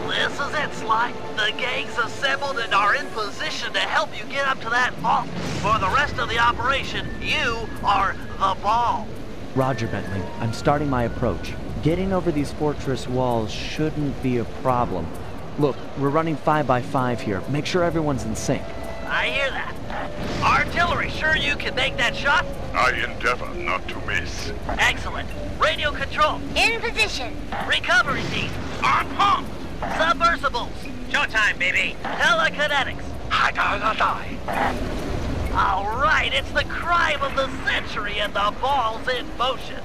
This is it, Sly. The gang's assembled and are in position to help you get up to that vault. For the rest of the operation, you are the ball. Roger, Bentley. I'm starting my approach. Getting over these fortress walls shouldn't be a problem. Look, we're running 5 by 5 here. Make sure everyone's in sync. I hear that. Artillery, sure you can make that shot? I endeavor not to miss. Excellent. Radio control. In position. Recovery team. On pump! Submersibles. Showtime, baby. Telekinetics. All right, it's the crime of the century and the ball's in motion.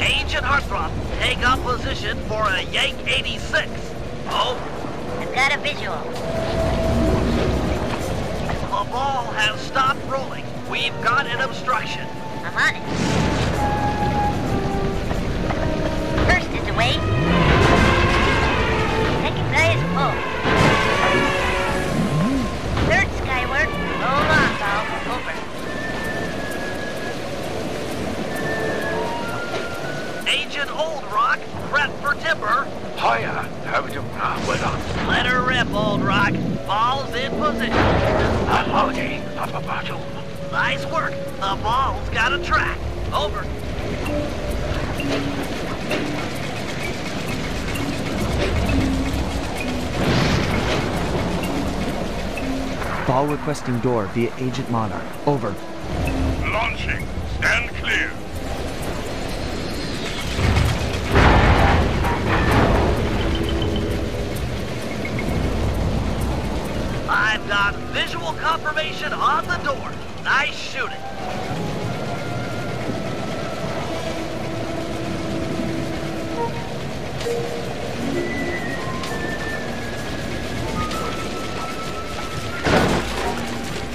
Agent Heartthrob, take up position for a Yank 86. Oh, I've got a visual. the ball has stopped rolling. We've got an obstruction. I'm on it. First is away. Second eye is full. Third skyward. Hold on, pal. Over. Agent Old Rock, prep for timber. Higher, have you well Let her rip, Old Rock. Ball's in position. Nice work. The ball's got a track. Over. Ball requesting door via Agent Monarch. Over. Launching. Stand clear. I've got visual confirmation on the door. Nice shooting.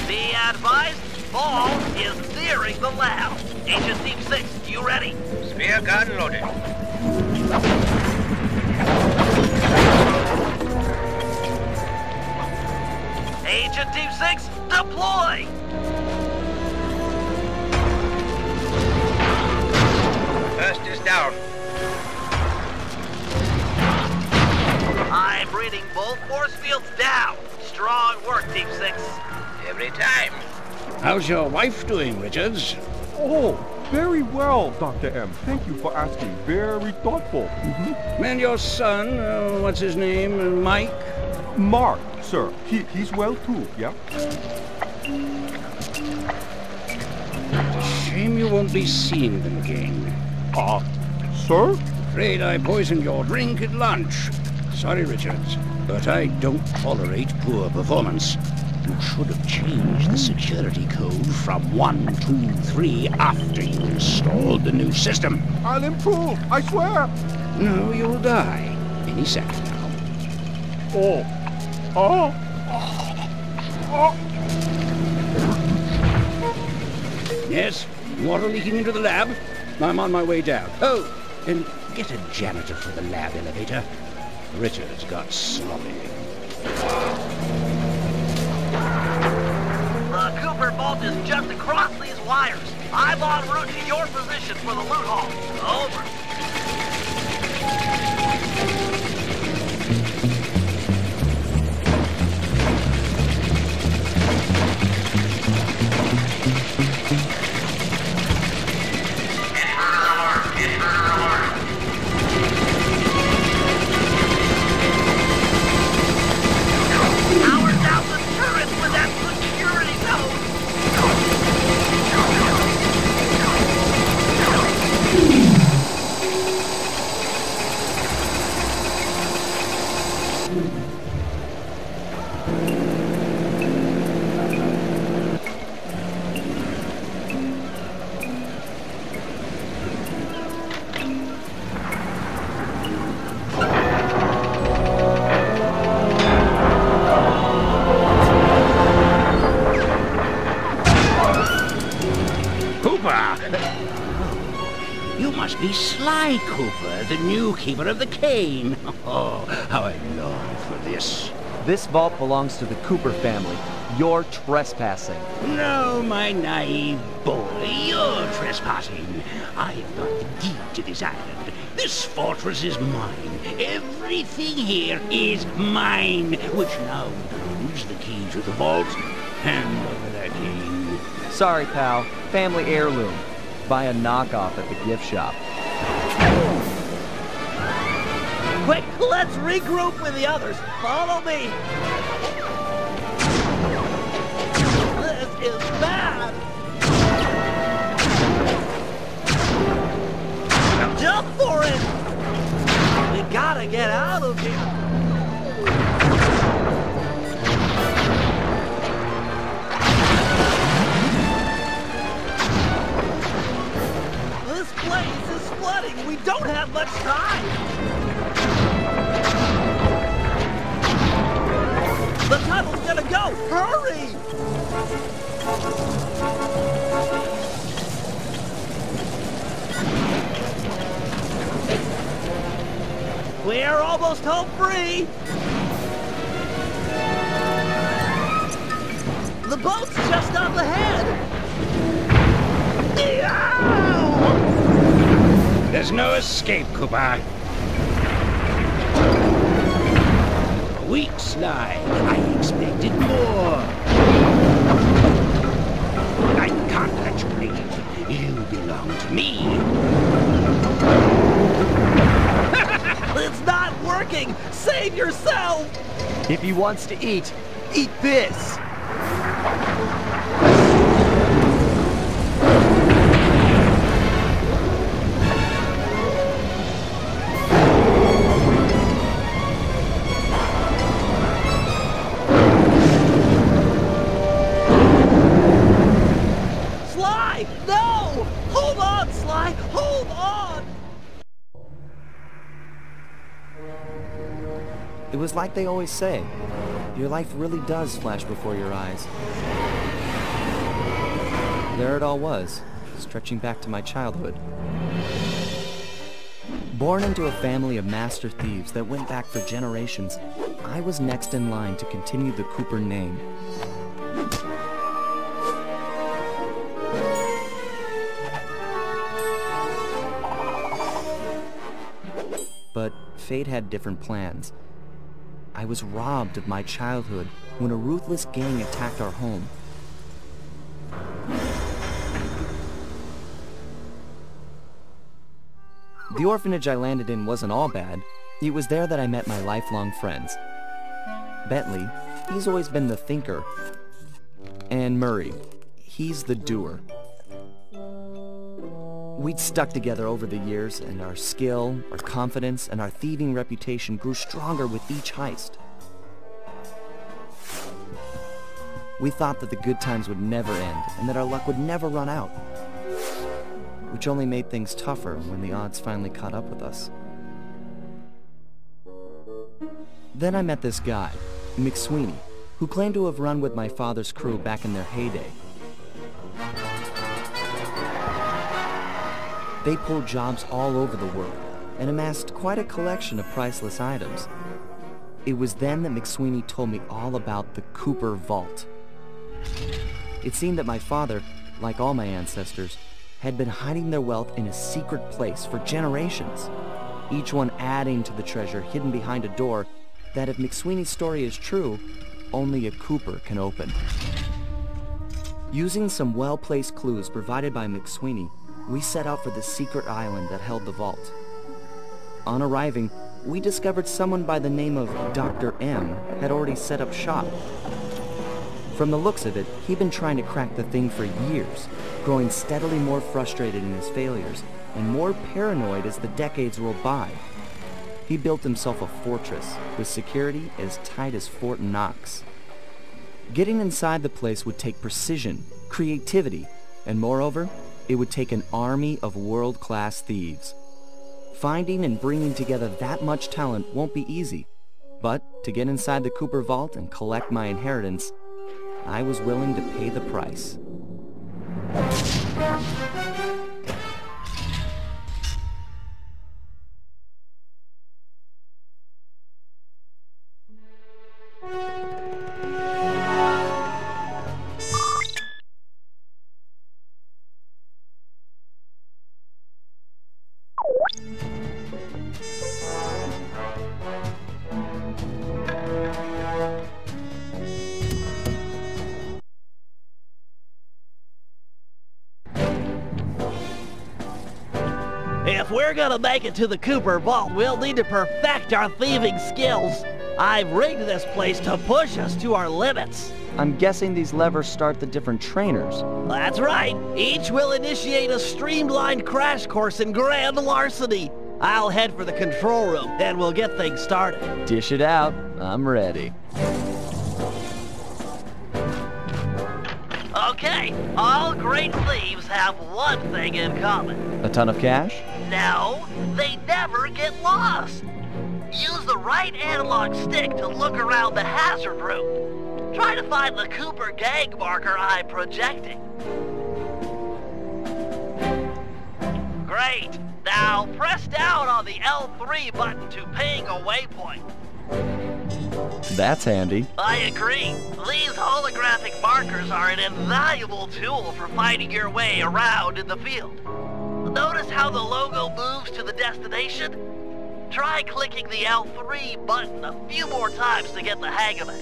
Be advised, ball is nearing the lab. Agent Team 6, you ready? Spear gun loaded. Agent Team 6, deploy! First is down. I'm reading both force fields down. Strong work, Team 6. Every time. How's your wife doing, Richards? Oh, very well, Dr. M. Thank you for asking. Very thoughtful. And your son, what's his name, Mike? Mark, sir. He's well too, yeah? Shame you won't be seeing them again. Sir? Afraid I poisoned your drink at lunch. Sorry, Richards, but I don't tolerate poor performance. You should have changed the security code from 1, 2, 3 after you installed the new system. I'll improve, I swear. No, you'll die any second now. Yes, water leaking into the lab. I'm on my way down. Oh, and get a janitor for the lab elevator. Richards got sloppy. The Cooper vault is just across these wires. I'm en route to your position for the loot haul. Over. Power down the turret with that security node. must be Sly Cooper, the new keeper of the cane. Oh, how I long for this. This vault belongs to the Cooper family. You're trespassing. No, my naive boy, you're trespassing. I've got the deed to this island. This fortress is mine. Everything here is mine, which now includes the key to the vault. Hand over that cane. Sorry, pal. Family heirloom. Buy a knockoff at the gift shop. Quick, let's regroup with the others. Follow me. This is bad. Now jump for it. We gotta get out of here. This place is flooding. We don't have much time. The tunnel's gonna go! Hurry! We're almost home free! The boat's just up ahead! There's no escape, Cooper. Weak, Sly. I expected more. I can't let you leave. You belong to me. It's not working! Save yourself! If he wants to eat this! It was like they always say, your life really does flash before your eyes. There it all was, stretching back to my childhood. Born into a family of master thieves that went back for generations, I was next in line to continue the Cooper name. But fate had different plans. I was robbed of my childhood when a ruthless gang attacked our home. The orphanage I landed in wasn't all bad. It was there that I met my lifelong friends. Bentley, he's always been the thinker. And Murray, he's the doer. We'd stuck together over the years, and our skill, our confidence, and our thieving reputation grew stronger with each heist. We thought that the good times would never end, and that our luck would never run out. Which only made things tougher when the odds finally caught up with us. Then I met this guy, McSweeney, who claimed to have run with my father's crew back in their heyday. They pulled jobs all over the world and amassed quite a collection of priceless items. It was then that McSweeney told me all about the Cooper Vault. It seemed that my father, like all my ancestors, had been hiding their wealth in a secret place for generations, each one adding to the treasure hidden behind a door that, if McSweeney's story is true, only a Cooper can open. Using some well-placed clues provided by McSweeney, we set out for the secret island that held the vault. On arriving, we discovered someone by the name of Dr. M had already set up shop. From the looks of it, he'd been trying to crack the thing for years, growing steadily more frustrated in his failures and more paranoid as the decades rolled by. He built himself a fortress with security as tight as Fort Knox. Getting inside the place would take precision, creativity, and moreover, it would take an army of world-class thieves. Finding and bringing together that much talent won't be easy, but to get inside the Cooper Vault and collect my inheritance, I was willing to pay the price. If we're gonna make it to the Cooper Vault, we'll need to perfect our thieving skills. I've rigged this place to push us to our limits. I'm guessing these levers start the different trainers. That's right. Each will initiate a streamlined crash course in grand larceny. I'll head for the control room, and we'll get things started. Dish it out. I'm ready. Okay, all great thieves have one thing in common. A ton of cash? No, they never get lost. Use the right analog stick to look around the hazard room. Try to find the Cooper gang marker I'm projecting. Great. Now press down on the L3 button to ping a waypoint. That's handy. I agree. These holographic markers are an invaluable tool for finding your way around in the field. Notice how the logo moves to the destination? Try clicking the L3 button a few more times to get the hang of it.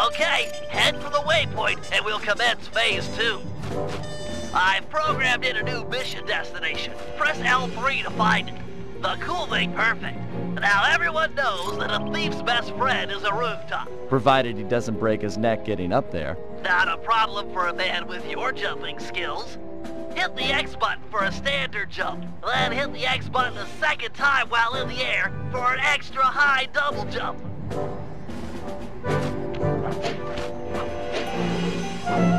Okay, head for the waypoint and we'll commence phase 2. I've programmed in a new mission destination. Press L3 to find it. The cool thing, perfect. Now everyone knows that a thief's best friend is a rooftop. Provided he doesn't break his neck getting up there. Not a problem for a man with your jumping skills. Hit the X button for a standard jump. Then hit the X button a second time while in the air for an extra high double jump.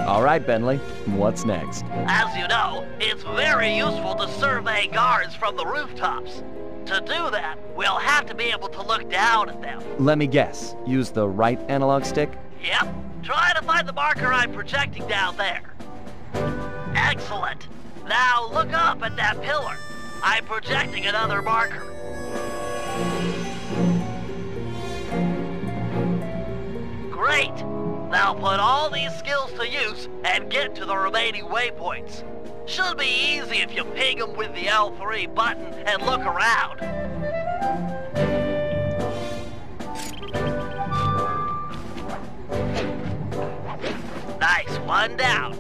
All right, Bentley. What's next? As you know, it's very useful to survey guards from the rooftops. To do that, we'll have to be able to look down at them. Let me guess. Use the right analog stick? Yep. Try to find the marker I'm projecting down there. Excellent. Now look up at that pillar. I'm projecting another marker. Great. Now put all these skills to use and get to the remaining waypoints. Should be easy if you ping them with the L3 button and look around. Nice, one down.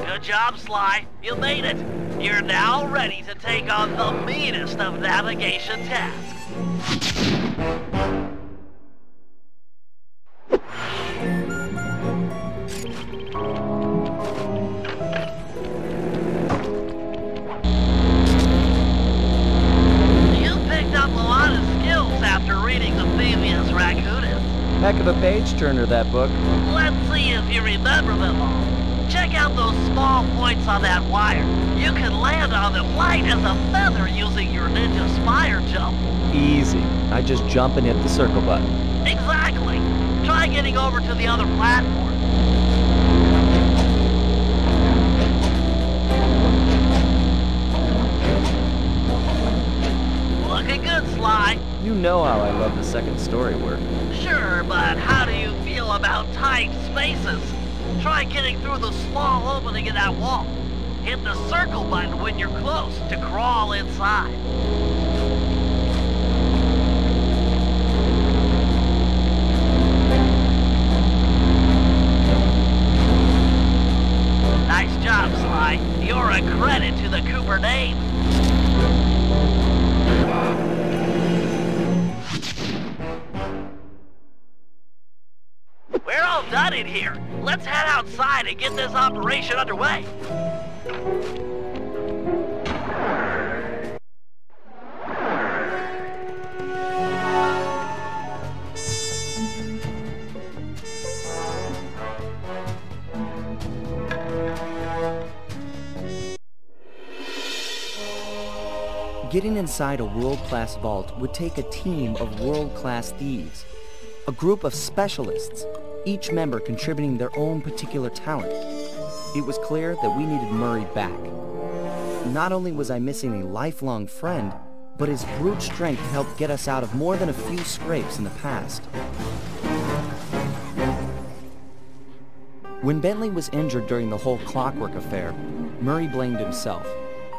Good job, Sly. You made it. You're now ready to take on the meanest of navigation tasks. You picked up a lot of skills after reading the Phoebius Raccoonus. Heck of a page-turner, that book. Let's see if you remember them all. Check out those small points on that wire. You can land on them light as a feather using your Ninja Spire jump. Easy. I just jump and hit the circle button. Exactly. Try getting over to the other platform. Looking good, Sly. You know how I love the second story work. Sure, but how do you feel about tight spaces? Try getting through the small opening in that wall. Hit the circle button when you're close to crawl inside. Nice job, Sly. You're a credit to the Cooper name. We're all done in here. Let's head outside and get this operation underway. Getting inside a world-class vault would take a team of world-class thieves, a group of specialists, each member contributing their own particular talent. It was clear that we needed Murray back. Not only was I missing a lifelong friend, but his brute strength helped get us out of more than a few scrapes in the past. When Bentley was injured during the whole Clockwork affair, Murray blamed himself,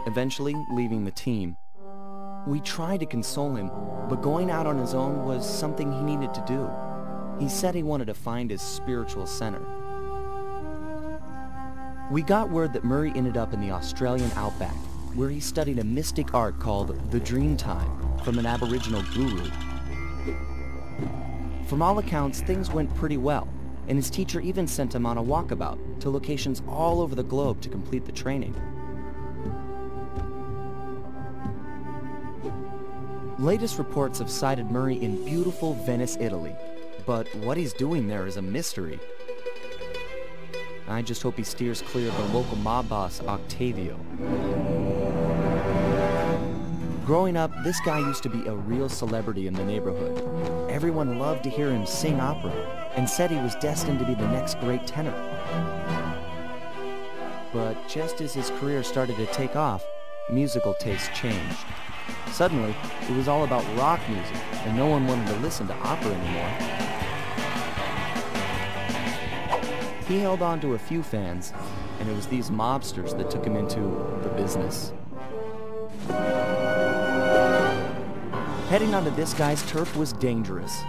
eventually leaving the team. We tried to console him, but going out on his own was something he needed to do. He said he wanted to find his spiritual center. We got word that Murray ended up in the Australian outback, where he studied a mystic art called the Dreamtime from an Aboriginal guru. From all accounts, things went pretty well, and his teacher even sent him on a walkabout to locations all over the globe to complete the training. Latest reports have cited Murray in beautiful Venice, Italy, but what he's doing there is a mystery. I just hope he steers clear of the local mob boss, Octavio. Growing up, this guy used to be a real celebrity in the neighborhood. Everyone loved to hear him sing opera, and said he was destined to be the next great tenor. But just as his career started to take off, musical tastes changed. Suddenly, it was all about rock music, and no one wanted to listen to opera anymore. He held on to a few fans, and it was these mobsters that took him into the business. Heading onto this guy's turf was dangerous,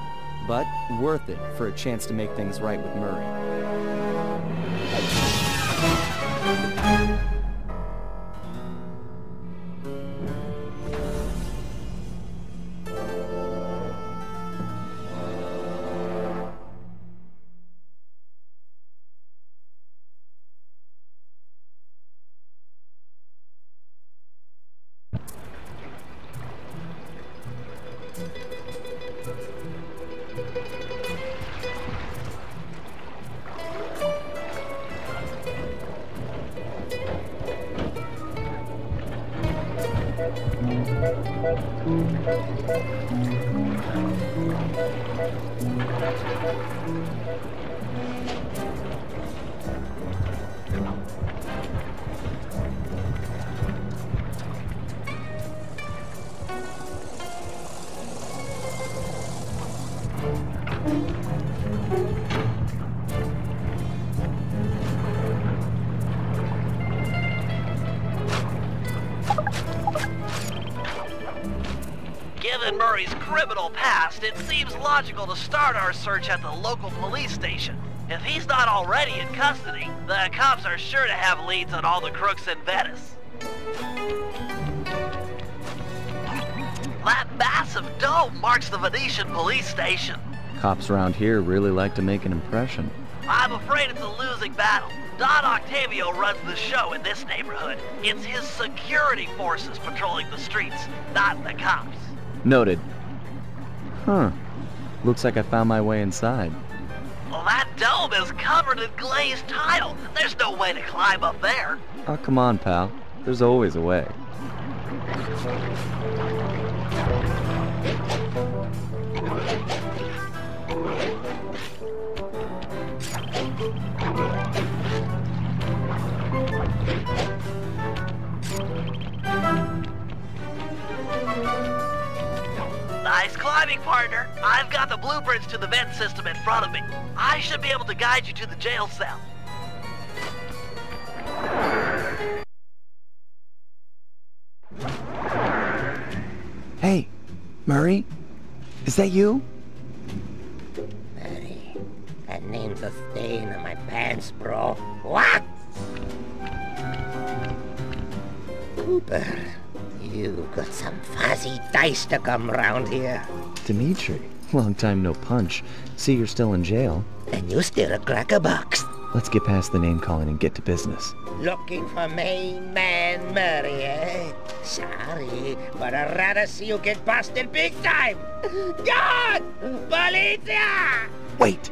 but worth it for a chance to make things right with Murray. Given Murray's criminal past, it seems logical to start our search at the local police station. If he's not already in custody, the cops are sure to have leads on all the crooks in Venice. That massive dome marks the Venetian police station. Cops around here really like to make an impression. I'm afraid it's a losing battle. Don Octavio runs the show in this neighborhood. It's his security forces patrolling the streets, not the cops. Noted. Huh. Looks like I found my way inside. Well, that dome is covered in glazed tile. There's no way to climb up there. Oh, come on, pal. There's always a way. Nice climbing, partner. I've got the blueprints to the vent system in front of me. I should be able to guide you to the jail cell. Hey, Murray? Is that you? Murray, that name's a stain on my pants, bro. What? Cooper, you've got some fuzzy dice to come round here. Dimitri. Long time no punch. See, you're still in jail. And you steal a cracker box. Let's get past the name calling and get to business. Looking for main man Murray, eh? Sorry, but I'd rather see you get busted big time. God! Policia! Wait!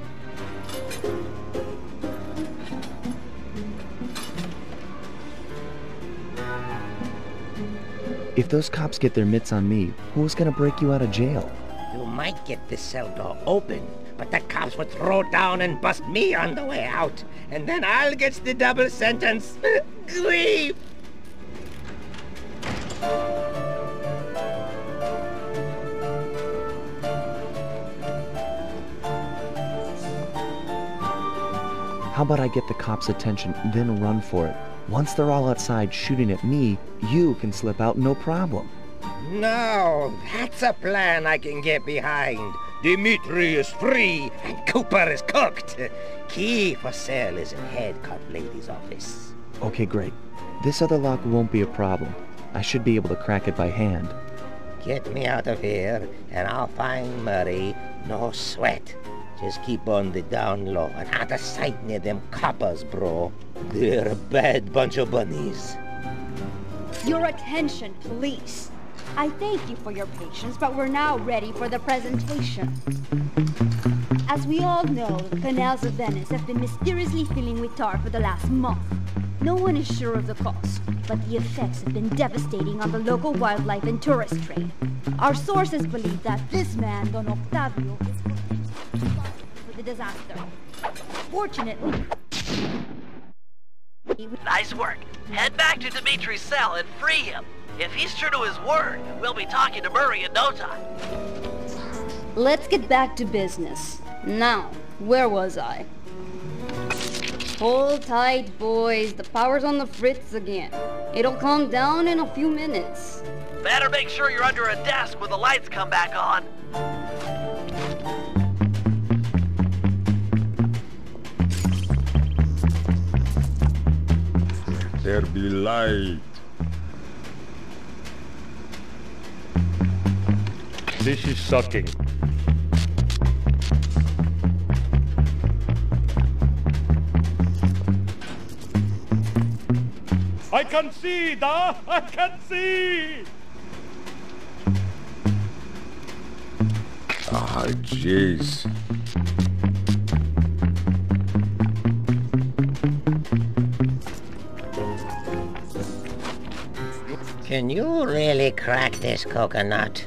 If those cops get their mitts on me, who's gonna break you out of jail? You might get the cell door open, but the cops would throw down and bust me on the way out. And then I'll get the double sentence. Grief! How about I get the cops' attention, then run for it? Once they're all outside shooting at me, you can slip out no problem. No, that's a plan I can get behind. Dimitri is free and Cooper is cooked. Key for cell is in head cop lady's office. Okay, great. This other lock won't be a problem. I should be able to crack it by hand. Get me out of here and I'll find Murray. No sweat. Just keep on the down low and out of sight near them coppers, bro. They're a bad bunch of bunnies. Your attention, please. I thank you for your patience, but we're now ready for the presentation. As we all know, the canals of Venice have been mysteriously filling with tar for the last month. No one is sure of the cause, but the effects have been devastating on the local wildlife and tourist trade. Our sources believe that this man, Don Octavio, is for the disaster. Fortunately... Nice work. Head back to Dimitri's cell and free him. If he's true to his word, we'll be talking to Murray in no time. Let's get back to business. Now, where was I? Hold tight, boys. The power's on the fritz again. It'll calm down in a few minutes. Better make sure you're under a desk when the lights come back on. There be light. This is sucking. I can see, da! I can see! Ah, jeez. Can you really crack this coconut?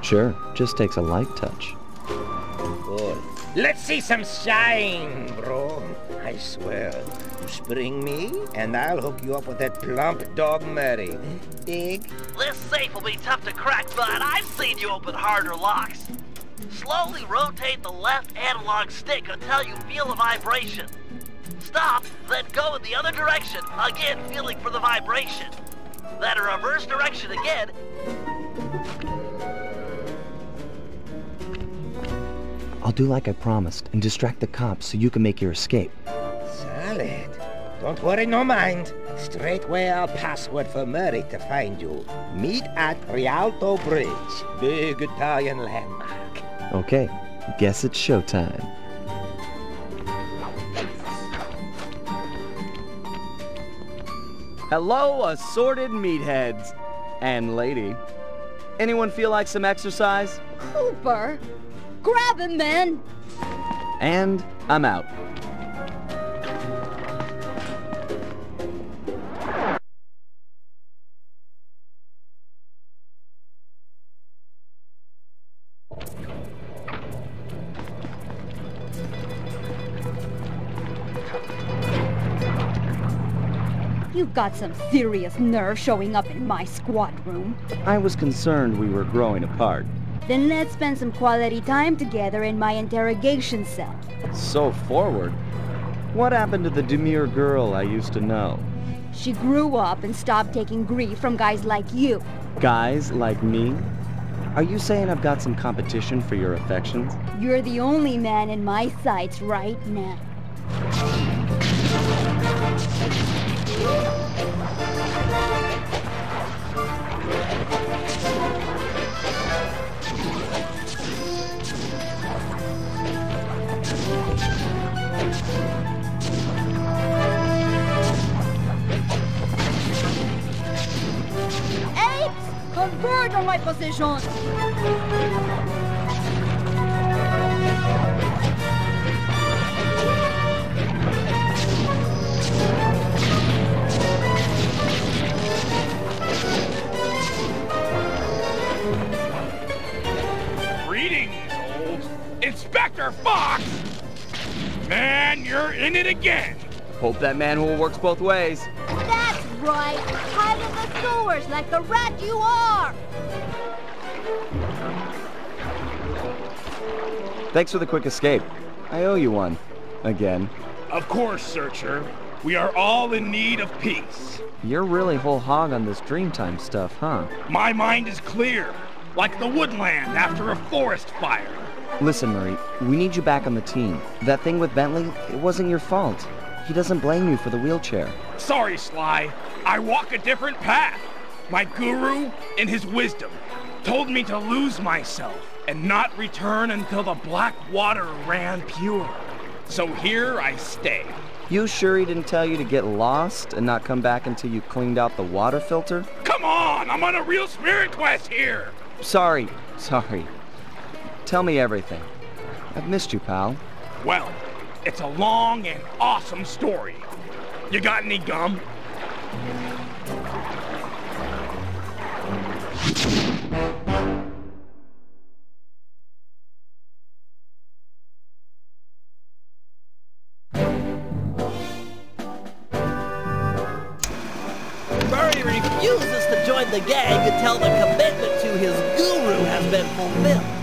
Sure, just takes a light touch. Good. Let's see some shine, bro. I swear. You spring me, and I'll hook you up with that plump dog Murray. Dig? This safe will be tough to crack, but I've seen you open harder locks. Slowly rotate the left analog stick until you feel a vibration. Stop, then go in the other direction, again feeling for the vibration. Then a reverse direction again. I'll do like I promised and distract the cops so you can make your escape. Solid. Don't worry, no mind. Straightway I'll password for Murray to find you. Meet at Rialto Bridge. Big Italian landmark. Okay, guess it's showtime. Hello, assorted meatheads. And lady. Anyone feel like some exercise? Cooper! Grab him, man! And I'm out. You've got some serious nerve showing up in my squad room. I was concerned we were growing apart. Then let's spend some quality time together in my interrogation cell. So forward. What happened to the demure girl I used to know? She grew up and stopped taking grief from guys like you. Guys like me? Are you saying I've got some competition for your affections? You're the only man in my sights right now. Converge on my position! Man, you're in it again. Hope that manhole works both ways. That's right. Hide in the sewers like the rat you are. Thanks for the quick escape. I owe you one. Again. Of course, Searcher. We are all in need of peace. You're really whole hog on this Dreamtime stuff, huh? My mind is clear, like the woodland after a forest fire. Listen, Murray, we need you back on the team. That thing with Bentley, it wasn't your fault. He doesn't blame you for the wheelchair. Sorry, Sly. I walk a different path. My guru, in his wisdom, told me to lose myself and not return until the black water ran pure. So here I stay. You sure he didn't tell you to get lost and not come back until you cleaned out the water filter? Come on, I'm on a real spirit quest here. Sorry. Tell me everything. I've missed you, pal. Well, it's a long and awesome story. You got any gum? Murray refuses to join the gang until the commitment to his guru has been fulfilled.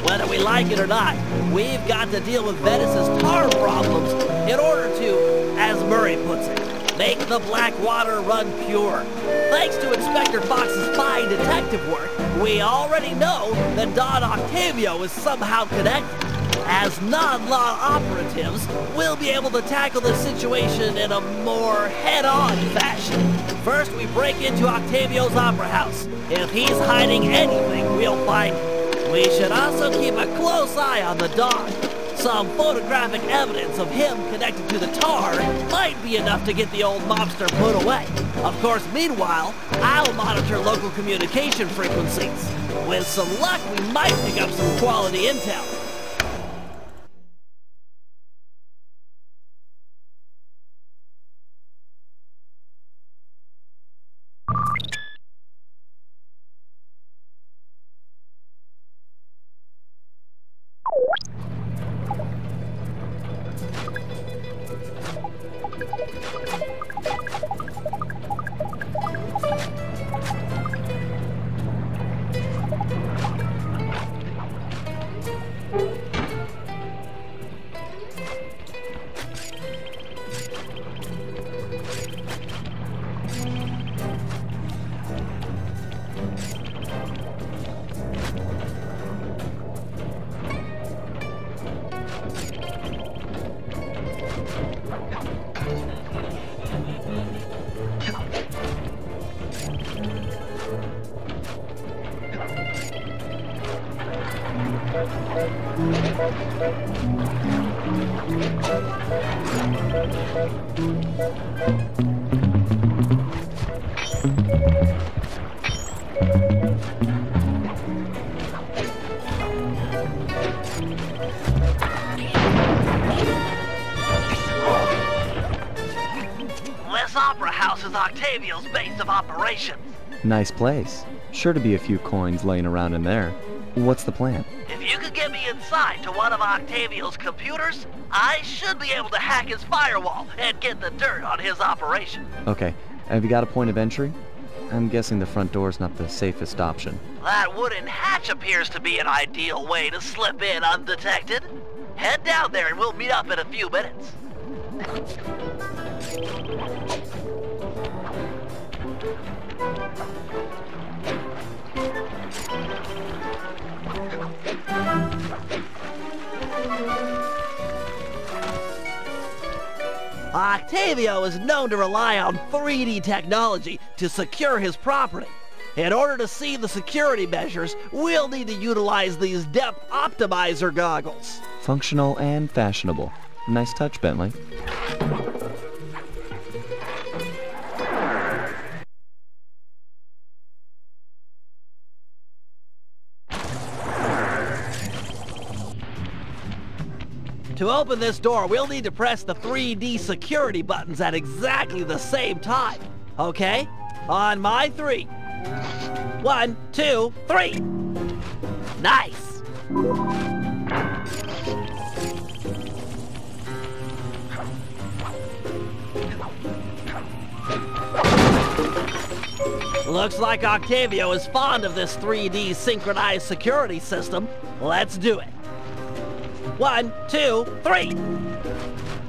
Whether we like it or not, we've got to deal with Venice's tar problems in order to, as Murray puts it, make the black water run pure. Thanks to Inspector Fox's fine detective work, we already know that Don Octavio is somehow connected. As non-law operatives, we'll be able to tackle the situation in a more head-on fashion. First, we break into Octavio's opera house. If he's hiding anything, we'll find it. We should also keep a close eye on the dog. Some photographic evidence of him connected to the tar might be enough to get the old mobster put away. Of course, meanwhile, I'll monitor local communication frequencies. With some luck, we might pick up some quality intel. This opera house is Octavio's base of operations. Nice place. Sure to be a few coins laying around in there. What's the plan? If you could get me inside to one of Octavio's computers, I should be able to hack his firewall and get the dirt on his operation. Okay. Have you got a point of entry? I'm guessing the front door's not the safest option. That wooden hatch appears to be an ideal way to slip in undetected. Head down there and we'll meet up in a few minutes. Octavio is known to rely on 3D technology to secure his property. In order to see the security measures, we'll need to utilize these depth optimizer goggles. Functional and fashionable. Nice touch, Bentley. To open this door, we'll need to press the 3D security buttons at exactly the same time. Okay? On my 3. 1, 2, 3. Nice! Looks like Octavio is fond of this 3D synchronized security system. Let's do it. 1, 2, 3.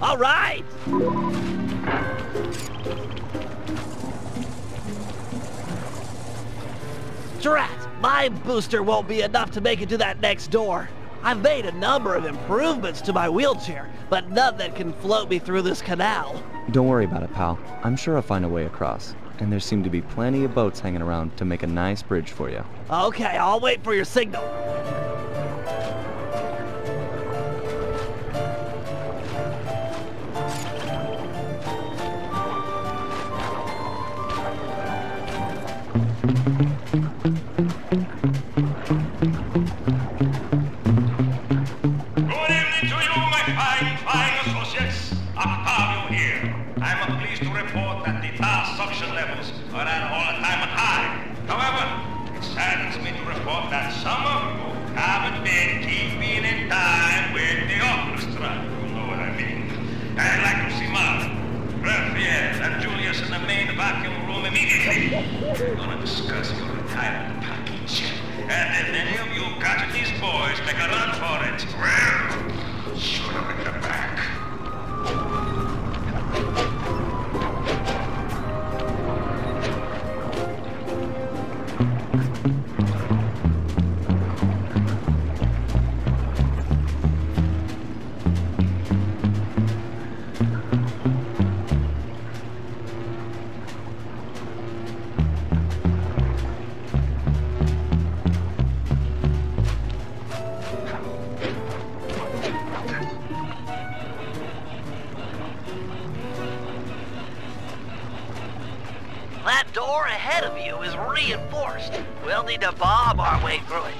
All right. Drat, my booster won't be enough to make it to that next door. I've made a number of improvements to my wheelchair, but none that can float me through this canal. Don't worry about it, pal. I'm sure I'll find a way across. And there seem to be plenty of boats hanging around to make a nice bridge for you. Okay, I'll wait for your signal. We're gonna discuss your retirement package. And if any of you got these boys make a run for it, well, shoot them in the back. That door ahead of you is reinforced. We'll need to bomb our way through it.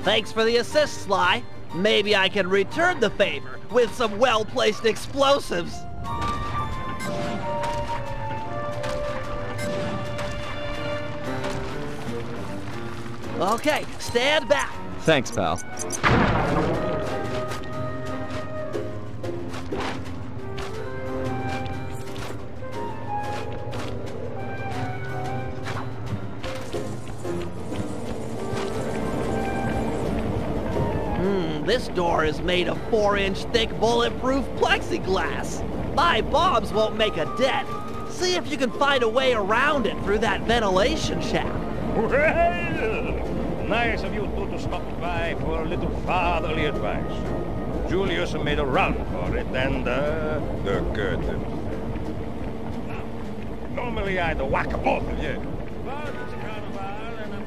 Thanks for the assist, Sly. Maybe I can return the favor with some well-placed explosives. Okay, stand back. Thanks, pal. This door is made of 4-inch thick bulletproof plexiglass. My bombs won't make a dent. See if you can find a way around it through that ventilation shaft. Well, nice of you two to stop by for a little fatherly advice. Julius made a run for it, and, the curtain. Now, normally I'd whack both of you. But it's a carnival, and I'm...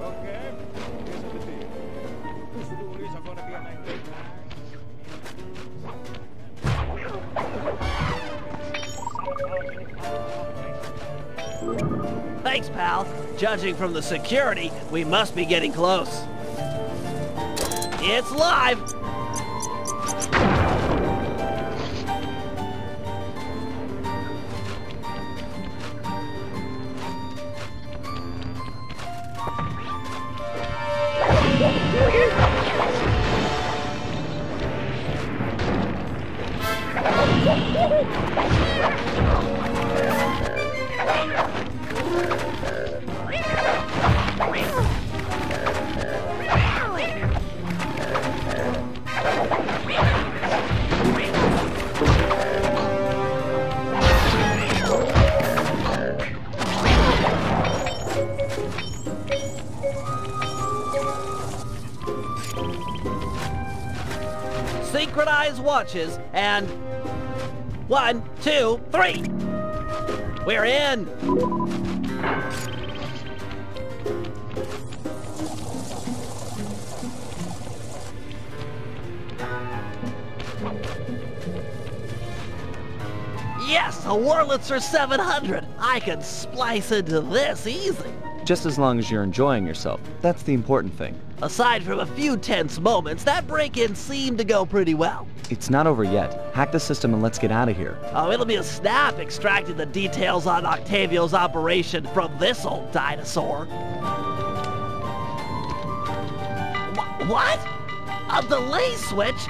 Okay, here's the deal. These stories are gonna be a night. Thanks, pal. Judging from the security, we must be getting close. It's live! Synchronized watches, and 1, 2, 3. We're in. Yes, a Wurlitzer 700. I can splice into this easy. Just as long as you're enjoying yourself. That's the important thing. Aside from a few tense moments, that break-in seemed to go pretty well. It's not over yet. Hack the system and let's get out of here. Oh, it'll be a snap extracting the details on Octavio's operation from this old dinosaur. What? A delay switch?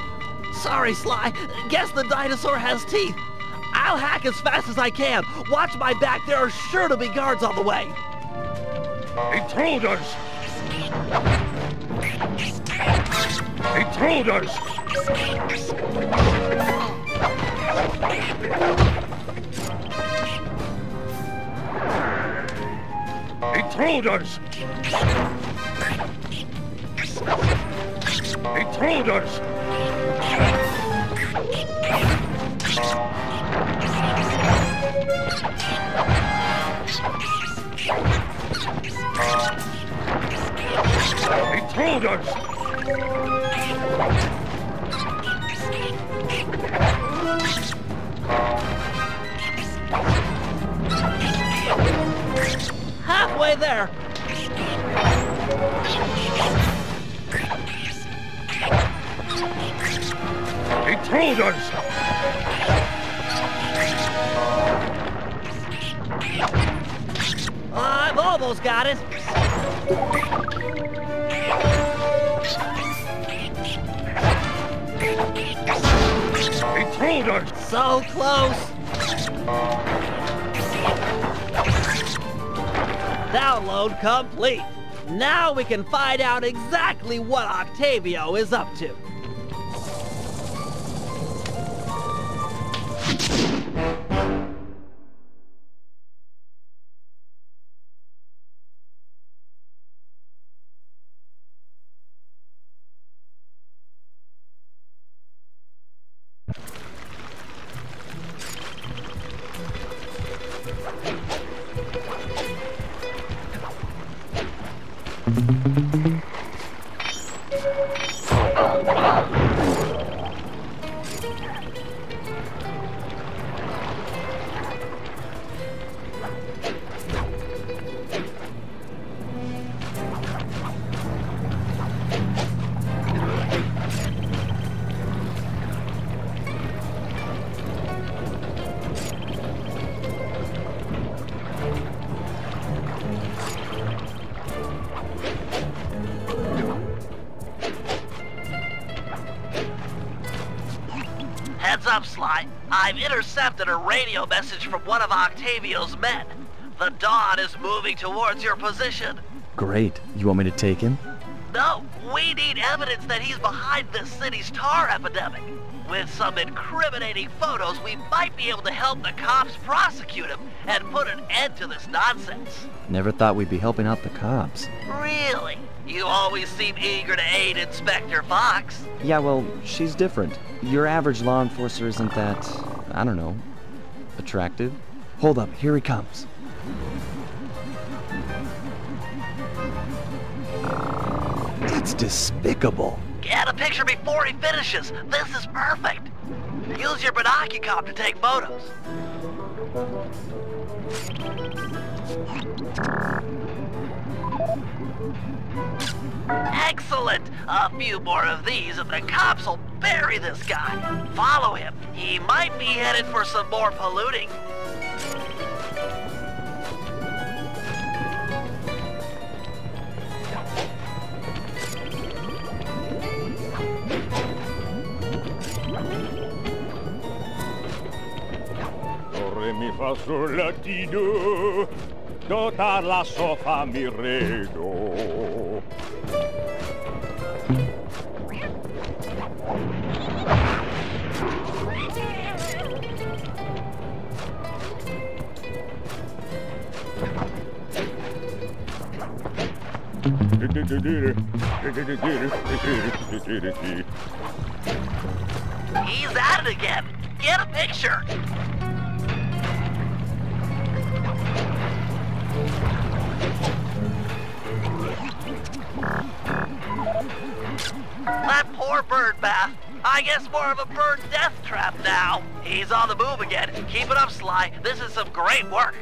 Sorry, Sly. Guess the dinosaur has teeth. I'll hack as fast as I can. Watch my back. There are sure to be guards on the way. Intruders! Intruders! Intruders! Intruders! Intruders! Halfway there. Intruders! I've almost got it. Intruders! So close. Download complete. Now we can find out exactly what Octavio is up to. Heads up, Sly. I've intercepted a radio message from one of Octavio's men. The Dawn is moving towards your position. Great. You want me to take him? No, we need evidence that he's behind this city's tar epidemic. With some incriminating photos, we might be able to help the cops prosecute him and put an end to this nonsense. Never thought we'd be helping out the cops. Really? You always seem eager to aid Inspector Fox. Yeah, well, she's different. Your average law enforcer isn't that, I don't know, attractive. Hold up, here he comes. That's despicable. Get a picture before he finishes. This is perfect. Use your binocular to take photos. Excellent! A few more of these and the cops will bury this guy. Follow him. He might be headed for some more polluting. Do, re, mi, fa, sol, latino. Tota la, so, fa, mi, re, do. He's at it again. Get a picture. That poor bird bath. I guess more of a bird death trap now. He's on the move again. Keep it up, Sly. This is some great work.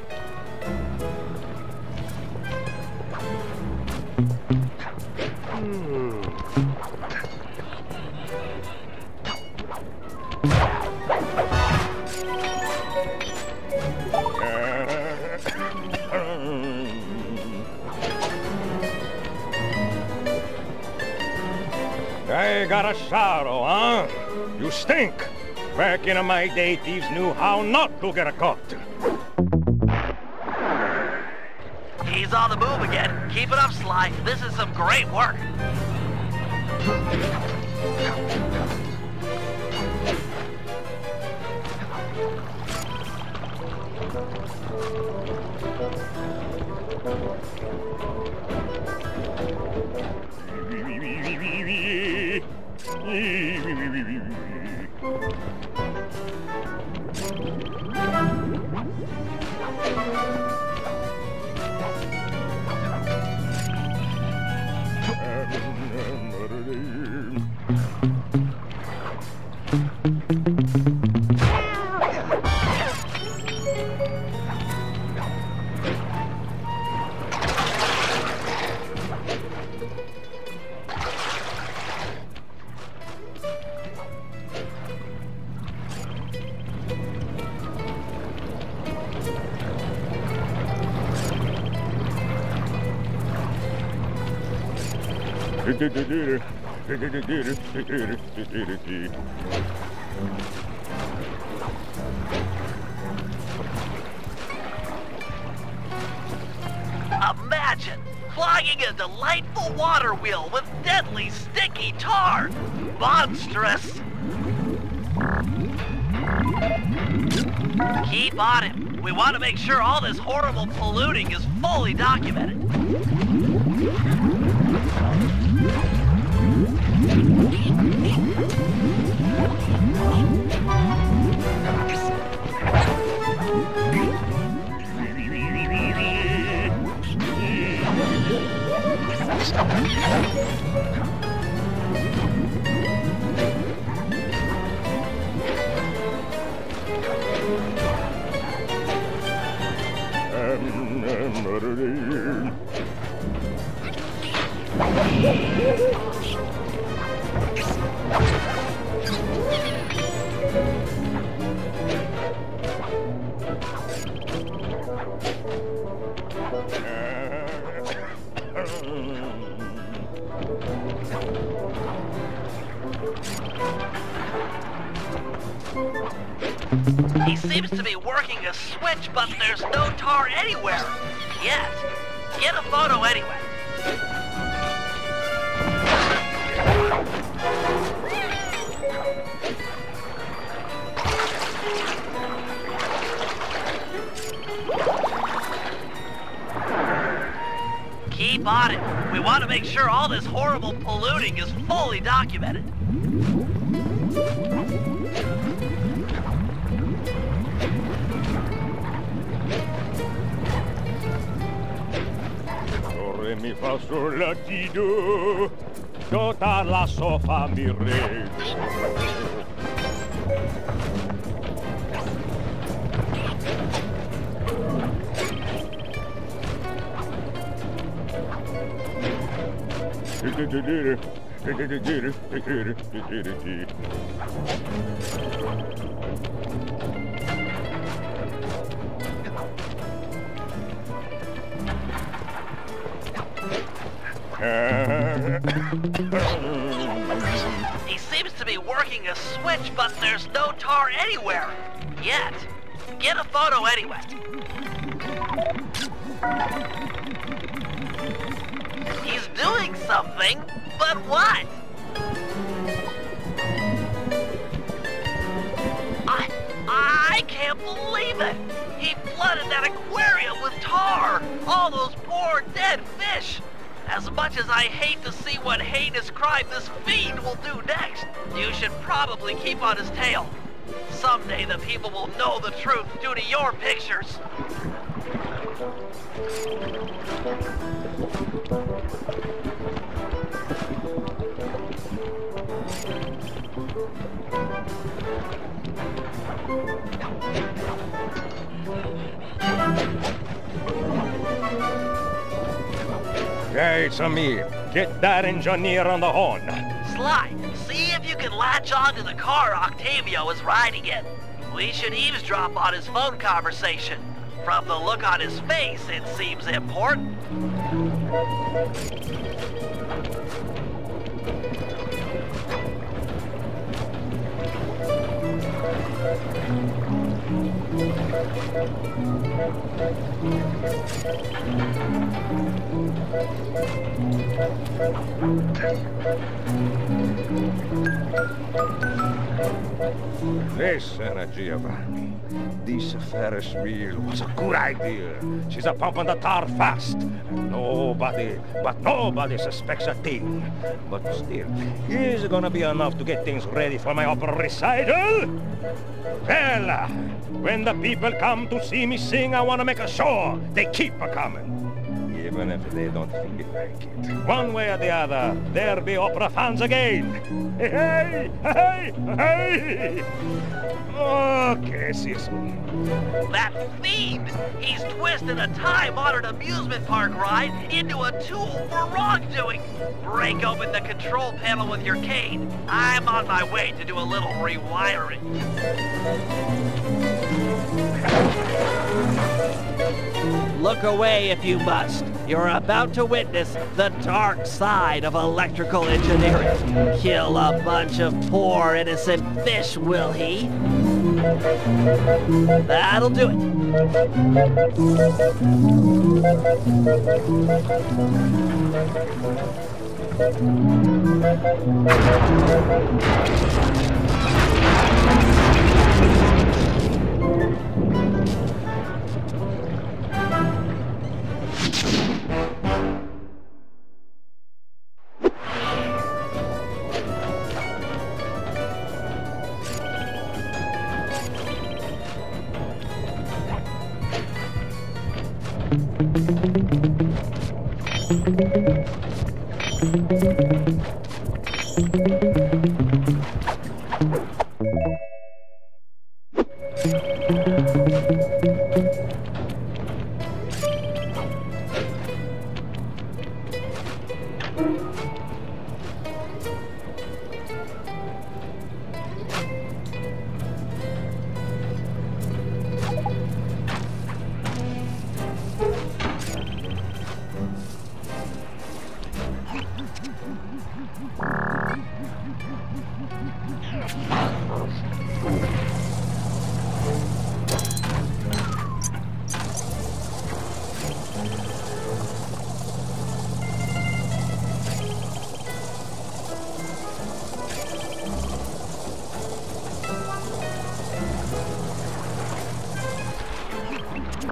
I got a sorrow, huh? You stink. Back in my day, thieves knew how not to get caught. He's on the move again. Keep it up, Sly. This is some great work. Imagine clogging a delightful water wheel with deadly sticky tar. Monstrous. Keep on him. We want to make sure all this horrible polluting is fully documented. He seems to be working a switch, but there's no tar anywhere. Yet. Get a photo anyway. Keep on it. We want to make sure all this horrible polluting is fully documented. Do, re, mi, fa, sol, la, ti, do. Do, la, so, fa, mi, re. He seems to be working a switch, but there's no tar anywhere. Yet. Get a photo anyway. He's doing something, but what? I can't believe it! He flooded that aquarium with tar! All those poor dead fish! As much as I hate to see what heinous crime this fiend will do next, you should probably keep on his tail. Someday the people will know the truth due to your pictures. Hey, it's me. Get that engineer on the horn. Sly, see if you can latch onto the car Octavio is riding in. We should eavesdrop on his phone conversation. From the look on his face, it seems important. Listen, Giovanni. This Ferris wheel was a good idea. She's a pumping the tar fast. And nobody suspects a thing. But still, is it gonna be enough to get things ready for my opera recital? Well, when the people come to see me sing, I want to make a show. They keep a-coming. Even if they don't feel like it. One way or the other, there'll be opera fans again. Hey, hey, hey! Okay, Cecil. That fiend! He's twisted a time-honored amusement park ride into a tool for wrongdoing. Break open the control panel with your cane. I'm on my way to do a little rewiring. Look away if you must. You're about to witness the dark side of electrical engineering. Kill a bunch of poor innocent fish, will he? That'll do it.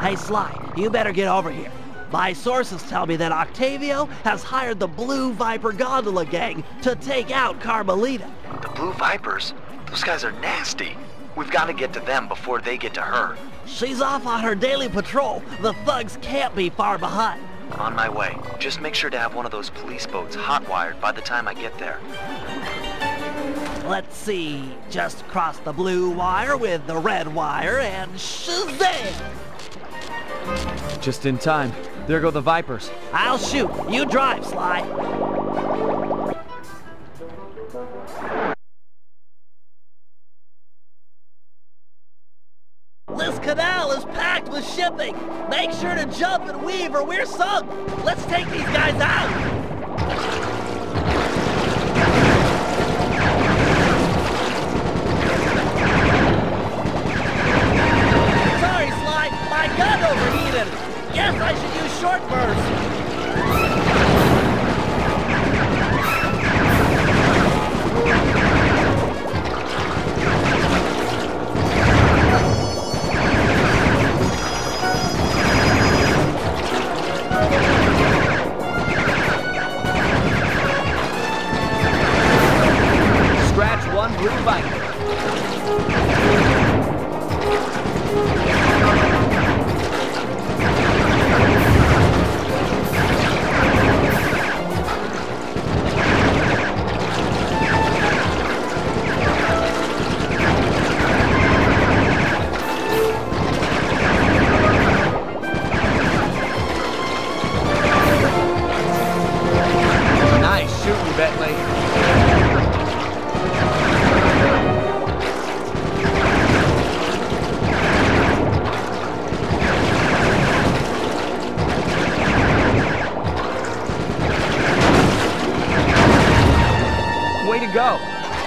Hey, Sly, you better get over here. My sources tell me that Octavio has hired the Blue Viper Gondola gang to take out Carmelita. The Blue Vipers? Those guys are nasty. We've got to get to them before they get to her. She's off on her daily patrol. The thugs can't be far behind. On my way. Just make sure to have one of those police boats hot-wired by the time I get there. Let's see. Just cross the blue wire with the red wire and shazam! Just in time. There go the Vipers. I'll shoot. You drive, Sly. This canal is packed with shipping. Make sure to jump and weave or we're sunk. Let's take these guys out. Gun overheated! Guess I should use short burst! Scratch one Blue Viper. Way to go!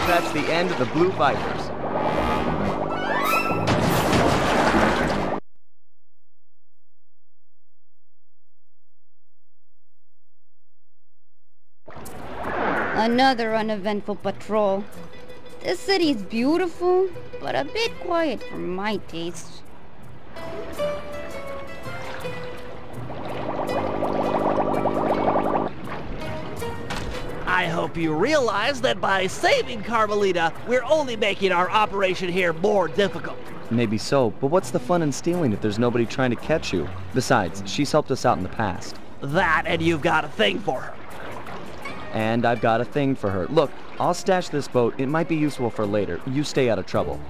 That's the end of the Blue Vipers. Another uneventful patrol. This city's beautiful, but a bit quiet for my taste. I hope you realize that by saving Carmelita, we're only making our operation here more difficult. Maybe so, but what's the fun in stealing if there's nobody trying to catch you? Besides, she's helped us out in the past. That, and you've got a thing for her. And I've got a thing for her. Look, I'll stash this boat. It might be useful for later. You stay out of trouble.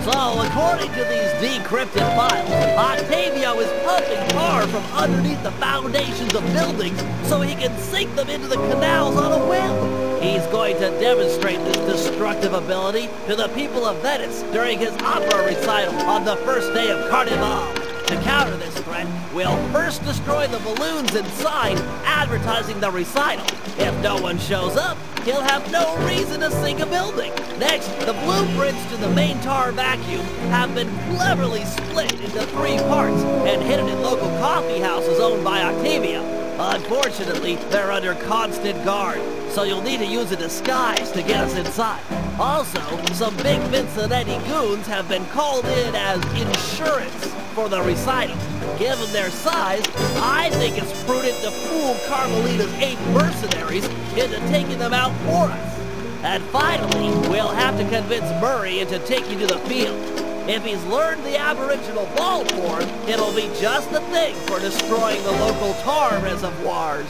So, according to these decrypted files, Octavio is pumping tar from underneath the foundations of buildings so he can sink them into the canals on a whim. He's going to demonstrate this destructive ability to the people of Venice during his opera recital on the first day of Carnival. To counter this threat, we'll first destroy the balloons inside, advertising the recital. If no one shows up, he'll have no reason to sink a building. Next, the blueprints to the main tar vacuum have been cleverly split into 3 parts and hidden in local coffee houses owned by Octavio. Unfortunately, they're under constant guard, so you'll need to use a disguise to get us inside. Also, some big Vincennetti goons have been called in as insurance for the recital. Given their size, I think it's prudent to fool Carmelita's 8 mercenaries into taking them out for us. And finally, we'll have to convince Murray into taking to the field. If he's learned the Aboriginal ball form, it'll be just the thing for destroying the local tar reservoirs.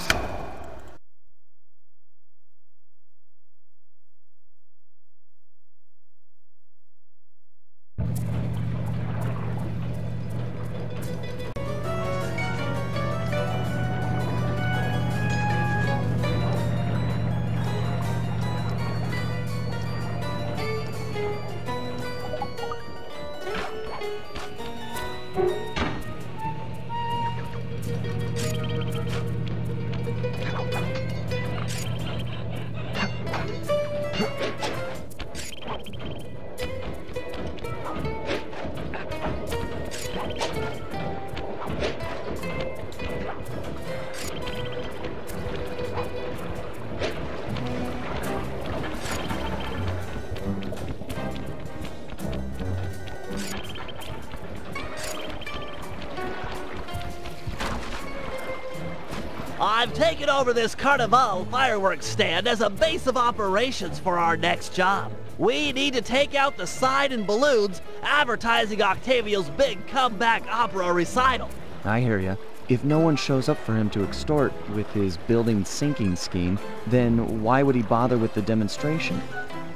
I've taken over this Carnival fireworks stand as a base of operations for our next job. We need to take out the sign and balloons advertising Octavio's big comeback opera recital. I hear ya. If no one shows up for him to extort with his building sinking scheme, then why would he bother with the demonstration?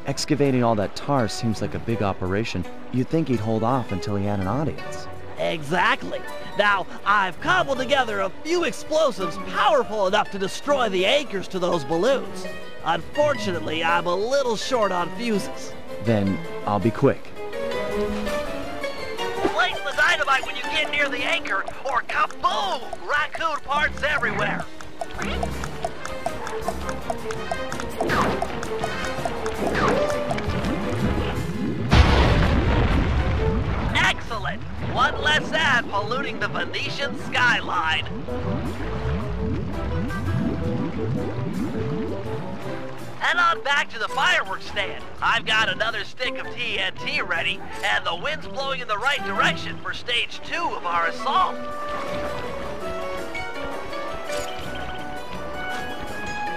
Excavating all that tar seems like a big operation. You'd think he'd hold off until he had an audience. Exactly. Now, I've cobbled together a few explosives powerful enough to destroy the anchors to those balloons. Unfortunately, I'm a little short on fuses. Then I'll be quick. Place the dynamite when you get near the anchor, or kaboom! Raccoon parts everywhere. Excellent! One less ad polluting the Venetian skyline. Head on back to the fireworks stand. I've got another stick of TNT ready, and the wind's blowing in the right direction for stage 2 of our assault.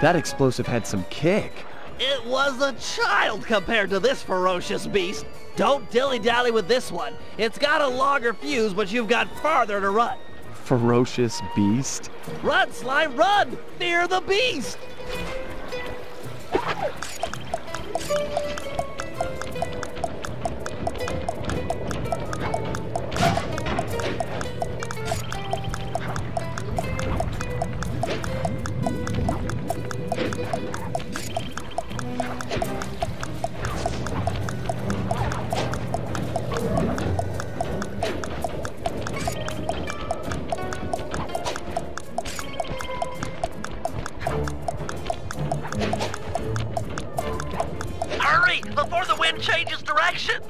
That explosive had some kick. It was a child compared to this ferocious beast. Don't dilly-dally with this one. It's got a longer fuse, but you've got farther to run. Ferocious beast? Run, Slime, run! Fear the beast! Hurry, before the wind changes direction!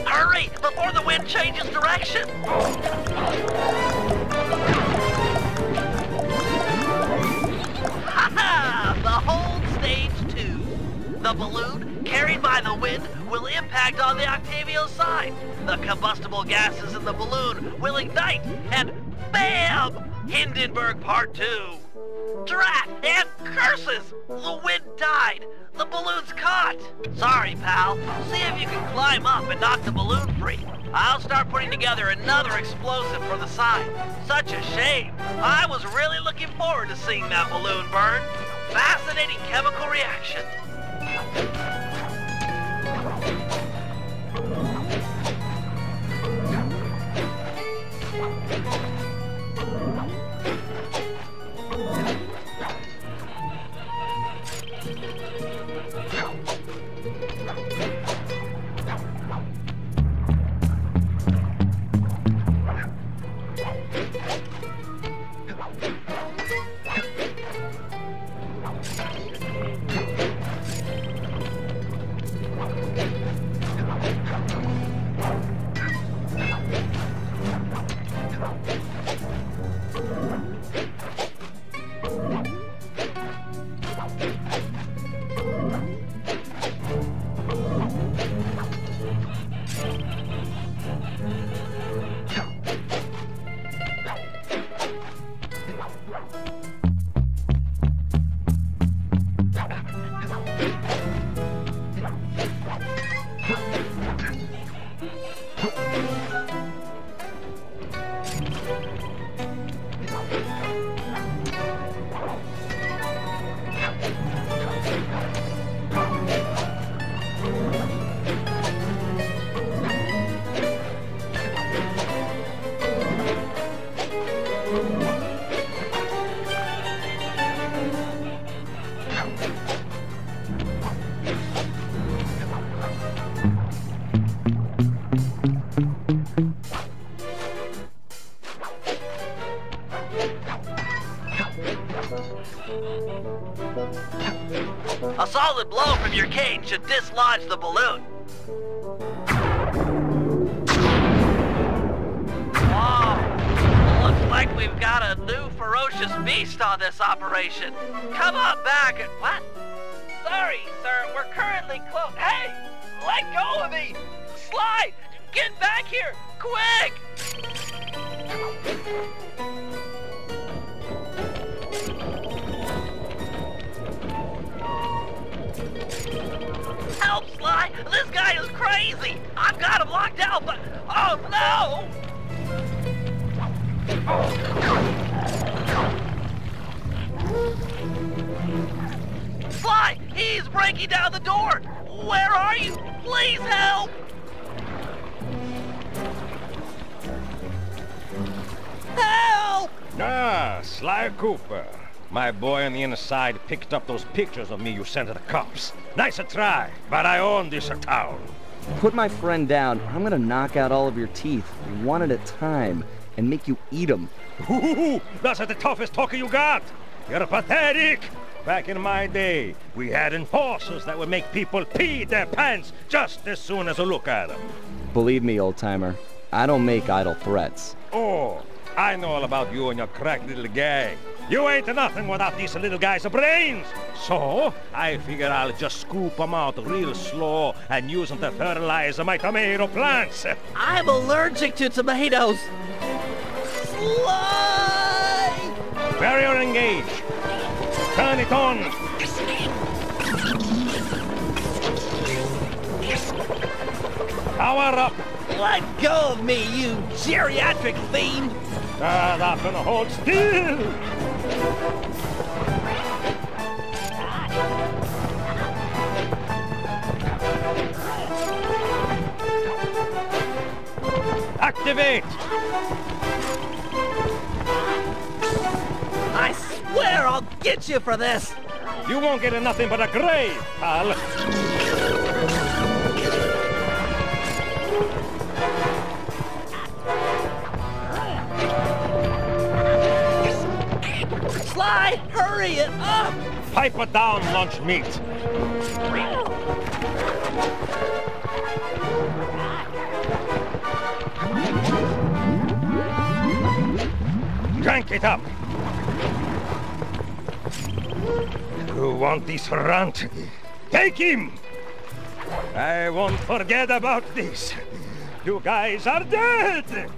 Hurry, before the wind changes direction! Ha-ha! Behold stage 2. The balloon, carried by the wind, will impact on the Octavio's side. The combustible gases in the balloon will ignite, and BAM! Hindenburg Part 2. Drat and curses! The wind died. The balloon's caught. Sorry, pal. See if you can climb up and knock the balloon free. I'll start putting together another explosive for the side. Such a shame. I was really looking forward to seeing that balloon burn. Fascinating chemical reaction. A solid blow from your cane should dislodge the balloon. Whoa! Looks like we've got a new ferocious beast on this operation. Come on back and... What? Sorry, sir. We're currently closed. Hey! Let go of me! Sly! Get back here! Quick! Help, Sly! This guy is crazy! I've got him locked out, but... Oh, no! Sly! He's breaking down the door! Where are you? Please help! Help! Ah, Sly Cooper. My boy on the inside picked up those pictures of me you sent to the cops. Nice a try, but I own this town. Put my friend down, or I'm gonna knock out all of your teeth, one at a time, and make you eat them. Ooh, that's the toughest talker you got. You're pathetic. Back in my day, we had enforcers that would make people pee their pants just as soon as they look at them. Believe me, old-timer, I don't make idle threats. Oh, I know all about you and your crack little gang. You ain't nothing without these little guys' brains. So, I figure I'll just scoop them out real slow and use them to fertilize my tomato plants. I'm allergic to tomatoes. Sly! Barrier engage. Turn it on. Power up. Let go of me, you geriatric fiend. That's gonna hold still. Activate! I swear I'll get you for this! You won't get nothing but a grave, pal! Sly, hurry it up! Pipe it down, lunch meat! Crank it up! You want this runt? Take him! I won't forget about this. You guys are dead!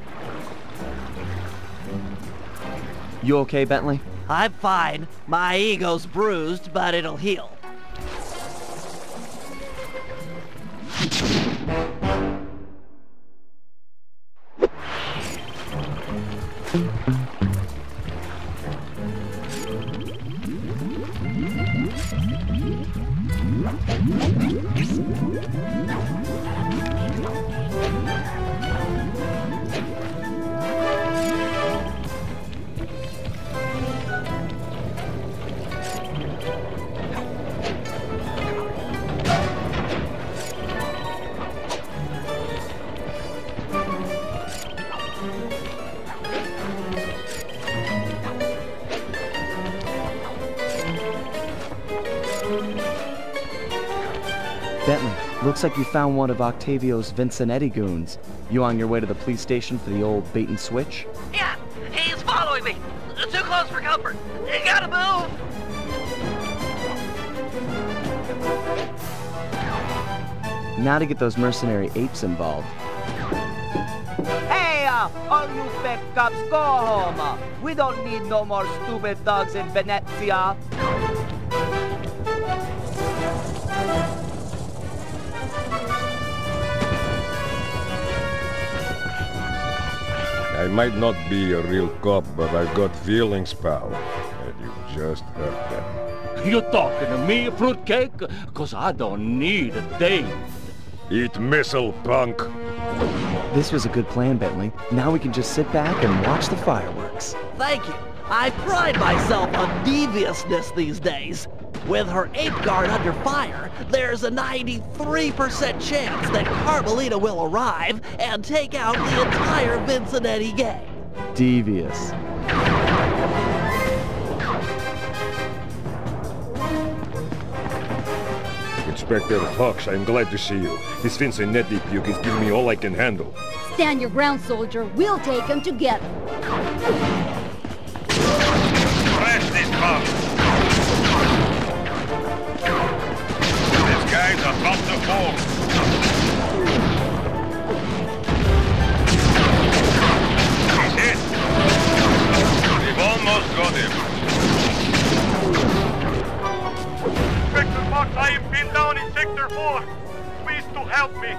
You okay, Bentley? I'm fine. My ego's bruised, but it'll heal. Bentley, looks like you found one of Octavio's Vincennetti goons. You on your way to the police station for the old bait and switch? Yeah, he's following me. Too close for comfort. You gotta move. Now to get those mercenary apes involved. Hey, all you fake cops, go home. We don't need no more stupid dogs in Venezia. I might not be a real cop, but I've got feelings, pal. And you just hurt them. You talking to me, fruitcake? 'Cause I don't need a date. Eat missile, punk! This was a good plan, Bentley. Now we can just sit back and watch the fireworks. Thank you. I pride myself on deviousness these days. With her ape guard under fire, there's a 93% chance that Carmelita will arrive and take out the entire Vincennetti gang. Devious. Inspector Fox, I'm glad to see you. This Vincennetti puke is giving me all I can handle. Stand your ground, soldier. We'll take them together. Crash this car! This guy's about to fall. He's hit. We've almost got him. Inspector Fox, I have been down in Sector 4. Please to help me.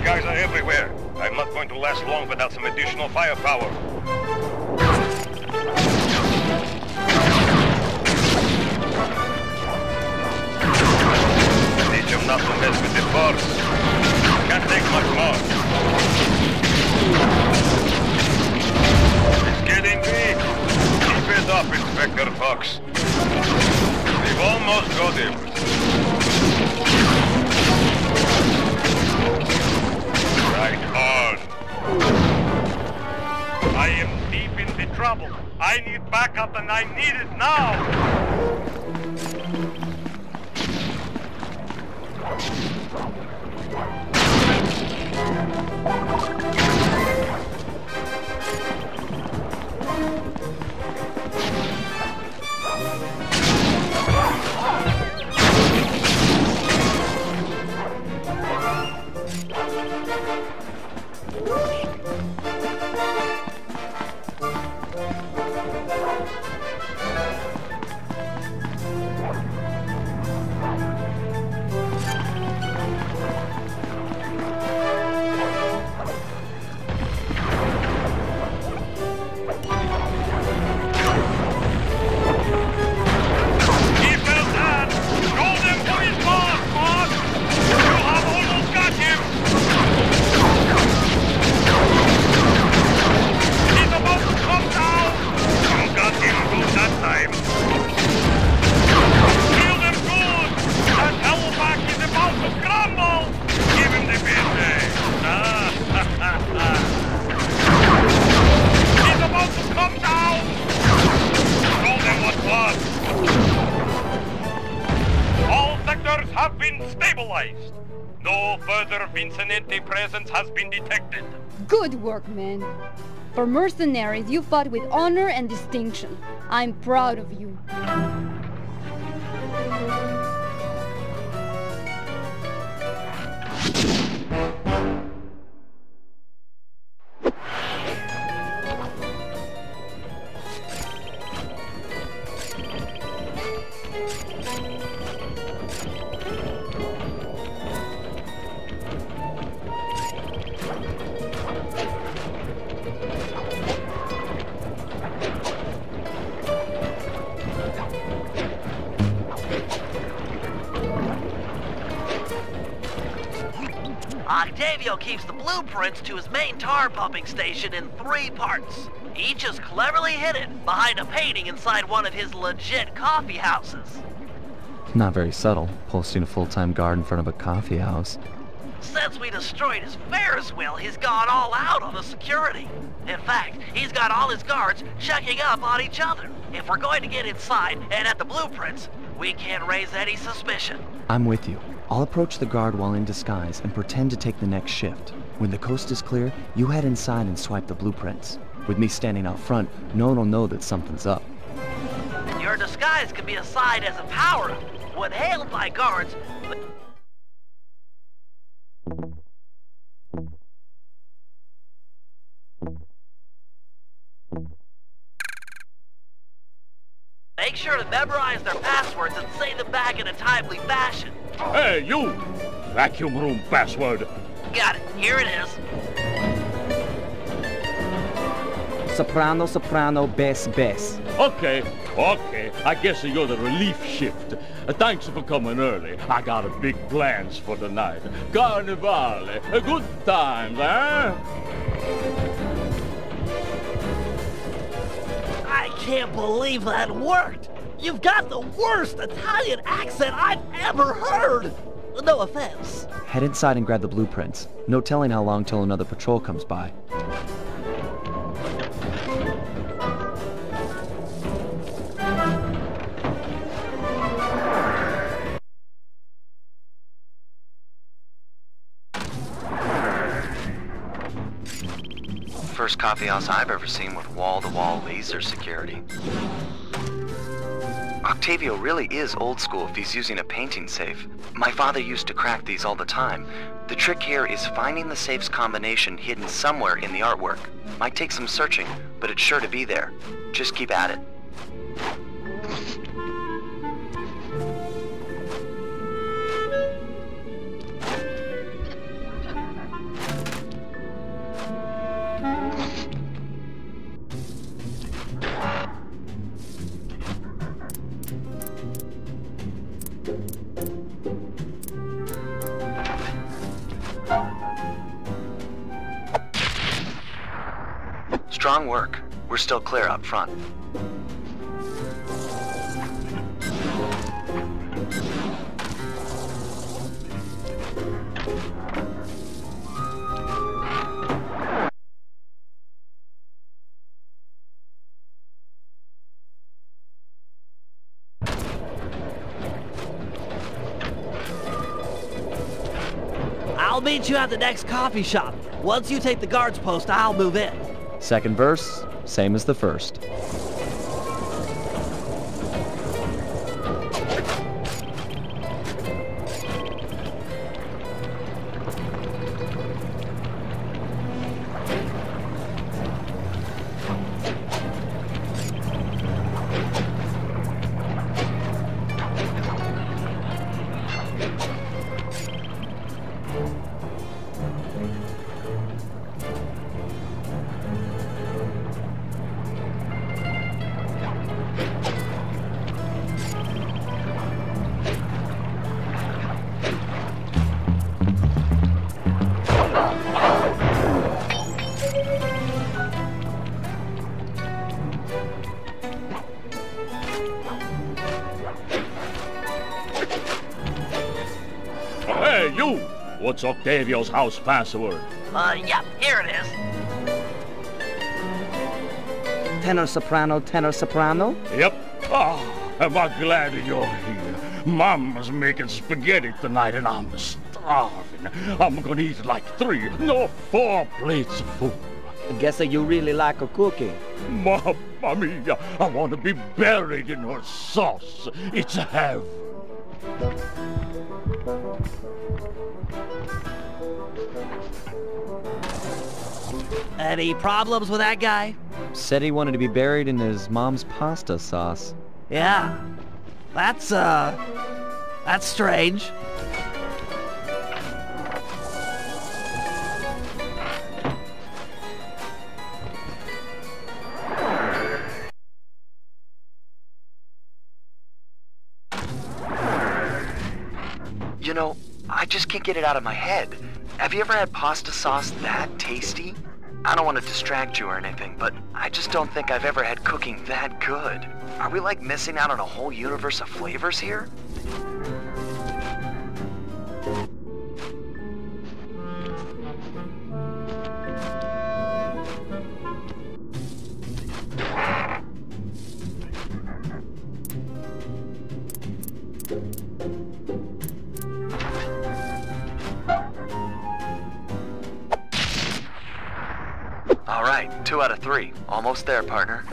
Guys are everywhere. I'm not going to last long without some additional firepower. Teach him not to mess with the force. Can't take much more. It's getting big. Keep it up, Inspector Fox. We've almost got him. Right on. I am deep into trouble. I need backup and I need it now. No further Vincenente presence has been detected. Good work, men. For mercenaries, you fought with honor and distinction. I'm proud of you. Octavio keeps the blueprints to his main tar pumping station in 3 parts. Each is cleverly hidden behind a painting inside one of his legit coffee houses. Not very subtle, posting a full-time guard in front of a coffee house. Since we destroyed his Ferris wheel, he's gone all out on the security. In fact, he's got all his guards checking up on each other. If we're going to get inside and at the blueprints, we can't raise any suspicion. I'm with you. I'll approach the guard while in disguise and pretend to take the next shift. When the coast is clear, you head inside and swipe the blueprints. With me standing out front, no one will know that something's up. Your disguise can be a side as a power-up. When hailed by guards, make sure to memorize their passwords and say them back in a timely fashion. Hey, you! Vacuum room password. Got it. Here it is. Soprano, soprano, bass, bass. Okay. I guess you're the relief shift. Thanks for coming early. I got big plans for tonight. Carnivale. Good times, huh? I can't believe that worked! You've got the worst Italian accent I've ever heard! No offense. Head inside and grab the blueprints. No telling how long till another patrol comes by. First coffee house I've ever seen with wall-to-wall laser security. Octavio really is old school if he's using a painting safe. My father used to crack these all the time. The trick here is finding the safe's combination hidden somewhere in the artwork. Might take some searching, but it's sure to be there. Just keep at it. Strong work. We're still clear up front. I'll meet you at the next coffee shop. Once you take the guard's post, I'll move in. Second verse, same as the first. you! What's Octavio's house password? Yep, here it is. Tenor soprano, tenor soprano? Yep. Oh, am I glad you're here. Mama's making spaghetti tonight and I'm starving. I'm gonna eat like 3, no 4 plates of food. I guess that you really like her cooking. Mamma mia, I want to be buried in her sauce. It's heaven. Any problems with that guy? Said he wanted to be buried in his mom's pasta sauce. Yeah. That's strange. You know, I just can't get it out of my head. Have you ever had pasta sauce that tasty? I don't want to distract you or anything, but I just don't think I've ever had cooking that good. Are we like missing out on a whole universe of flavors here? All right, 2 out of 3. Almost there, partner.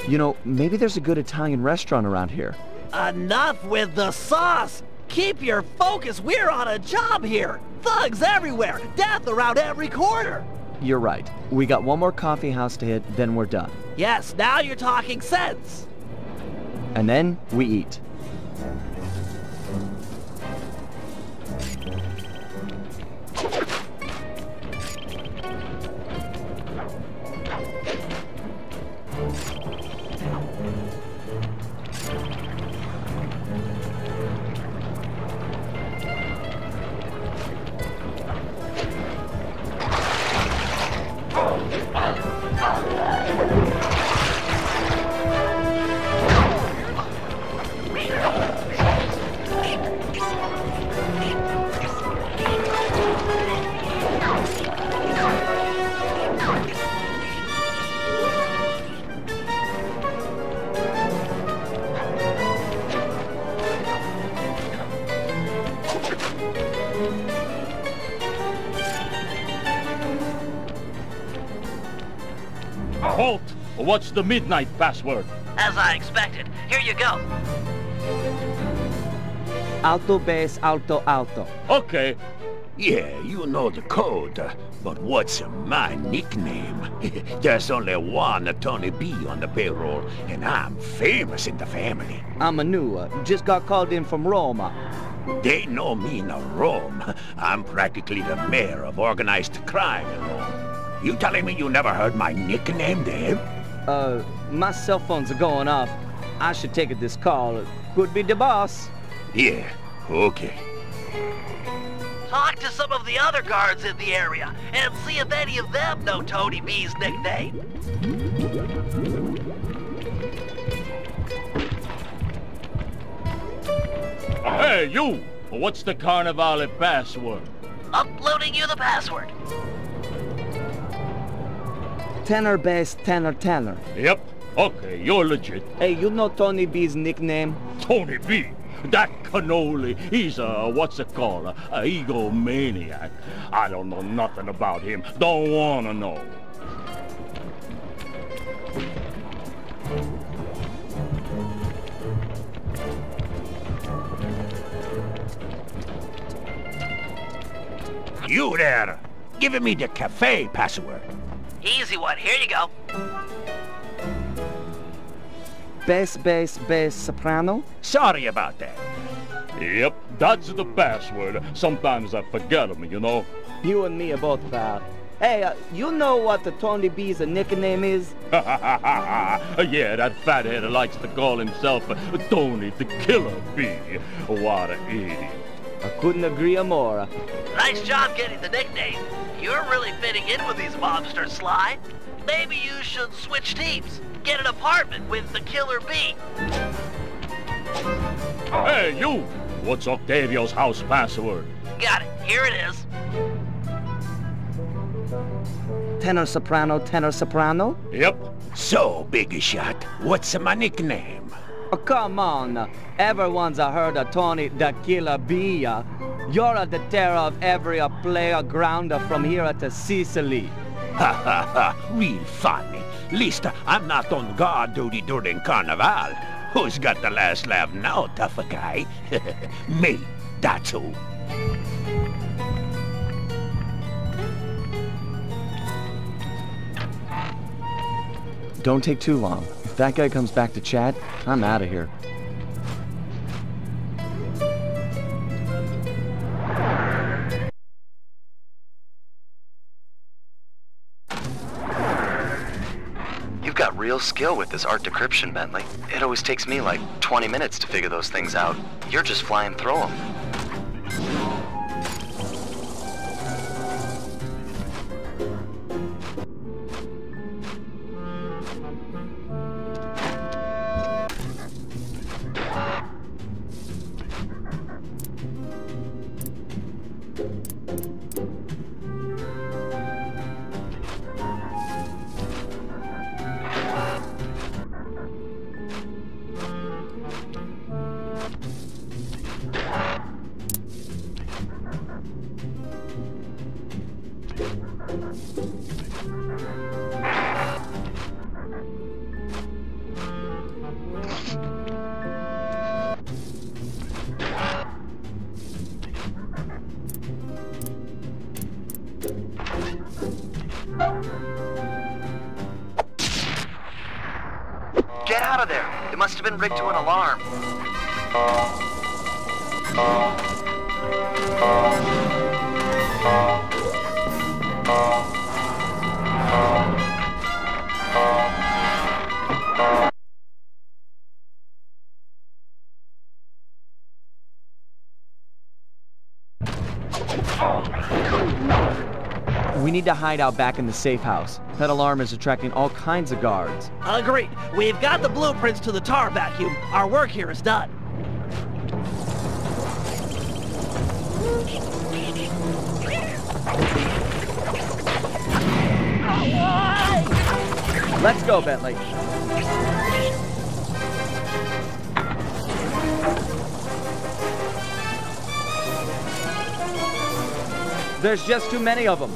You know, maybe there's a good Italian restaurant around here. Enough with the sauce! Keep your focus, we're on a job here! Thugs everywhere, death around every corner! You're right. We got one more coffee house to hit, then we're done. Yes, now you're talking sense! And then we eat. Halt! What's the midnight password? As I expected. Here you go. Alto, bass, alto, alto. Okay. Yeah, you know the code. But what's my nickname? There's only one Tony B on the payroll, and I'm famous in the family. I'm a new, just got called in from Roma. They know me in Rome. I'm practically the mayor of organized crime in Rome. You telling me you never heard my nickname there? My cell phones are going off. I should take this call. Could be the boss. Yeah, okay. Talk to some of the other guards in the area and see if any of them know Tony B's nickname. Hey, you! What's the Carnivale password? Uploading you the password. Tenor, bass, tenor, tenor. Yep. Okay, you're legit. Hey, you know Tony B's nickname? Tony B? That cannoli, he's a, what's it called, a egomaniac. I don't know nothing about him. Don't wanna know. You there! Give me the cafe password. Easy one. Here you go. Bass, bass, bass, soprano? Sorry about that. Yep, that's the password. Sometimes I forget them, you know. You and me are both bad. Hey, you know what the Tony B's nickname is? Yeah, that fathead likes to call himself Tony the Killer Bee. What an idiot. I couldn't agree more. Nice job getting the nickname. You're really fitting in with these mobsters, Sly. Maybe you should switch teams. Get an apartment with the Killer Bee. Hey, you! What's Octavio's house password? Got it. Here it is. Tenor soprano, tenor soprano? Yep. So, Big Shot, what's my nickname? Oh, come on. Everyone's heard of Tony the Killer Bee. You're the terror of every playground from here to Sicily. Ha ha ha, real funny. Least I'm not on guard duty during Carnival. Who's got the last laugh now, tough guy? Me, that's who. Don't take too long. If that guy comes back to chat, I'm out of here. You've got real skill with this art decryption, Bentley. It always takes me like 20 minutes to figure those things out. You're just flying through them. Get out of there! It must have been rigged to an alarm. We need to hide out back in the safe house. That alarm is attracting all kinds of guards. Agreed. We've got the blueprints to the tar vacuum. Our work here is done. Let's go, Bentley. There's just too many of them.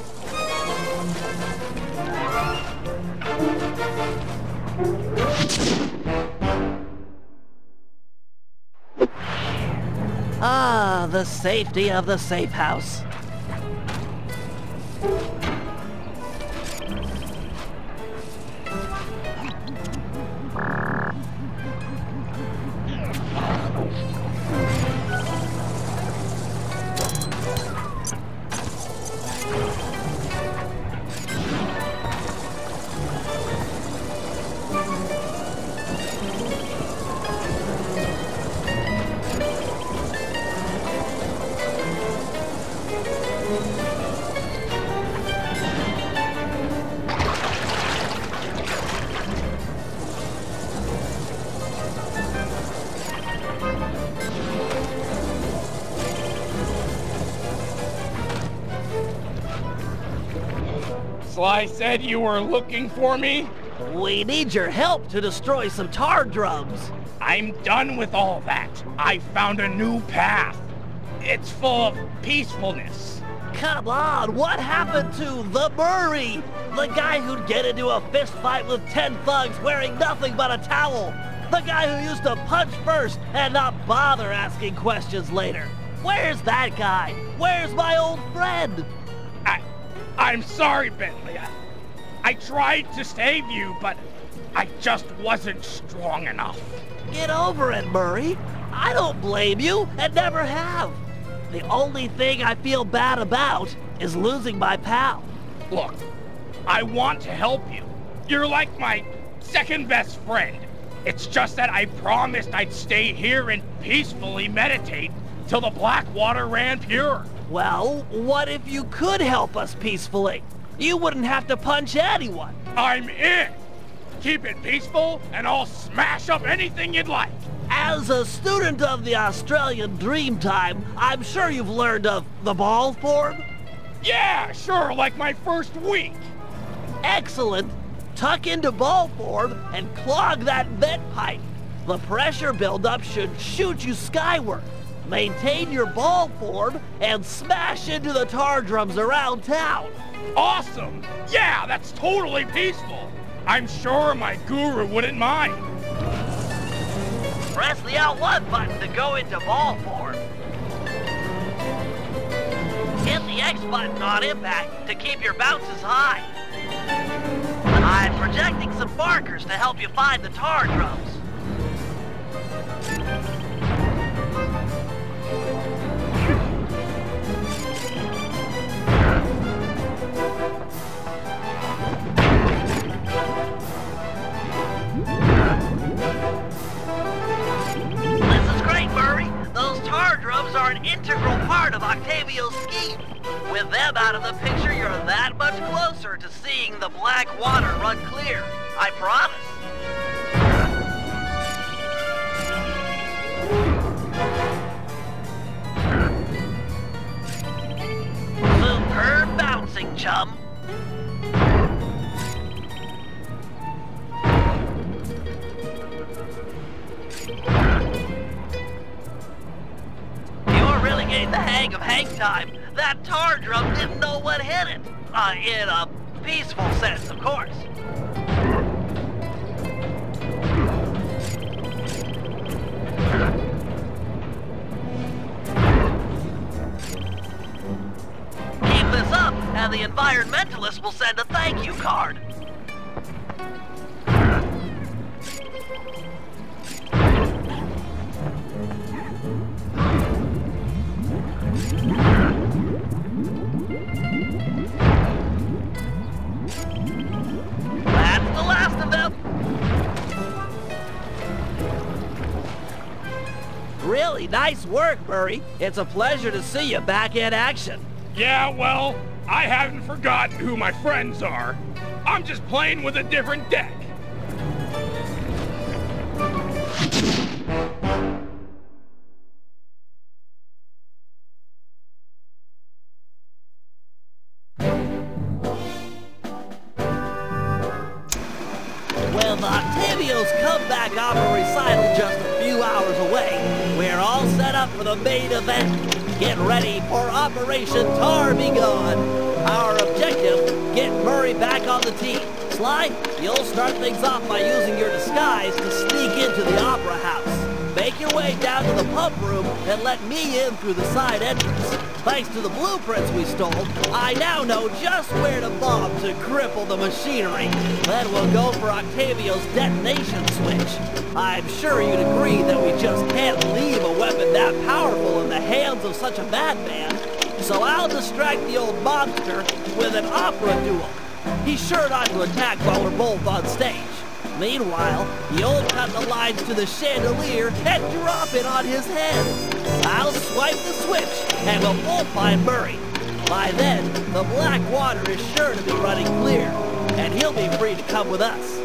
Ah, the safety of the safe house. Sly said you were looking for me? We need your help to destroy some tar drums. I'm done with all that. I found a new path. It's full of peacefulness. Come on, what happened to the Murray? The guy who'd get into a fist fight with 10 thugs wearing nothing but a towel. The guy who used to punch first and not bother asking questions later. Where's that guy? Where's my old friend? I'm sorry, Bentley. I tried to save you, but I just wasn't strong enough. Get over it, Murray. I don't blame you, and never have. The only thing I feel bad about is losing my pal. Look, I want to help you. You're like my second best friend. It's just that I promised I'd stay here and peacefully meditate till the black water ran pure. Well, what if you could help us peacefully? You wouldn't have to punch anyone. I'm in. Keep it peaceful and I'll smash up anything you'd like. As a student of the Australian Dreamtime, I'm sure you've learned of the ball form? Yeah, sure, like my first week. Excellent. Tuck into ball form and clog that vent pipe. The pressure buildup should shoot you skyward. Maintain your ball form and smash into the tar drums around town. Awesome! Yeah, that's totally peaceful. I'm sure my guru wouldn't mind. Press the L1 button to go into ball form. Hit the X button on impact to keep your bounces high. I'm projecting some markers to help you find the tar drums. This is great, Murray. Those tar drums are an integral part of Octavio's scheme. With them out of the picture, you're that much closer to seeing the black water run clear. I promise. Superb bouncing, chum. You're really getting the hang of hang time. That tar drum didn't know what hit it. In a peaceful sense, of course. Keep this up, and the environmentalist will send a thank you card. That's the last of them. Really nice work, Murray. It's a pleasure to see you back in action. Yeah, well, I haven't forgotten who my friends are. I'm just playing with a different deck. With Octavio's comeback opera recital just a few hours away, we're all set up for the main event. Get ready for Operation Tar Be Gone. Our objective, get Murray back on the team. Sly, you'll start things off by using your disguise to sneak into the Opera House. Make your way down to the pump room and let me in through the side entrance. Thanks to the blueprints we stole, I now know just where to bomb to cripple the machinery. Then we'll go for Octavio's detonation switch. I'm sure you'd agree that we just can't leave a weapon that powerful in the hands of such a madman. So I'll distract the old monster with an opera duel. He's sure not to attack while we're both on stage. Meanwhile, you'll cut the lines to the chandelier and drop it on his head. I'll swipe the switch and we'll both find Murray. By then, the black water is sure to be running clear, and he'll be free to come with us.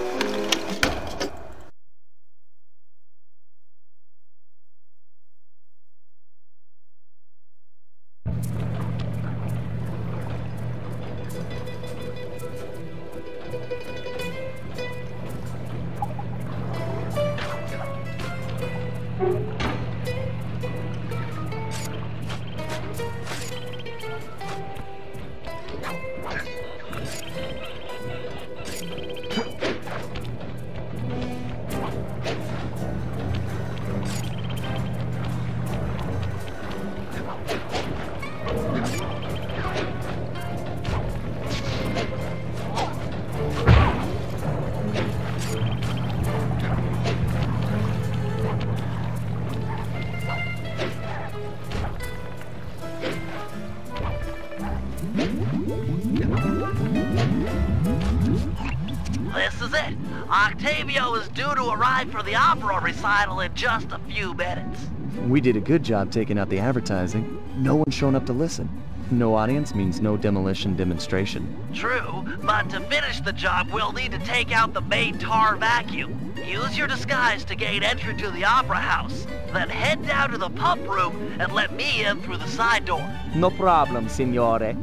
Octavio is due to arrive for the opera recital in just a few minutes. We did a good job taking out the advertising. No one's shown up to listen. No audience means no demolition demonstration. True, but to finish the job, we'll need to take out the main tar vacuum. Use your disguise to gain entry to the opera house. Then head down to the pump room and let me in through the side door. No problem, signore.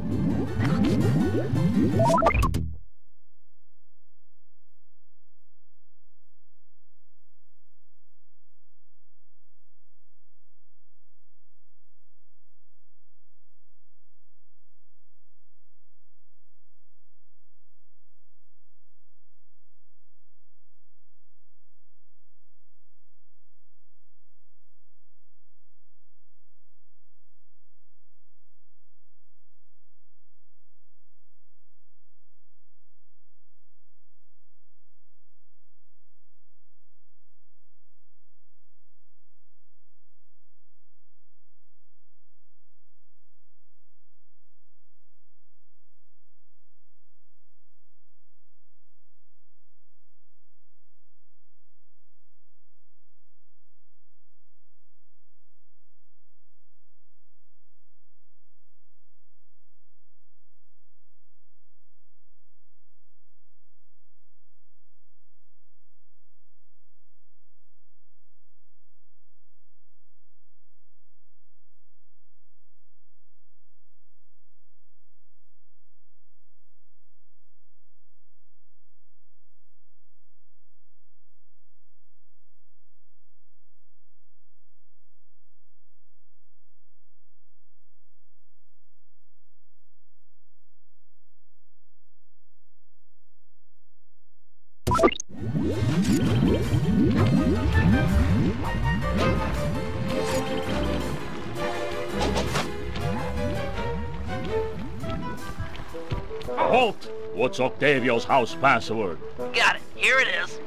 Halt! What's Octavio's house password? Got it. Here it is.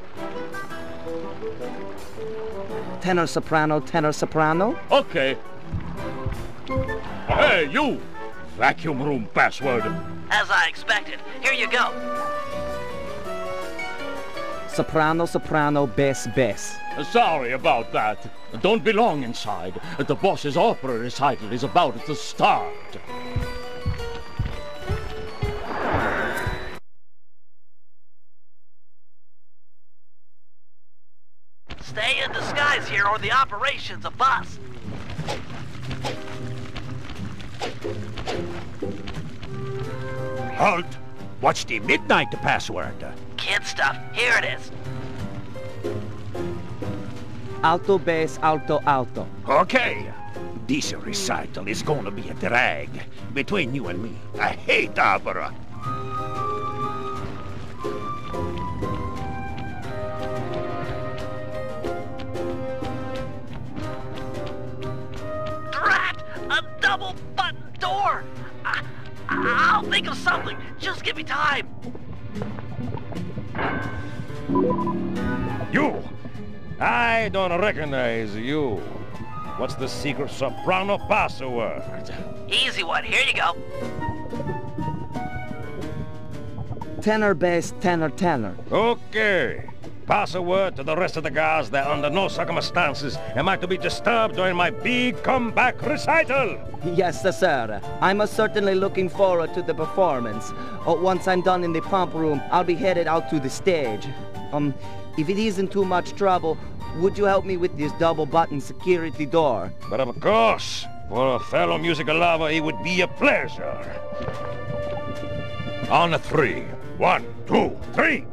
Tenor soprano, tenor soprano. Okay. Hey, you! Vacuum room password. As I expected. Here you go. Soprano, soprano, bass, bass. Sorry about that. Don't belong inside. The boss's opera recital is about to start. Stay in disguise here or the operation's a bust. Halt! What's the midnight password? Kid stuff. Here it is. Alto, bass, alto, alto. Okay. This recital is gonna be a drag. Between you and me, I hate opera. Drat! A double button door! I'll think of something. Just give me time. You! I don't recognize you. What's the secret soprano password? Easy one. Here you go. Tenor, bass, tenor, tenor. Okay. Password to the rest of the guys that under no circumstances am I to be disturbed during my big comeback recital. Yes, sir. I'm certainly looking forward to the performance. Once I'm done in the pump room, I'll be headed out to the stage. If it isn't too much trouble, would you help me with this double-button security door? But of course, for a fellow musical lover, it would be a pleasure. On a 3. 1, 2, 3.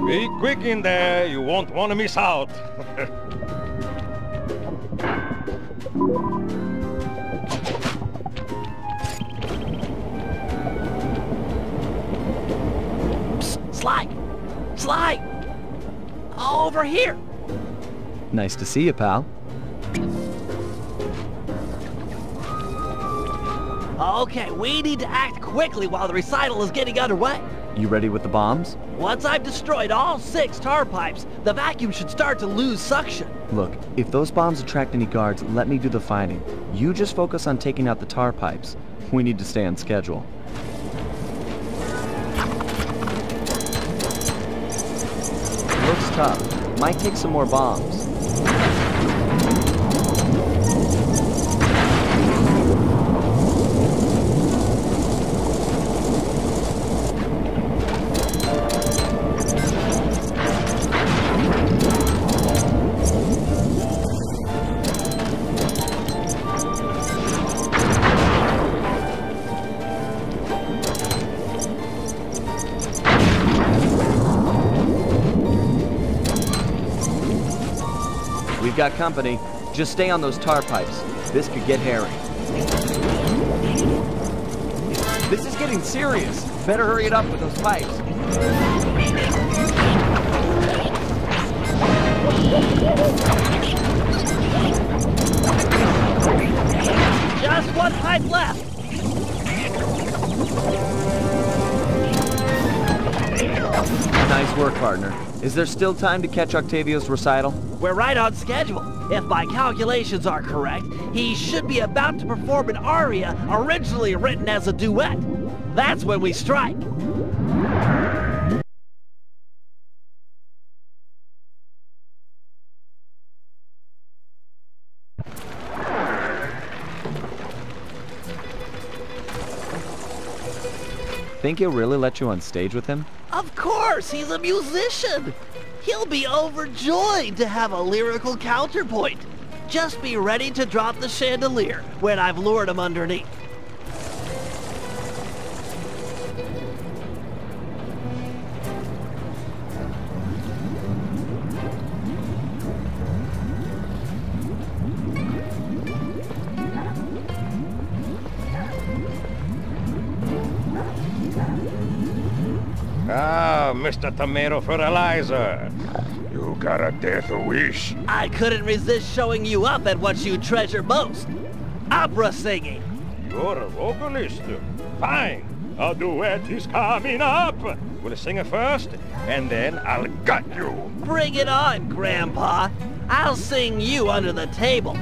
Be quick in there, you won't want to miss out. Psst, Sly! Sly! Over here! Nice to see you, pal. Okay, we need to act quickly while the recital is getting underway. You ready with the bombs? Once I've destroyed all 6 tar pipes, the vacuum should start to lose suction. Look, if those bombs attract any guards, let me do the fighting. You just focus on taking out the tar pipes. We need to stay on schedule. tough. Might take some more bombs. We've got company. Just stay on those tar pipes. This could get hairy. This is getting serious. Better hurry it up with those pipes. Just one pipe left. Nice work, partner. Is there still time to catch Octavio's recital? We're right on schedule. If my calculations are correct, he should be about to perform an aria originally written as a duet. That's when we strike. Think he'll really let you on stage with him? Of course, he's a musician. He'll be overjoyed to have a lyrical counterpoint. Just be ready to drop the chandelier when I've lured him underneath. Ah, Mr. Tomato Fertilizer. You got a death wish. I couldn't resist showing you up at what you treasure most. Opera singing. You're a vocalist. Fine. A duet is coming up. We'll sing it first, and then I'll gut you. Bring it on, Grandpa. I'll sing you under the table.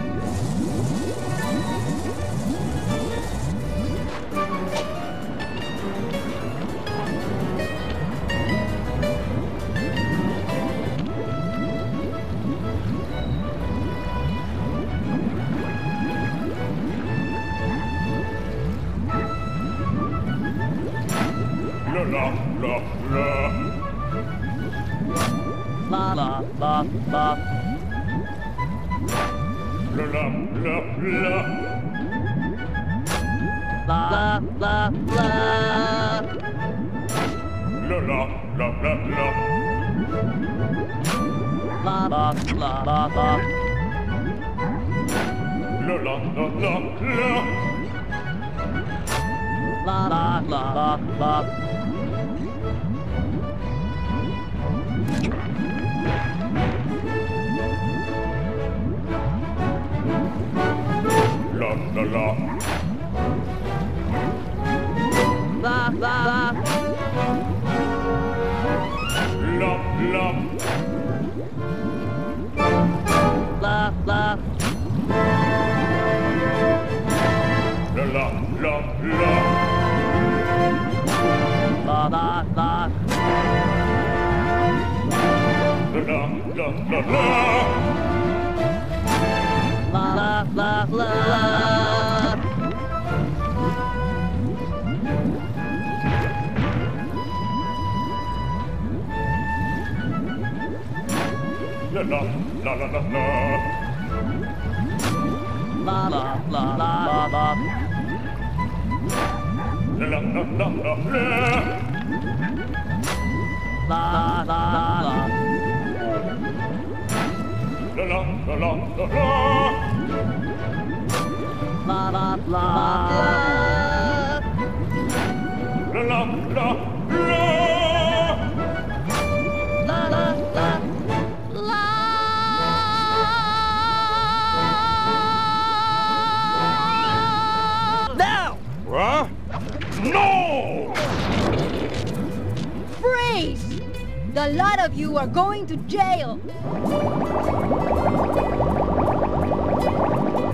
La la la la. La la la la. La la la. La la la la la. La la la la la. La la la la la. La la la la la. La la la. La la la. La la. La la. La la la la. La la la. La la la la la. La la la. La la la la la la. La la la la la. La la la la la la. La la la. La la la la la la. La la la la. La la la la. La la la. Now! What? No! Freeze! The lot of you are going to jail.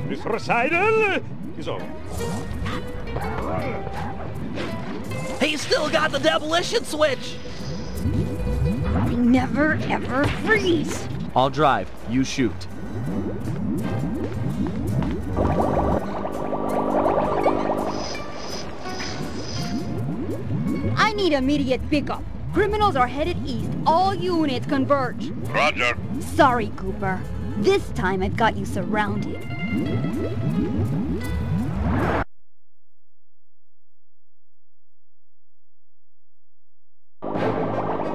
This recital is over. He's still got the demolition switch. never ever freeze. I'll drive. You shoot. I need immediate pickup. Criminals are headed east. All units converge. Roger. Sorry, Cooper. This time I've got you surrounded.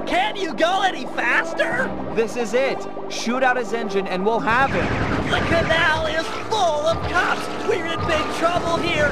Can't you go any faster? This is it. Shoot out his engine and we'll have him. The canal is full of cops. We're in big trouble here.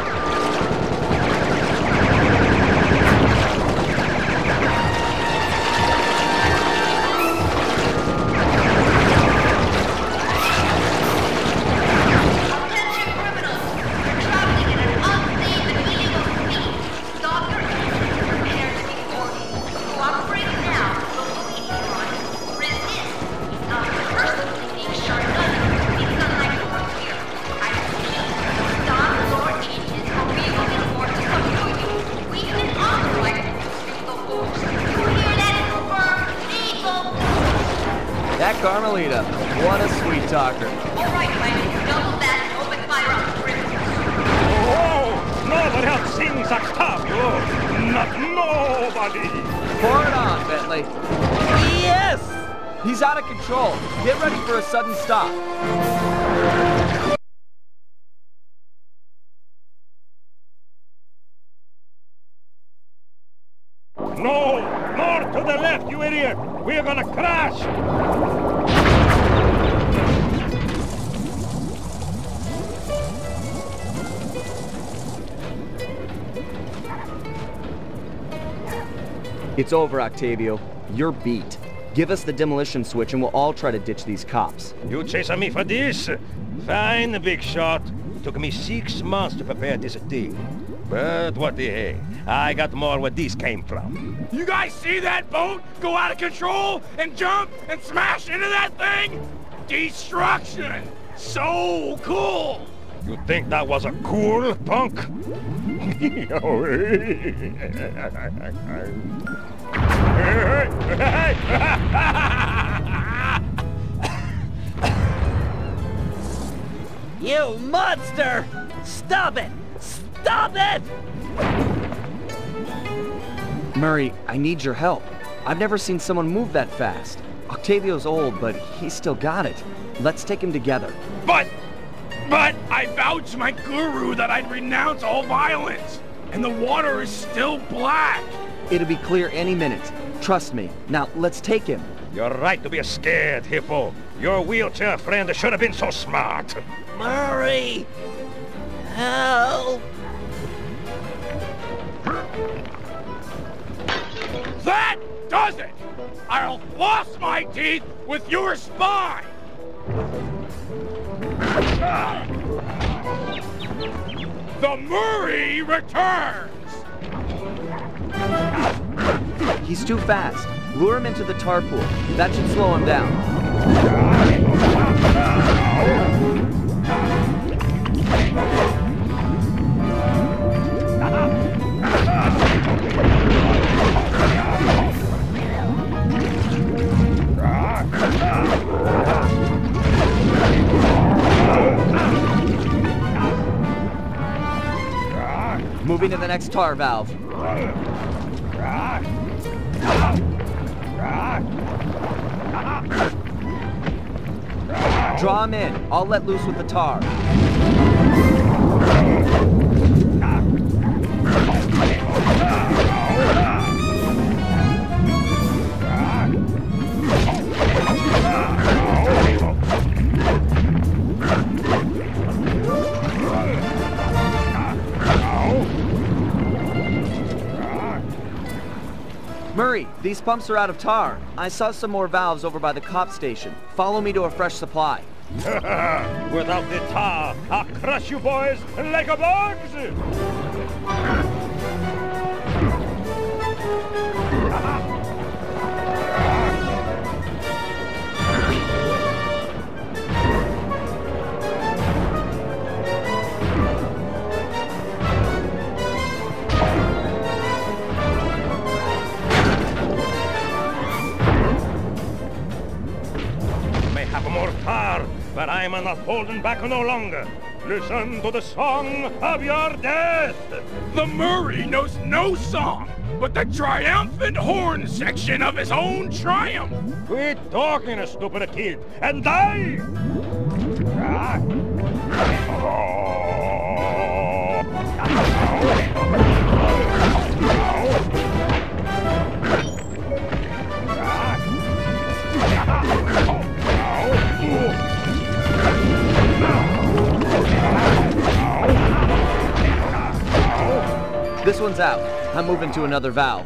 That Carmelita, what a sweet talker. All right, Mike, double that and open fire on the criminals. Oh, nobody else sings Octavio. Not nobody. Pour it on, Bentley. Yes! He's out of control. Get ready for a sudden stop. No, more to the left, you idiot. We're gonna crash. It's over, Octavio. You're beat. Give us the demolition switch and we'll all try to ditch these cops. You chasing me for this? Fine, big shot. It took me 6 months to prepare this thing. But what the heck? I got more where this came from. You guys see that boat go out of control and jump and smash into that thing? Destruction! So cool! You think that was a cool, punk? You monster! Stop it! Stop it! Murray, I need your help. I've never seen someone move that fast. Octavio's old, but he's still got it. Let's take him together. But I vowed to my guru that I'd renounce all violence, and the water is still black. It'll be clear any minute. Trust me. Now, let's take him. You're right to be scared, Hippo. Your wheelchair friend should have been so smart. Murray! Help! That does it! I'll floss my teeth with your spine! The Murray returns! He's too fast. Lure him into the tar pool. That should slow him down. Moving to the next tar valve. Draw him in. I'll let loose with the tar. Murray, these pumps are out of tar. I saw some more valves over by the cop station. Follow me to a fresh supply. Without the tar, I'll crush you boys like a bugs! I'm not holding back no longer. Listen to the song of your death. The Murray knows no song but the triumphant horn section of his own triumph. Quit talking, stupid kid, and die! This one's out. I'm moving to another valve.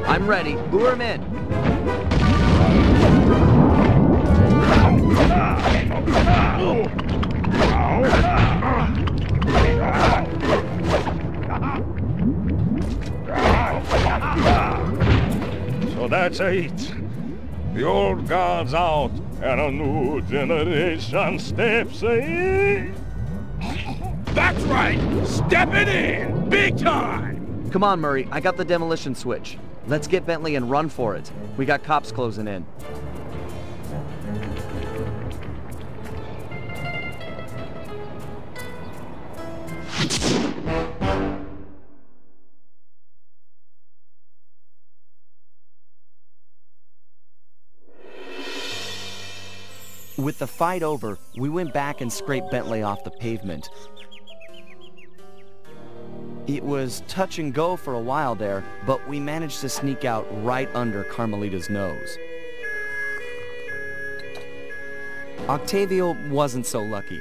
I'm ready. Lure him in. So that's it. The old guard's out, and a new generation steps in. That's right! Stepping in! Big time! Come on, Murray. I got the demolition switch. Let's get Bentley and run for it. We got cops closing in. With the fight over, we went back and scraped Bentley off the pavement. It was touch and go for a while there, but we managed to sneak out right under Carmelita's nose. Octavio wasn't so lucky.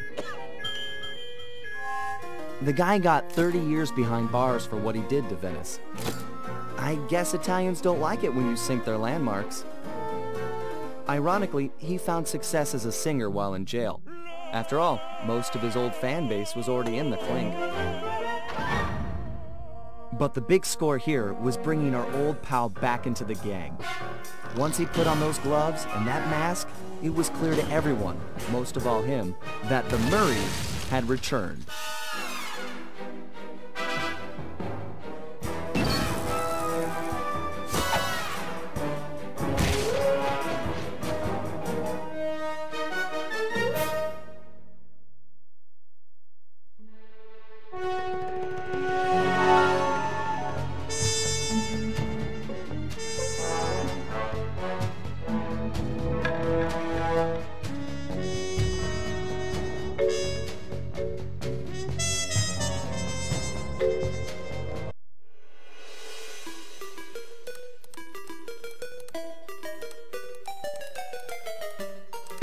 The guy got 30 years behind bars for what he did to Venice. I guess Italians don't like it when you sink their landmarks. Ironically, he found success as a singer while in jail. After all, most of his old fan base was already in the clink. But the big score here was bringing our old pal back into the gang. Once he put on those gloves and that mask, it was clear to everyone, most of all him, that the Murrays had returned.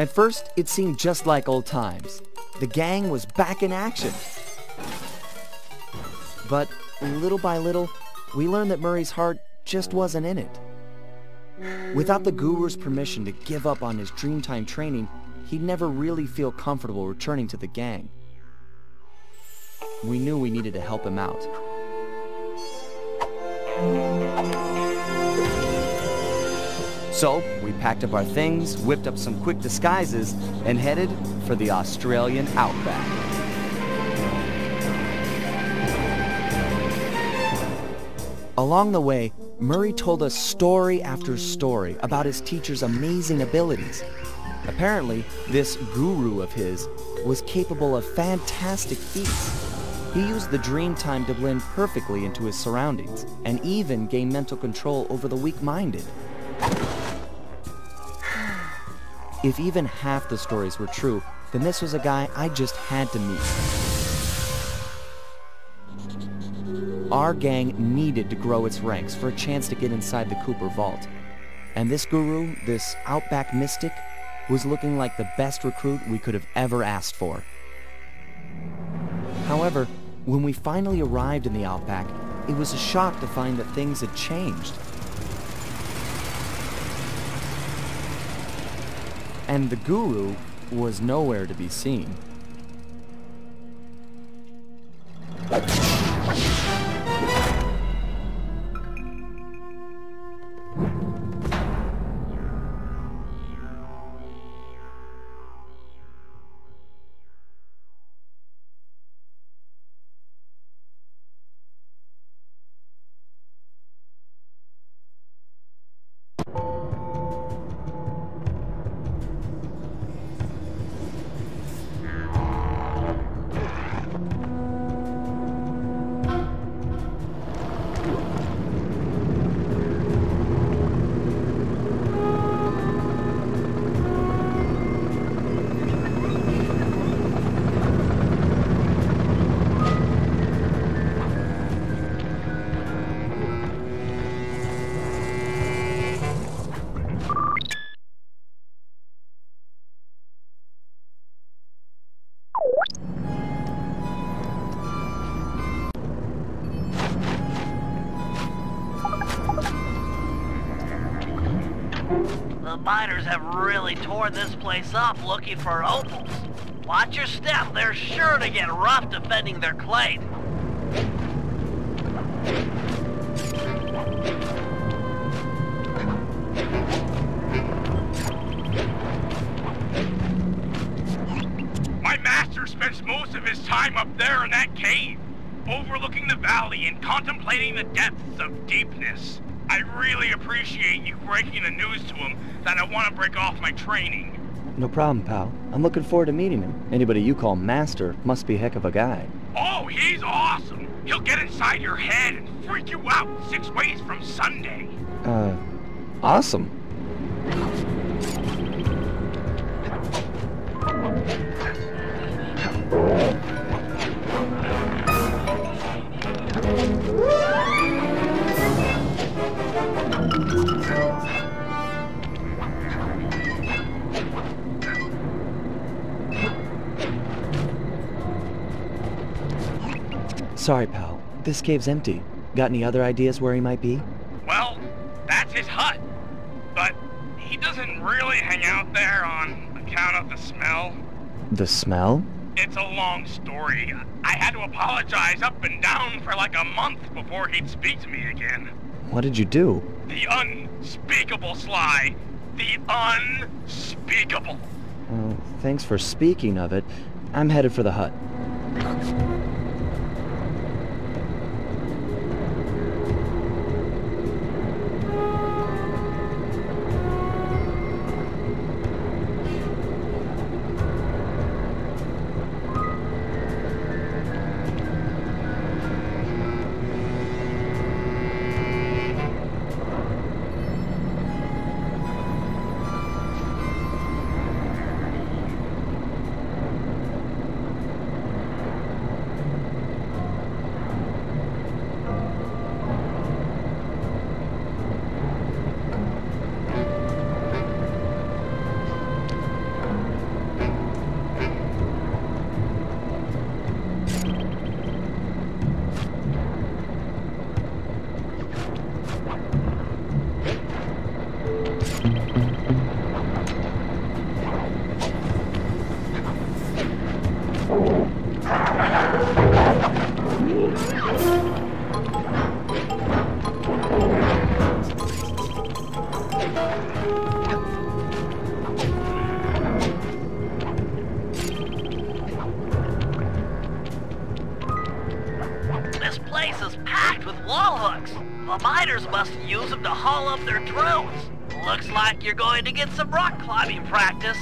At first, it seemed just like old times. The gang was back in action. But little by little, we learned that Murray's heart just wasn't in it. Without the Guru's permission to give up on his Dreamtime training, he'd never really feel comfortable returning to the gang. We knew we needed to help him out. So, we packed up our things, whipped up some quick disguises, and headed for the Australian outback. Along the way, Murray told us story after story about his teacher's amazing abilities. Apparently, this guru of his was capable of fantastic feats. He used the Dreamtime to blend perfectly into his surroundings, and even gain mental control over the weak-minded. If even half the stories were true, then this was a guy I just had to meet. Our gang needed to grow its ranks for a chance to get inside the Cooper Vault. And this guru, this outback mystic, was looking like the best recruit we could have ever asked for. However, when we finally arrived in the outback, it was a shock to find that things had changed. And the guru was nowhere to be seen. miners have really torn this place up looking for opals. Watch your step, they're sure to get rough defending their claim. My master spends most of his time up there in that cave, overlooking the valley and contemplating the depths of deepness. I really appreciate you breaking the news to him that I want to break off my training. No problem, pal. I'm looking forward to meeting him. Anybody you call master must be a heck of a guy. Oh, he's awesome! He'll get inside your head and freak you out 6 ways from Sunday. Awesome. Sorry, pal. This cave's empty. Got any other ideas where he might be? Well, that's his hut. But he doesn't really hang out there on account of the smell. The smell? It's a long story. I had to apologize up and down for like a month before he'd speak to me again. What did you do? The unspeakable, Sly. The unspeakable. Well, thanks for speaking of it. I'm headed for the hut. This place is packed with wall hooks. The miners must use them to haul up their drills. Looks like you're going to get some rock climbing practice.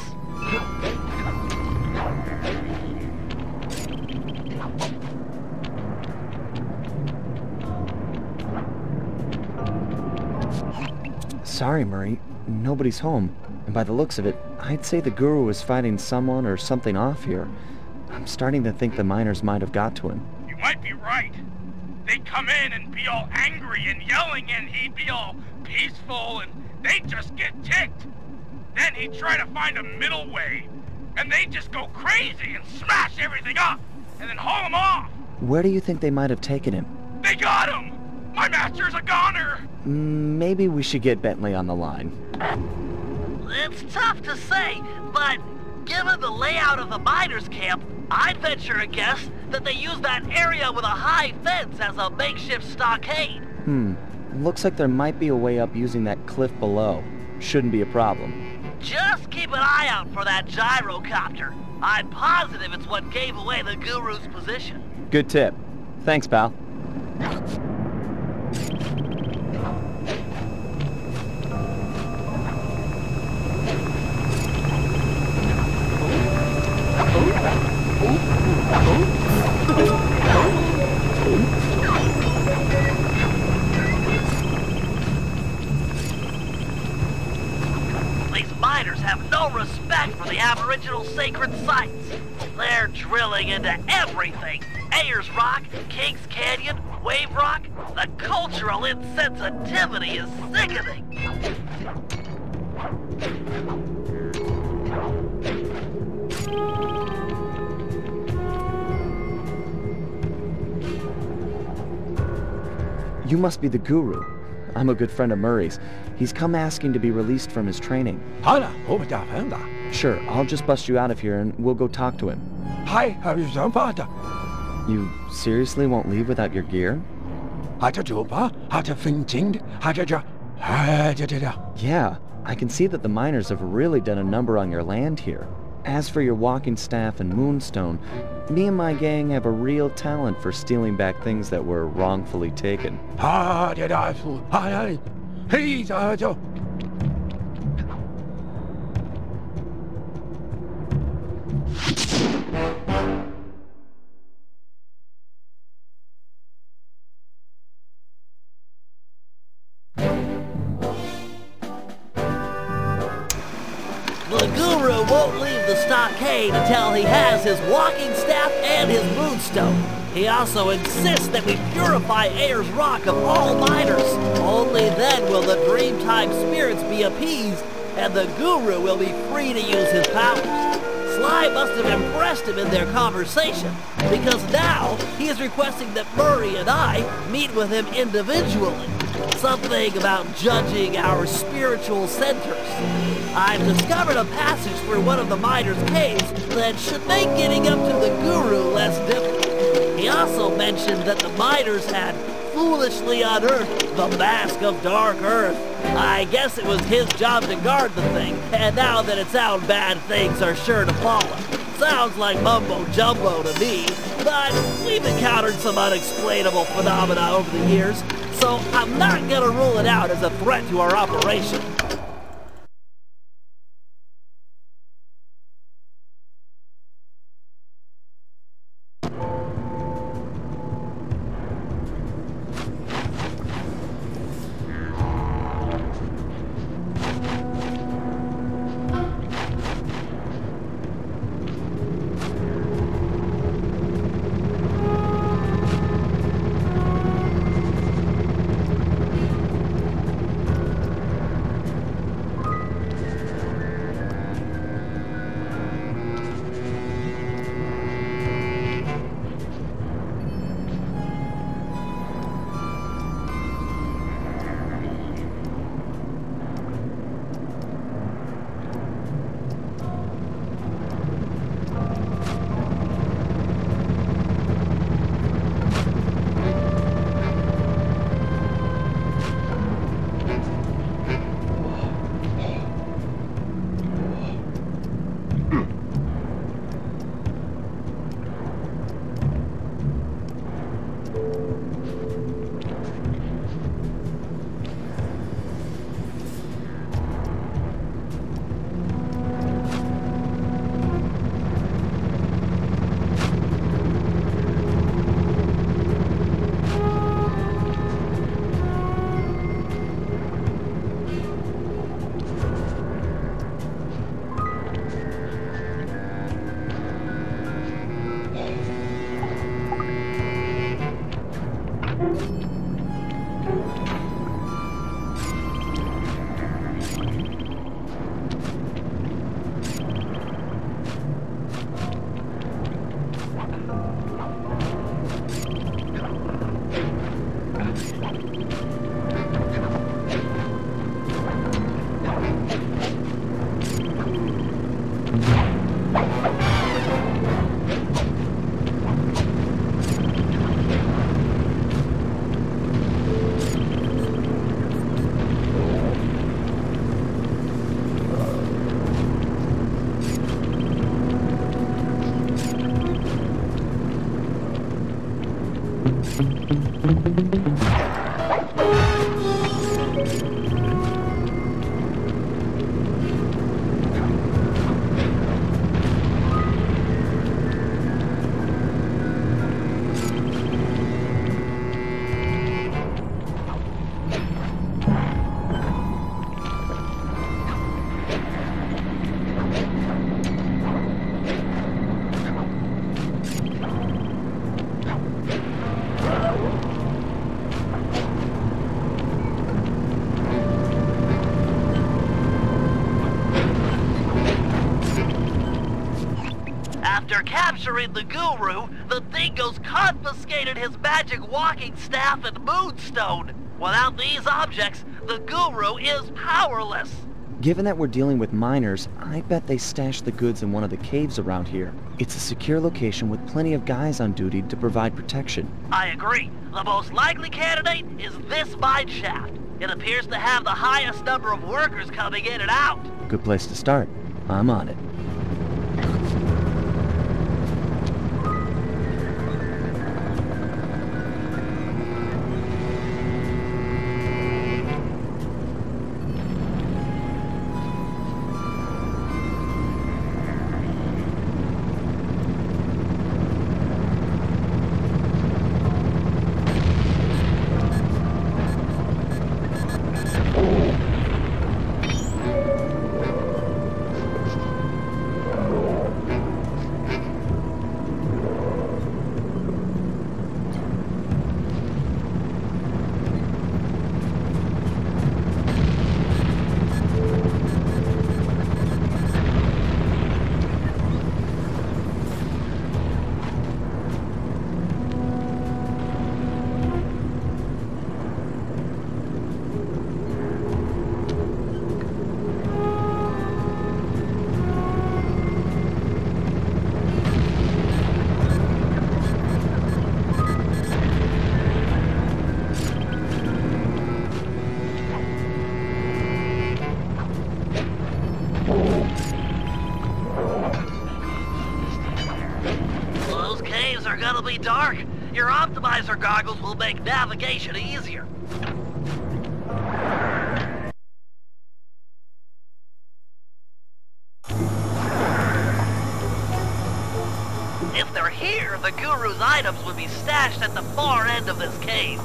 Sorry, Murray. Nobody's home. And by the looks of it, I'd say the Guru is fighting someone or something off here. I'm starting to think the miners might have got to him. You might be right. They'd come in and be all angry and yelling, and he'd be all peaceful, and they'd just get ticked. Then he'd try to find a middle way, and they'd just go crazy and smash everything up, and then haul him off. Where do you think they might have taken him? They got him! My master's a goner! Maybe we should get Bentley on the line. It's tough to say, but given the layout of the miners' camp, I'd venture a guess that they use that area with a high fence as a makeshift stockade. Looks like there might be a way up using that cliff below. Shouldn't be a problem. Just keep an eye out for that gyrocopter. I'm positive it's what gave away the Guru's position. Good tip. Thanks, pal. These miners have no respect for the Aboriginal sacred sites. They're drilling into everything. Ayers Rock, Kings Canyon, Wave Rock. The cultural insensitivity is sickening. You must be the Guru. I'm a good friend of Murray's. He's come asking to be released from his training. Sure, I'll just bust you out of here and we'll go talk to him. You seriously won't leave without your gear? Yeah, I can see that the miners have really done a number on your land here. As for your walking staff and moonstone, me and my gang have a real talent for stealing back things that were wrongfully taken. The Guru won't leave the stockade until he has his walking staff and his moonstone. He also insists that we purify Ayers Rock of all miners. Only then will the Dreamtime spirits be appeased, and the Guru will be free to use his powers. Sly must have impressed him in their conversation, because now he is requesting that Murray and I meet with him individually. Something about judging our spiritual centers. I've discovered a passage through one of the miners' caves that should make getting up to the Guru less difficult. He also mentioned that the miners had foolishly unearthed the Mask of Dark Earth. I guess it was his job to guard the thing, and now that it's out, bad things are sure to follow. Sounds like mumbo-jumbo to me, but we've encountered some unexplainable phenomena over the years, so I'm not gonna rule it out as a threat to our operation. After capturing the Guru, the Dingoes confiscated his magic walking staff and moonstone. Without these objects, the Guru is powerless. Given that we're dealing with miners, I bet they stashed the goods in one of the caves around here. It's a secure location with plenty of guys on duty to provide protection. I agree. The most likely candidate is this mine shaft. It appears to have the highest number of workers coming in and out. Good place to start. I'm on it. Those caves are gonna be dark. Your optimizer goggles will make navigation easier. If they're here, the Guru's items would be stashed at the far end of this cave.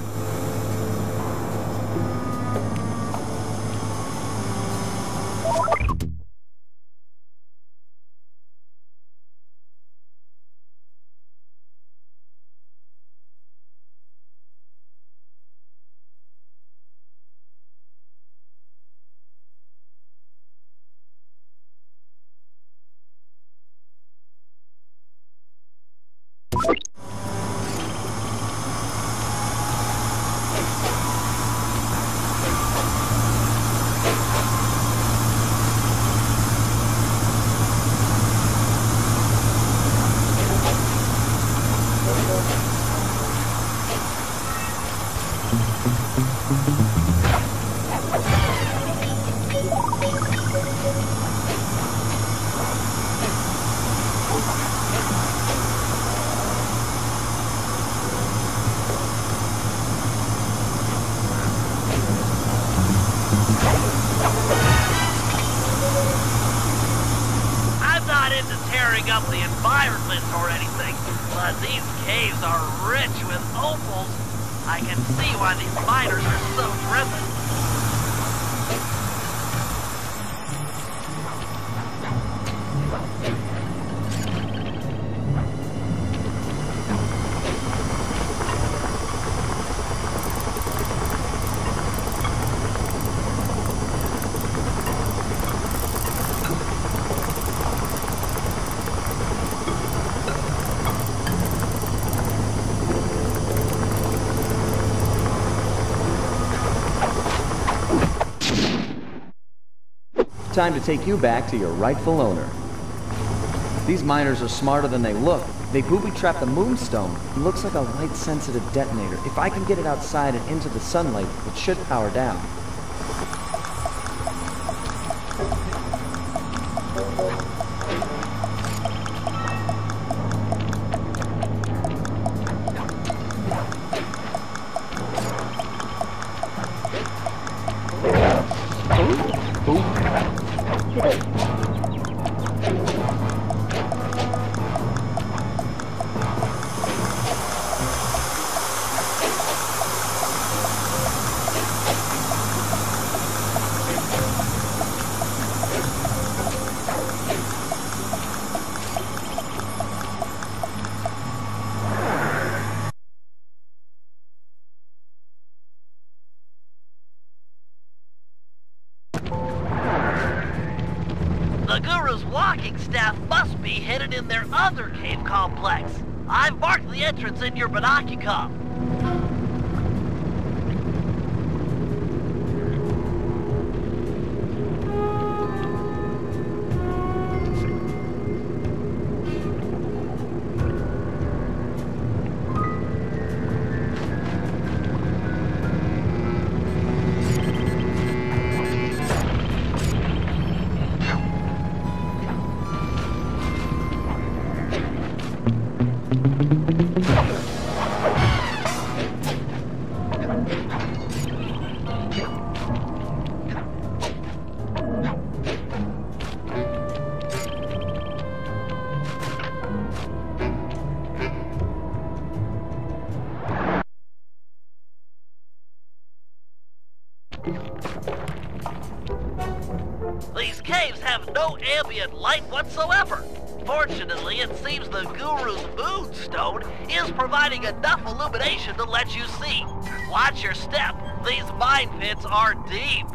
I'm not into tearing up the environment or anything, but these caves are rich with opals. I can see why these miners are so driven. Time to take you back to your rightful owner. These miners are smarter than they look. They booby-trapped the moonstone. It looks like a light-sensitive detonator. If I can get it outside and into the sunlight, it should power down. The Guru's walking staff must be hidden in their other cave complex. I've marked the entrance in your binocular. have no ambient light whatsoever. Fortunately, it seems the Guru's Moonstone is providing enough illumination to let you see. Watch your step. These mine pits are deep.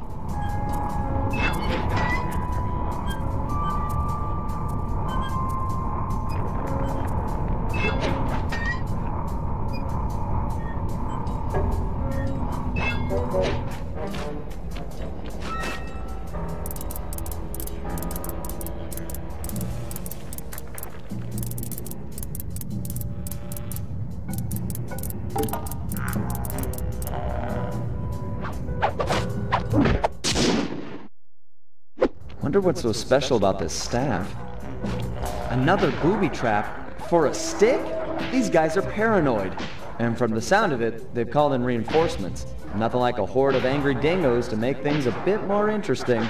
Wonder what's so special about this staff. Another booby trap for a stick? These guys are paranoid. And from the sound of it, they've called in reinforcements. Nothing like a horde of angry dingoes to make things a bit more interesting.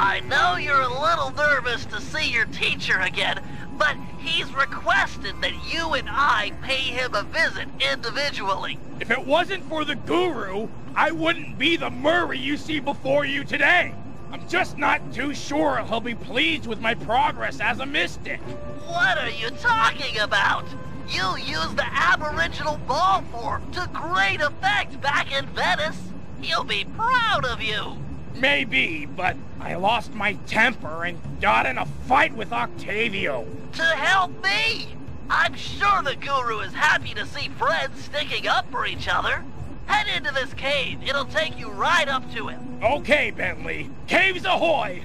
I know you're a little nervous to see your teacher again, but he's requested that you and I pay him a visit individually. If it wasn't for the Guru, I wouldn't be the Murray you see before you today. I'm just not too sure he'll be pleased with my progress as a mystic. What are you talking about? You used the Aboriginal ball form to great effect back in Venice. He'll be proud of you. Maybe, but I lost my temper and got in a fight with Octavio. To help me? I'm sure the Guru is happy to see friends sticking up for each other. Head into this cave. It'll take you right up to him. Okay, Bentley. Caves ahoy!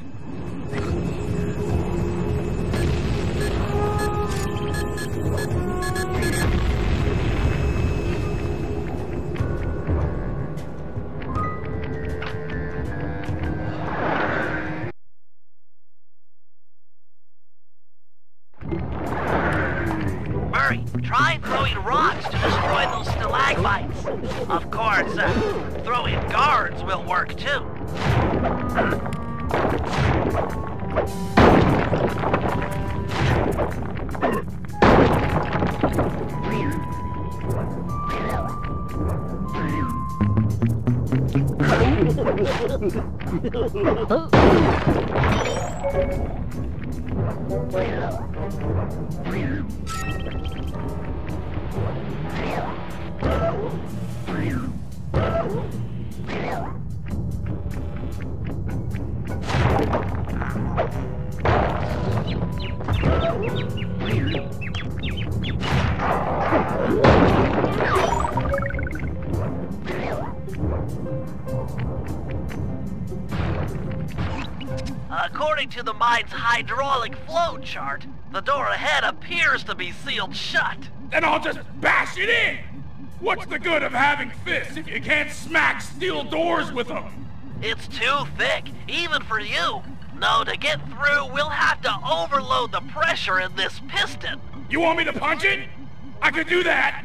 Try throwing rocks to destroy those stalagmites. Of course, throwing guards will work too. According to the mine's hydraulic flow chart, the door ahead appears to be sealed shut. Then I'll just bash it in! What's the good of having fists if you can't smack steel doors with them? It's too thick, even for you. No, to get through, we'll have to overload the pressure in this piston. You want me to punch it? I could do that.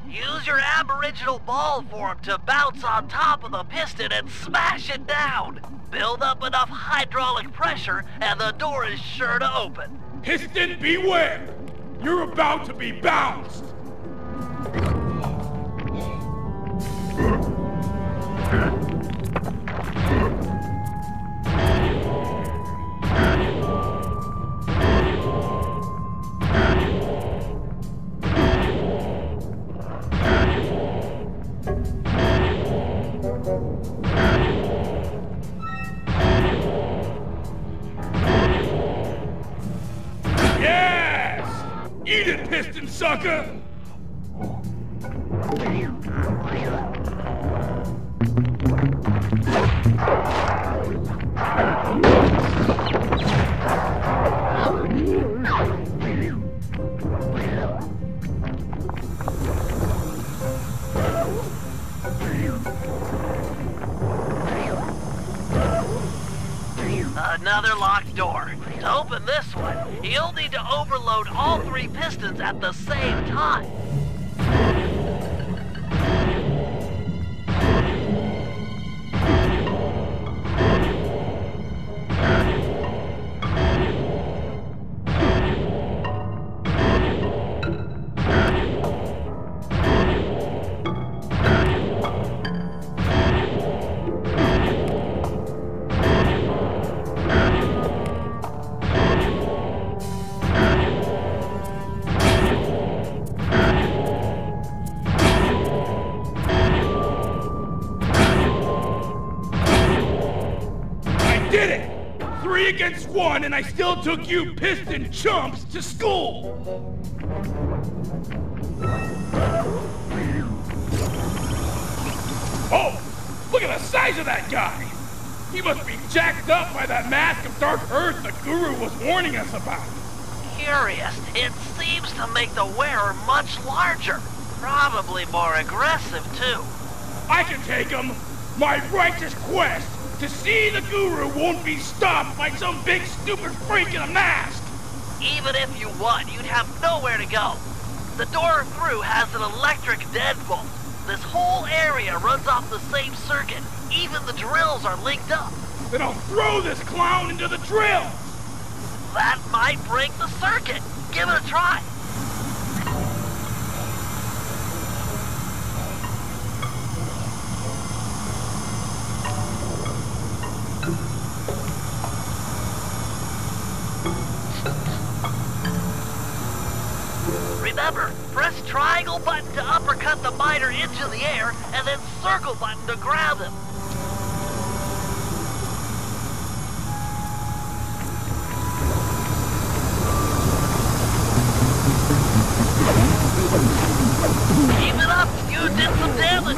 Use your aboriginal ball form to bounce on top of the piston and smash it down. Build up enough hydraulic pressure and the door is sure to open. Piston, beware! You're about to be bounced! Eat it, piston sucker! Another locked door. To open this one, you'll need to overload all 3 pistons at the same time. Did it! 3 against 1, and I still took you piston chumps to school! Oh! Look at the size of that guy! He must be jacked up by that mask of dark earth the Guru was warning us about. Curious, it seems to make the wearer much larger. Probably more aggressive, too. I can take him! My righteous quest to see the Guru won't be stopped by some big stupid freak in a mask! Even if you won, you'd have nowhere to go. The door through has an electric deadbolt. This whole area runs off the same circuit. Even the drills are linked up. Then I'll throw this clown into the drill! That might break the circuit. Give it a try. Remember, press triangle button to uppercut the miner into the air, and then circle button to grab him. Keep it up, you did some damage.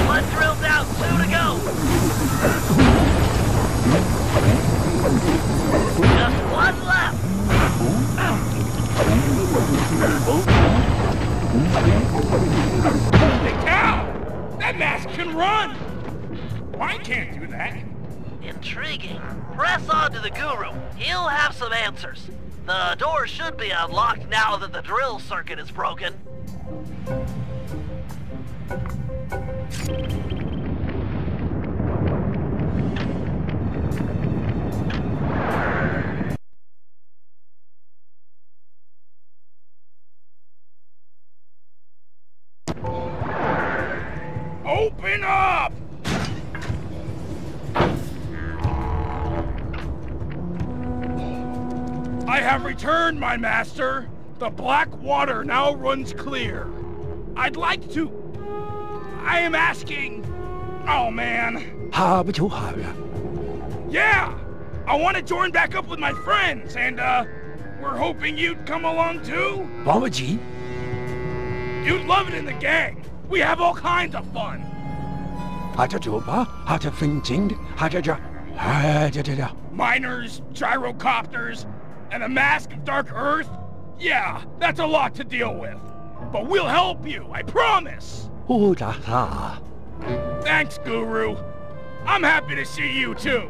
1 drill down, 2 to go. Just 1 left. Holy cow! That mask can run! Mine can't do that. Intriguing. Press on to the Guru. He'll have some answers. The door should be unlocked now that the drill circuit is broken. Open up! I have returned, my master. The black water now runs clear. I'd like to... I am asking... Oh, man. Yeah! I want to join back up with my friends, and, we're hoping you'd come along, too? You'd love it in the gang. We have all kinds of fun. Miners, gyrocopters, and a mask of Dark Earth? Yeah, that's a lot to deal with. But we'll help you, I promise! Thanks, Guru. I'm happy to see you, too.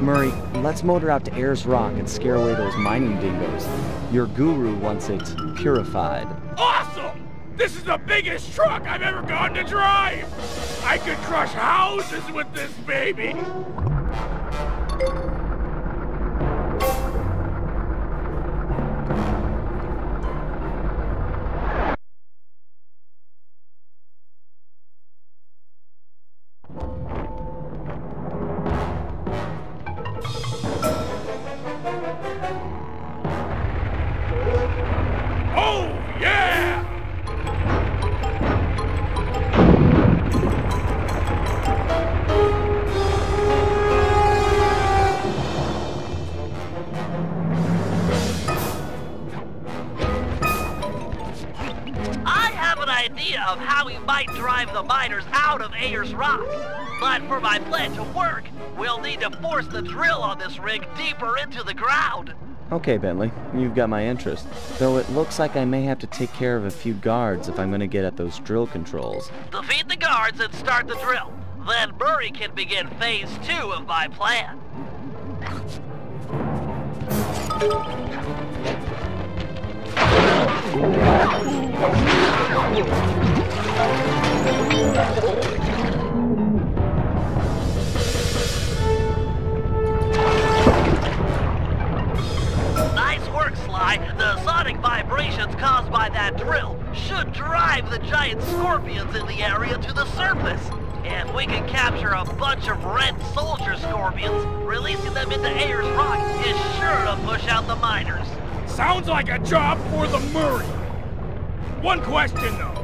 Murray, let's motor out to Ayers Rock and scare away those mining dingoes. Your guru wants it purified. Awesome! This is the biggest truck I've ever gotten to drive! I could crush houses with this baby! Of how we might drive the miners out of Ayers Rock. But for my plan to work, we'll need to force the drill on this rig deeper into the ground. Okay, Bentley, you've got my interest. Though it looks like I may have to take care of a few guards if I'm going to get at those drill controls. Defeat the guards and start the drill. Then Murray can begin phase 2 of my plan. Nice work, Sly. The sonic vibrations caused by that drill should drive the giant scorpions in the area to the surface. And we can capture a bunch of red soldier scorpions. Releasing them into Ayers Rock is sure to push out the miners. Sounds like a job for the Murray. One question, though.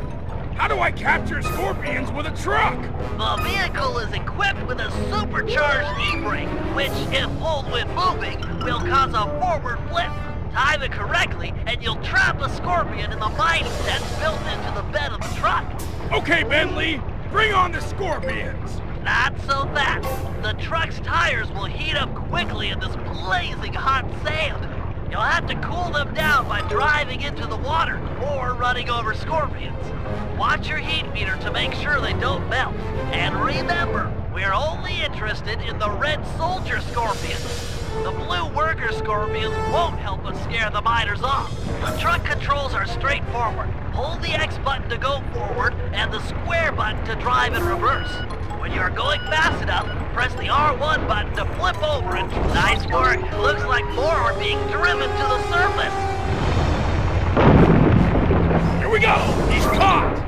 How do I capture scorpions with a truck? The vehicle is equipped with a supercharged e-brake, which, if pulled when moving, will cause a forward flip. Time it correctly, and you'll trap a scorpion in the mining nets built into the bed of the truck. Okay, Bentley, bring on the scorpions. Not so fast. The truck's tires will heat up quickly in this blazing hot sand. You'll have to cool them down by driving into the water or running over scorpions. Watch your heat meter to make sure they don't melt. And remember, we're only interested in the red soldier scorpions. The blue worker scorpions won't help us scare the miners off. The truck controls are straightforward. Hold the X button to go forward and the square button to drive in reverse. When you're going fast enough, press the R1 button to flip over and nice work. Looks like more are being driven to the surface. Here we go! He's caught!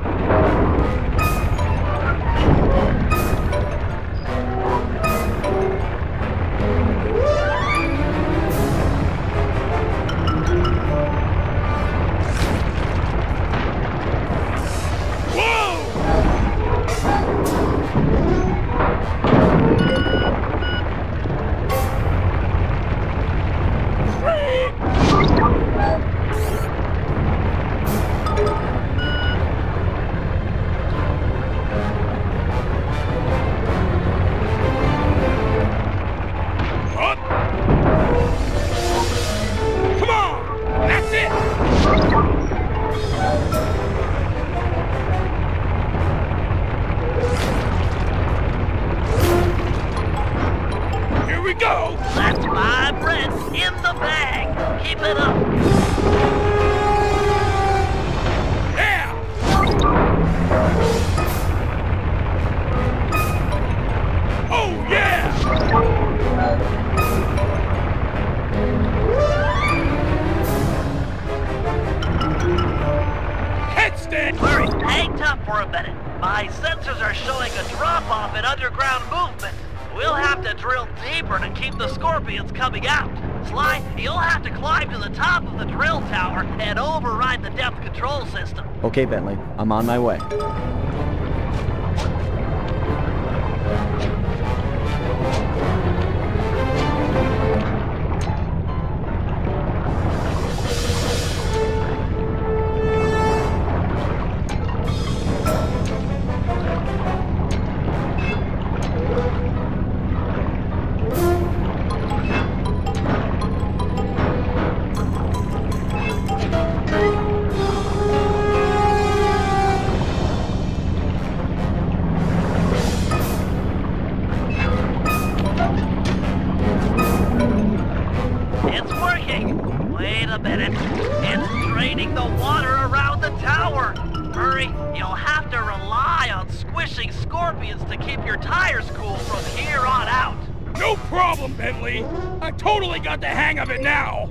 go! That's 5 reds in the bag. Keep it up. Yeah! Oh, yeah! Headstand! Murray, hang tough for a minute. My sensors are showing a drop-off in underground movement. We'll have to drill deeper to keep the scorpions coming out. Sly, you'll have to climb to the top of the drill tower and override the depth control system. Okay, Bentley. I'm on my way. It's working! Wait a minute. It's draining the water around the tower! Murray, you'll have to rely on squishing scorpions to keep your tires cool from here on out. No problem, Bentley. I totally got the hang of it now.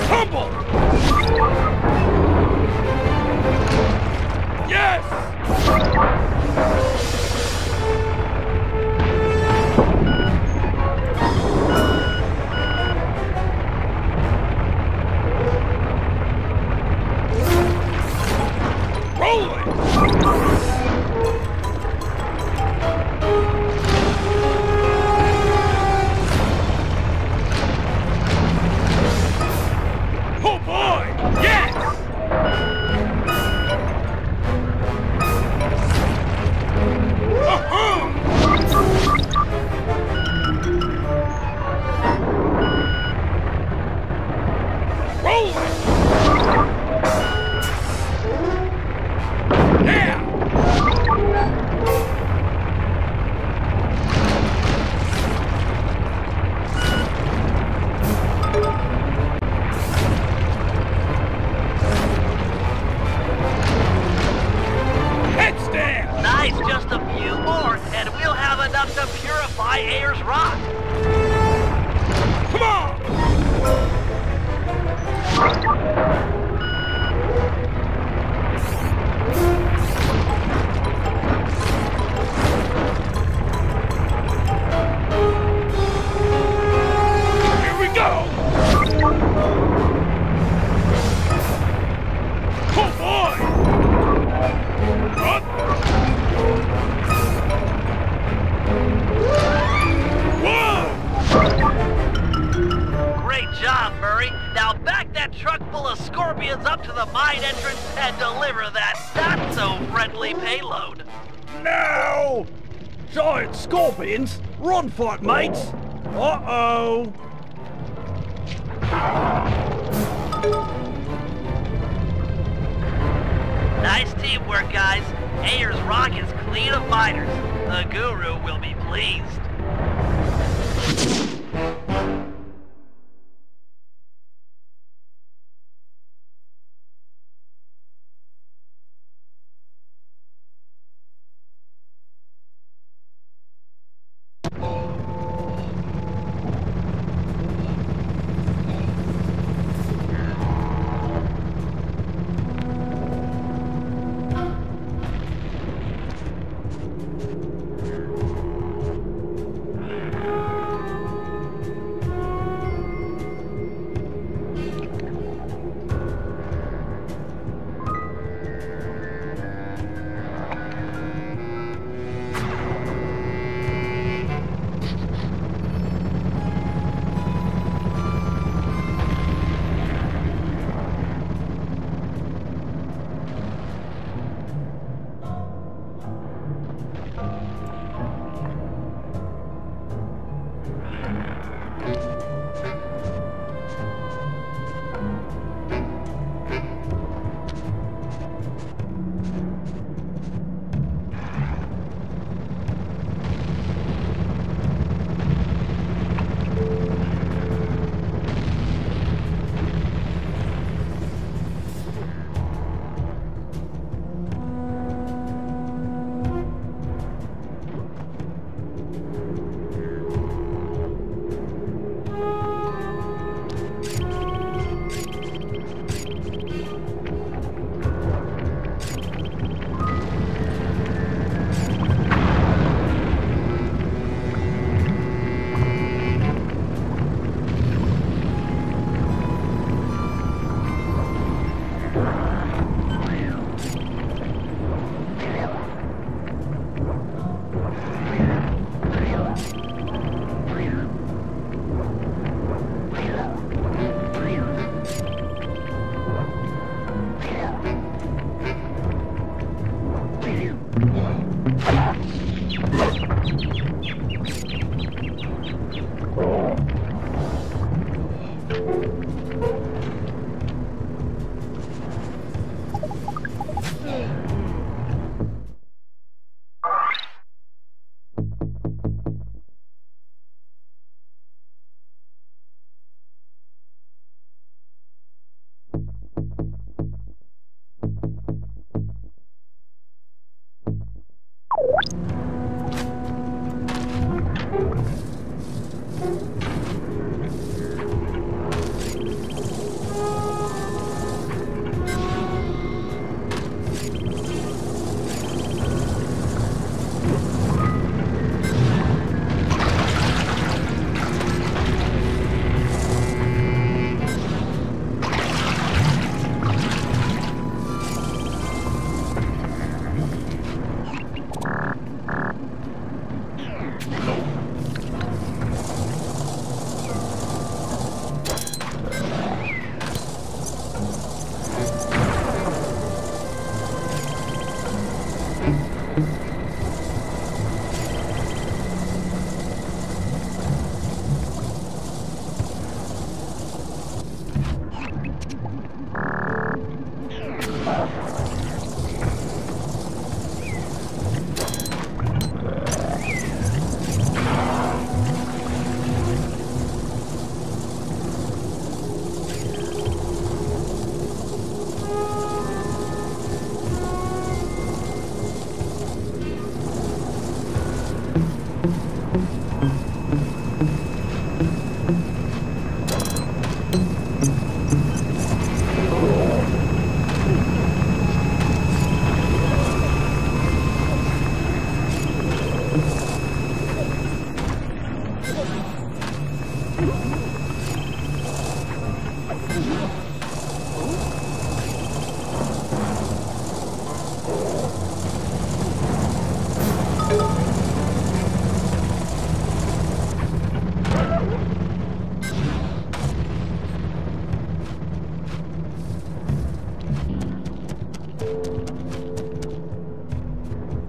Tumble! Yes! Oh boy! Yes! Nice, just a few more, and we'll have enough to purify Ayers Rock. Come on! Here we go! Oh boy! Up! Great job, Murray. Now back that truck full of scorpions up to the mine entrance and deliver that not-so-friendly payload. No! Giant scorpions? Run for it, mates! Uh-oh! Nice teamwork, guys. Ayers Rock is clean of miners. The Guru will be pleased.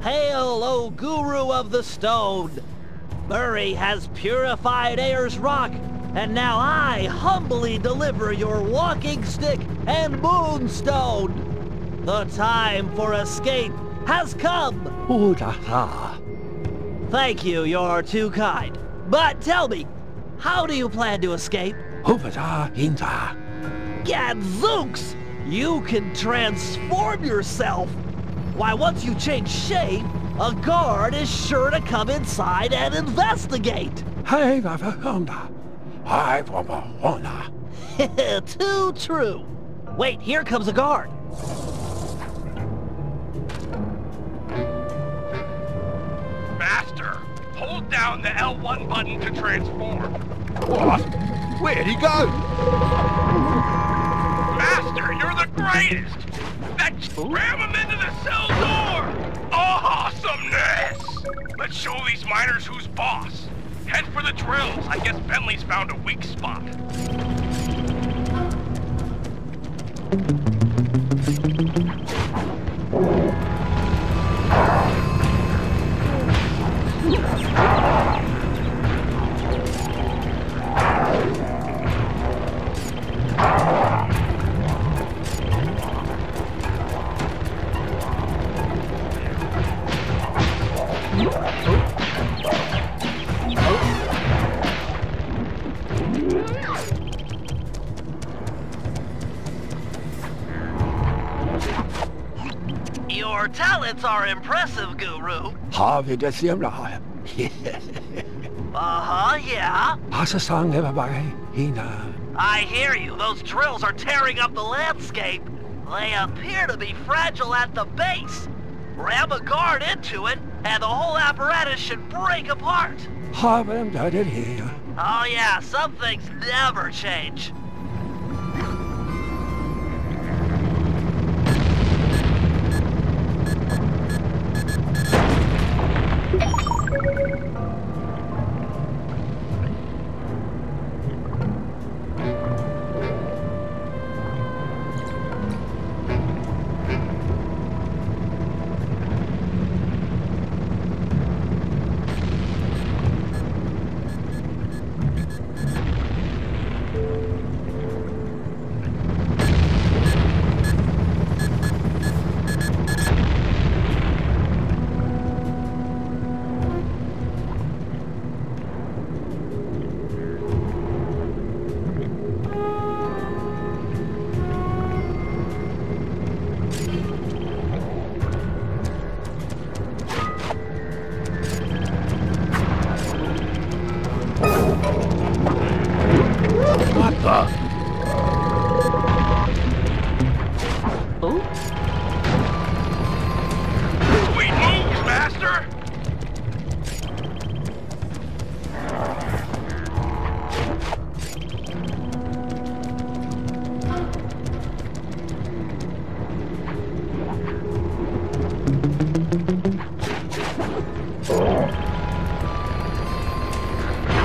Hail, O Guru of the Stone! Murray has purified Ayers Rock, and now I humbly deliver your walking stick and moonstone. The time for escape has come. Thank you, you're too kind. But tell me, how do you plan to escape? Gadzooks! You can transform yourself! Why, once you change shape, a guard is sure to come inside and investigate. Too true. Wait, here comes a guard. Master, hold down the L1 button to transform. What? Where'd he go? Master, you're the greatest! Ram him into the cell door! Awesomeness! Let's show these miners who's boss. Head for the drills. I guess Bentley's found a weak spot. Your talents are impressive, Guru. Uh-huh, yeah. I hear you. Those drills are tearing up the landscape. They appear to be fragile at the base. Ram a guard into it, and the whole apparatus should break apart. Oh yeah, some things never change. Sweet moves, Master!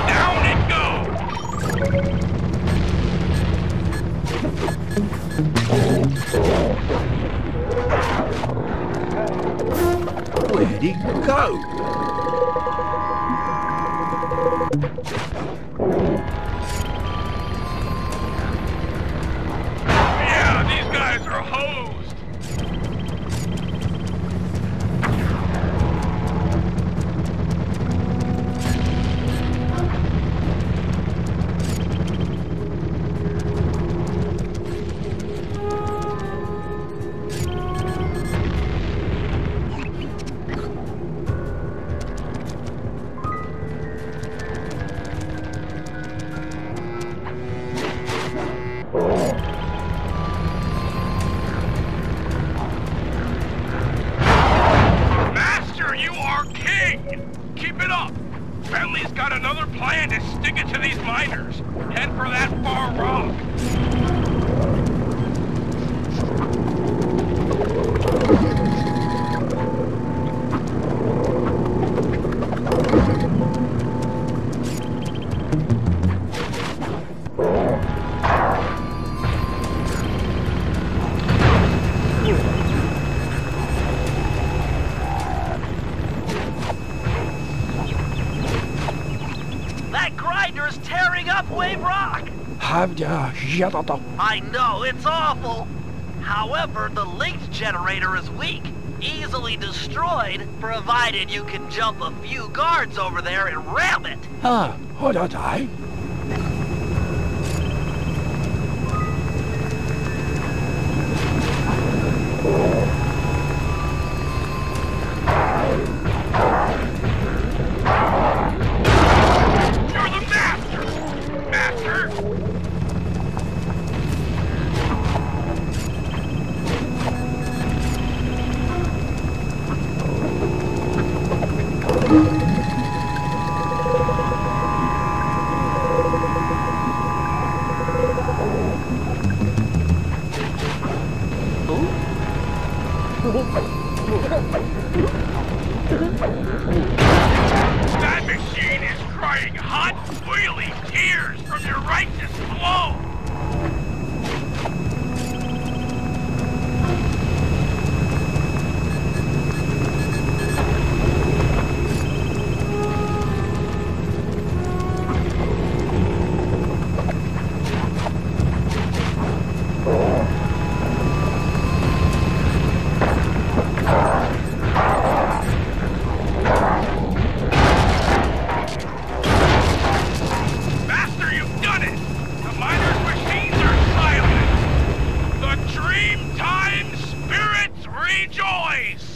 Down it goes! Where'd he go? Yeah, these guys are hosed! I know, it's awful. However, the linked generator is weak, easily destroyed, provided you can jump a few guards over there and ram it. You're the master! Master! That machine is crying hot, oily tears from your righteous flow! Master, you've done it! The miners' machines are silent! The Dreamtime spirits rejoice!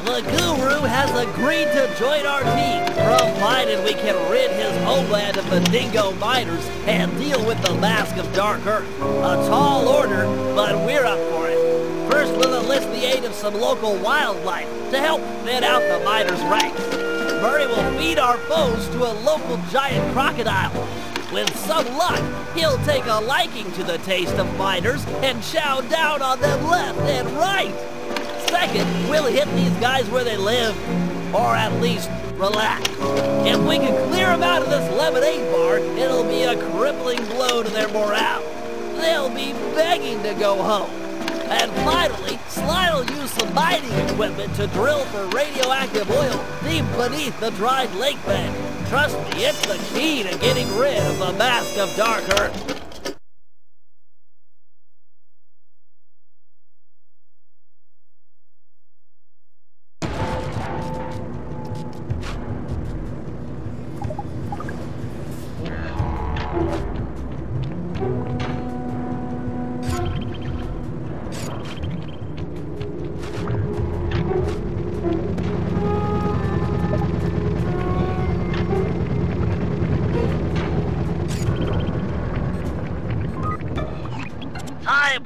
The Guru has agreed to join our team, provided we can rid his homeland of the Dingo miners and deal with the Mask of Dark Earth. A tall order, but we're up for it. First, we'll enlist the aid of some local wildlife to help thin out the miners' ranks. Murray will feed our foes to a local giant crocodile. With some luck, he'll take a liking to the taste of miners and chow down on them left and right. Second, we'll hit these guys where they live, or at least relax. If we can clear them out of this lemonade bar, it'll be a crippling blow to their morale. They'll be begging to go home. And finally, Sly'll use some mining equipment to drill for radioactive oil deep beneath the dried lake bed. Trust me, it's the key to getting rid of the Mask of Dark Earth.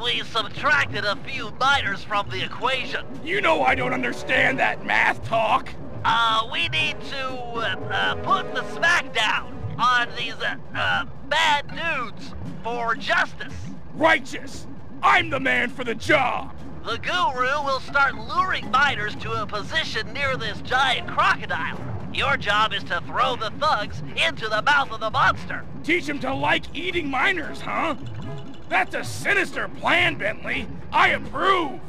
We subtracted a few miners from the equation. You know I don't understand that math talk. We need to, put the smack down on these, bad dudes for justice. Righteous! I'm the man for the job! The Guru will start luring miners to a position near this giant crocodile. Your job is to throw the thugs into the mouth of the monster. Teach them to like eating miners, huh? That's a sinister plan, Bentley. I approve.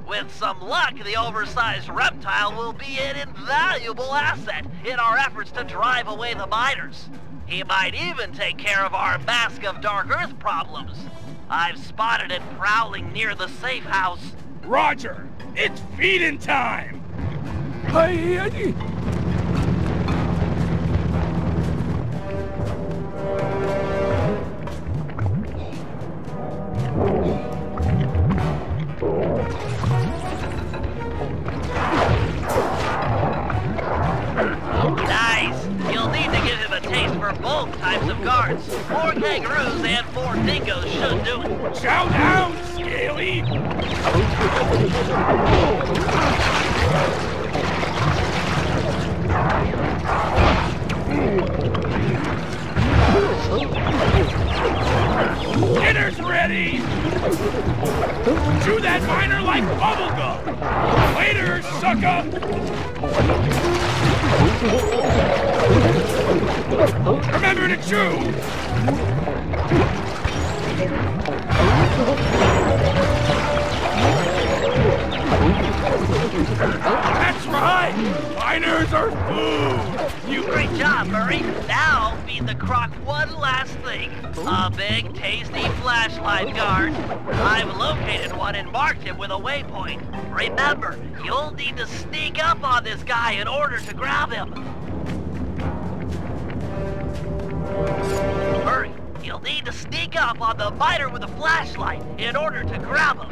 With some luck, the oversized reptile will be an invaluable asset in our efforts to drive away the miners. He might even take care of our Mask of Dark Earth problems. I've spotted it prowling near the safe house. Roger! It's feeding time! Nice! You'll need to give him a taste for both types of guards. 4 kangaroos and 4 dingoes should do it. Chow down, Scaly! Dinner's ready! Chew that miner like bubblegum! Later, sucker! Remember to chew! That's right! Miners are food! Great job, Murray. Now feed the croc one last thing. A big, tasty flashlight guard. I've located one and marked him with a waypoint. Remember, you'll need to sneak up on this guy in order to grab him. Murray, you'll need to sneak up on the miner with a flashlight in order to grab him.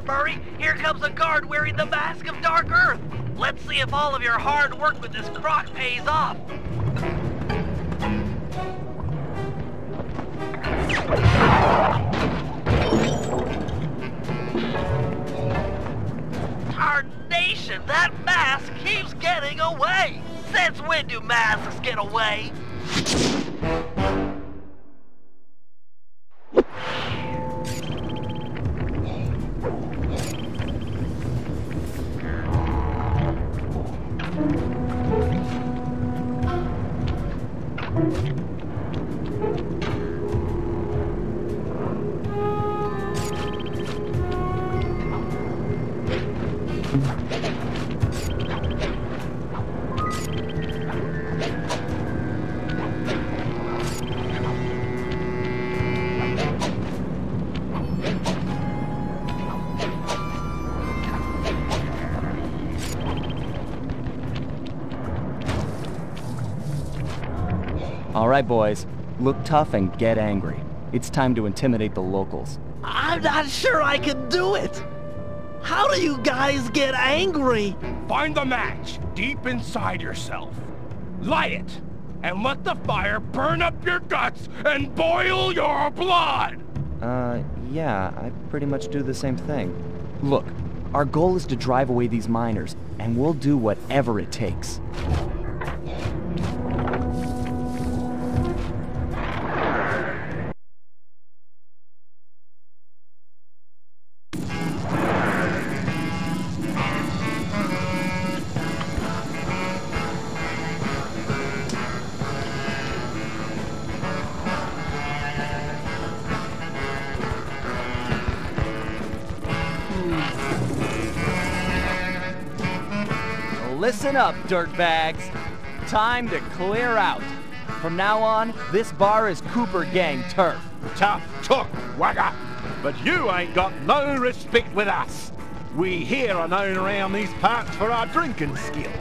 Murray, here comes a guard wearing the Mask of Dark Earth. Let's see if all of your hard work with this croc pays off. Tarnation, that mask keeps getting away. Since when do masks get away? All right, boys. Look tough and get angry. It's time to intimidate the locals. I'm not sure I can do it. How do you guys get angry? Find the match deep inside yourself. Light it, and let the fire burn up your guts and boil your blood! Yeah, I pretty much do the same thing. Look, our goal is to drive away these miners, and we'll do whatever it takes. Listen up, dirtbags. Time to clear out. From now on, this bar is Cooper Gang turf. Tough talk, wagger. But you ain't got no respect with us. We here are known around these parts for our drinking skills.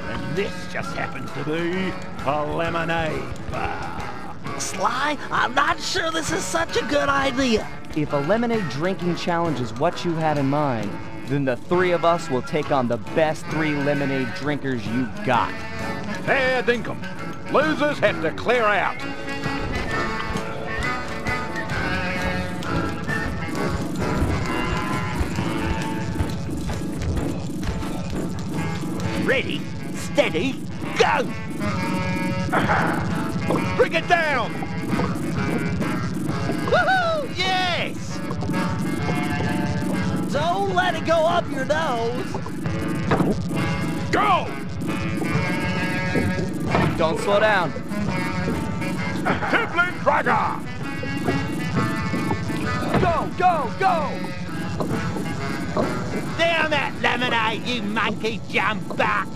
And this just happens to be a lemonade bar. Sly, I'm not sure this is such a good idea. If a lemonade drinking challenge is what you had in mind, then the three of us will take on the best 3 lemonade drinkers you got. Fair dinkum. Losers have to clear out. Ready, steady, go! Bring it down! Woohoo! Yes! Don't let it go up your nose. Go! Don't slow down. Tippling Dragger! Go, go, go! Down that lemonade, you monkey jump back!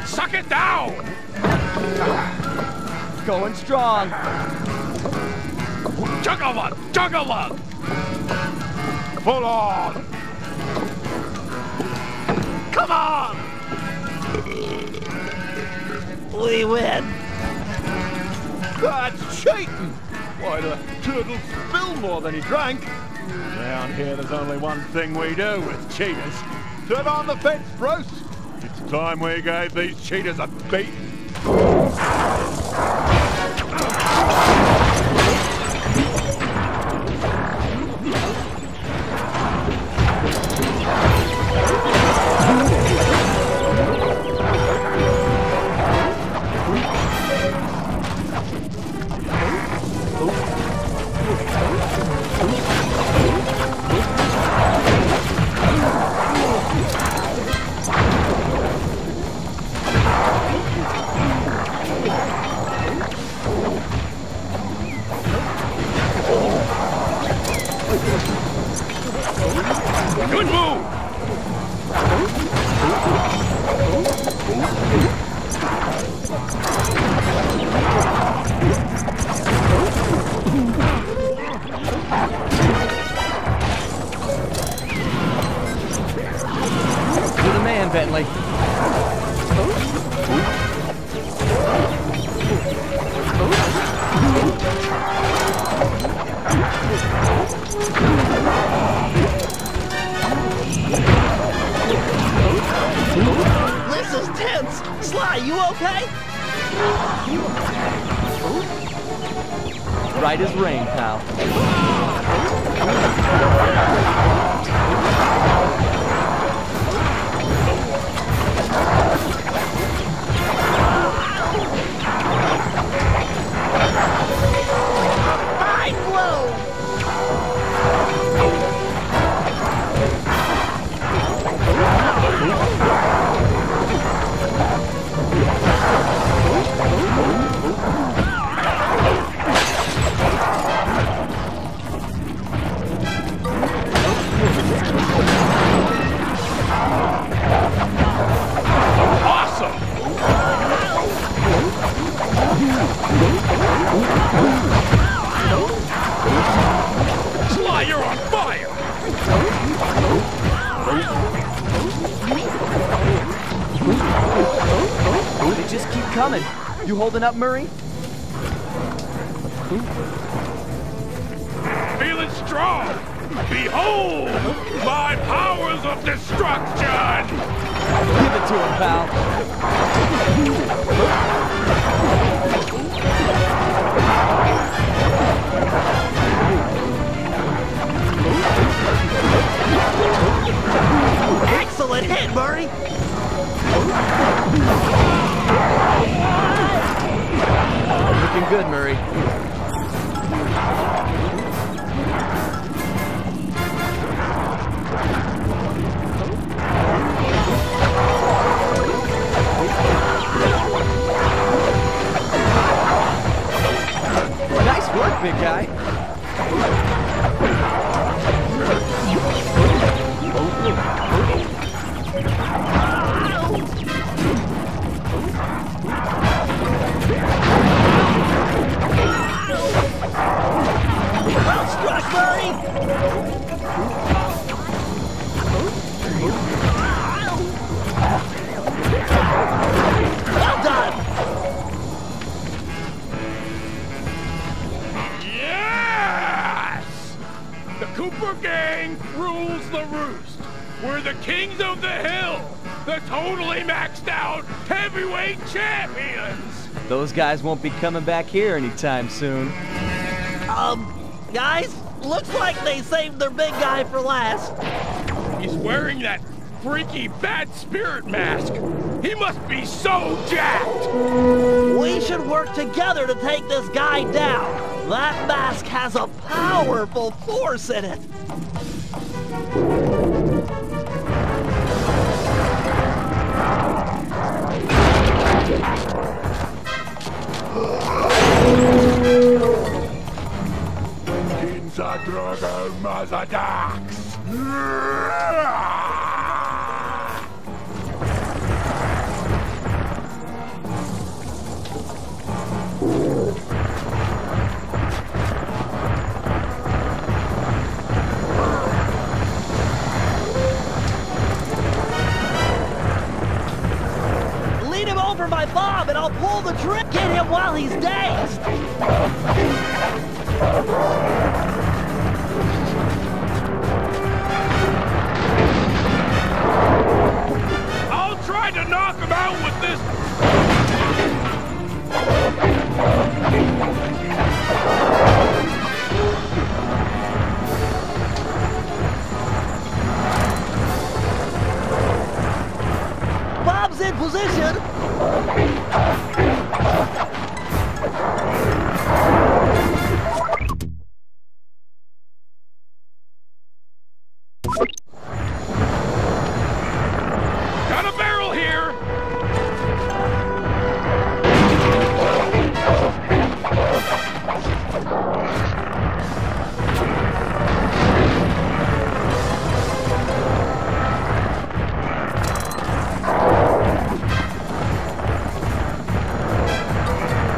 Suck it down! Going strong. Juggalug! Juggalug! Full on! Come on! We win. That's cheating! Why, the turtle spilled more than he drank. Down here, there's only one thing we do with cheaters. Turn on the fence, Bruce! It's time we gave these cheaters a beating. right as rain, pal. Mind blown! Sly, you're on fire! They just keep coming. You holding up, Murray? Feeling strong! Behold my powers of destruction! Give it to him, pal. Excellent hit, Murray! Looking good, Murray. Nice work, big guy. Well struck, Murray! Well done! Yes! The Cooper Gang rules the roost. We're the kings of the hill. The totally maxed out heavyweight champions. Those guys won't be coming back here anytime soon. Guys, looks like they saved their big guy for last. He's wearing that freaky bad spirit mask. He must be so jacked. We should work together to take this guy down. That mask has a powerful force in it. Kinza Drogo Mazadax. Lead him over my bob and I'll pull the trigger. Get him while he's dazed. I'll try to knock him out with this. Bob's in position. Got a barrel here.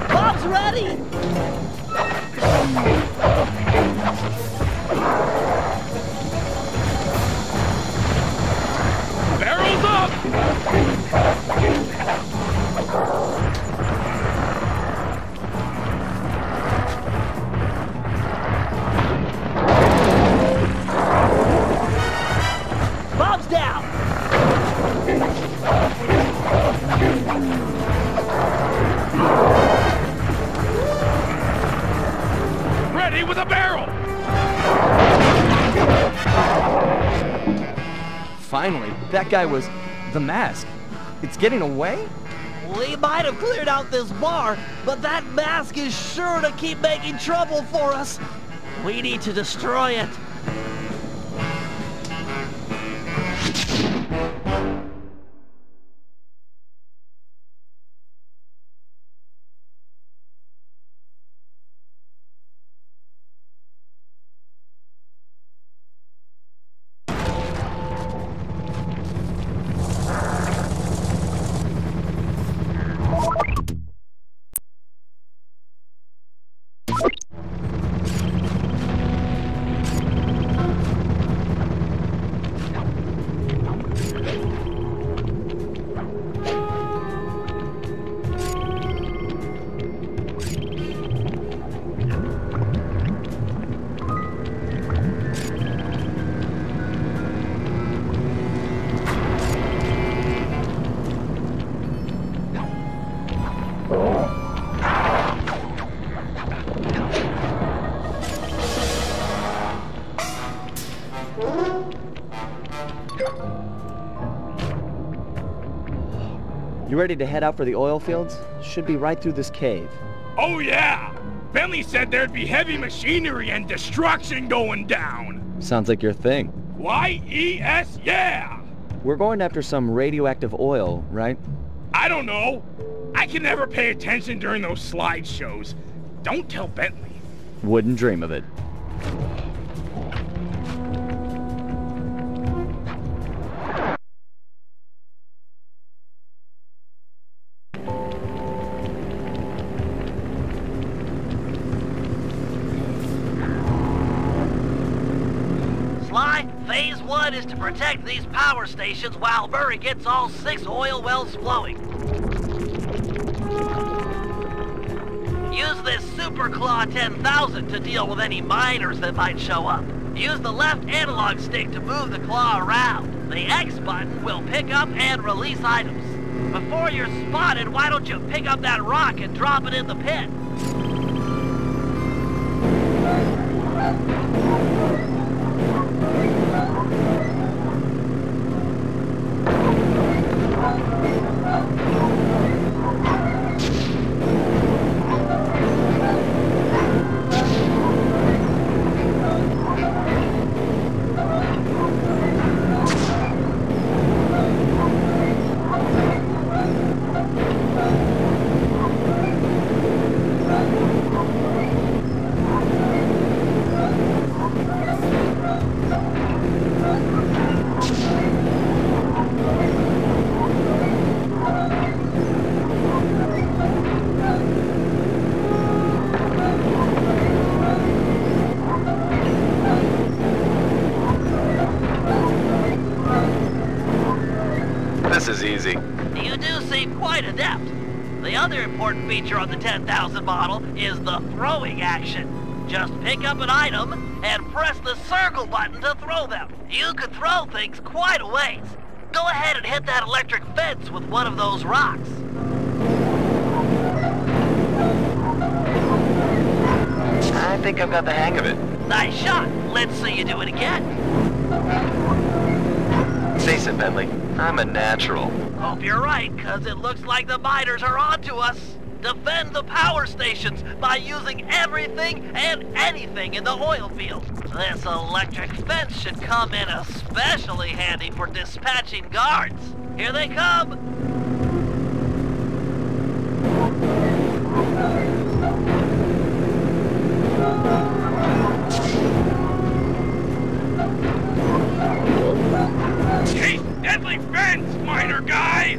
Bob's ready. Barrel's up. Bob's down. ready with a barrel! Finally, that guy was the mask. It's getting away? We might have cleared out this bar, but that mask is sure to keep making trouble for us. We need to destroy it. You ready to head out for the oil fields? Should be right through this cave. Oh yeah! Bentley said there'd be heavy machinery and destruction going down! Sounds like your thing. Y-E-S, yeah! We're going after some radioactive oil, right? I don't know. I can never pay attention during those slideshows. Don't tell Bentley. Wouldn't dream of it. Phase 1 is to protect these power stations while Murray gets all 6 oil wells flowing. Use this Super Claw 10,000 to deal with any miners that might show up. Use the left analog stick to move the claw around. The X button will pick up and release items. Before you're spotted, why don't you pick up that rock and drop it in the pit? This is easy. You do seem quite adept. The other important feature on the 10,000 model is the throwing action. Just pick up an item and press the circle button to throw them. You could throw things quite a ways. Go ahead and hit that electric fence with one of those rocks. I think I've got the hang of it. Nice shot. Let's see you do it again. Face it, Bentley. I'm a natural. Hope you're right, because it looks like the miners are onto us. Defend the power stations by using everything and anything in the oil field. This electric fence should come in especially handy for dispatching guards. Here they come. Chase deadly fence, miner guy!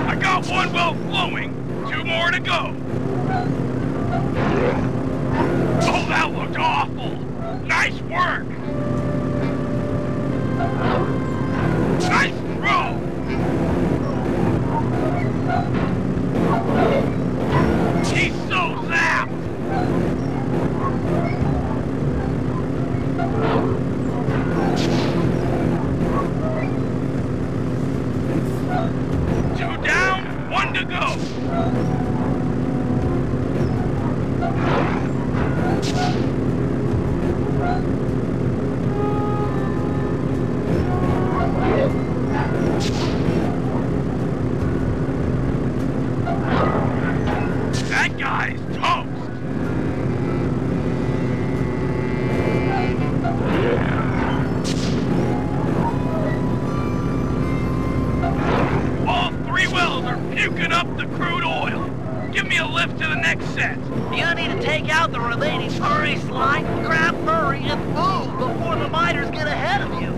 I got one well flowing, 2 more to go. Oh, that looked awful! Nice work! Nice throw! He's so zapped! Hurry, Sly! Grab Murray and move before the miners get ahead of you!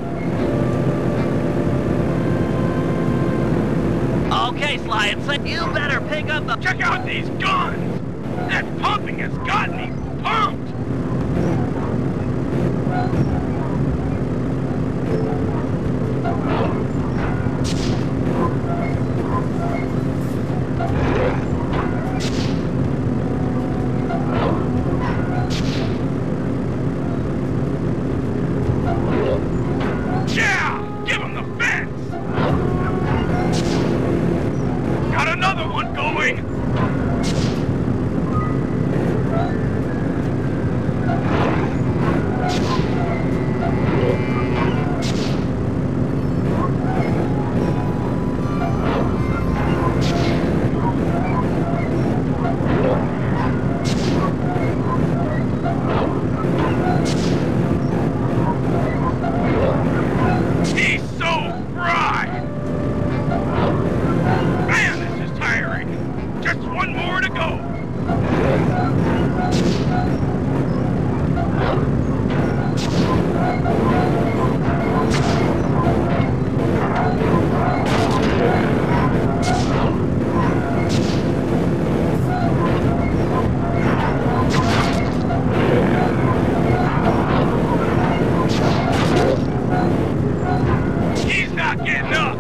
Okay, Sly, it's safe. You better pick up the... Check out these guns! That pumping has got me pumped! Yeah! Give him the fence! Got another one going! He's so fried! Man, this is tiring! Just one more to go! He's not getting up!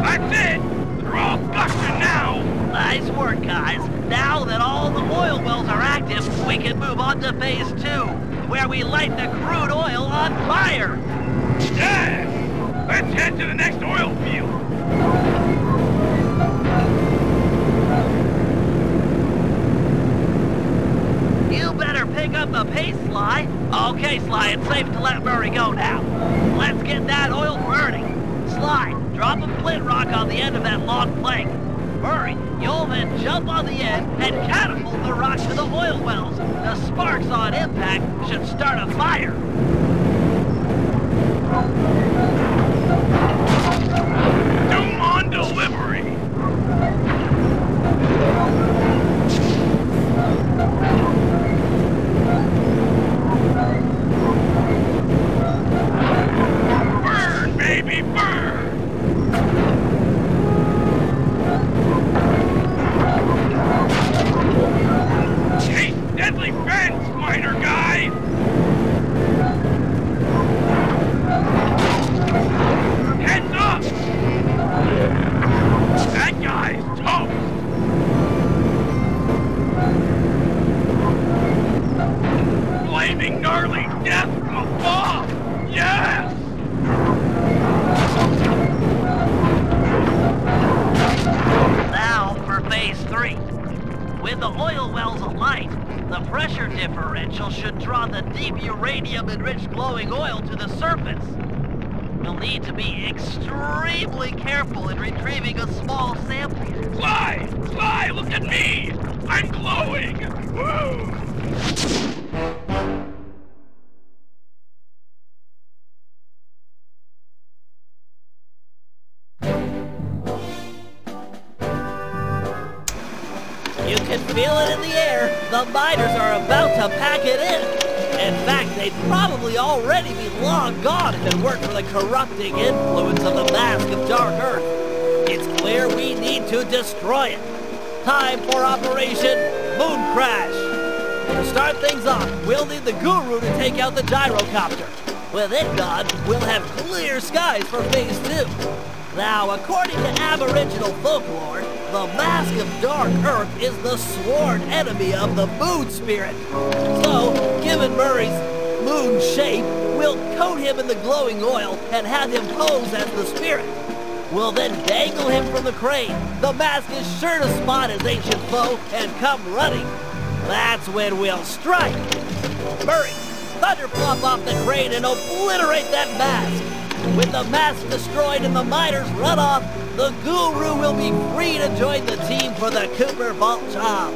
That's it! They're all gushing now! Nice work, guys. Now that all the oil wells are active, we can move on to phase 2, where we light the crude oil on fire! Yeah! Let's head to the next oil field! You better pick up the pace, Sly. Okay, Sly, it's safe to let Murray go now. Let's get that oil burning. Sly, drop a flint rock on the end of that long plank. Murray, you'll then jump on the end and catapult the rock to the oil wells. The sparks on impact should start a fire. Doom on delivery! Burn, baby, burn! Chase deadly fence, miner guy! Heads up! That guy's toast! Flaming gnarly death from above! Yes! Now for phase 3. With the oil wells alight, the pressure differential should draw the deep uranium-enriched glowing oil to the surface. We'll need to be extremely careful in retrieving a small sample. Sly! Sly, look at me! I'm glowing! Woo! You can feel it in the air. The miners are about to pack it in. In fact, they'd probably already be long gone if it weren't for the corrupting influence of the Mask of Dark Earth. It's clear we need to destroy it. Time for Operation Moon Crash. To start things off, we'll need the Guru to take out the gyrocopter. With it gone, we'll have clear skies for phase 2. Now, according to Aboriginal folklore, the Mask of Dark Earth is the sworn enemy of the Moon Spirit. So, given Murray's moon shape, we'll coat him in the glowing oil and have him pose as the spirit. We'll then dangle him from the crane. The mask is sure to spot his ancient foe and come running. That's when we'll strike. Murray, thunderplop off the crane and obliterate that mask. With the mask destroyed and the miners run off, the Guru will be free to join the team for the Cooper Vault job.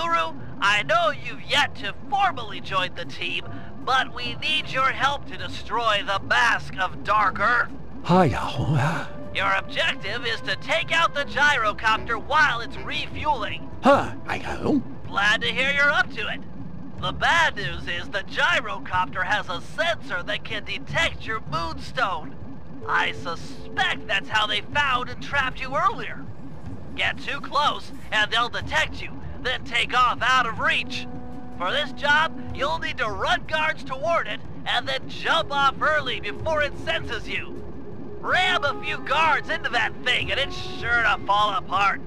Guru, I know you've yet to formally join the team, but we need your help to destroy the Mask of Dark Earth. Hiya. Your objective is to take out the gyrocopter while it's refueling. Hiya. Glad to hear you're up to it. The bad news is the gyrocopter has a sensor that can detect your moonstone. I suspect that's how they found and trapped you earlier. Get too close and they'll detect you, then take off out of reach. For this job, you'll need to run guards toward it and then jump off early before it senses you. Ram a few guards into that thing and it's sure to fall apart.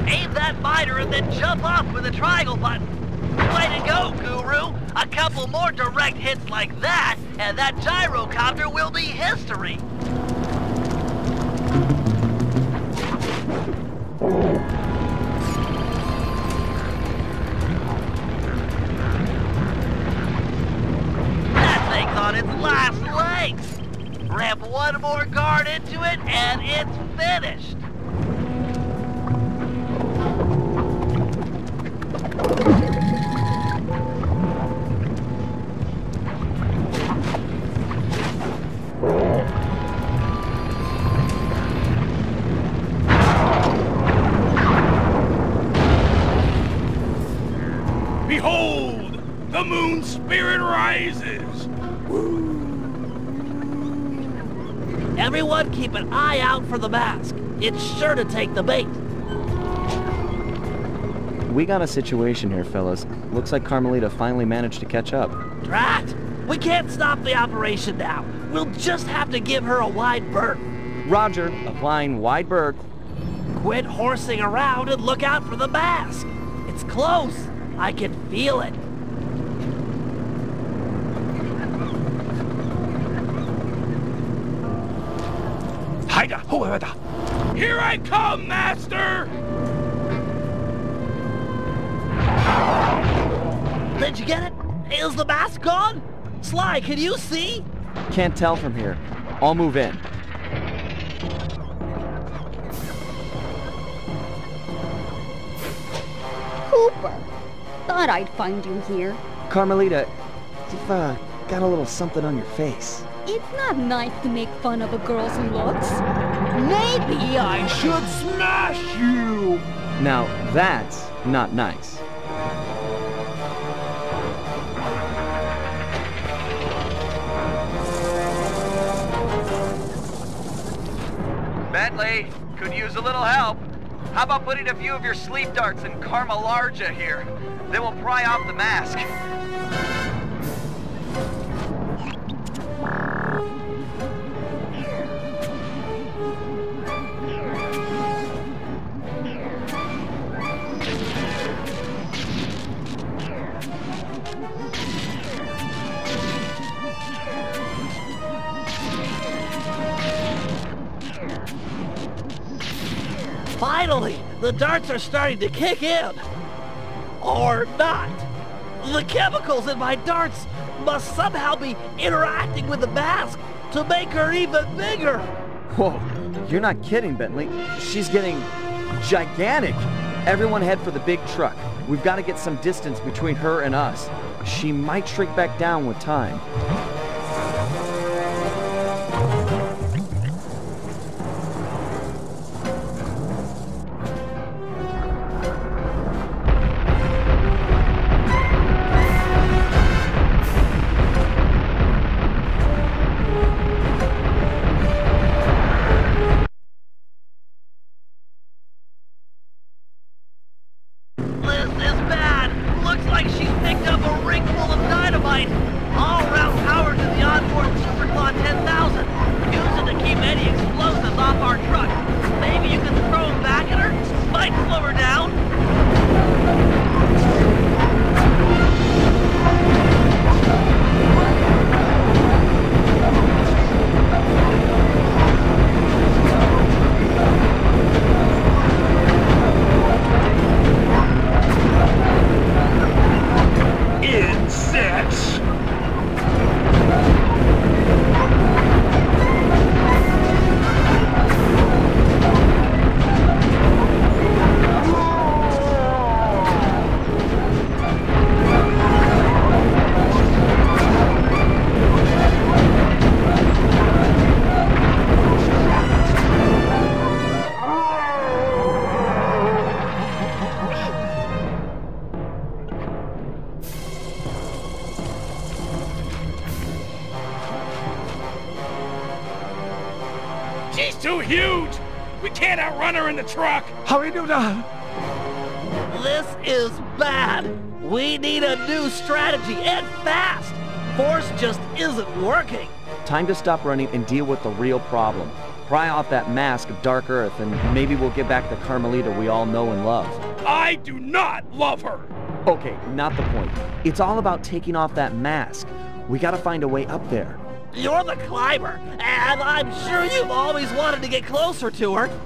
Aim that miter and then jump off with the triangle button. Way to go, Guru! A couple more direct hits like that, and that gyrocopter will be history! That thing's on its last legs! Ramp one more guard into it, and it's finished! Behold! The moon spirit rises! Everyone keep an eye out for the mask. It's sure to take the bait. We got a situation here, fellas. Looks like Carmelita finally managed to catch up. Drat! We can't stop the operation now. We'll just have to give her a wide berth. Roger, applying wide berth. Quit horsing around and look out for the mask. It's close. I can feel it. Here I come, Master! Did you get it? Is the mask gone? Sly, can you see? Can't tell from here. I'll move in. Cooper, thought I'd find you here. Carmelita, you've got a little something on your face. It's not nice to make fun of a girl's looks. Maybe I should smash you! Now, that's not nice. Bentley, could use a little help. How about putting a few of your sleep darts in Carmelarja here? Then we'll pry off the mask. Finally, the darts are starting to kick in. Or not. The chemicals in my darts must somehow be interacting with the mask to make her even bigger. Whoa, you're not kidding, Bentley. She's getting gigantic. Everyone head for the big truck. We've got to get some distance between her and us. She might shrink back down with time. Maybe you can throw them back at her? Might slow her down. She's too huge! We can't outrun her in the truck! How we do that? This is bad! We need a new strategy, and fast! Force just isn't working! Time to stop running and deal with the real problem. Pry off that mask of Dark Earth, and maybe we'll get back the Carmelita we all know and love. I do not love her! Okay, not the point. It's all about taking off that mask. We gotta find a way up there. You're the climber, and I'm sure you've always wanted to get closer to her.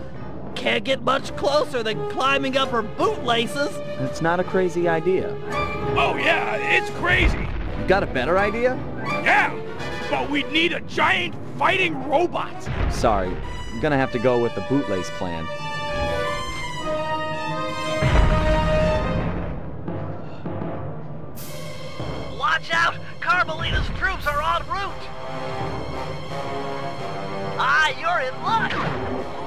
Can't get much closer than climbing up her bootlaces. It's not a crazy idea. Oh yeah, it's crazy! You got a better idea? Yeah, but we'd need a giant fighting robot. Sorry, I'm gonna have to go with the bootlace plan. Watch out! Carmelita's troops are en route! Ah, you're in luck!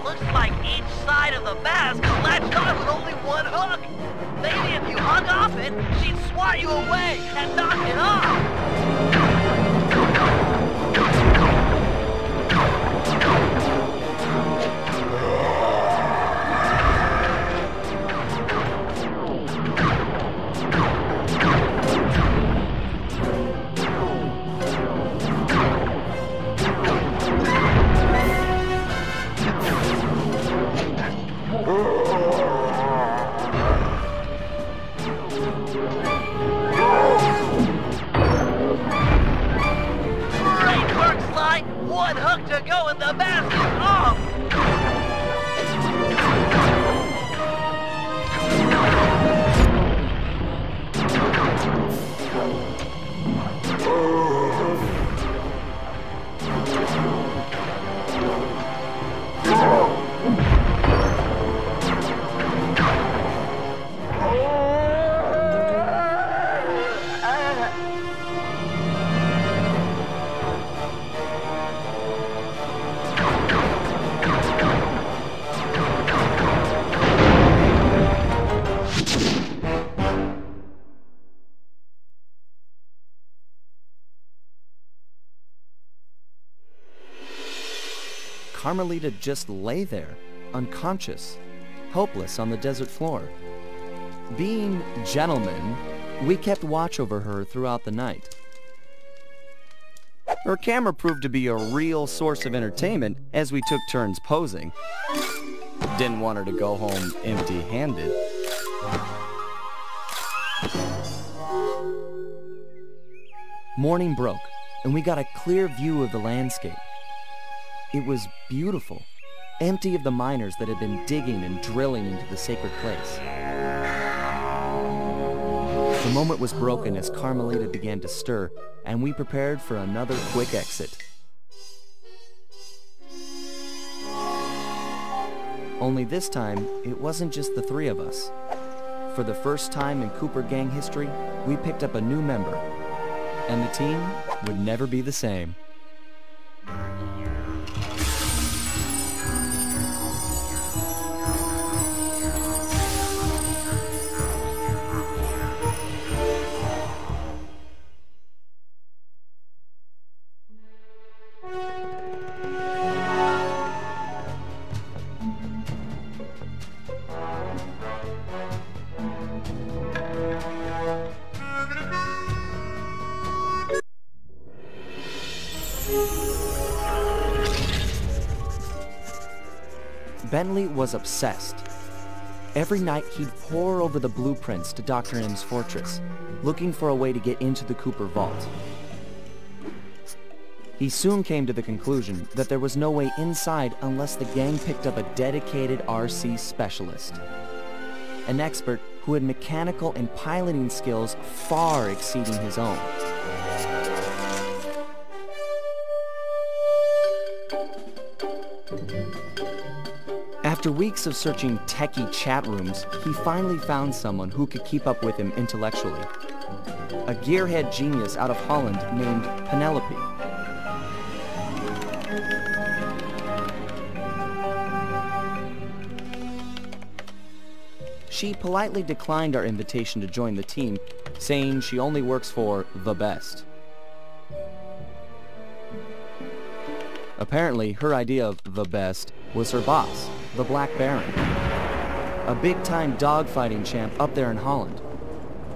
Looks like each side of the mask latched on with only one hook. Maybe if you hung off it, she'd swat you away and knock it off! One hook to go and the mask is off! Carmelita just lay there, unconscious, helpless on the desert floor. Being gentlemen, we kept watch over her throughout the night. Her camera proved to be a real source of entertainment as we took turns posing. Didn't want her to go home empty-handed. Morning broke, and we got a clear view of the landscape. It was beautiful, empty of the miners that had been digging and drilling into the sacred place. The moment was broken as Carmelita began to stir, and we prepared for another quick exit. Only this time, it wasn't just the three of us. For the first time in Cooper Gang history, we picked up a new member, and the team would never be the same. Bentley was obsessed. Every night he'd pore over the blueprints to Dr. M's fortress, looking for a way to get into the Cooper vault. He soon came to the conclusion that there was no way inside unless the gang picked up a dedicated RC specialist. An expert who had mechanical and piloting skills far exceeding his own. After weeks of searching techie chat rooms, he finally found someone who could keep up with him intellectually. A gearhead genius out of Holland named Penelope. She politely declined our invitation to join the team, saying she only works for the best. Apparently, her idea of the best was her boss, the Black Baron. A big-time dogfighting champ up there in Holland.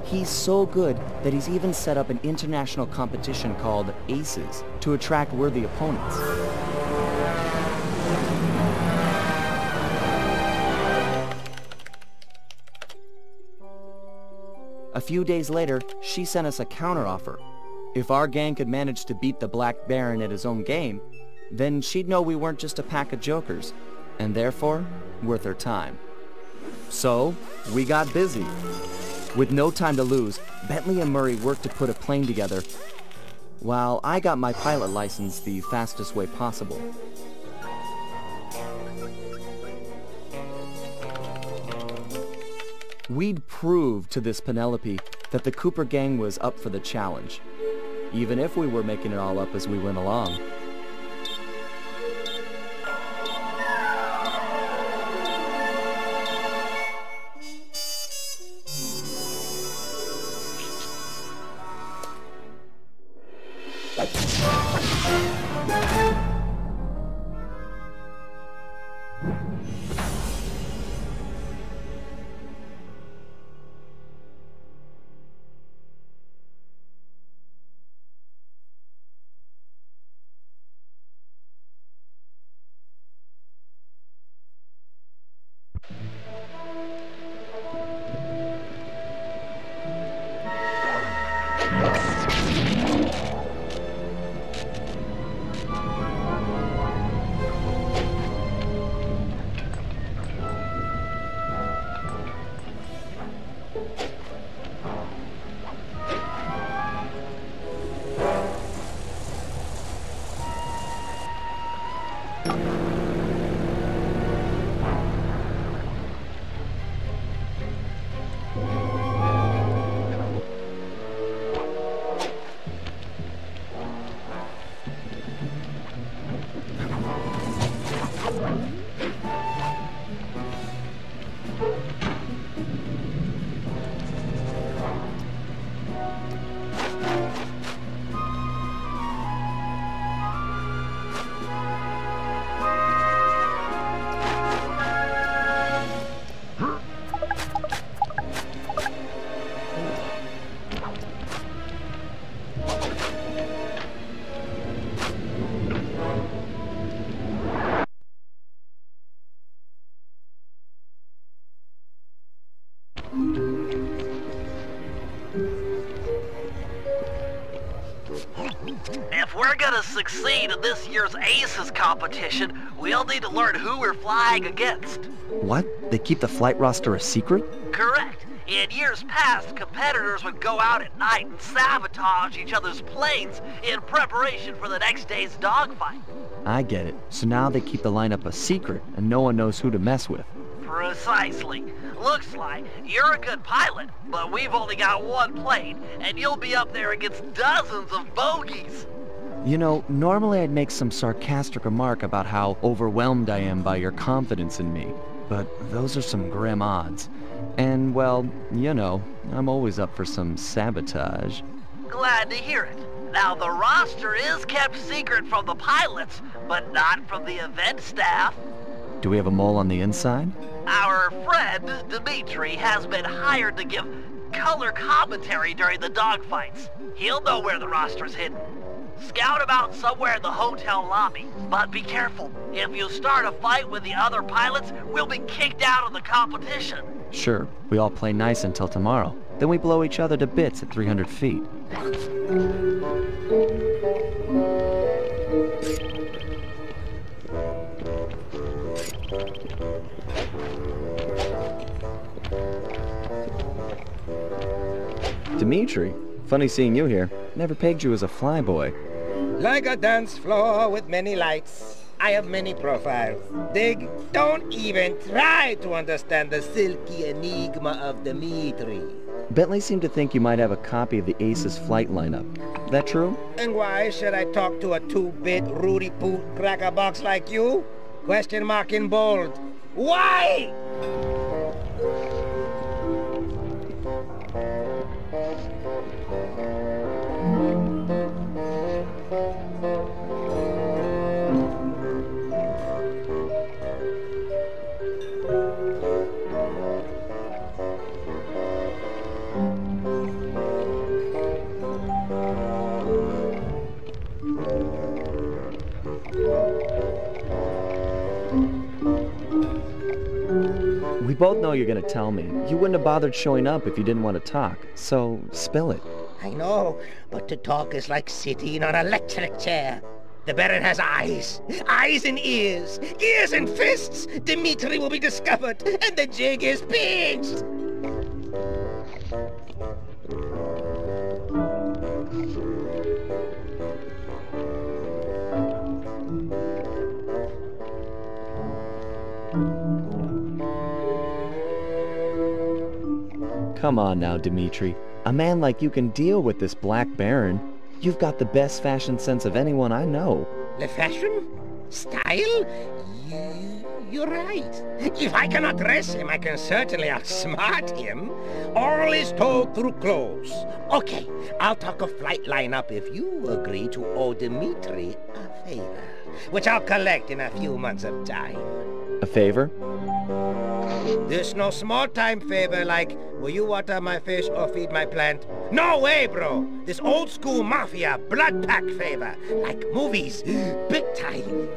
He's so good that he's even set up an international competition called ACES to attract worthy opponents. A few days later, she sent us a counteroffer. If our gang could manage to beat the Black Baron at his own game, then she'd know we weren't just a pack of jokers, and therefore, worth her time. So, we got busy. With no time to lose, Bentley and Murray worked to put a plane together, while I got my pilot license the fastest way possible. We'd proved to this Penelope that the Cooper gang was up for the challenge, even if we were making it all up as we went along. If we're gonna succeed in this year's ACES competition, we'll need to learn who we're flying against. What? They keep the flight roster a secret? Correct. In years past, competitors would go out at night and sabotage each other's planes in preparation for the next day's dogfight. I get it. So now they keep the lineup a secret, and no one knows who to mess with. Precisely. Looks like you're a good pilot, but we've only got one plane, and you'll be up there against dozens of bogeys. You know, normally I'd make some sarcastic remark about how overwhelmed I am by your confidence in me, but those are some grim odds. And, well, you know, I'm always up for some sabotage. Glad to hear it. Now, the roster is kept secret from the pilots, but not from the event staff. Do we have a mole on the inside? Our friend, Dimitri, has been hired to give color commentary during the dogfights. He'll know where the roster's hidden. Scout him out somewhere in the hotel lobby. But be careful. If you start a fight with the other pilots, we'll be kicked out of the competition. Sure, we all play nice until tomorrow. Then we blow each other to bits at 300 feet. Dimitri, funny seeing you here. Never pegged you as a flyboy. Like a dance floor with many lights, I have many profiles. Dig, don't even try to understand the silky enigma of Dimitri. Bentley seemed to think you might have a copy of the ACES flight lineup. That true? And why should I talk to a 2-bit Rudy Poot crackerbox like you? Question mark in bold. Why? both know you're gonna tell me. You wouldn't have bothered showing up if you didn't want to talk, so spill it. I know, but to talk is like sitting on an electric chair. The Baron has eyes. Eyes and ears. Ears and fists. Dimitri will be discovered, and the jig is pitched. Come on now, Dimitri. A man like you can deal with this Black Baron. You've got the best fashion sense of anyone I know. The fashion? Style? You're right. If I cannot dress him, I can certainly outsmart him. All is told through clothes. Okay, I'll talk a flight lineup if you agree to owe Dimitri a favor, which I'll collect in a few months of time. A favor? This no small-time favor like, will you water my fish or feed my plant? No way, bro! This old-school mafia blood pack favor, like movies, big time.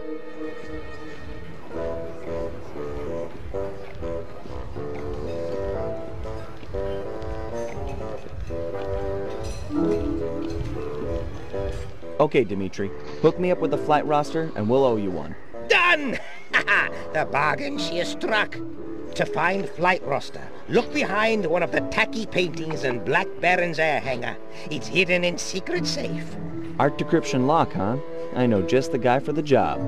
Okay, Dimitri. Hook me up with a flight roster and we'll owe you one. Done! The bargain she has struck. To find flight roster, look behind one of the tacky paintings in Black Baron's air hangar. It's hidden in secret safe. Art decryption lock, huh? I know just the guy for the job.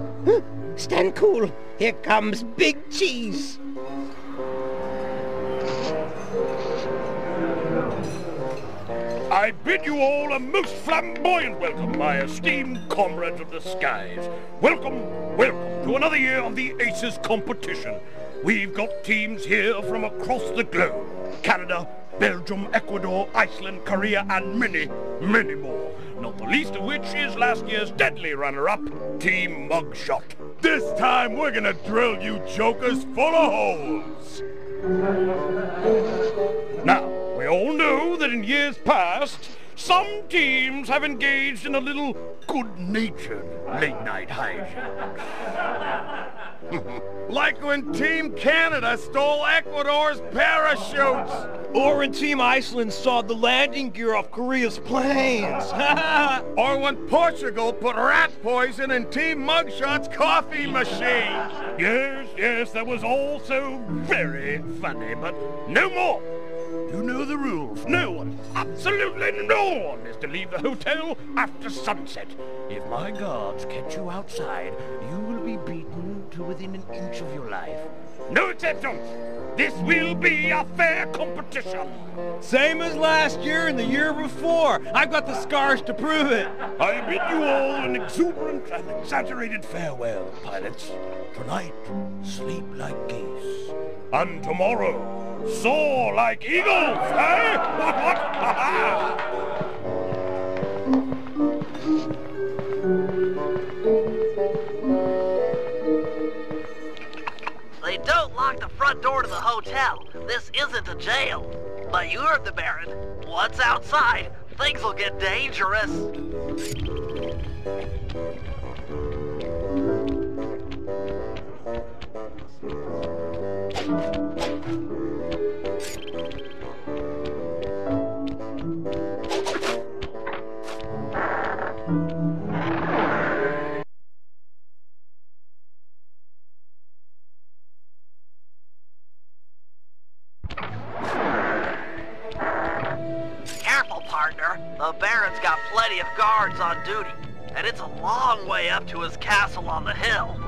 Stand cool. Here comes Big Cheese. I bid you all a most flamboyant welcome, my esteemed comrades of the skies. Welcome, welcome to another year of the Aces competition. We've got teams here from across the globe. Canada, Belgium, Ecuador, Iceland, Korea, and many, many more. Not the least of which is last year's deadly runner-up, Team Mugshot. This time we're gonna drill you jokers full of holes. Now, we all know that in years past, some teams have engaged in a little good-natured late-night hijinks. Like when Team Canada stole Ecuador's parachutes. Or when Team Iceland sawed the landing gear off Korea's planes. Or when Portugal put rat poison in Team Mugshot's coffee machine. Yes, that was all so very funny, but no more. You know the rules. No one, absolutely no one, is to leave the hotel after sunset. If my guards catch you outside, you will be beaten to within an inch of your life. No exceptions! This will be a fair competition. Same as last year and the year before. I've got the scars to prove it. I bid you all an exuberant and exaggerated farewell, pilots. Tonight, sleep like geese. And tomorrow, soar like eagles, eh? What? Ha-ha! They don't lock the front door to the hotel. This isn't a jail. But you heard the Baron. Once outside, things will get dangerous. Careful, partner. The Baron's got plenty of guards on duty, and it's a long way up to his castle on the hill.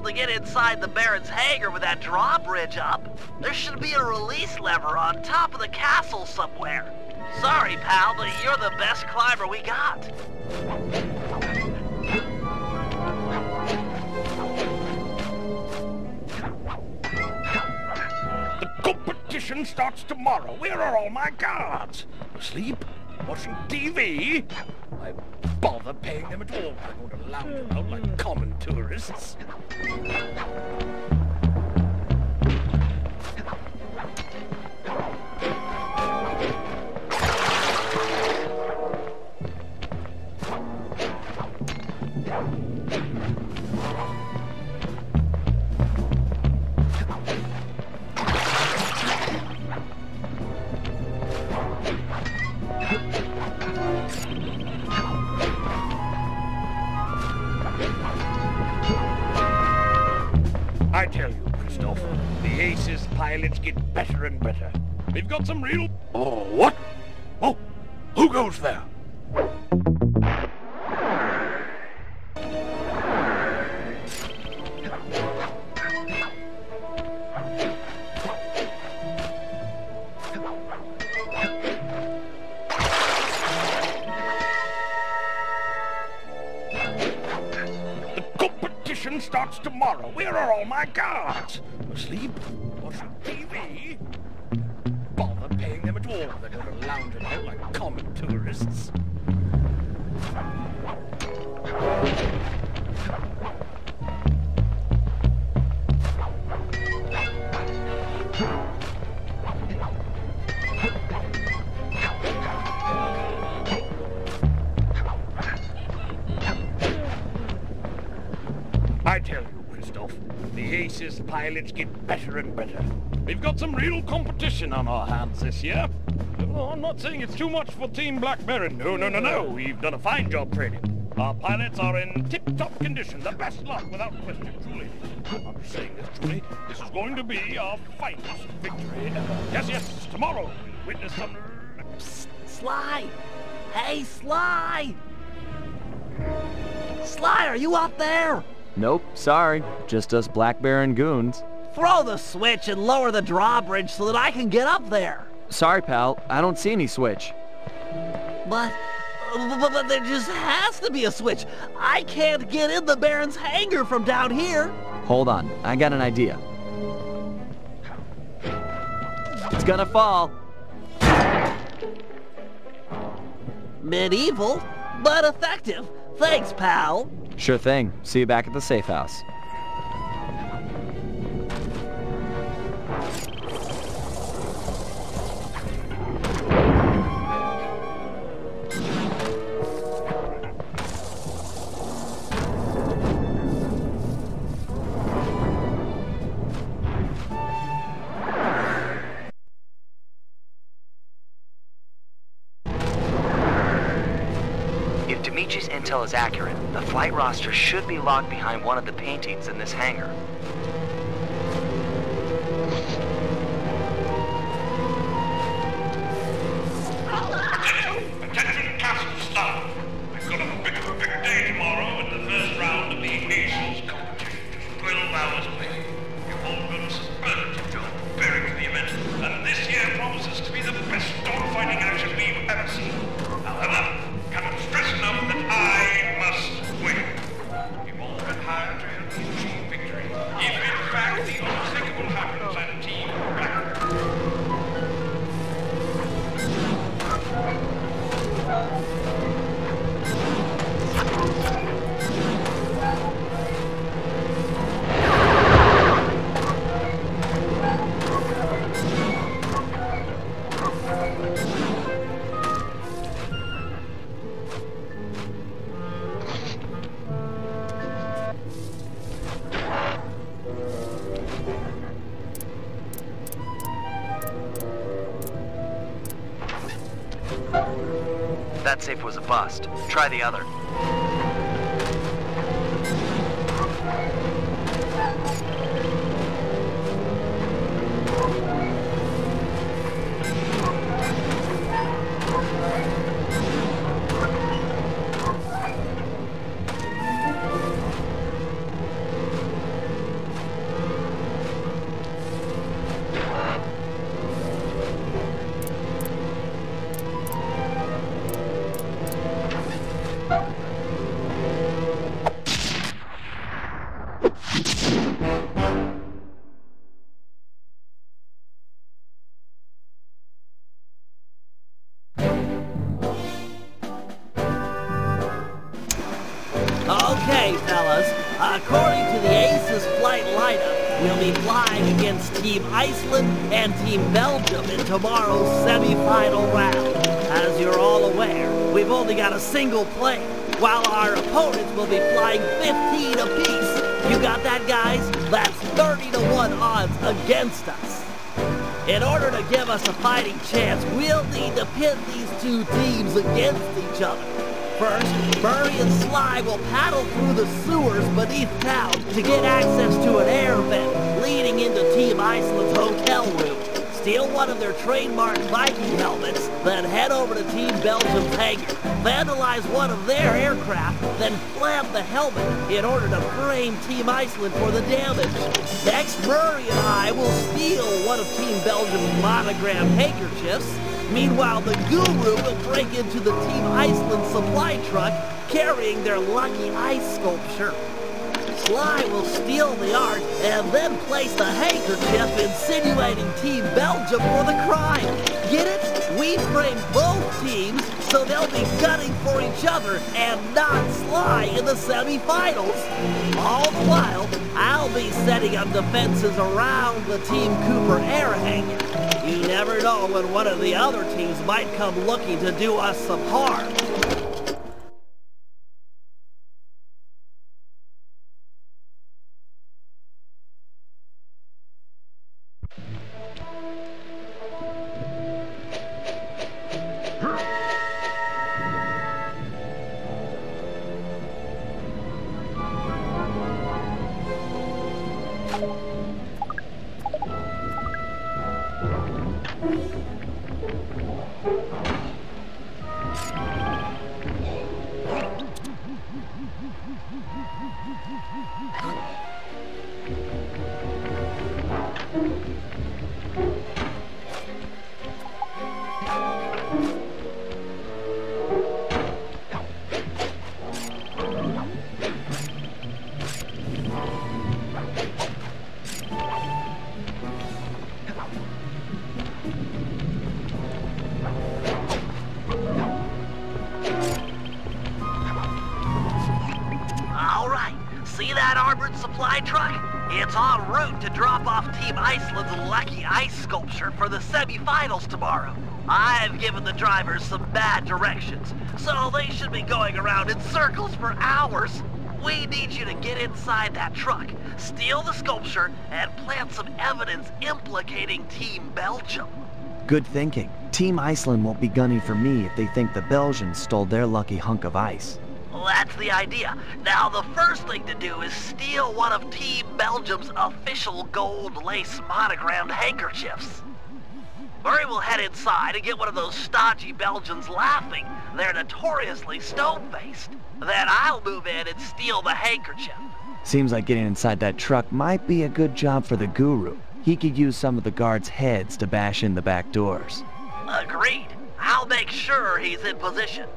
able to get inside the Baron's hangar with that drawbridge up. There should be a release lever on top of the castle somewhere. Sorry, pal, but you're the best climber we got. The competition starts tomorrow. Where are all my guards? Asleep? Watching TV? Why bother paying them at all? I'm going to lounge around like common tourists. I tell you, Christoph, the Aces pilots get better and better. We've got some real... Oh, what? Oh, who goes there? Starts tomorrow. Where are all my guards? Asleep? Watching TV? Bother paying them at all. They're going to lounge about like common tourists. I tell you, Christoph, the Aces pilots get better and better. We've got some real competition on our hands this year. No, I'm not saying it's too much for Team Black Baron. No. We've done a fine job training. Our pilots are in tip-top condition. The best lot, without question, truly. I'm just saying this, truly. This is going to be our finest victory ever. Yes, tomorrow we'll witness some... Psst, Sly! Hey, Sly! Sly, are you up there? Nope, sorry. Just us Black Baron goons. Throw the switch and lower the drawbridge so that I can get up there. Sorry, pal. I don't see any switch. But there just has to be a switch. I can't get in the Baron's hangar from down here. Hold on. I got an idea. It's gonna fall. Medieval, but effective. Thanks, pal. Sure thing. See you back at the safe house. If Dimitri's intel is accurate, the flight roster should be locked behind one of the paintings in this hangar. Attention castle staff. We've got a big day tomorrow in the first round of the Aces competition. Just 12 hours away. You've all done a superlative job preparing for the event, and this year promises to be the best dogfighting action we've ever seen. However, cannot stress enough that I must win. We've all been hired to help me achieve victory, if in fact the unthinkable happens and Team Black. That safe was a bust. Try the other. we'll be flying against Team Iceland and Team Belgium in tomorrow's semi-final round. As you're all aware, we've only got a single plane, while our opponents will be flying 15 apiece. You got that, guys? That's 30-to-1 odds against us. In order to give us a fighting chance, we'll need to pit these two teams against each other. First, Murray and Sly will paddle through the sewers beneath town to get access to an air vent leading into Team Iceland's hotel room. Steal one of their trademark Viking helmets, then head over to Team Belgium's hangar, vandalize one of their aircraft, then flap the helmet in order to frame Team Iceland for the damage. Next, Murray and I will steal one of Team Belgium's monogrammed handkerchiefs. Meanwhile, the Guru will break into the Team Iceland supply truck carrying their lucky ice sculpture. Sly will steal the art and then place the handkerchief insinuating Team Belgium for the crime. Get it? We framed both teams so they'll be gunning for each other and not Sly in the semi-finals. All the while, I'll be setting up defenses around the Team Cooper air hangar. You never know when one of the other teams might come looking to do us some harm. See that armored supply truck? It's en route to drop off Team Iceland's lucky ice sculpture for the semi-finals tomorrow. I've given the drivers some bad directions, so they should be going around in circles for hours. We need you to get inside that truck, steal the sculpture, and plant some evidence implicating Team Belgium. Good thinking. Team Iceland won't be gunning for me if they think the Belgians stole their lucky hunk of ice. Well, that's the idea. Now, the first thing to do is steal one of Team Belgium's official gold lace monogrammed handkerchiefs. Murray will head inside and get one of those stodgy Belgians laughing. They're notoriously stone-faced. Then I'll move in and steal the handkerchief. Seems like getting inside that truck might be a good job for the Guru. He could use some of the guards' heads to bash in the back doors. Agreed. I'll make sure he's in position.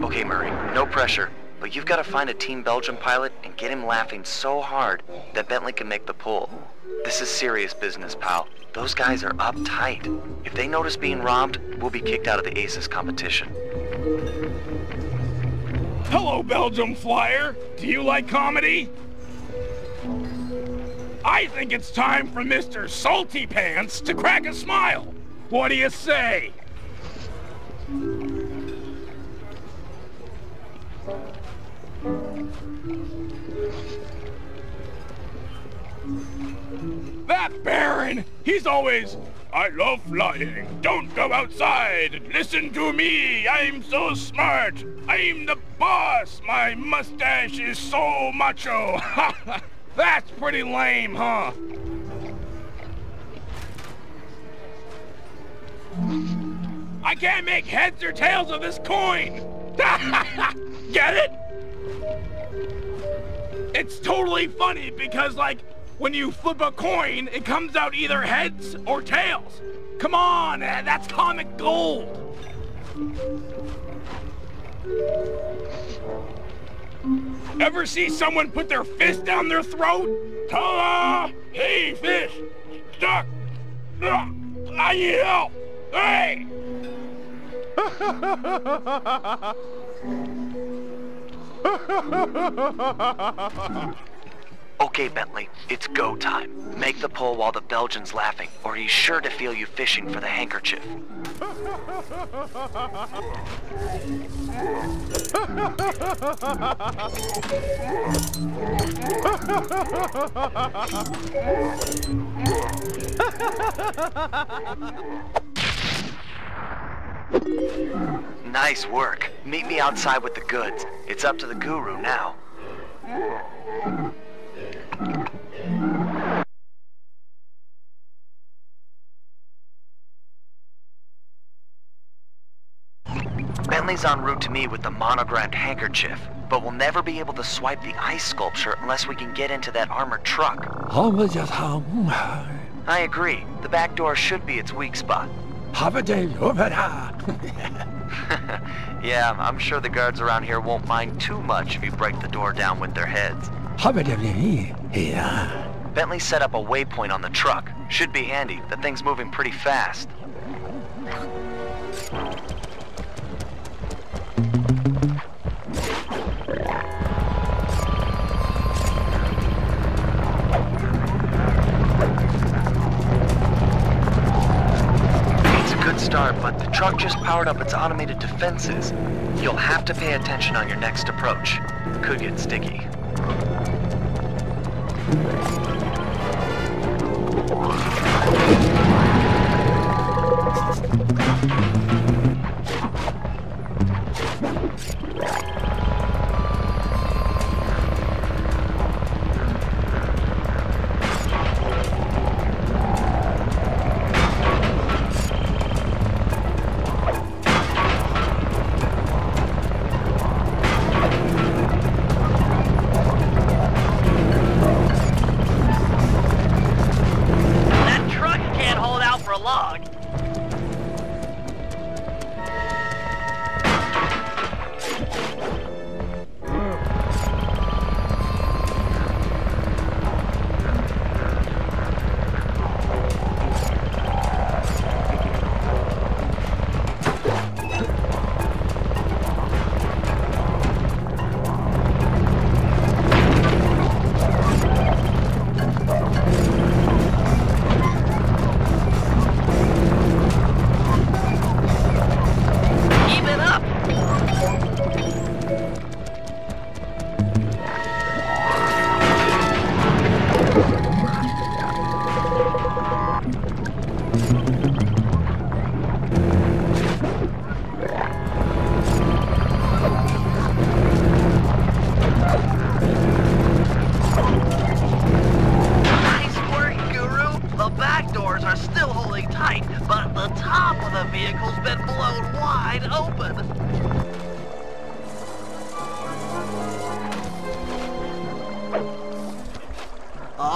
Okay, Murray, no pressure, but you've got to find a Team Belgium pilot and get him laughing so hard that Bentley can make the pull. This is serious business, pal. Those guys are uptight. If they notice being robbed, we'll be kicked out of the ACES competition. Hello, Belgium Flyer. Do you like comedy? I think it's time for Mr. Salty Pants to crack a smile. What do you say? That Baron, he's always, I love flying, don't go outside, listen to me, I'm so smart, I'm the boss, my mustache is so macho. That's pretty lame, huh? I can't make heads or tails of this coin. Get it? It's totally funny because, like, when you flip a coin, it comes out either heads or tails. Come on, that's comic gold. Ever see someone put their fist down their throat? Ta-da! Hey, fish! Duck! I need help! Hey! Okay, Bentley, it's go time. Make the pull while the Belgian's laughing, or he's sure to feel you fishing for the handkerchief. Nice work. Meet me outside with the goods. It's up to the guru now. Bentley's en route to me with the monogrammed handkerchief, but we'll never be able to swipe the ice sculpture unless we can get into that armored truck. I agree. The back door should be its weak spot. Yeah, I'm sure the guards around here won't mind too much if you break the door down with their heads. Bentley set up a waypoint on the truck. Should be handy. The thing's moving pretty fast. Start, but the truck just powered up its automated defenses. You'll have to pay attention on your next approach. Could get sticky.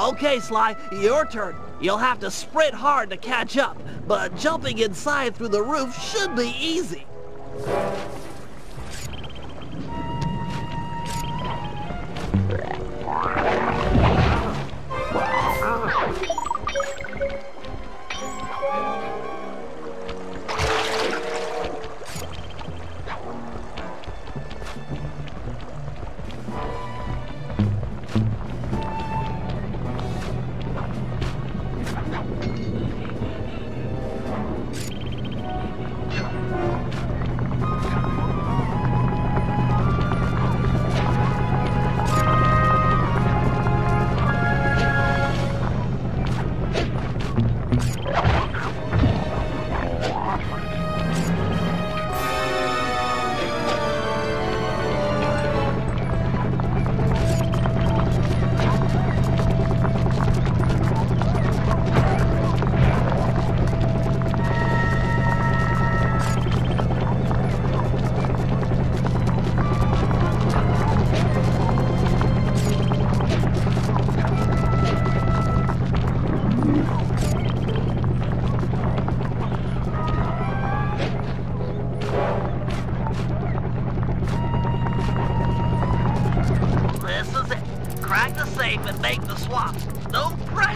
Okay, Sly, your turn. You'll have to sprint hard to catch up, but jumping inside through the roof should be easy.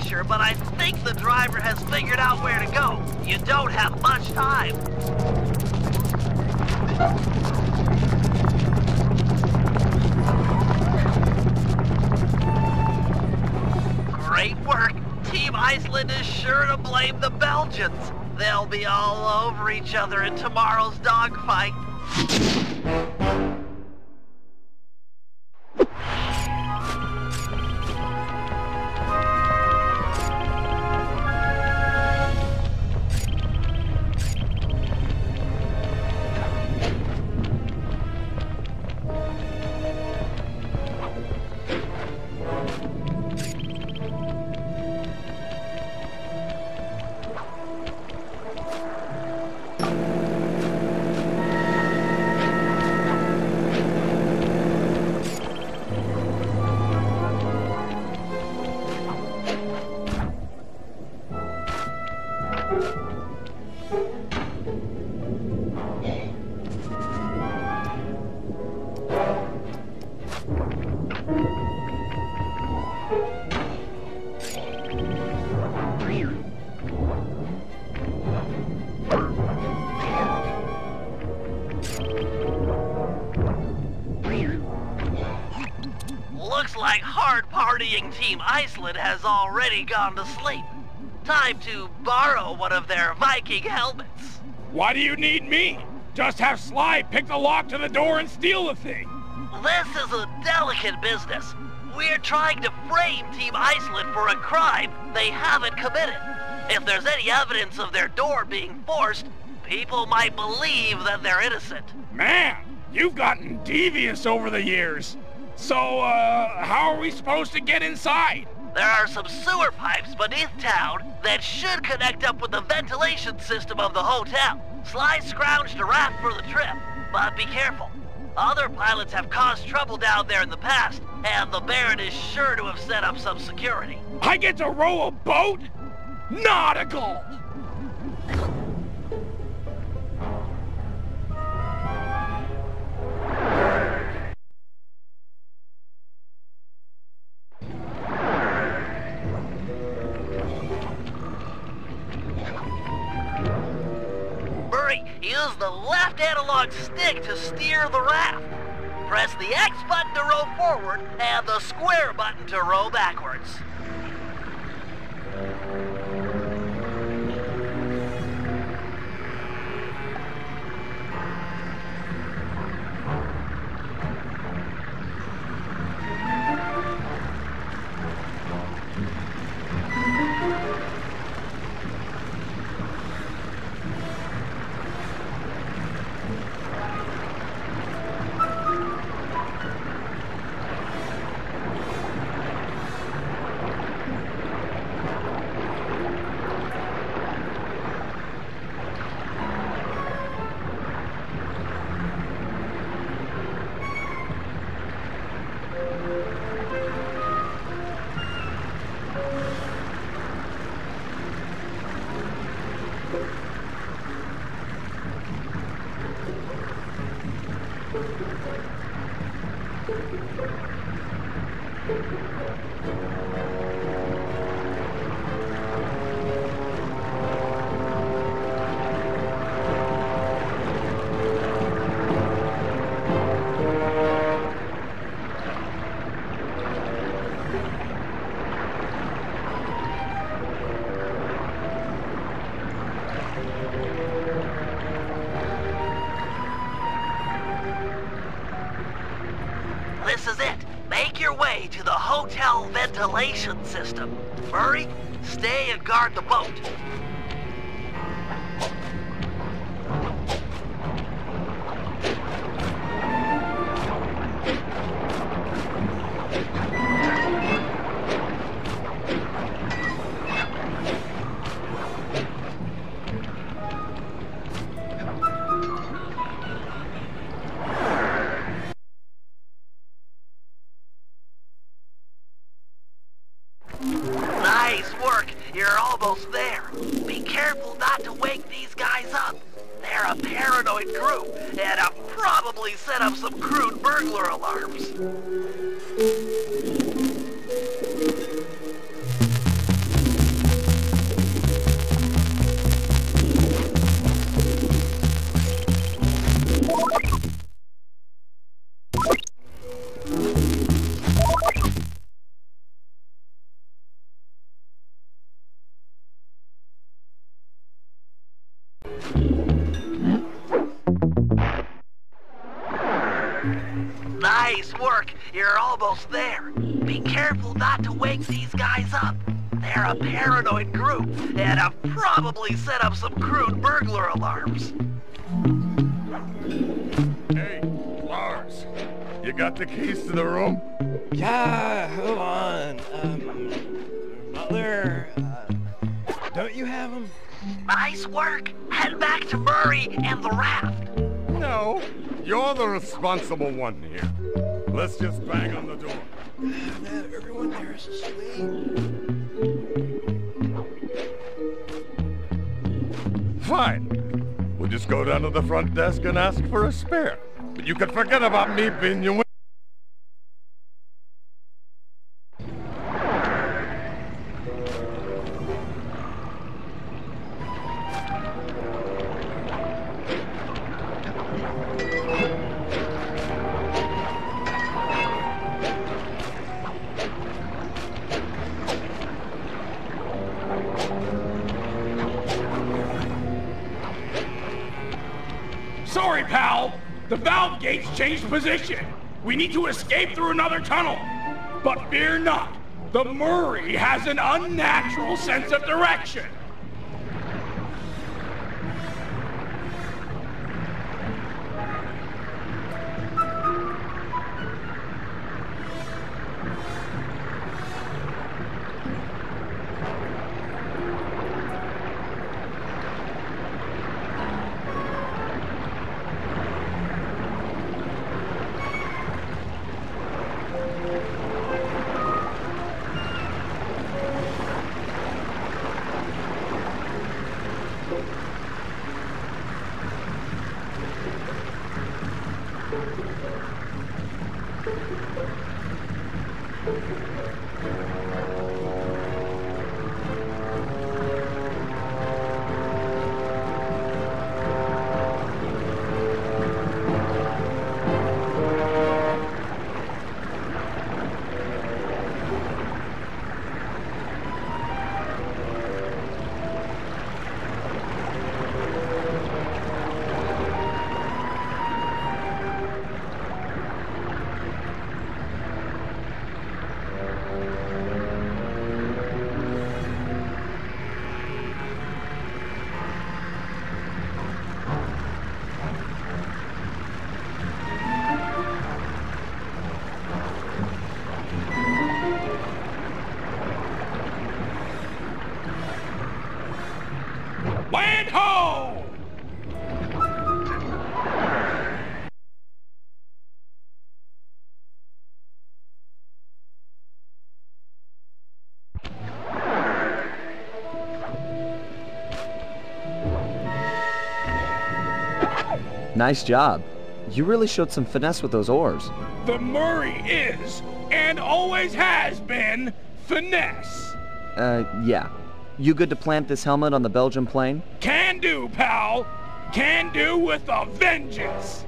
pressure, but I think the driver has figured out where to go. You don't have much time. Great work. Team Iceland is sure to blame the Belgians. They'll be all over each other in tomorrow's dogfight. Looks like hard-partying Team Iceland has already gone to sleep. Time to borrow one of their Viking helmets. Why do you need me? Just have Sly pick the lock to the door and steal the thing. This is a delicate business. We're trying to frame Team Iceland for a crime they haven't committed. If there's any evidence of their door being forced, people might believe that they're innocent. Man, you've gotten devious over the years. So, how are we supposed to get inside? There are some sewer pipes beneath town that should connect up with the ventilation system of the hotel. Sly scrounged a raft for the trip, but be careful. Other pilots have caused trouble down there in the past, and the Baron is sure to have set up some security. I get to row a boat? Nautical! Use the left analog stick to steer the raft. Press the X button to row forward and the square button to row backwards. This is it. Make your way to the hotel ventilation system. Murray, stay and guard the boat. Nice work. You're almost there. Be careful not to wake these guys up. They're a paranoid crew, and have probably set up some crude burglar alarms. almost there. Be careful not to wake these guys up. They're a paranoid group and have probably set up some crude burglar alarms. Hey, Lars, you got the keys to the room? Yeah, hold on. Mother, don't you have them? Nice work. Head back to Murray and the raft. No, you're the responsible one here. Let's just bang on the door. Man, everyone there is asleep. Fine. We'll just go down to the front desk and ask for a spare. But you can forget about me being your... Sorry, pal. The valve gates changed position. We need to escape through another tunnel. But fear not. The Murray has an unnatural sense of direction. Land ho! Nice job. You really showed some finesse with those oars. The Murray is, and always has been, finesse. Yeah. You good to plant this helmet on the Belgian plane? Can do, pal. Can do with a vengeance.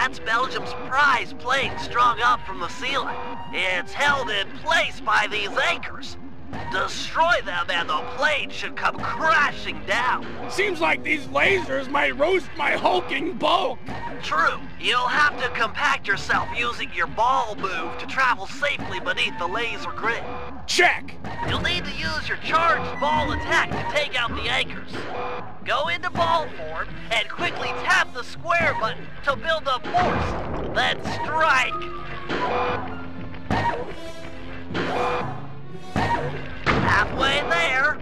That's Belgium's prize plane strung up from the ceiling. It's held in place by these anchors. Destroy them and the plane should come crashing down. Seems like these lasers might roast my hulking bulk. True. You'll have to compact yourself using your ball move to travel safely beneath the laser grid. Check! You'll need to use your charged ball attack to take out the anchors. Go into ball form and quickly tap the square button to build up force. Then strike. Halfway there.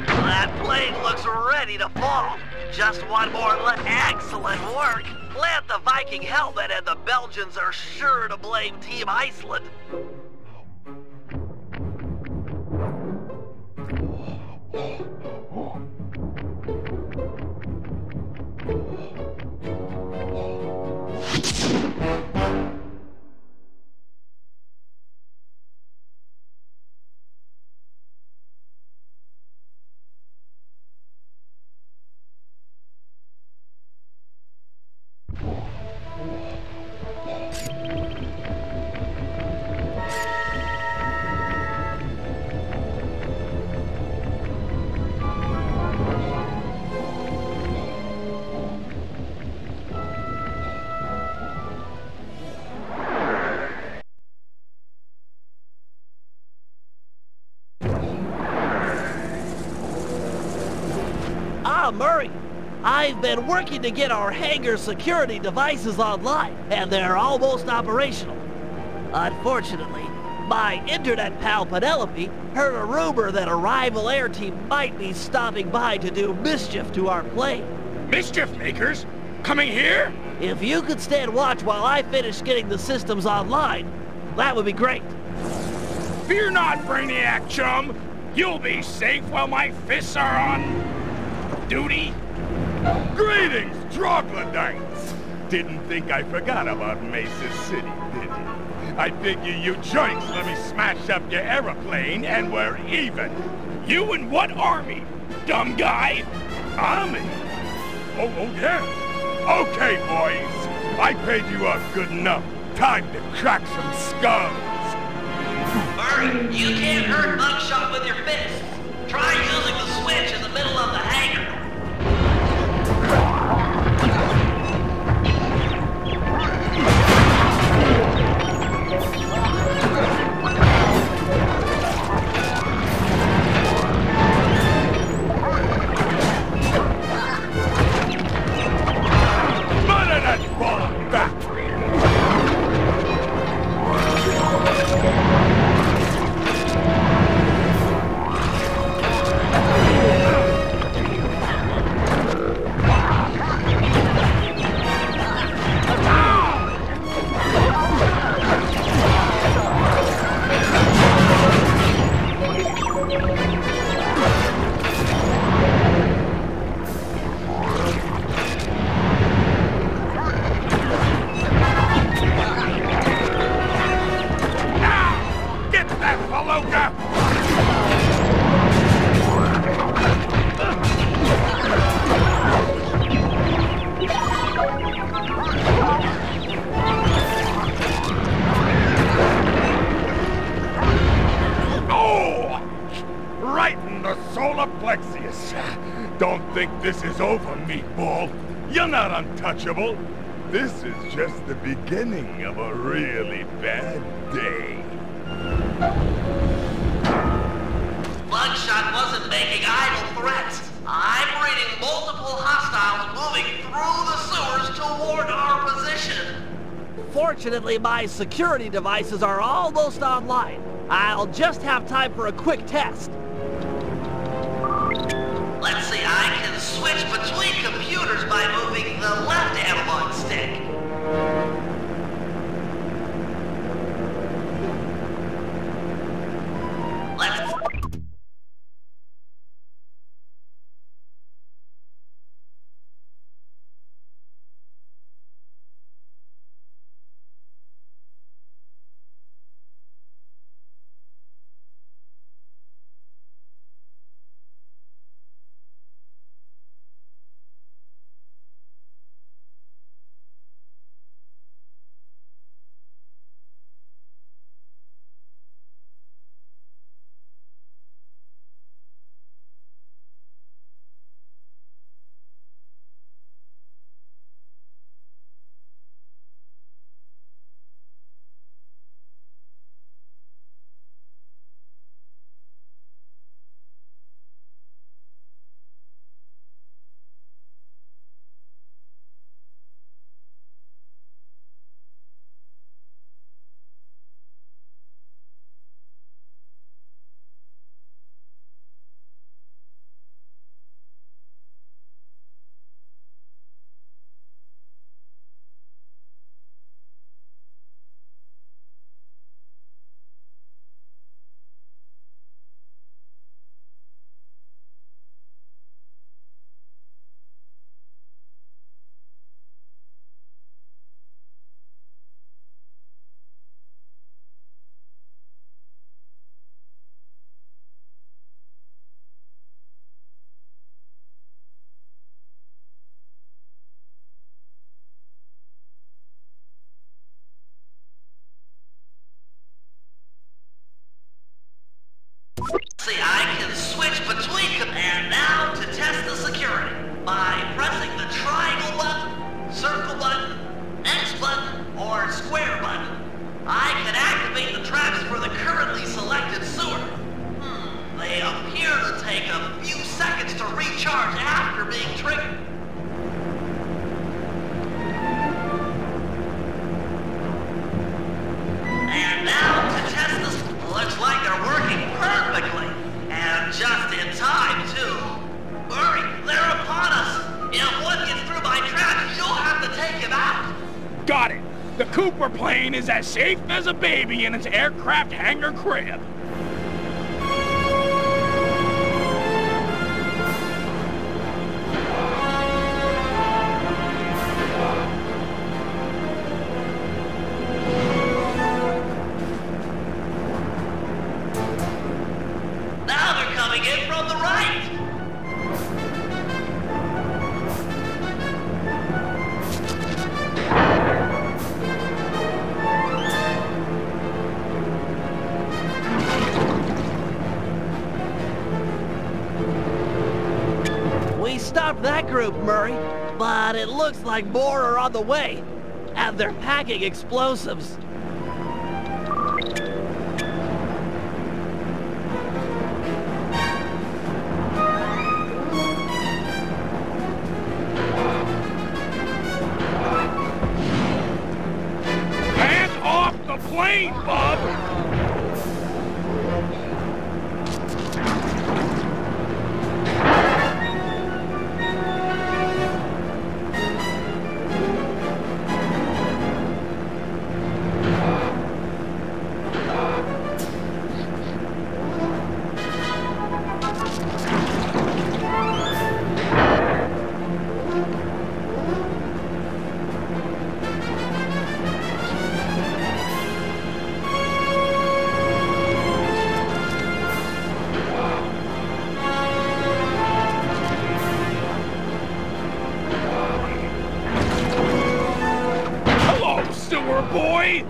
That plane looks ready to fall. Just one more excellent work. Plant the Viking helmet and the Belgians are sure to blame Team Iceland. Murray, I've been working to get our hangar security devices online, and they're almost operational. Unfortunately, my internet pal Penelope heard a rumor that a rival air team might be stopping by to do mischief to our plane. Mischief makers? Coming here? If you could stand watch while I finish getting the systems online, that would be great. Fear not, Brainiac chum. You'll be safe while my fists are on duty. Greetings, troglodytes! Didn't think I forgot about Mesa City, did you? I figure you joints let me smash up your aeroplane and we're even. You and what army, dumb guy? Army? Oh yeah. Okay, boys. I paid you up good enough. Time to crack some skulls. Murray, you can't hurt Buckshot with your fists. Try using the switch in the middle of the hangar. Murder that ball back! Don't think this is over, meatball. You're not untouchable. This is just the beginning of a really bad day. Buckshot wasn't making idle threats. I'm reading multiple hostiles moving through the sewers toward our position. Fortunately, my security devices are almost online. I'll just have time for a quick test. Let's see, I can switch between computers by moving the left analog stick. See, I can switch between and now to test the security by pressing the triangle button, circle button, X button, or square button. I can activate the traps for the currently selected sewer. They appear to take a few seconds to recharge after being triggered. And now to test this, looks like they're working perfectly. And just in time, too. Hurry, they're upon us. If one gets through my traps, you'll have to take him out. Got it. The Cooper plane is as safe as a baby in its aircraft hangar crib. Now they're coming in from the right. We stopped that group, Murray, but it looks like more are on the way, and they're packing explosives. Hands off the plane, Bub! Sewer boy!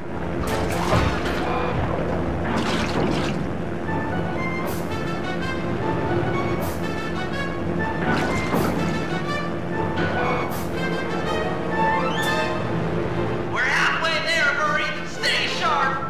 We're halfway there, Murray. Stay sharp.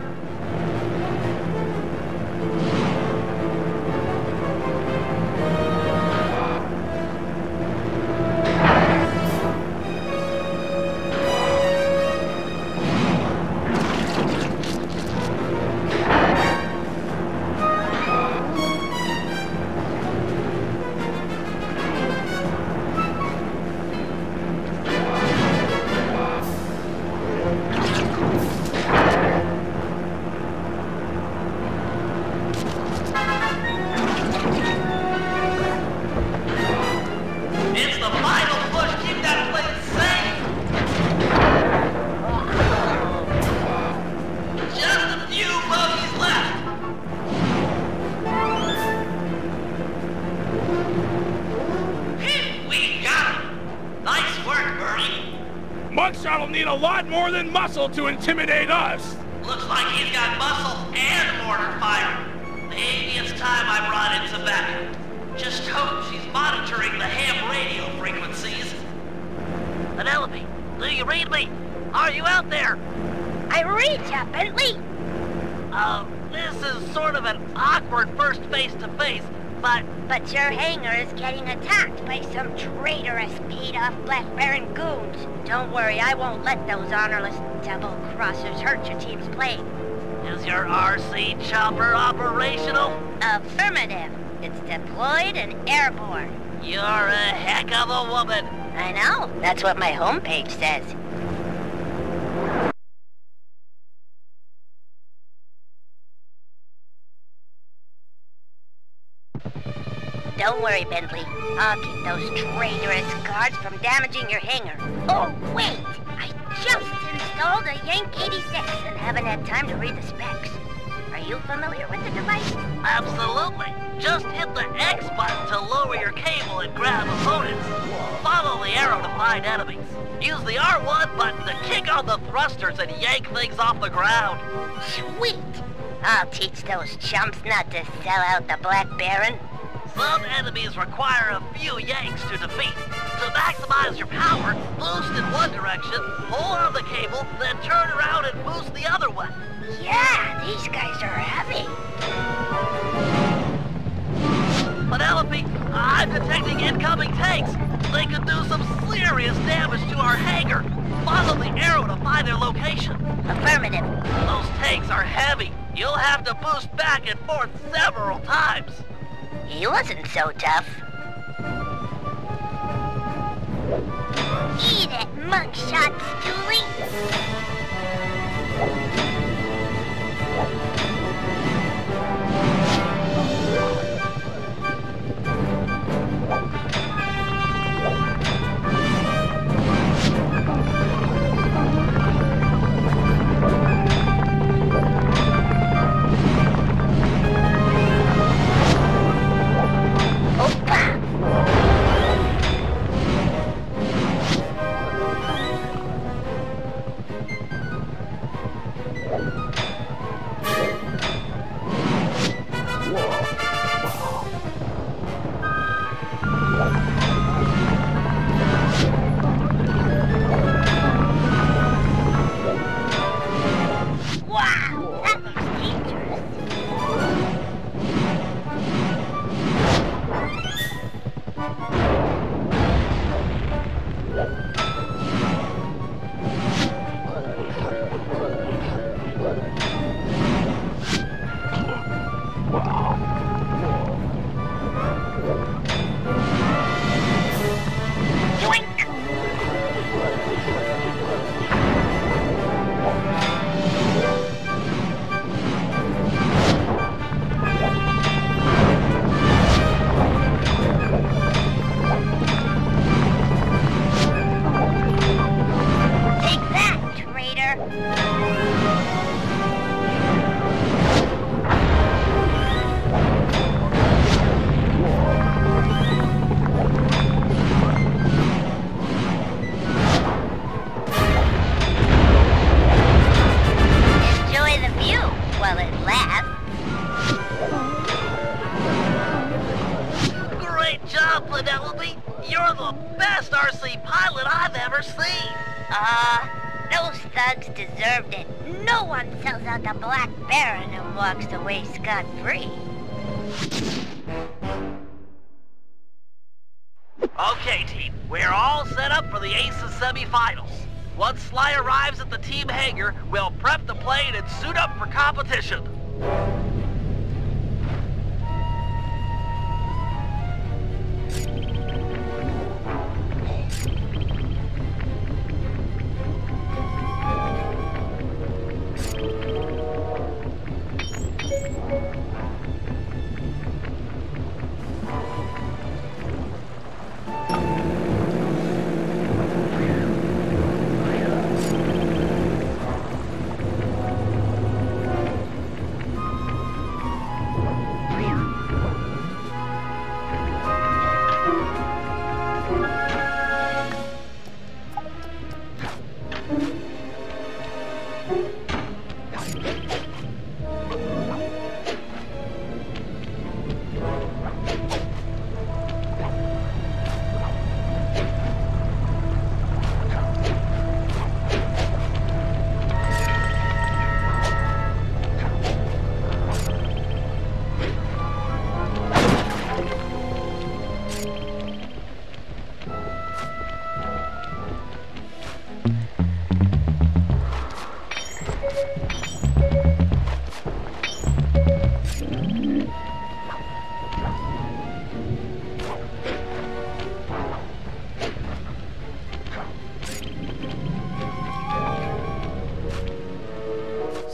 It's the final push. Keep that plane safe. Just a few bogeys left. We got him. Nice work, Murray. Mugshot'll need a lot more than muscle to intimidate us. Looks like he's got muscle and mortar fire. Maybe it's time I brought in Tobacco. Just hope she's monitoring the ham radio frequencies. Penelope, do you read me? Are you out there? I read ya, Bentley. This is sort of an awkward first face-to-face, but your hangar is getting attacked by some traitorous, paid-off Black Baron goons. Don't worry, I won't let those honorless double-crossers hurt your team's plane. Is your RC chopper operational? Affirmative. It's deployed and airborne. You're a heck of a woman. I know. That's what my homepage says. Don't worry, Bentley. I'll keep those traitorous guards from damaging your hangar. Oh, wait! I just installed a Yank 86 and haven't had time to read the specs. Are you familiar with the device? Absolutely. Just hit the X button to lower your cable and grab opponents. Follow the arrow to find enemies. Use the R1 button to kick on the thrusters and yank things off the ground. Sweet! I'll teach those chumps not to sell out the Black Baron. Some enemies require a few yanks to defeat. To maximize your power, boost in one direction, pull on the cable, then turn around and boost the other way. Yeah, these guys are heavy. Penelope, I'm detecting incoming tanks. They could do some serious damage to our hangar. Follow the arrow to find their location. Affirmative. Those tanks are heavy. You'll have to boost back and forth several times. He wasn't so tough. Eat it, mugshot stoolie! Penelope. You're the best RC pilot I've ever seen. Those thugs deserved it. No one sells out the Black Baron and walks away scot-free. Okay, team. We're all set up for the Aces semifinals. Once Sly arrives at the team hangar, we'll prep the plane and suit up for competition.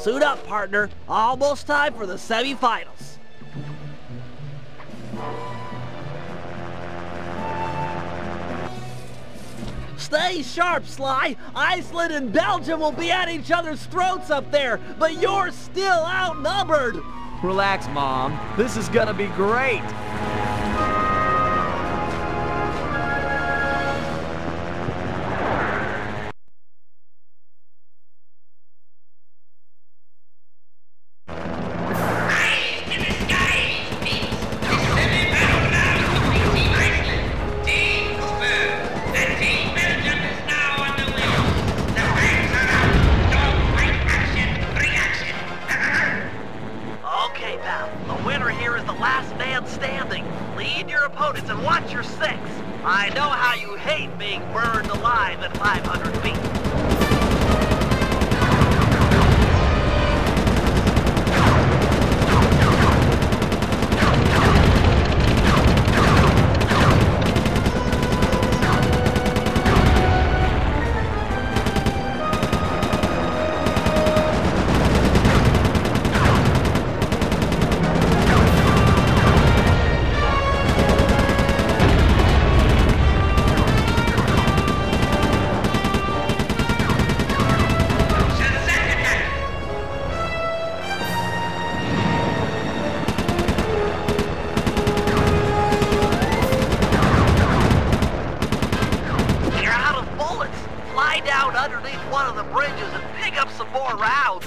Suit up, partner. Almost time for the semifinals. Stay sharp, Sly. Iceland and Belgium will be at each other's throats up there, but you're still outnumbered. Relax, Mom. This is gonna be great. and your opponents and watch your six. I know how you hate being burned alive at 500 feet. Underneath one of the bridges and pick up some more rounds.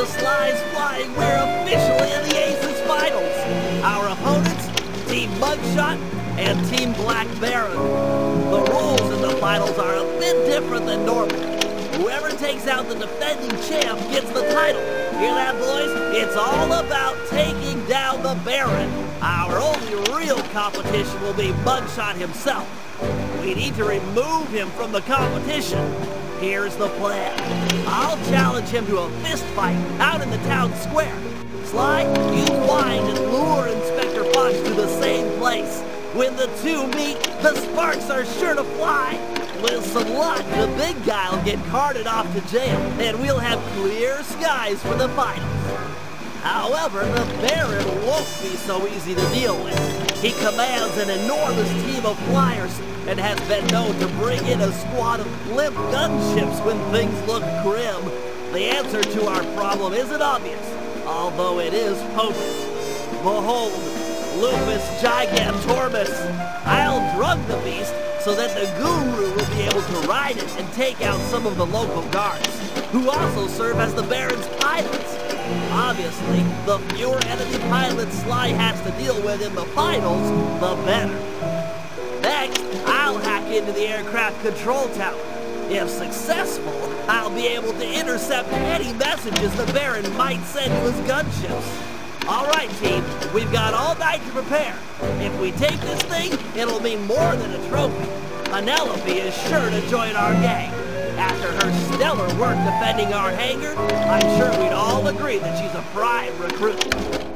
The Sly's flying, we're officially in the Aces Finals. Our opponents, Team Mugshot and Team Black Baron. The rules in the finals are a bit different than normal. Whoever takes out the defending champ gets the title. Hear that, boys? It's all about taking down the Baron. Our only real competition will be Mugshot himself. We need to remove him from the competition. Here's the plan. I'll challenge him to a fist fight out in the town square. Sly, you find and lure Inspector Fox to the same place. When the two meet, the sparks are sure to fly. With some luck, the big guy will get carted off to jail, and we'll have clear skies for the finals. However, the Baron won't be so easy to deal with. He commands an enormous team of flyers and has been known to bring in a squad of blimp gunships when things look grim. The answer to our problem isn't obvious. although it is potent. Behold, Lupus Gigantormus. I'll drug the beast so that the Guru will be able to ride it and take out some of the local guards, who also serve as the Baron's pilots. Obviously, the fewer enemy pilots Sly has to deal with in the finals, the better. Next, I'll hack into the aircraft control tower. If successful, I'll be able to intercept any messages the Baron might send to his gunships. All right, team, we've got all night to prepare. If we take this thing, it'll mean more than a trophy. Penelope is sure to join our gang. After her stellar work defending our hangar, I'm sure we'd all agree that she's a prime recruit.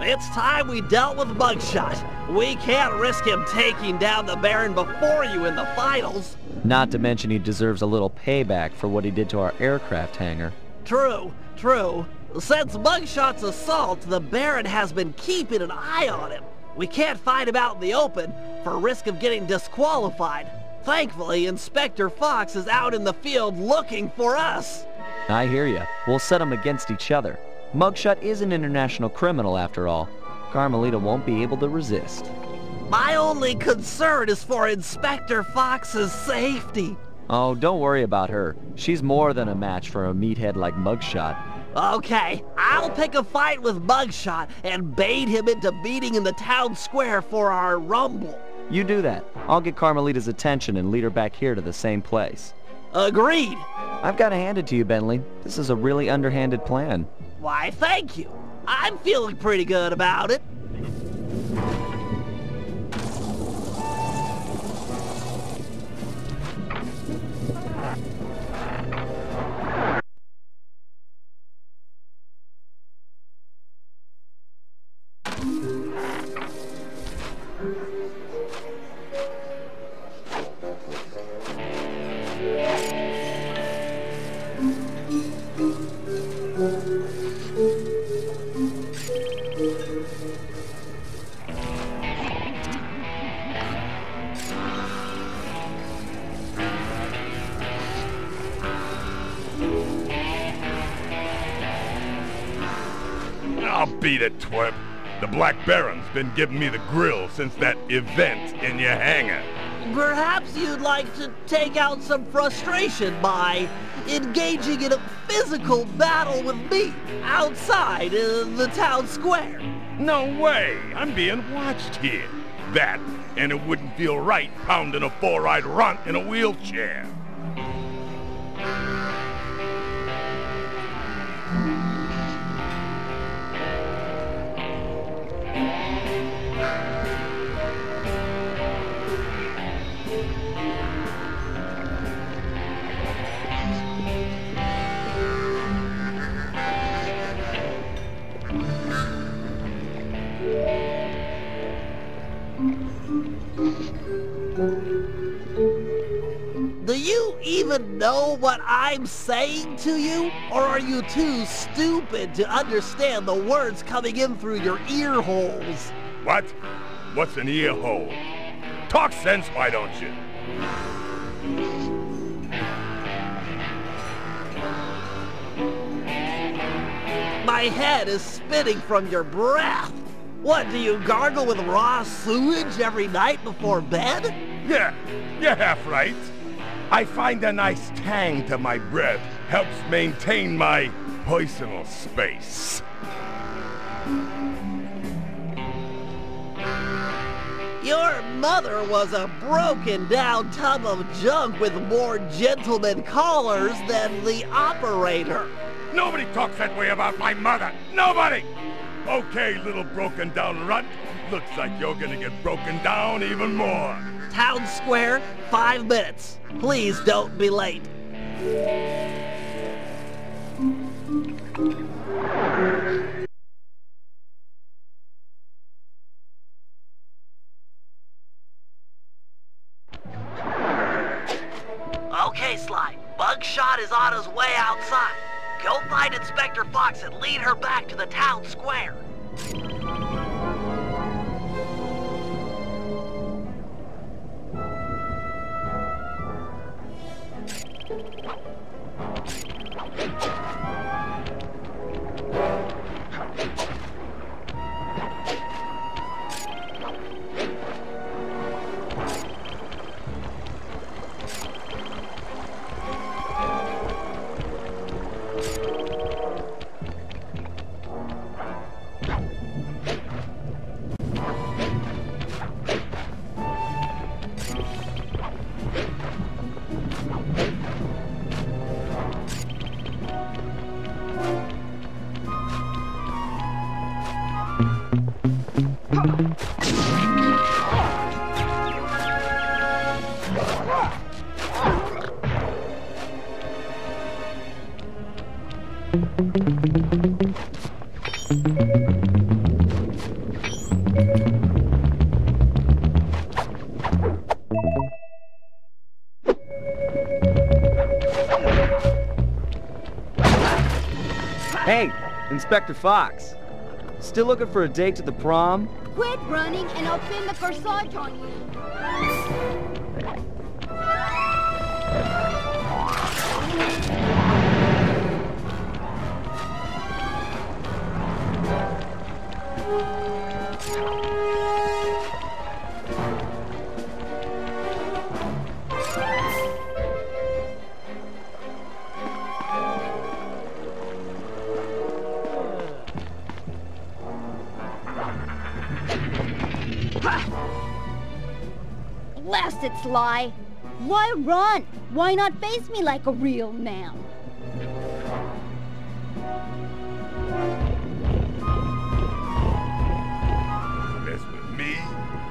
It's time we dealt with Mugshot. We can't risk him taking down the Baron before you in the finals. Not to mention he deserves a little payback for what he did to our aircraft hangar. True, true. Since Mugshot's assault, the Baron has been keeping an eye on him. We can't fight him out in the open for risk of getting disqualified. Thankfully, Inspector Fox is out in the field looking for us. I hear ya. We'll set them against each other. Mugshot is an international criminal after all. Carmelita won't be able to resist. My only concern is for Inspector Fox's safety. Oh, don't worry about her. She's more than a match for a meathead like Mugshot. Okay, I'll pick a fight with Mugshot and bait him into meeting in the town square for our rumble. You do that. I'll get Carmelita's attention and lead her back here to the same place. Agreed. I've got to hand it to you, Bentley. This is a really underhanded plan. Why, thank you. I'm feeling pretty good about it. I'll beat it, twerp. The Black Baron's been giving me the grill since that event in your hangar. Perhaps you'd like to take out some frustration by engaging in a physical battle with me outside the town square. No way! I'm being watched here. That, and it wouldn't feel right pounding a four-eyed runt in a wheelchair. Do you even know what I'm saying to you? Or are you too stupid to understand the words coming in through your ear holes? What? What's an ear hole? Talk sense, why don't you? My head is spinning from your breath. What, do you gargle with raw sewage every night before bed? Yeah, you're half right. I find a nice tang to my breath helps maintain my personal space. Your mother was a broken down tub of junk with more gentleman callers than the operator. Nobody talks that way about my mother. Nobody! Okay, little broken down runt. Looks like you're gonna get broken down even more. Town Square, 5 minutes. Please don't be late. Okay, Sly. Bugshot is on his way outside. Go find Inspector Fox and lead her back to the town square. Hey, Inspector Fox. Still looking for a date to the prom? Quit running and I'll pin the corsage on you. Blast it, Sly. Why run? Why not face me like a real man? Mess with me?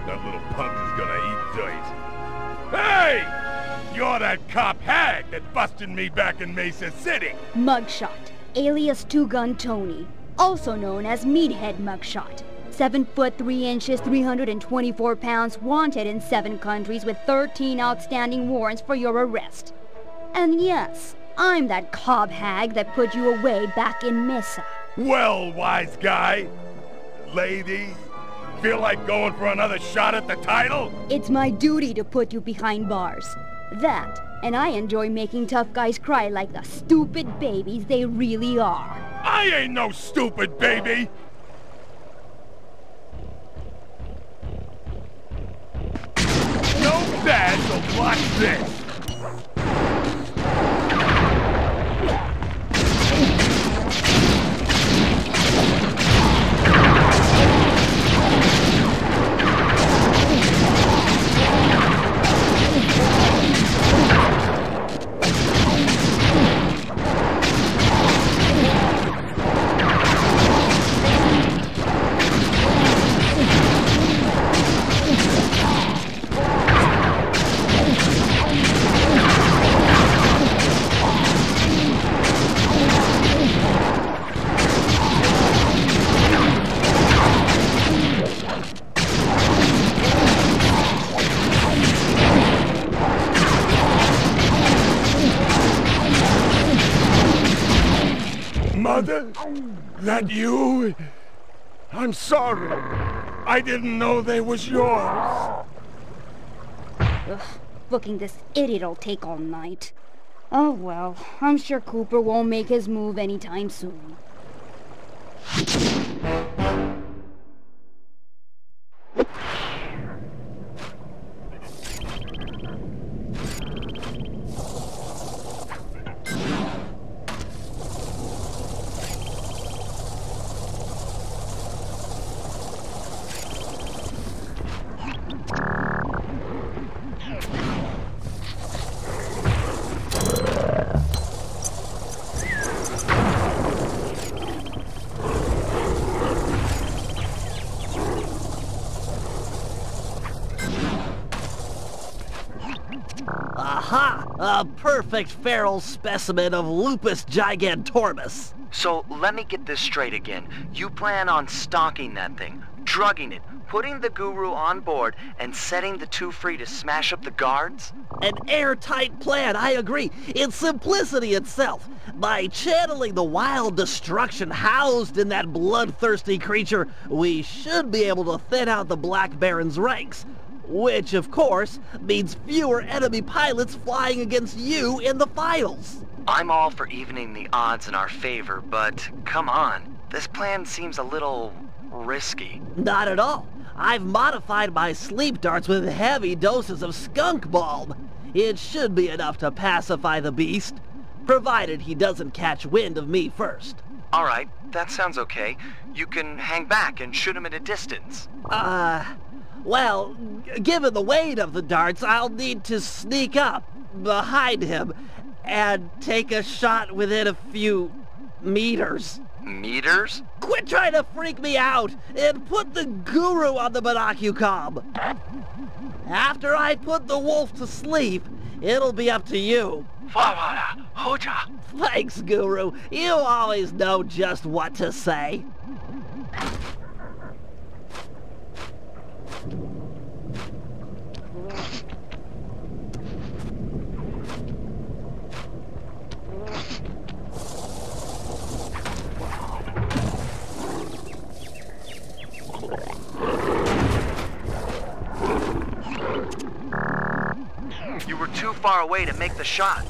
That little punk is gonna eat dirt. Hey! You're that cop hag that busted me back in Mesa City. Mugshot, alias Two-Gun Tony, also known as Meathead Mugshot. 7 foot 3 inches, 324 pounds, wanted in 7 countries with 13 outstanding warrants for your arrest. And yes, I'm that cob hag that put you away back in Mesa. Well, wise guy. Lady, feel like going for another shot at the title? It's my duty to put you behind bars. That, and I enjoy making tough guys cry like the stupid babies they really are. I ain't no stupid baby! no dad, so watch this. Mother? That you? I'm sorry. I didn't know they was yours. Ugh, booking this idiot'll take all night. Oh well, I'm sure Cooper won't make his move anytime soon. Aha! A perfect feral specimen of Lupus gigantormus. So, let me get this straight again. You plan on stalking that thing, drugging it, putting the guru on board, and setting the two free to smash up the guards? An airtight plan, I agree. It's simplicity itself. By channeling the wild destruction housed in that bloodthirsty creature, we should be able to thin out the Black Baron's ranks. Which, of course, means fewer enemy pilots flying against you in the finals. I'm all for evening the odds in our favor, but come on. This plan seems a little risky. Not at all. I've modified my sleep darts with heavy doses of skunk bulb. It should be enough to pacify the beast, provided he doesn't catch wind of me first. All right, that sounds okay. You can hang back and shoot him at a distance. Well, given the weight of the darts, I'll need to sneak up behind him and take a shot within a few meters. Meters? Quit trying to freak me out and put the guru on the Monocucom. After I put the wolf to sleep, it'll be up to you. Thanks, Guru. You always know just what to say. You were too far away to make the shot.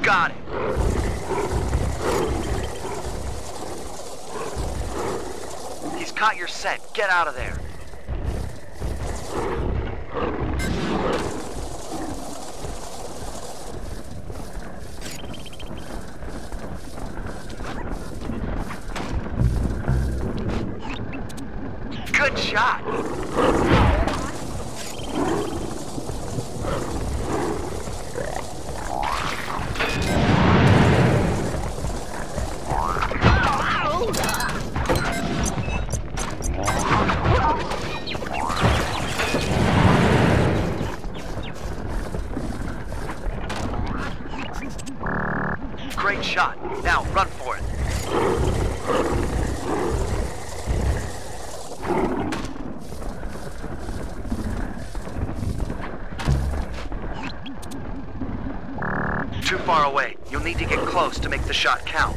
Got it. He's caught your scent. Get out of there. Good shot. Great shot. Now run for it. Too far away. You'll need to get close to make the shot count.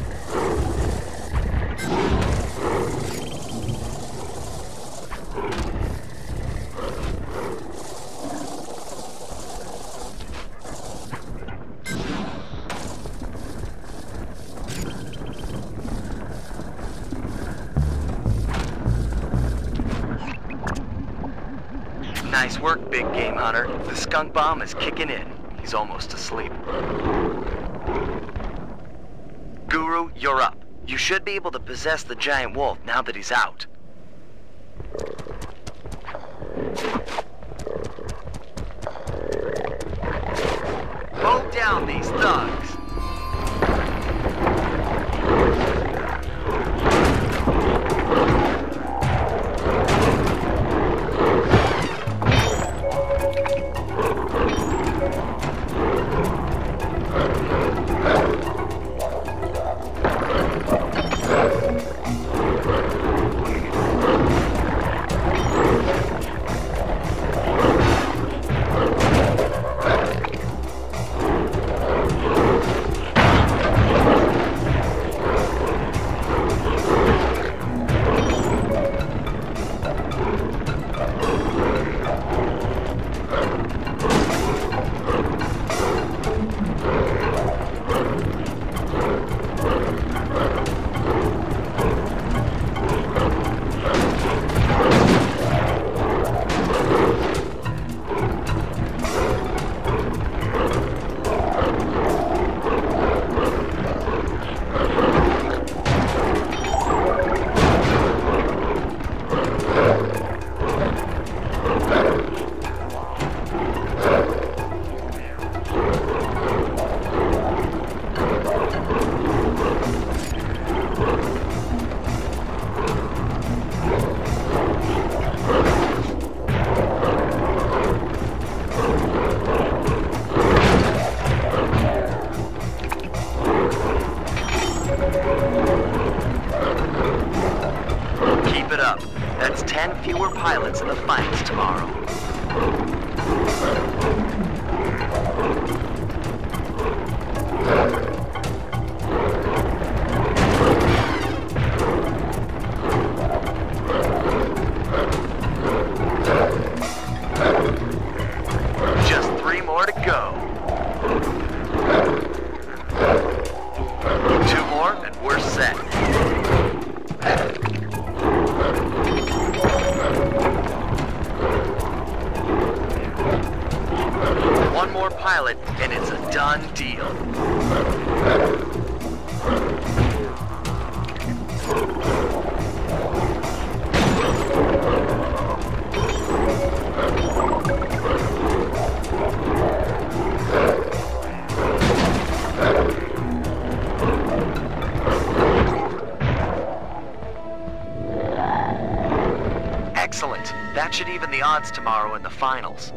Nice work, big game hunter. The skunk bomb is kicking in. He's almost asleep. Guru, you're up. You should be able to possess the giant wolf now that he's out. Mow down these thugs. Keep it up. That's 10 fewer pilots in the fights tomorrow. Just 3 more to go. 2 more and we're set. One more pilot, and it's a done deal. Excellent. That should even the odds tomorrow in the finals.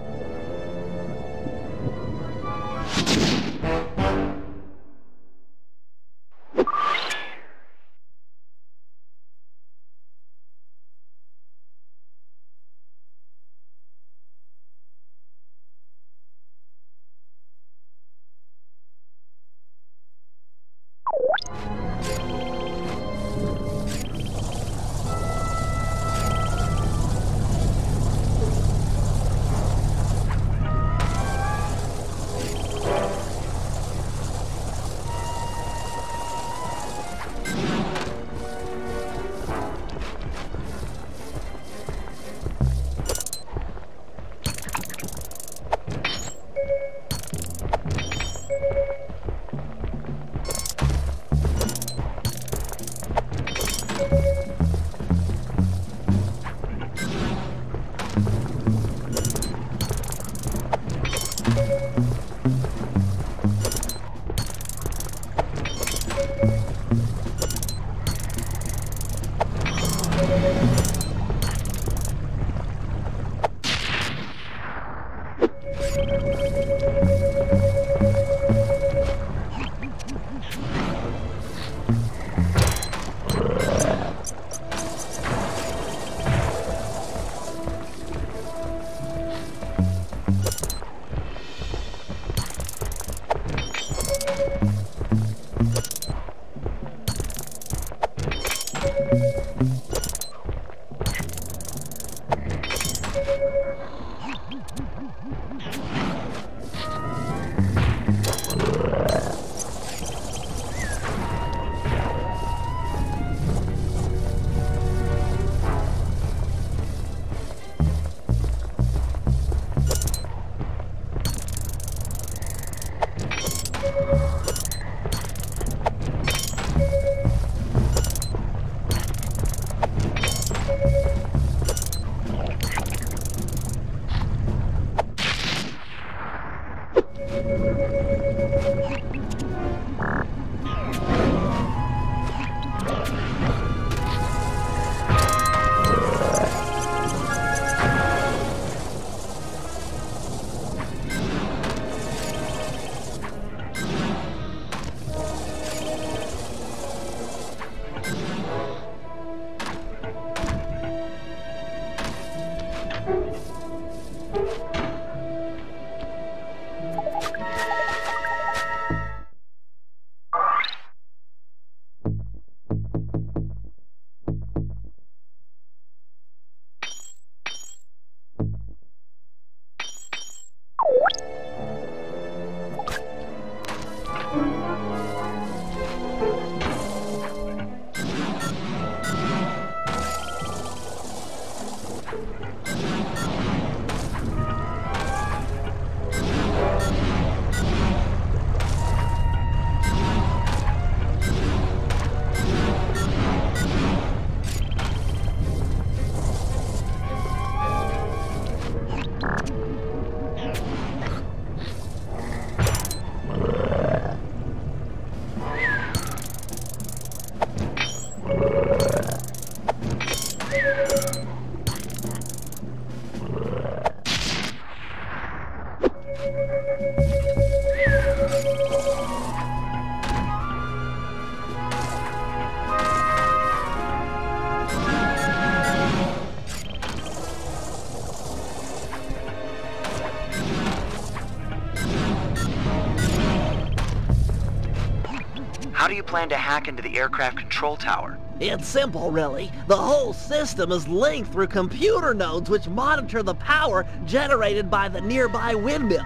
How do you plan to hack into the aircraft control tower? It's simple, really. The whole system is linked through computer nodes which monitor the power generated by the nearby windmills.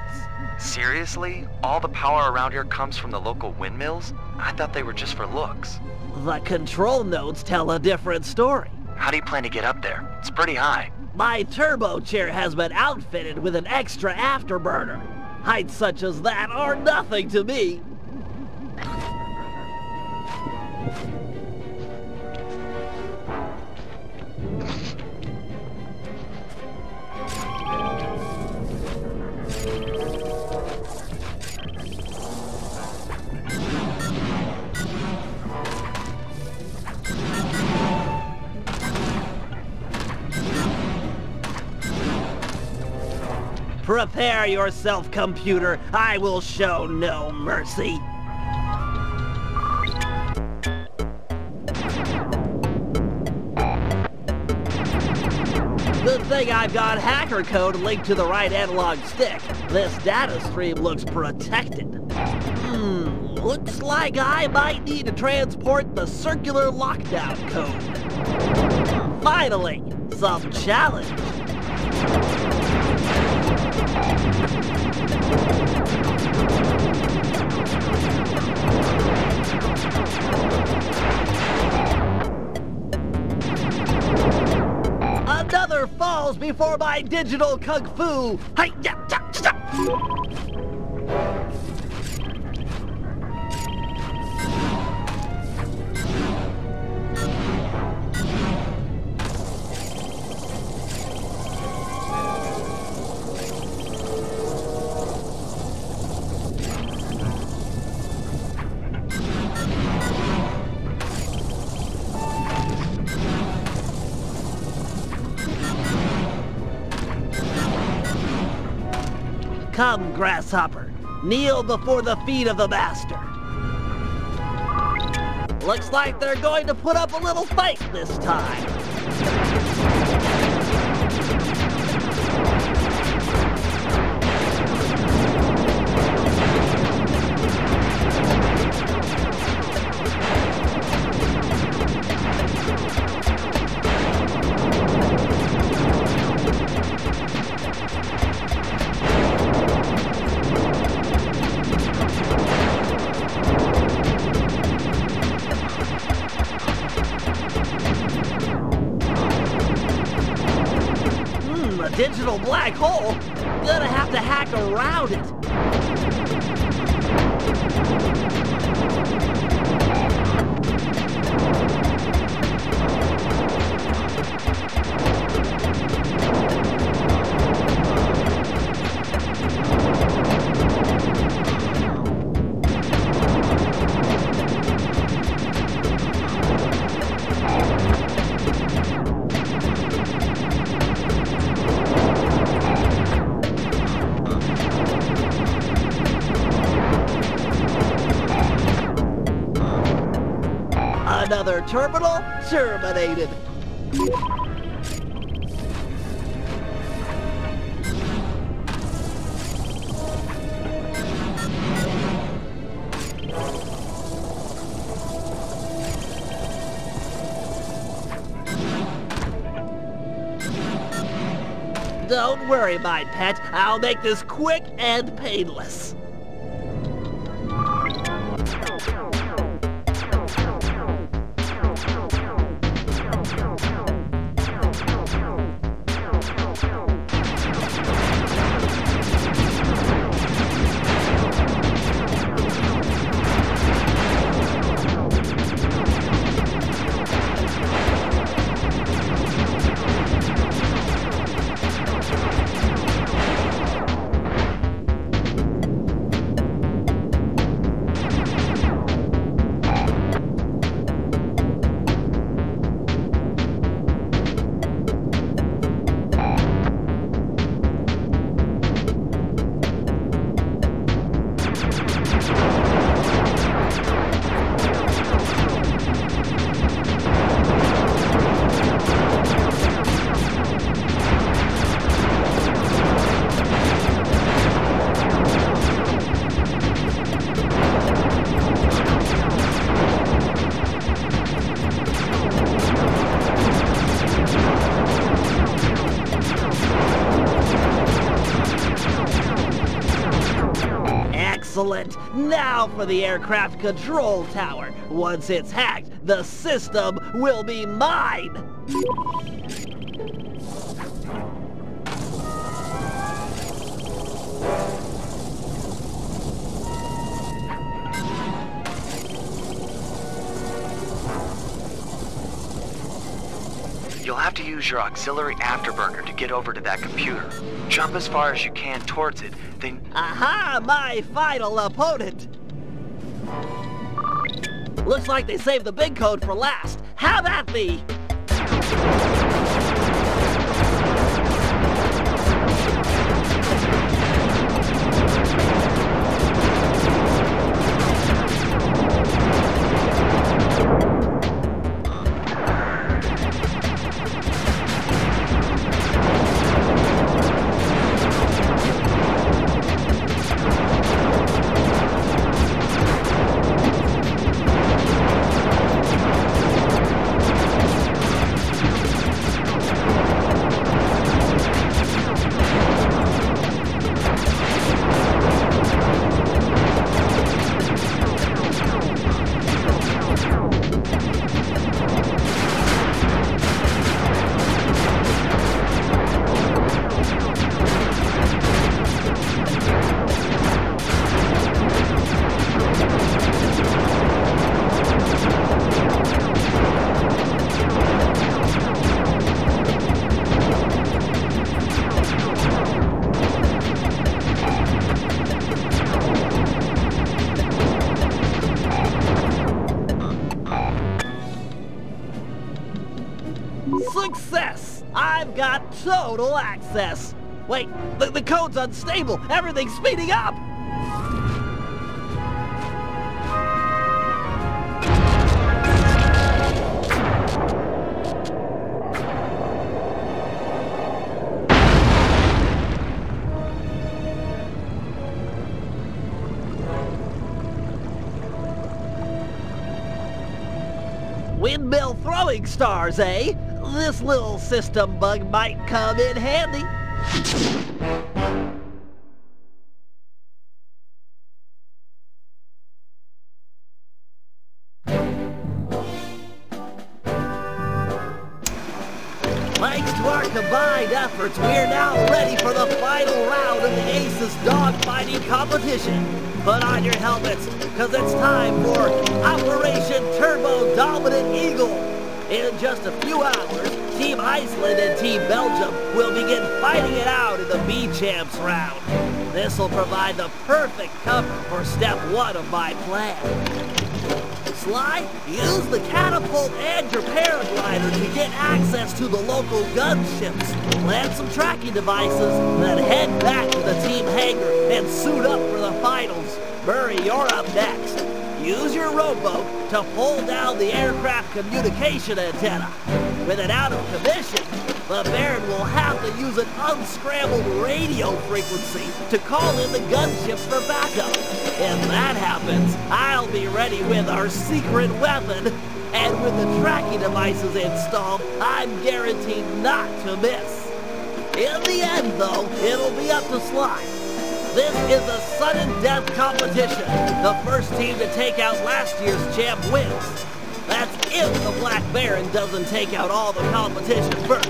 Seriously? All the power around here comes from the local windmills? I thought they were just for looks. The control nodes tell a different story. How do you plan to get up there? It's pretty high. My turbo chair has been outfitted with an extra afterburner. Heights such as that are nothing to me. Prepare yourself, computer. I will show no mercy. Good thing I've got hacker code linked to the right analog stick. This data stream looks protected. Looks like I might need to transport the circular lockdown code. Finally, some challenge. Another falls before my digital kung fu. Come, Grasshopper. Kneel before the feet of the master. Looks like they're going to put up a little fight this time. Digital black hole? Gonna have to hack around it. Another terminal terminated. Don't worry, my pet. I'll make this quick and painless. Excellent! Now for the aircraft control tower. Once it's hacked, the system will be mine! You'll have to use your auxiliary afterburner to get over to that computer. Jump as far as you can towards it, then... Aha! My final opponent! Looks like they saved the big code for last. Have at me! Success! I've got total access! Wait, the code's unstable! Everything's speeding up! Windmill throwing stars, eh? This little system bug might come in handy. Thanks to our combined efforts, we're now ready for the final round of the Aces dogfighting competition. Put on your helmets, because it's time for Operation Turbo Dominant Eagle. In just a few hours, Team Iceland and Team Belgium will begin fighting it out in the B-Champs round. This will provide the perfect cover for step 1 of my plan. Sly, use the catapult and your paraglider to get access to the local gunships. Plant some tracking devices, then head back to the team hangar and suit up for the finals. Murray, you're up next. Use your rowboat to pull down the aircraft communication antenna. With it out of commission, the Baron will have to use an unscrambled radio frequency to call in the gunships for backup. If that happens, I'll be ready with our secret weapon. And with the tracking devices installed, I'm guaranteed not to miss. In the end, though, it'll be up to Sly. This is a sudden death competition. The first team to take out last year's champ wins. That's if the Black Baron doesn't take out all the competition first.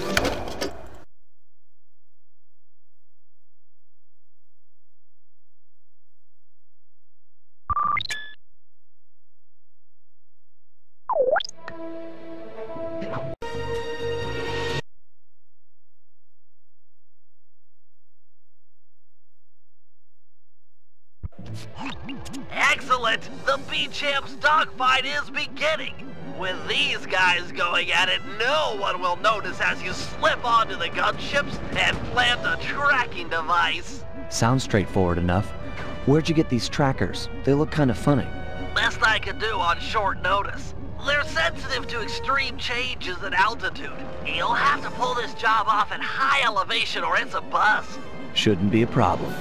Excellent! The B-Champs dogfight is beginning! With these guys going at it, no one will notice as you slip onto the gunships and plant a tracking device. Sounds straightforward enough. Where'd you get these trackers? They look kind of funny. Best I could do on short notice. They're sensitive to extreme changes in altitude. You'll have to pull this job off at high elevation or it's a bust. Shouldn't be a problem.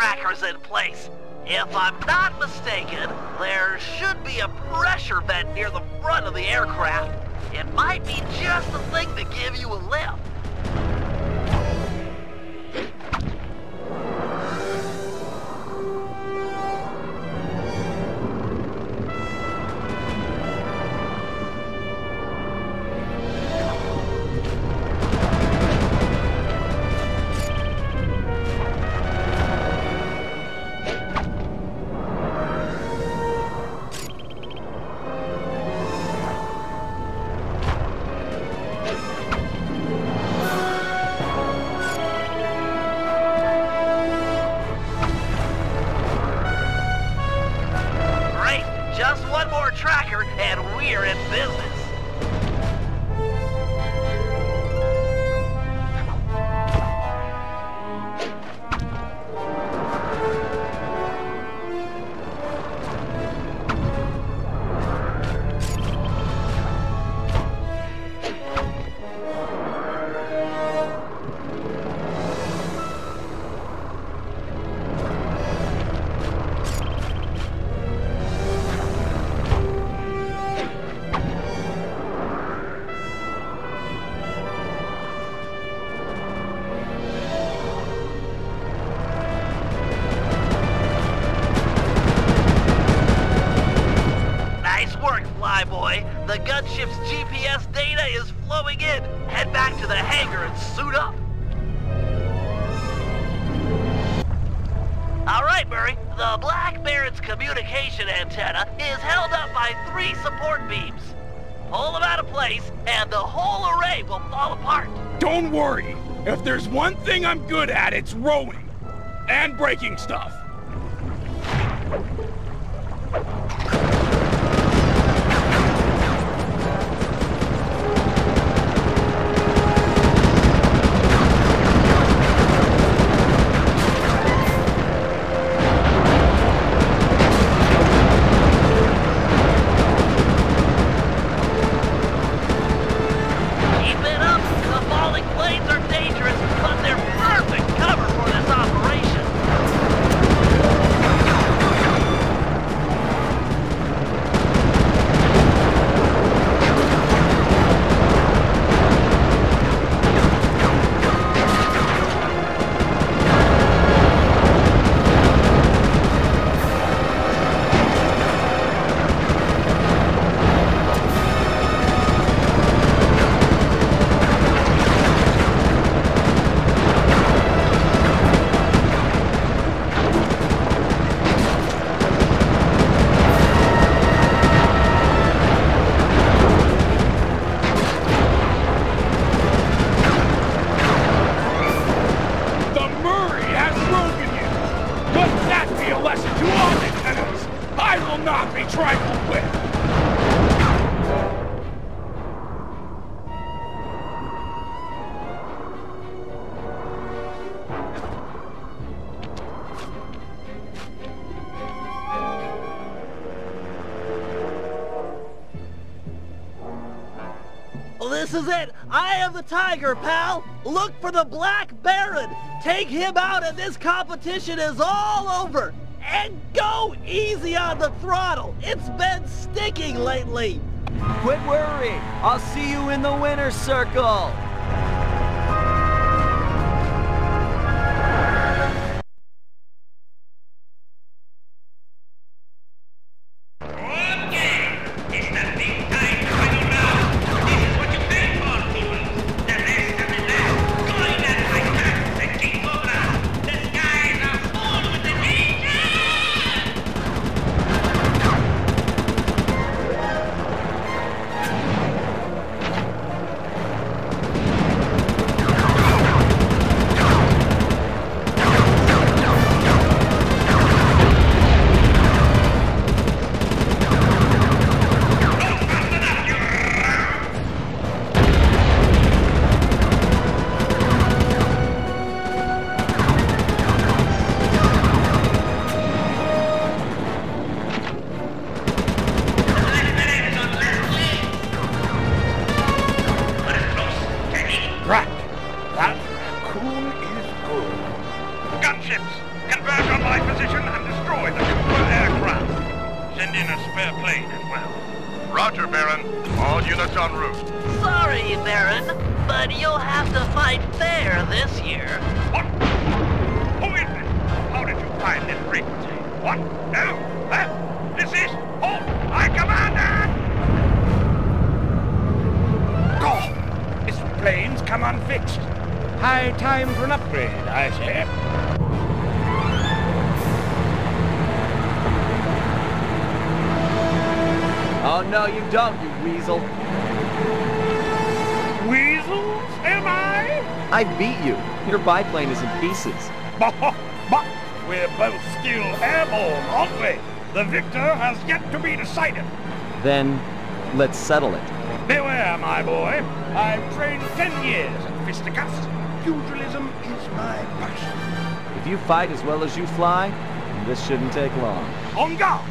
trackers in place. If I'm not mistaken, there should be a pressure vent near the front of the aircraft. It might be just the thing to give you a lift. Just one more tracker, and we're in business. Flyboy, the gunship's GPS data is flowing in. Head back to the hangar and suit up. All right, Murray. The Black Baron's communication antenna is held up by 3 support beams. Pull them out of place, and the whole array will fall apart. Don't worry. If there's one thing I'm good at, it's rowing. And breaking stuff. This is it! Eye of the Tiger, pal! Look for the Black Baron! Take him out and this competition is all over! And go easy on the throttle! It's been sticking lately! Quit worrying! I'll see you in the winner's circle! March en route. Sorry, Baron, but you'll have to fight fair this year. What? Who is it? How did you find this ring? What? No? Huh? This is... Oh, my commander! God! This plane's come unfixed. High time for an upgrade, I say. Oh, no, you don't, you weasel. Weasels, am I? I beat you. Your biplane is in pieces. But we're both still airborne, aren't we? The victor has yet to be decided. Then, let's settle it. Beware, my boy. I've trained 10 years in fisticuffs. Pugilism is my passion. If you fight as well as you fly, this shouldn't take long. On guard!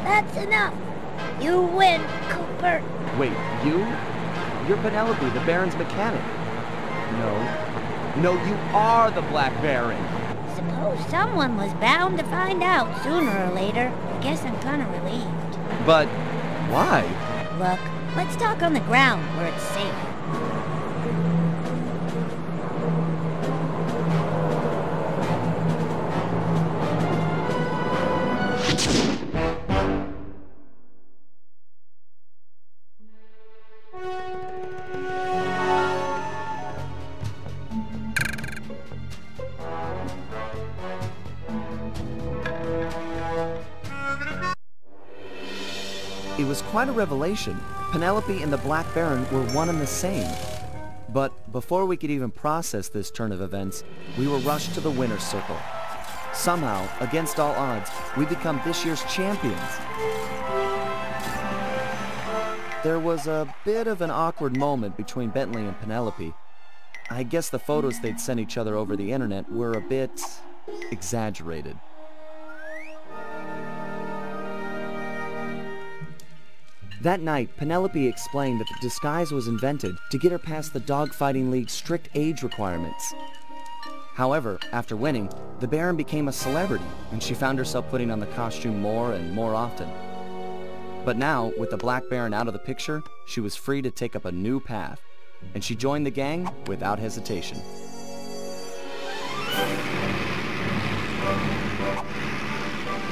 That's enough. You win, Cooper. Wait, you? You're Penelope, the Baron's mechanic. No, you are the Black Baron. Suppose someone was bound to find out sooner or later. I guess I'm kinda relieved. But why? Look, let's talk on the ground where it's safe. It was quite a revelation. Penelope and the Black Baron were one and the same. But before we could even process this turn of events, we were rushed to the winner's circle. Somehow, against all odds, we become this year's champions. There was a bit of an awkward moment between Bentley and Penelope. I guess the photos they'd sent each other over the internet were a bit exaggerated. That night, Penelope explained that the disguise was invented to get her past the Dogfighting League's strict age requirements. However, after winning, the Baron became a celebrity, and she found herself putting on the costume more and more often. But now, with the Black Baron out of the picture, she was free to take up a new path, and she joined the gang without hesitation.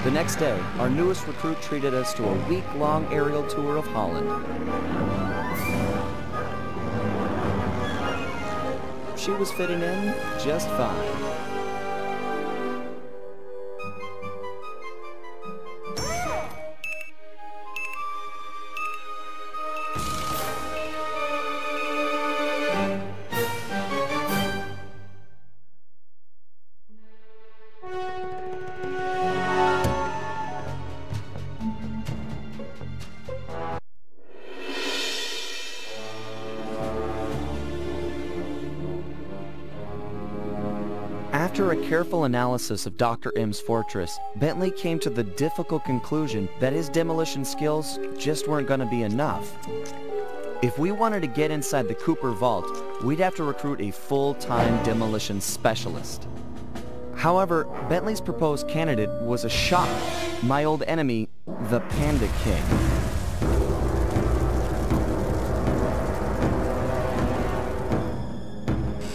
The next day, our newest recruit treated us to a week-long aerial tour of Holland. She was fitting in just fine. After a careful analysis of Dr. M's fortress, Bentley came to the difficult conclusion that his demolition skills just weren't going to be enough. If we wanted to get inside the Cooper Vault, we'd have to recruit a full-time demolition specialist. However, Bentley's proposed candidate was a shock. My old enemy, the Panda King.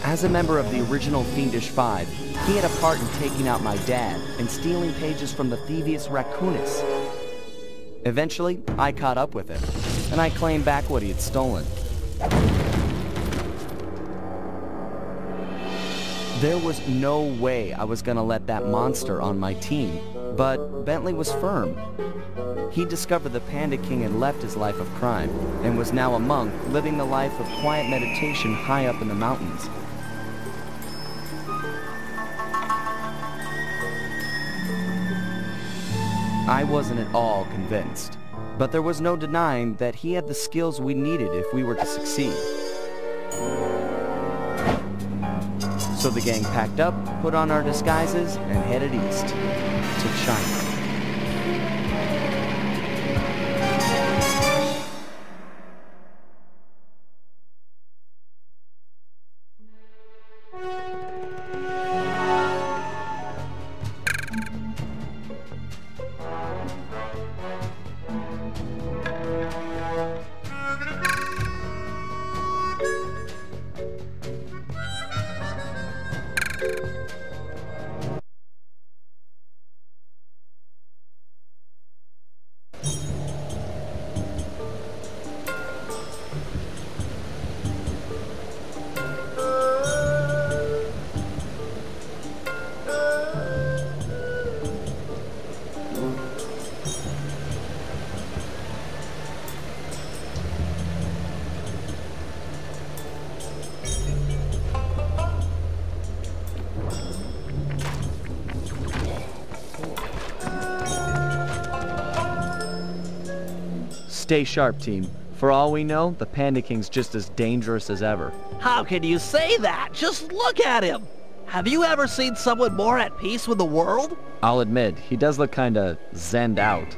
As a member of the original Fiendish Five, he had a part in taking out my dad and stealing pages from the Thievius Raccoonus. Eventually, I caught up with him, and I claimed back what he had stolen. There was no way I was gonna let that monster on my team, but Bentley was firm. He discovered the Panda King had left his life of crime and was now a monk living the life of quiet meditation high up in the mountains. I wasn't at all convinced, but there was no denying that he had the skills we needed if we were to succeed. So the gang packed up, put on our disguises, and headed east to China. Stay sharp, team. For all we know, the Panda King's just as dangerous as ever. How can you say that? Just look at him! Have you ever seen someone more at peace with the world? I'll admit, he does look kinda zenned out.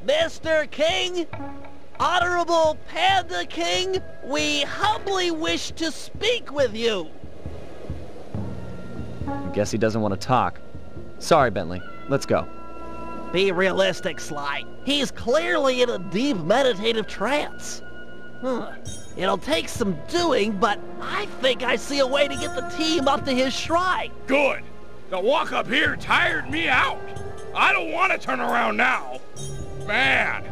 Mr. King? Honorable Panda King, we humbly wish to speak with you. I guess he doesn't want to talk. Sorry, Bentley. Let's go. Be realistic, Sly. He's clearly in a deep meditative trance. It'll take some doing, but I think I see a way to get the team up to his shrine. Good. The walk up here tired me out. I don't want to turn around now. Man,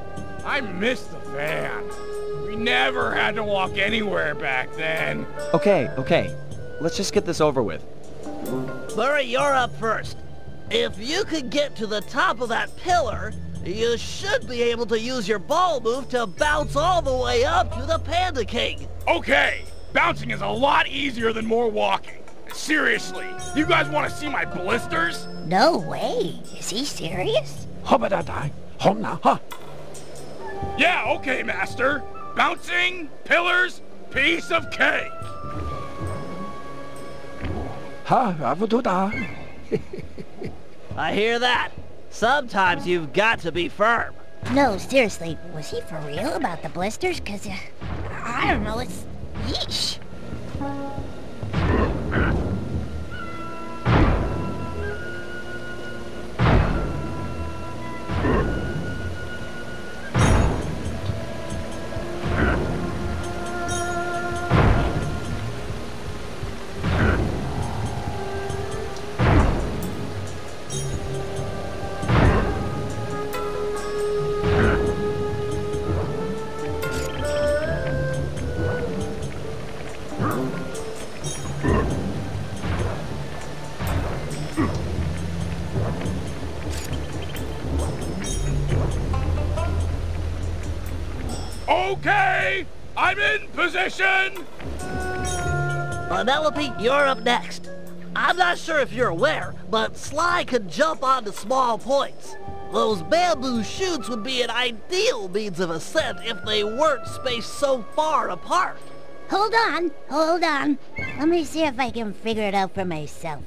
I miss the van. We never had to walk anywhere back then. Okay. Let's just get this over with. Murray, you're up first. If you could get to the top of that pillar, you should be able to use your ball move to bounce all the way up to the Panda King. Okay, bouncing is a lot easier than more walking. Seriously, you guys want to see my blisters? No way. Is he serious? Yeah, okay, master. Bouncing, pillars, piece of cake. I hear that. Sometimes you've got to be firm. No, seriously, was he for real about the blisters? Cause, I don't know, it's... yeesh. Okay, I'm in position! Penelope, you're up next. I'm not sure if you're aware, but Sly could jump onto small points. Those bamboo chutes would be an ideal means of ascent if they weren't spaced so far apart. Hold on. Let me see if I can figure it out for myself.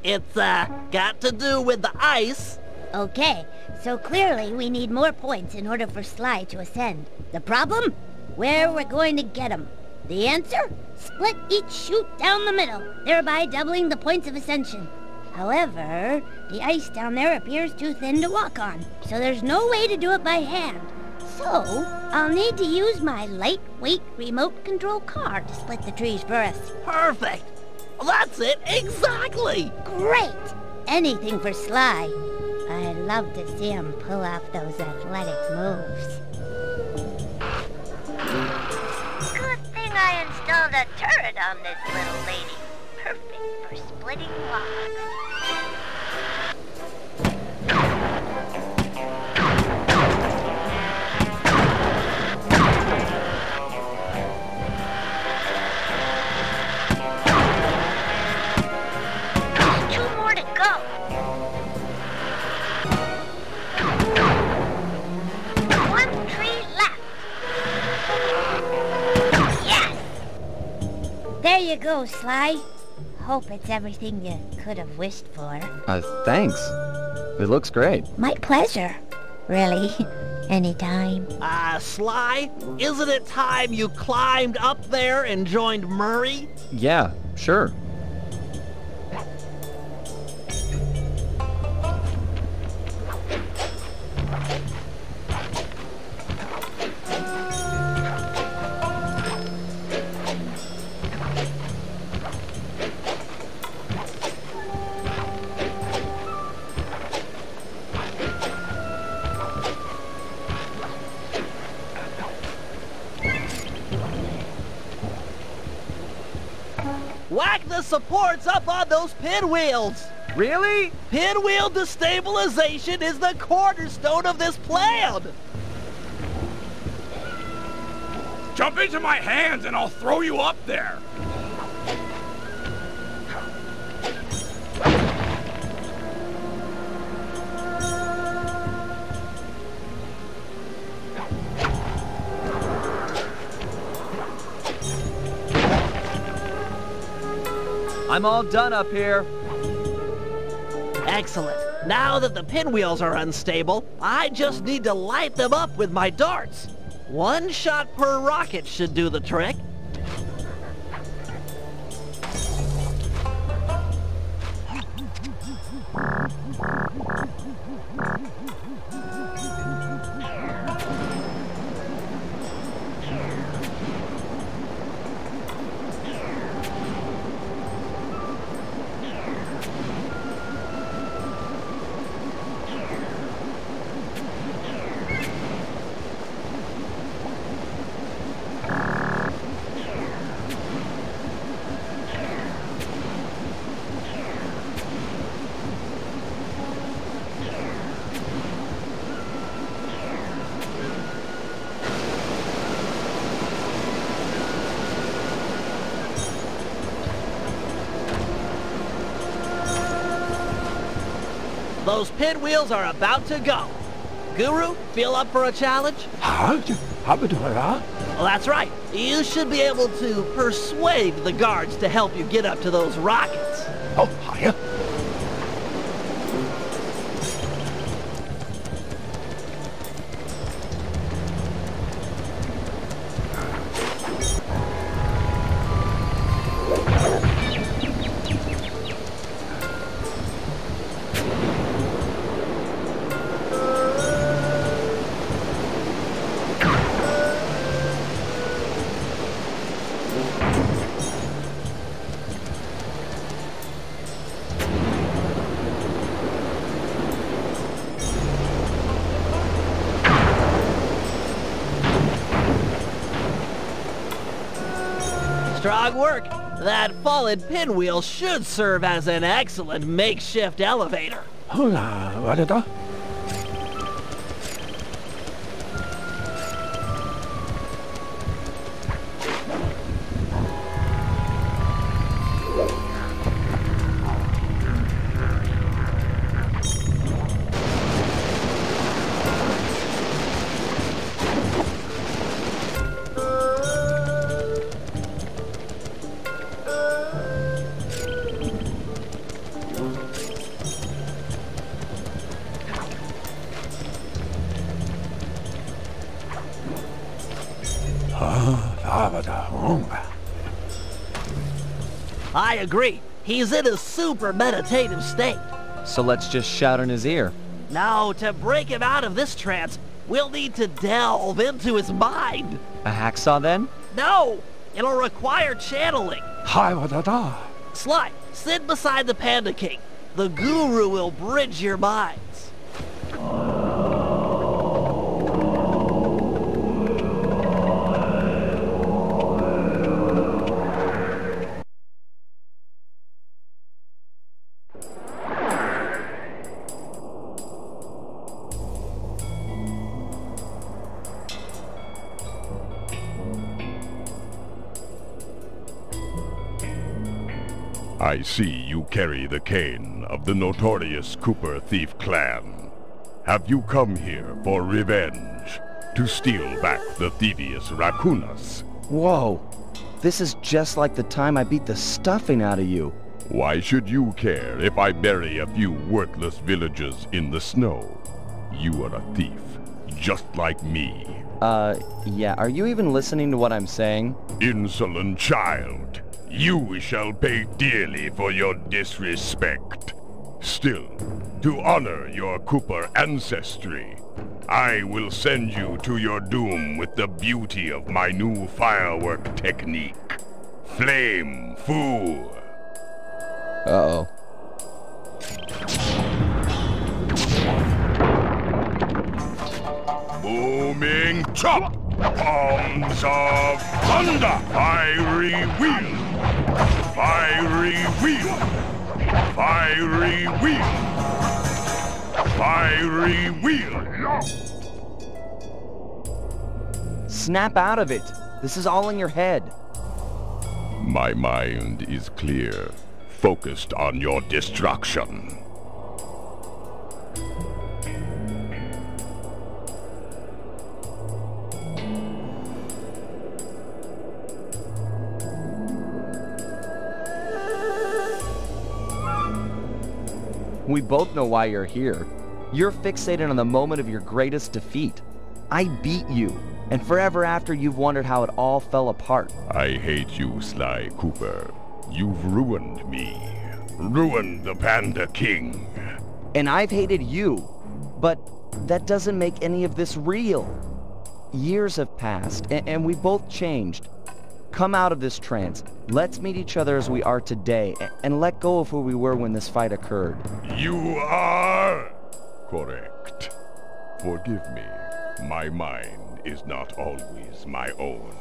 It's, got to do with the ice. Okay, so clearly we need more points in order for Sly to ascend. The problem? Where we're going to get them. The answer? Split each chute down the middle, thereby doubling the points of ascension. However, the ice down there appears too thin to walk on, so there's no way to do it by hand. So, I'll need to use my lightweight remote control car to split the trees for us. Perfect! That's it, exactly! Great! Anything for Sly. I love to see him pull off those athletic moves. Good thing I installed a turret on this little lady. Perfect for splitting logs. There's 2 more to go. One tree left. Yes! There you go, Sly. Hope it's everything you could have wished for. Thanks. It looks great. My pleasure. Really. Anytime. Sly, isn't it time you climbed up there and joined Murray? Yeah, sure. Whack the supports up on those pinwheels! Really? Pinwheel destabilization is the cornerstone of this plan! Jump into my hands and I'll throw you up there! I'm all done up here. Excellent. Now that the pinwheels are unstable, I just need to light them up with my darts. 1 shot per rocket should do the trick. Those pinwheels are about to go. Guru, feel up for a challenge? Well, that's right. You should be able to persuade the guards to help you get up to those rockets. Oh, hiya. Strong work. That fallen pinwheel should serve as an excellent makeshift elevator. I agree. He's in a super meditative state. So let's just shout in his ear. Now, to break him out of this trance, we'll need to delve into his mind. A hacksaw then? No! It'll require channeling. Sly, sit beside the Panda King. The Guru will bridge your minds. I see you carry the cane of the notorious Cooper Thief clan. Have you come here for revenge? To steal back the thievius Raccoonus? Whoa! This is just like the time I beat the stuffing out of you. Why should you care if I bury a few worthless villagers in the snow? You are a thief, just like me. Yeah, are you even listening to what I'm saying? Insolent child. You shall pay dearly for your disrespect. Still, to honor your Cooper ancestry, I will send you to your doom with the beauty of my new firework technique. Flame Fu. Uh-oh. Booming chop! Palms of thunder! Fiery wheel! Fiery wheel! Fiery wheel! Fiery wheel! Snap out of it! This is all in your head. My mind is clear, focused on your destruction. We both know why you're here. You're fixated on the moment of your greatest defeat. I beat you, and forever after you've wondered how it all fell apart. I hate you, Sly Cooper. You've ruined me. Ruined the Panda King. And I've hated you, but that doesn't make any of this real. Years have passed, and we both changed. Come out of this trance. Let's meet each other as we are today, and let go of who we were when this fight occurred. You are correct. Forgive me. My mind is not always my own.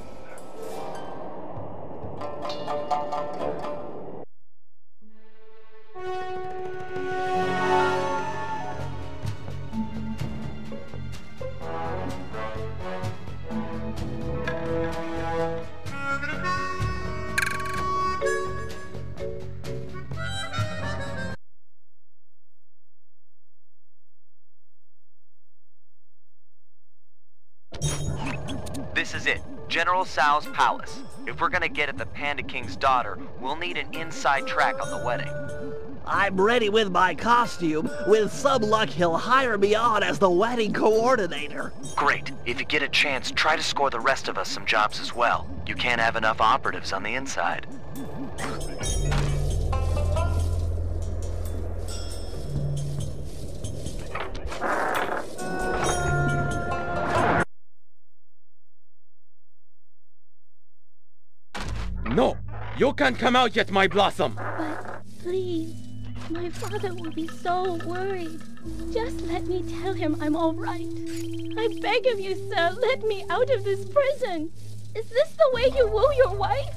This is it, General Tsao's palace. If we're gonna get at the Panda King's daughter, we'll need an inside track on the wedding. I'm ready with my costume. With some luck, he'll hire me on as the wedding coordinator. Great. If you get a chance, try to score the rest of us some jobs as well. You can't have enough operatives on the inside. No! You can't come out yet, my Blossom! But please, my father will be so worried. Just let me tell him I'm all right. I beg of you, sir, let me out of this prison. Is this the way you woo your wife?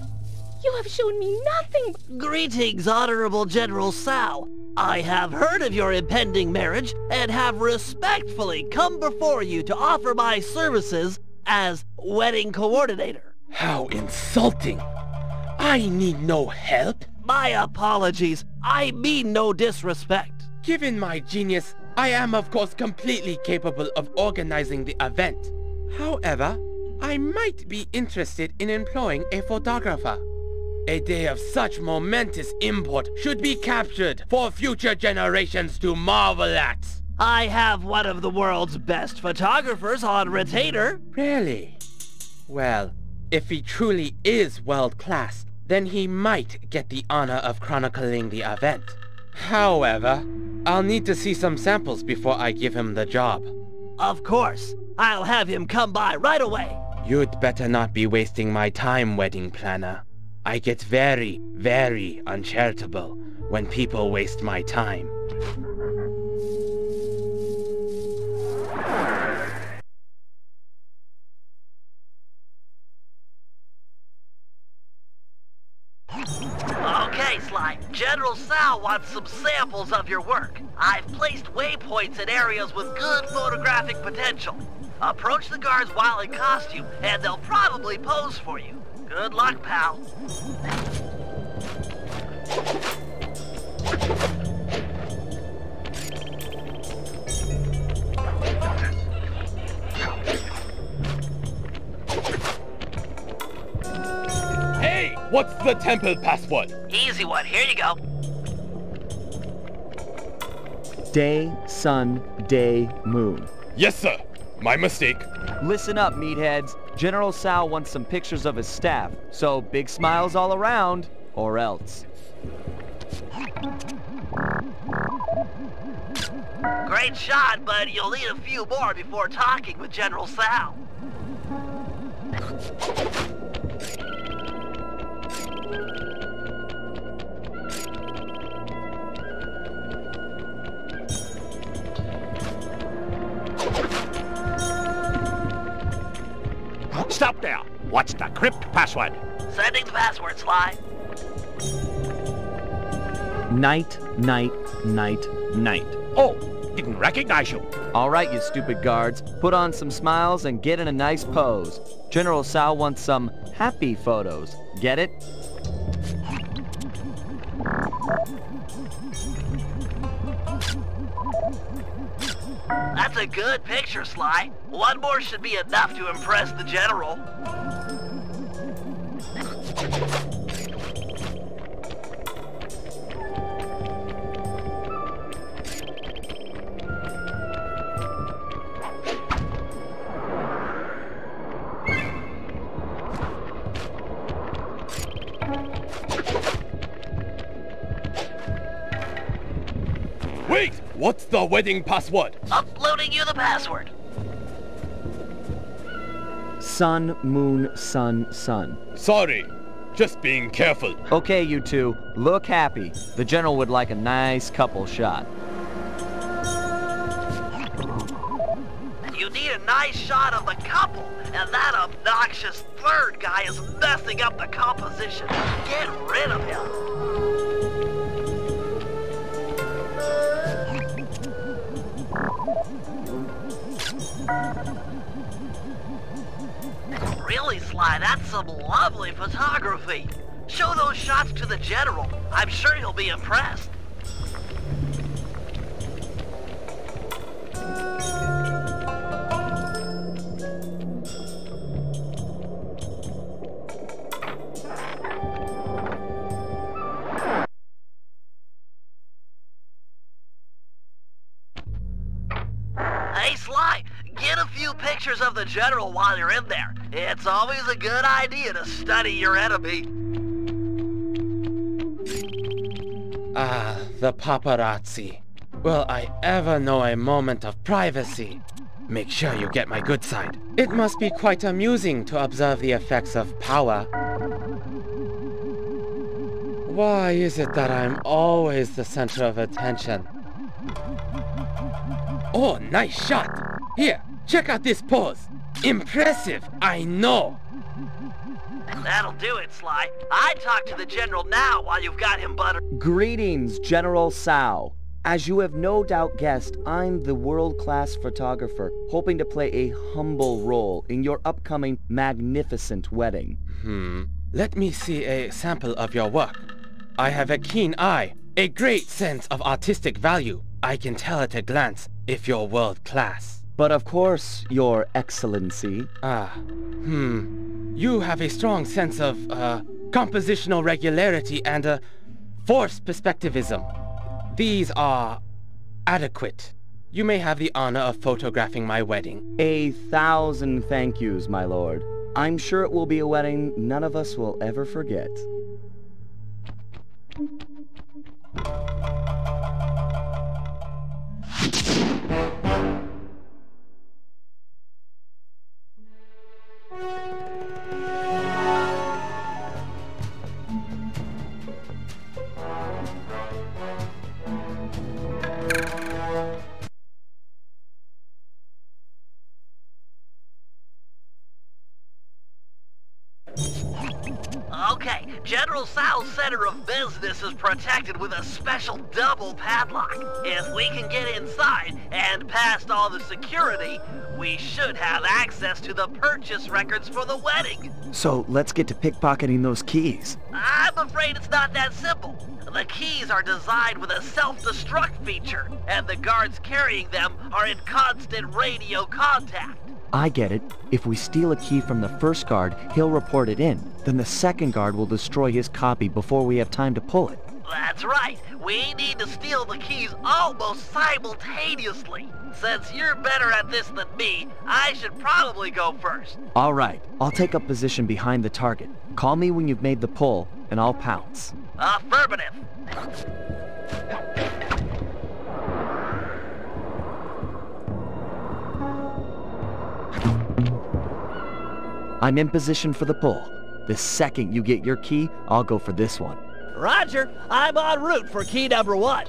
You have shown me nothing. Greetings, Honorable General Tsao. I have heard of your impending marriage and have respectfully come before you to offer my services as wedding coordinator. How insulting! I need no help. My apologies. I mean no disrespect. Given my genius, I am of course completely capable of organizing the event. However, I might be interested in employing a photographer. A day of such momentous import should be captured for future generations to marvel at. I have one of the world's best photographers on retainer. Really? Well, If he truly is world-class, then he might get the honor of chronicling the event. However, I'll need to see some samples before I give him the job. Of course. I'll have him come by right away. You'd better not be wasting my time, wedding planner. I get very, very uncharitable when people waste my time. Okay, Sly. General Sal wants some samples of your work. I've placed waypoints in areas with good photographic potential. Approach the guards while in costume, and they'll probably pose for you. Good luck, pal. Hey, what's the temple password? Easy one. Here you go. Day, sun, day, moon. Yes, sir. My mistake. Listen up, meatheads. General Sal wants some pictures of his staff, so big smiles all around, or else. Great shot, but you'll need a few more before talking with General Sal. Stop there! What's the crypt password? Sending the password, Sly. Night, night, night, night. Oh, didn't recognize you. All right, you stupid guards. Put on some smiles and get in a nice pose. General Sal wants some happy photos. Get it? That's a good picture, Sly. One more should be enough to impress the General. Wait! What's the wedding password? Uploading you the password. Sun, moon, sun, sun. Sorry. Just being careful. Okay, you two. Look happy. The General would like a nice couple shot. You need a nice shot of the couple, and that obnoxious third guy is messing up the composition. Get rid of him. Really, Sly, that's some lovely photography. Show those shots to the General. I'm sure he'll be impressed. Hey, Sly, get a few pictures of the General while you're in there. It's always a good idea to study your enemy. Ah, the paparazzi. Will I ever know a moment of privacy? Make sure you get my good side. It must be quite amusing to observe the effects of power. Why is it that I'm always the center of attention? Oh, nice shot! Here, check out this pose! Impressive, I know! That'll do it, Sly. I'd talk to the General now while you've got him buttered. Greetings, General Sal. As you have no doubt guessed, I'm the world-class photographer, hoping to play a humble role in your upcoming magnificent wedding. Let me see a sample of your work. I have a keen eye, a great sense of artistic value. I can tell at a glance if you're world-class. But of course, Your Excellency. You have a strong sense of, compositional regularity and, force perspectivism. These are adequate. You may have the honor of photographing my wedding. 1,000 thank yous, my lord. I'm sure it will be a wedding none of us will ever forget. Okay, General Sal's center of business is protected with a special double padlock. If we can get inside and past all the security, we should have access to the purchase records for the wedding. So let's get to pickpocketing those keys. I'm afraid it's not that simple. The keys are designed with a self-destruct feature, and the guards carrying them are in constant radio contact. I get it. If we steal a key from the first guard, he'll report it in. Then the second guard will destroy his copy before we have time to pull it. That's right. We need to steal the keys almost simultaneously. Since you're better at this than me, I should probably go first. All right. I'll take up position behind the target. Call me when you've made the pull, and I'll pounce. Affirmative. I'm in position for the pull. The second you get your key, I'll go for this one. Roger, I'm en route for key number 1.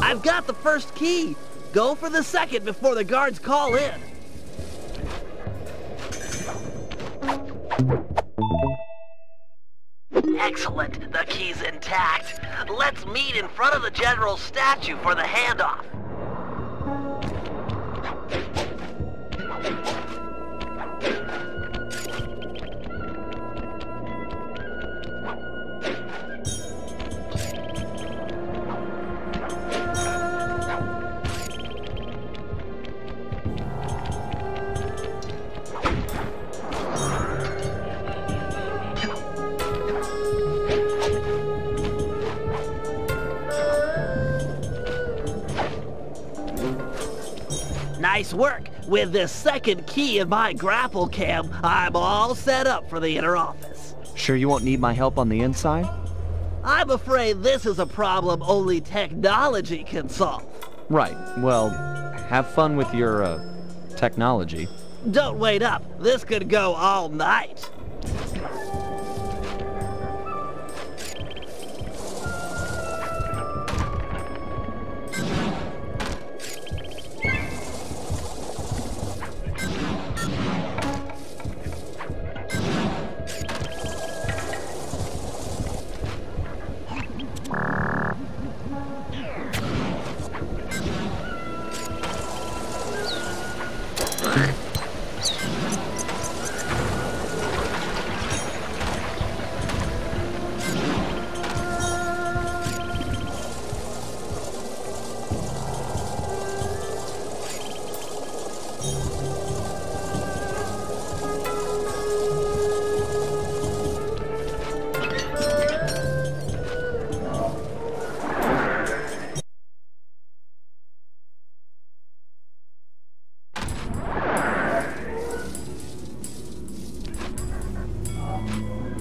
I've got the first key. Go for the second before the guards call in. Excellent. The key's intact. Let's meet in front of the General's statue for the handoff. Nice work. With this second key in my grapple cam, I'm all set up for the inner office. Sure you won't need my help on the inside? I'm afraid this is a problem only technology can solve. Right. Well, have fun with your, technology. Don't wait up. This could go all night.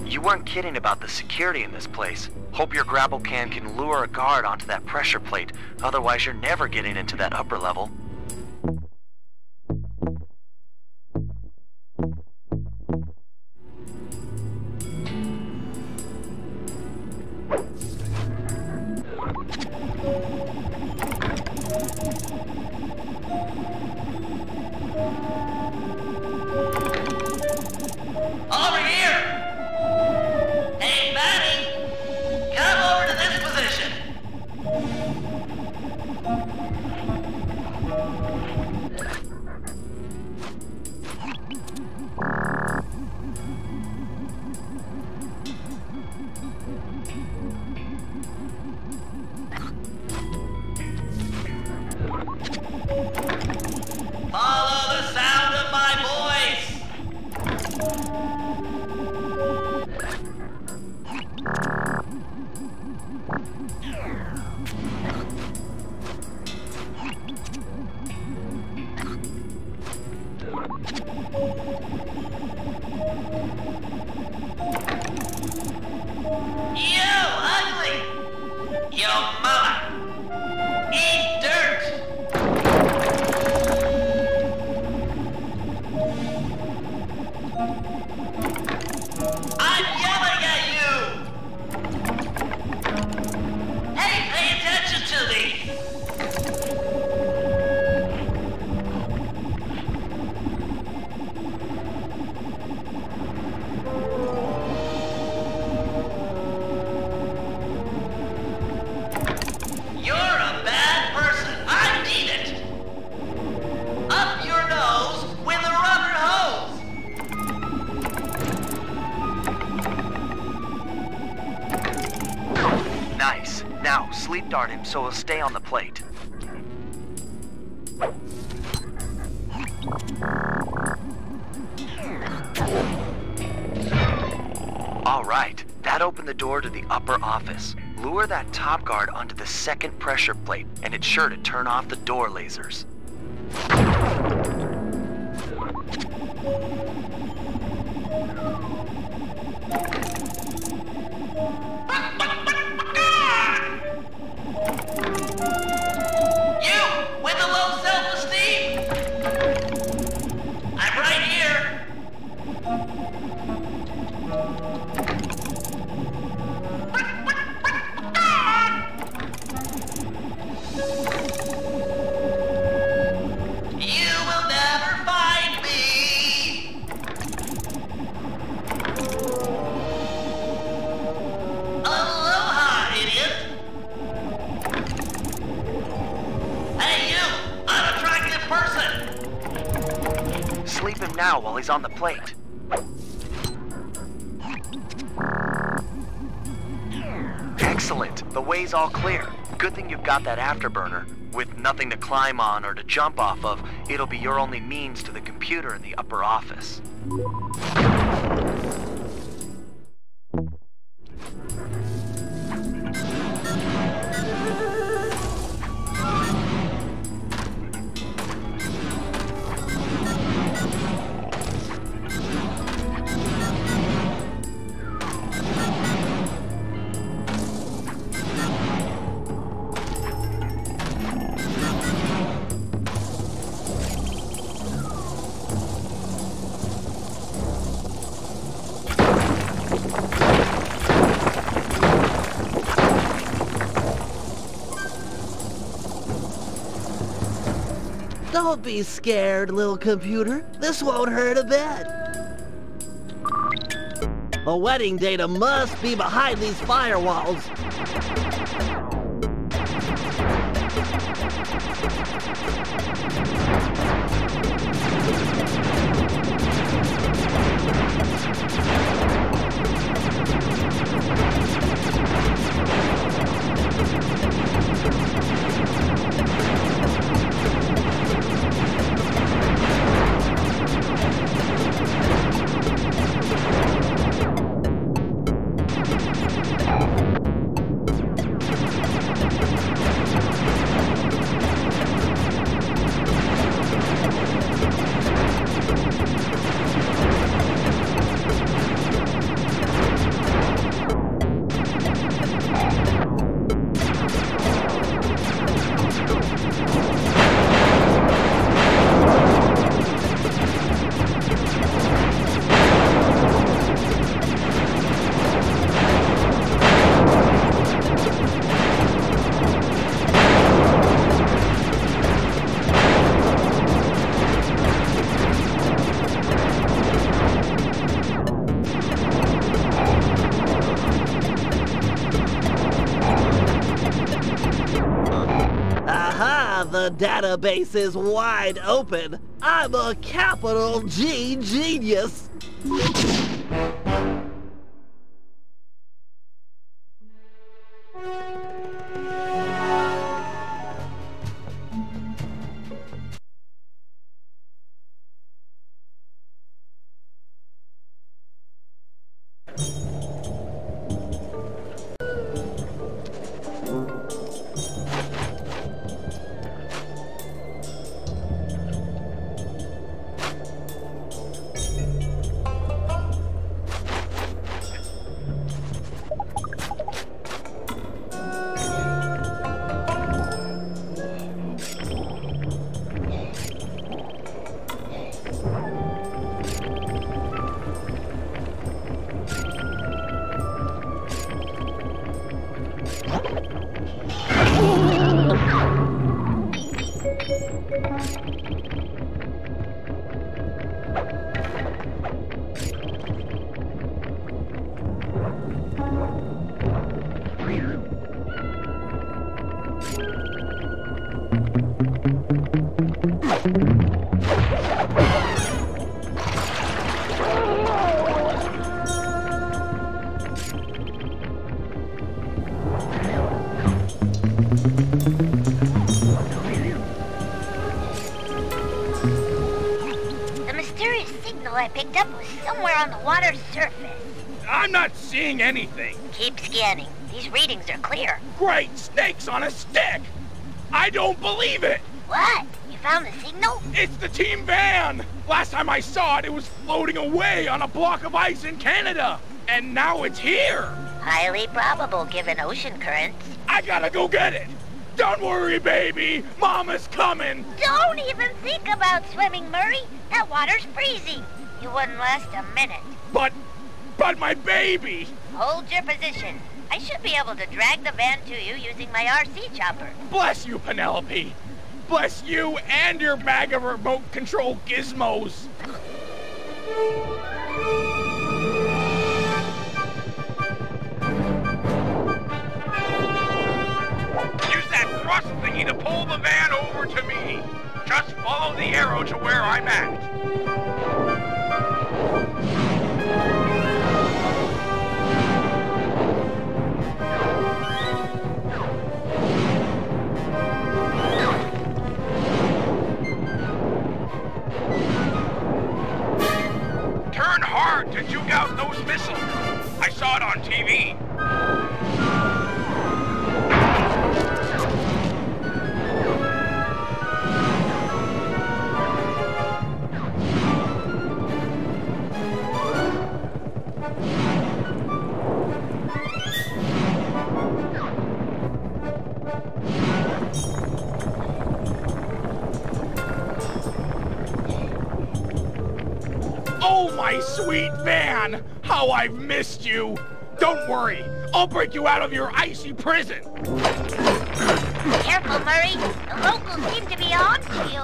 You weren't kidding about the security in this place. Hope your grapple can lure a guard onto that pressure plate. Otherwise, you're never getting into that upper level. You ugly! Your mama! Eat dirt! I'm yelling at you! Hey, pay attention to me! You're a bad person. I need it. Up your nose with a rubber hose. Nice. Now, sleep dart him so he'll stay on the plate. All right. That opened the door to the upper office. Lure that top guard onto the second pressure plate, and it's sure to turn off the door lasers. You with the low self-esteem. I'm right here. You will never find me! Aloha, idiot! Hey, you! Unattractive person! Sleep him now while he's on the plate. Excellent! The way's all clear. Good thing you've got that afterburner. With nothing to climb on or to jump off of, it'll be your only means to the computer in the upper office. Don't be scared, little computer. This won't hurt a bit. The wedding data must be behind these firewalls. The database is wide open. I'm a capital G genius. I picked up was somewhere on the water's surface. I'm not seeing anything. Keep scanning. These readings are clear. Great snakes on a stick! I don't believe it! What? You found the signal? It's the team van! Last time I saw it, it was floating away on a block of ice in Canada. And now it's here! Highly probable given ocean currents. I gotta go get it! Don't worry, baby! Mama's coming! Don't even think about swimming, Murray. That water's freezing. You wouldn't last a minute. But my baby! Hold your position. I should be able to drag the van to you using my RC chopper. Bless you, Penelope! Bless you and your bag of remote control gizmos! Use that thrust thingy to pull the van over to me. Just follow the arrow to where I'm at. Turn hard to juke out those missiles. I saw it on TV. Oh, my sweet van! How I've missed you! Don't worry, I'll break you out of your icy prison! Careful, Murray. The locals seem to be on to you.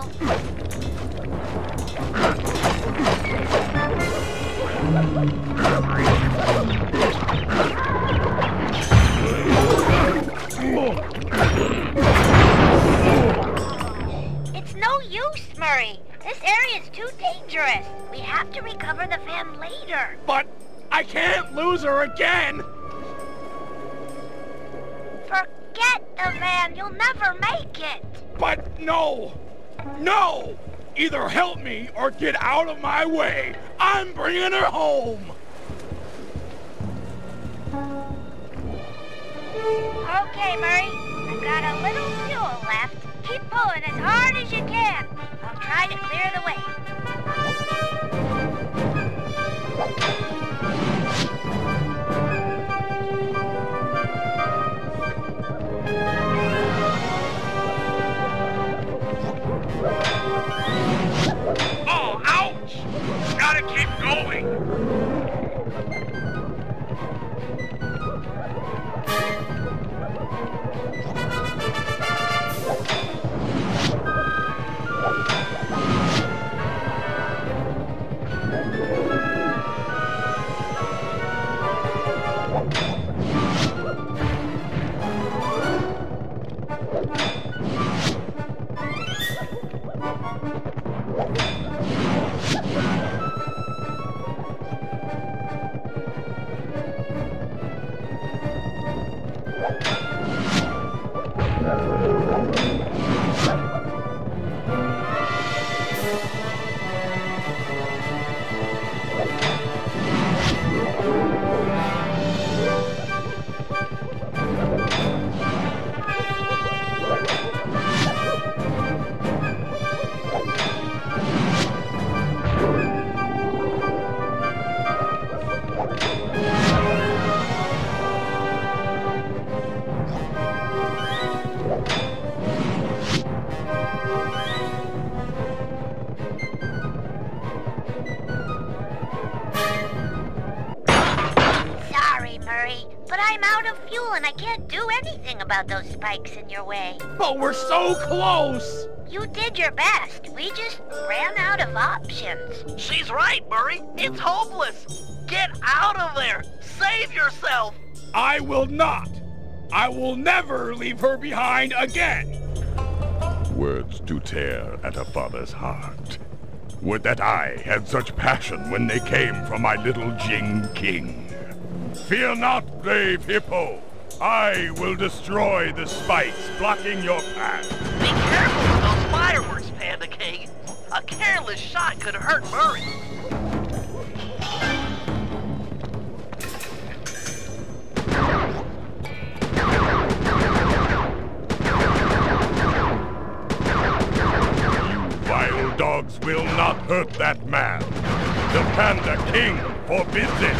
It's no use, Murray. This area's too dangerous. We have to recover the van later. But I can't lose her again! Forget the van. You'll never make it. But no! No! Either help me or get out of my way! I'm bringing her home! Okay, Murray. I've got a little fuel left. Keep pulling as hard as you can. I'll try to clear the way. Oh, ouch! Gotta keep going. But I'm out of fuel and I can't do anything about those spikes in your way. But we're so close! You did your best. We just ran out of options. She's right, Murray. It's hopeless. Get out of there. Save yourself. I will not. I will never leave her behind again. Words do tear at a father's heart. Would that I had such passion when they came from my little Jing King. Fear not, brave hippo. I will destroy the spikes blocking your path. Be careful with those fireworks, Panda King. A careless shot could hurt Murray. will not hurt that man. The Panda King forbids it.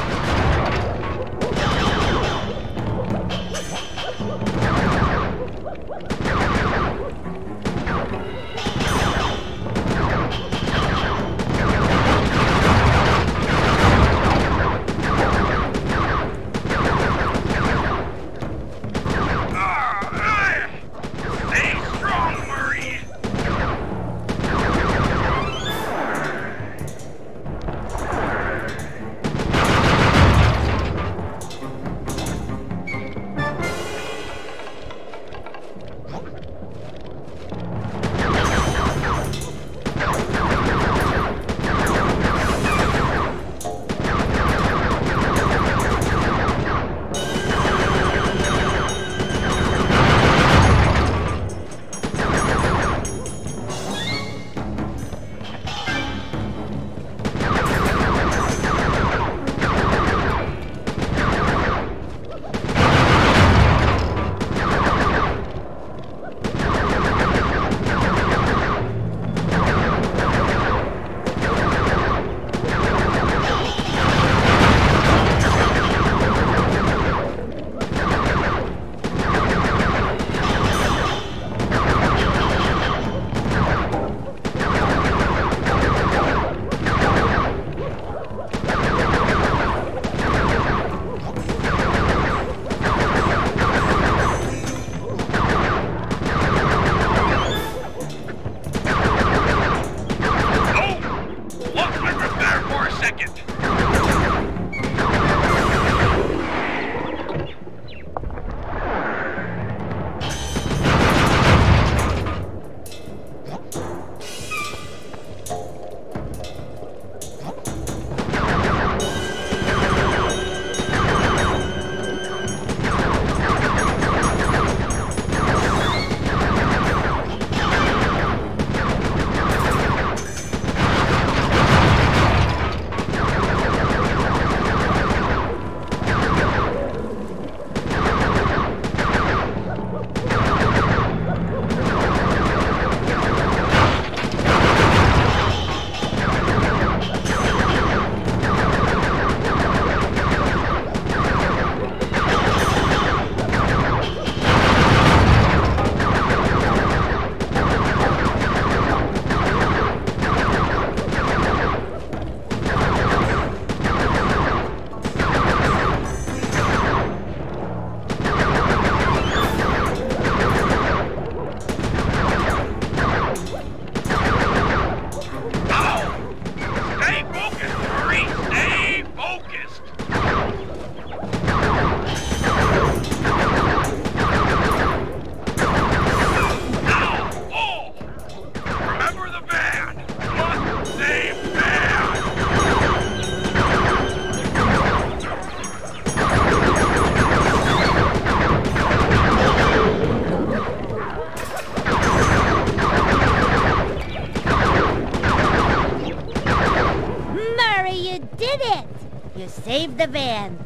Save the van.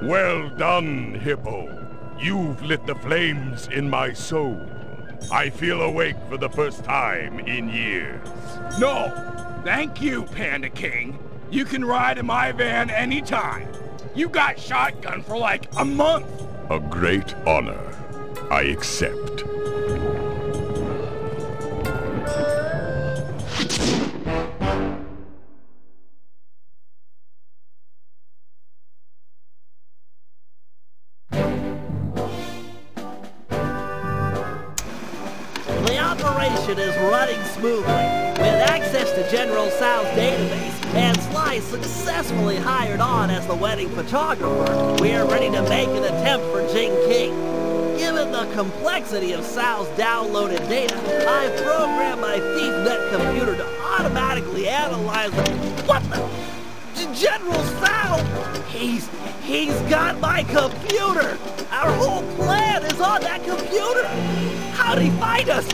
Well done, Hippo. You've lit the flames in my soul. I feel awake for the first time in years. No! Thank you, Panda King. You can ride in my van anytime. You got shotgun for like a month. A great honor. I accept. Is running smoothly. With access to General Tso's database and Sly successfully hired on as the wedding photographer, we are ready to make an attempt for Jing King. Given the complexity of Tso's downloaded data, I've programmed my ThiefNet computer to automatically analyze the... What the... General Tso! He's got my computer! Our whole plan is on that computer! How'd he find us?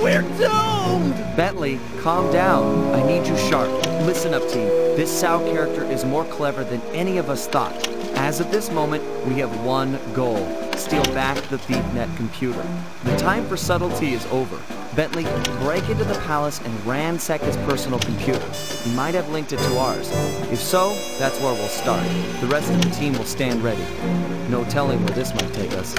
We're doomed! Bentley, calm down. I need you sharp. Listen up, team. This Sao character is more clever than any of us thought. As of this moment, we have one goal. Steal back the ThiefNet computer. The time for subtlety is over. Bentley, break into the palace and ransack his personal computer. He might have linked it to ours. If so, that's where we'll start. The rest of the team will stand ready. No telling where this might take us.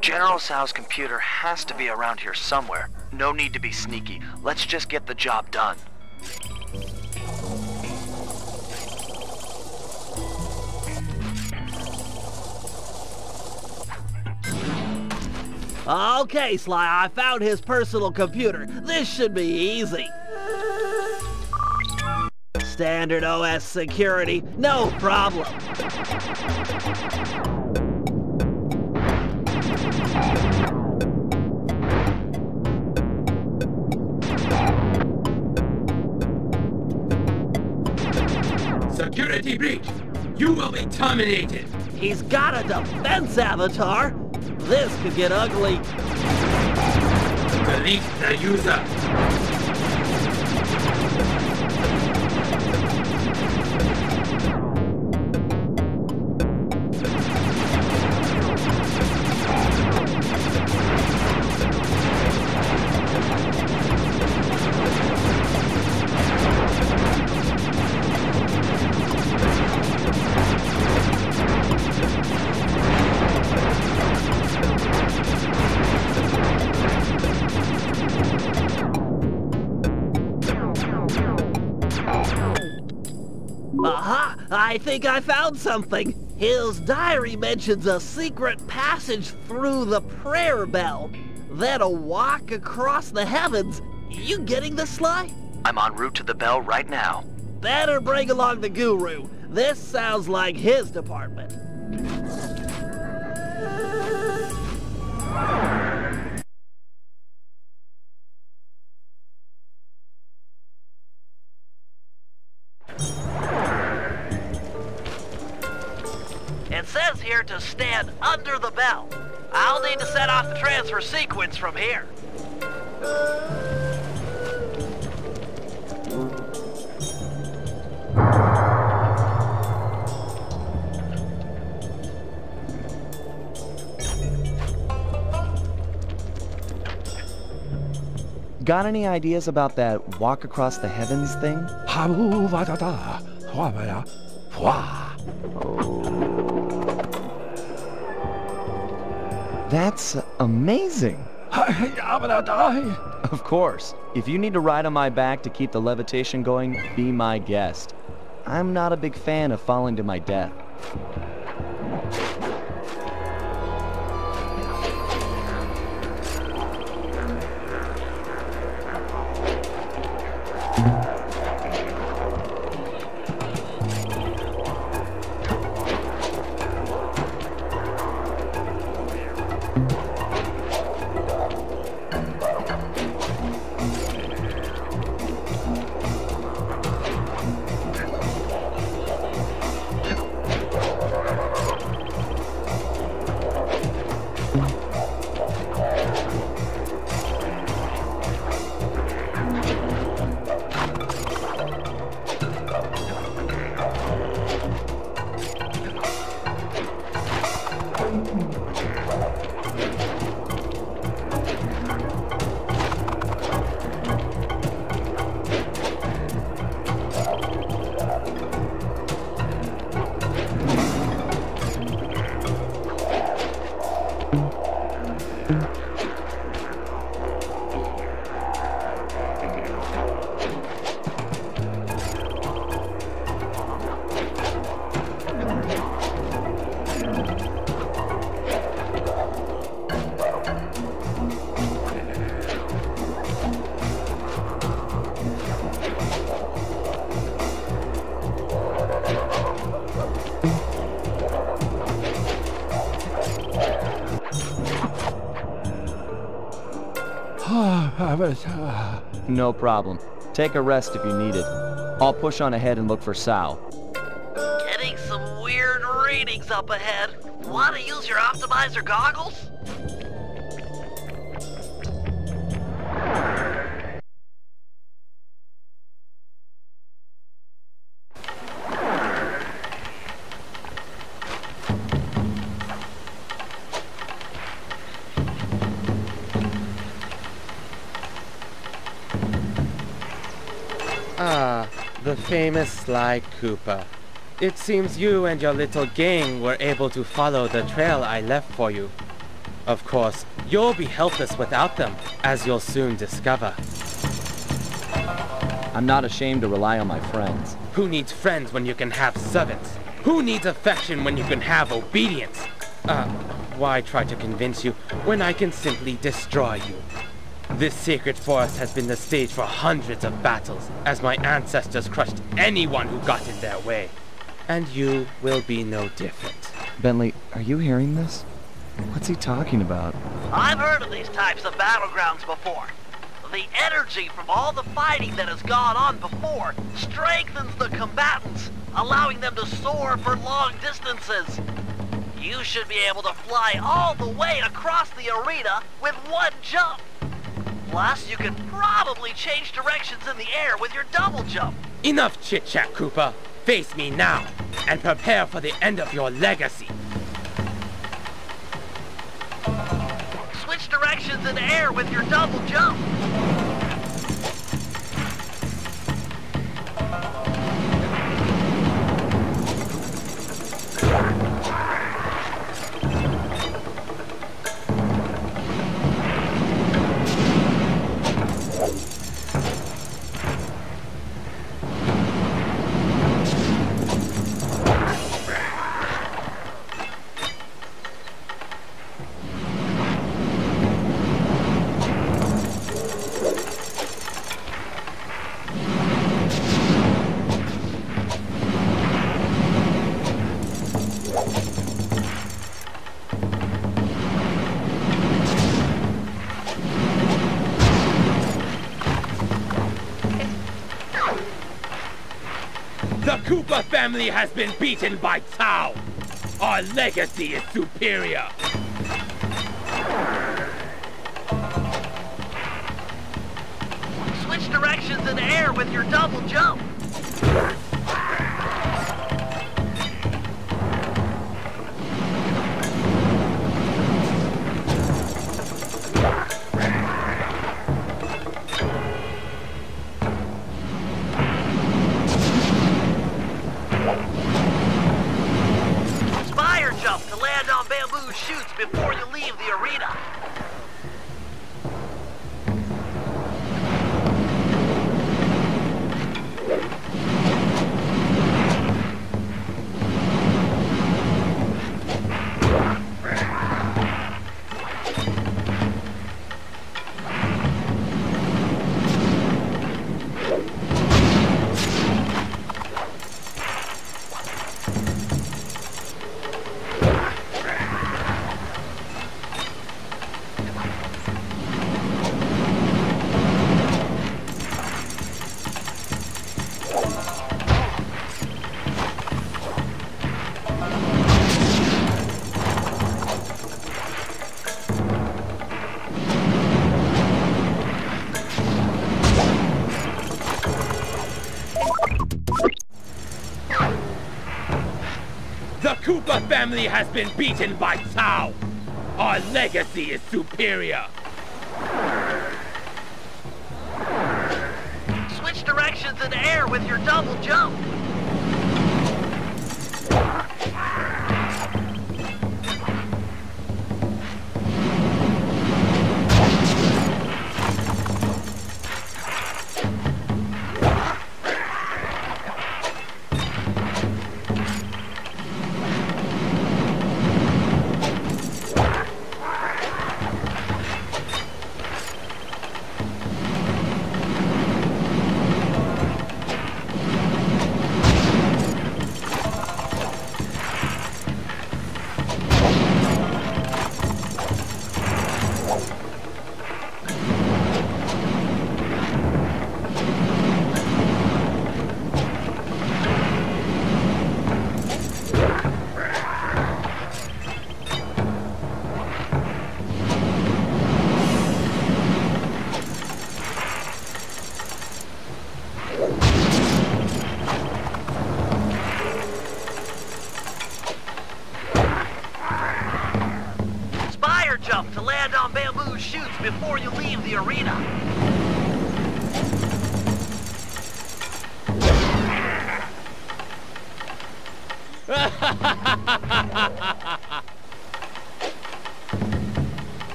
General Tsao's computer has to be around here somewhere. No need to be sneaky. Let's just get the job done. Okay, Sly, I found his personal computer. This should be easy. Standard OS security, no problem. Security breach! You will be terminated! He's got a defense avatar! This could get ugly. Delete the user! Aha! I think I found something! His diary mentions a secret passage through the prayer bell, then a walk across the heavens. You getting this, Sly? I'm en route to the bell right now. Better bring along the guru. This sounds like his department. It says here to stand under the bell. I'll need to set off the transfer sequence from here. Got any ideas about that walk across the heavens thing? That's amazing! Of course. If you need to ride on my back to keep the levitation going, be my guest. I'm not a big fan of falling to my death. Yes. No problem. Take a rest if you need it. I'll push on ahead and look for Sal. Getting some weird readings up ahead. Want to use your optimizer goggles? Ah, the famous Sly Cooper. It seems you and your little gang were able to follow the trail I left for you. Of course, you'll be helpless without them, as you'll soon discover. I'm not ashamed to rely on my friends. Who needs friends when you can have servants? Who needs affection when you can have obedience? Why try to convince you when I can simply destroy you? This sacred forest has been the stage for hundreds of battles, as my ancestors crushed anyone who got in their way. And you will be no different. Bentley, are you hearing this? What's he talking about? I've heard of these types of battlegrounds before. The energy from all the fighting that has gone on before strengthens the combatants, allowing them to soar for long distances. You should be able to fly all the way across the arena with one jump. Plus, you can probably change directions in the air with your double jump. Enough chit-chat, Cooper. Face me now, and prepare for the end of your legacy. Switch directions in the air with your double jump. The Cooper family has been beaten by Tau. Our legacy is superior. Switch directions in the air with your double jump. Spire jump to land on bamboo shoots before you leave the arena. The Cooper family has been beaten by Tau. Our legacy is superior. Switch directions in the air with your double jump. chutes before you leave the arena.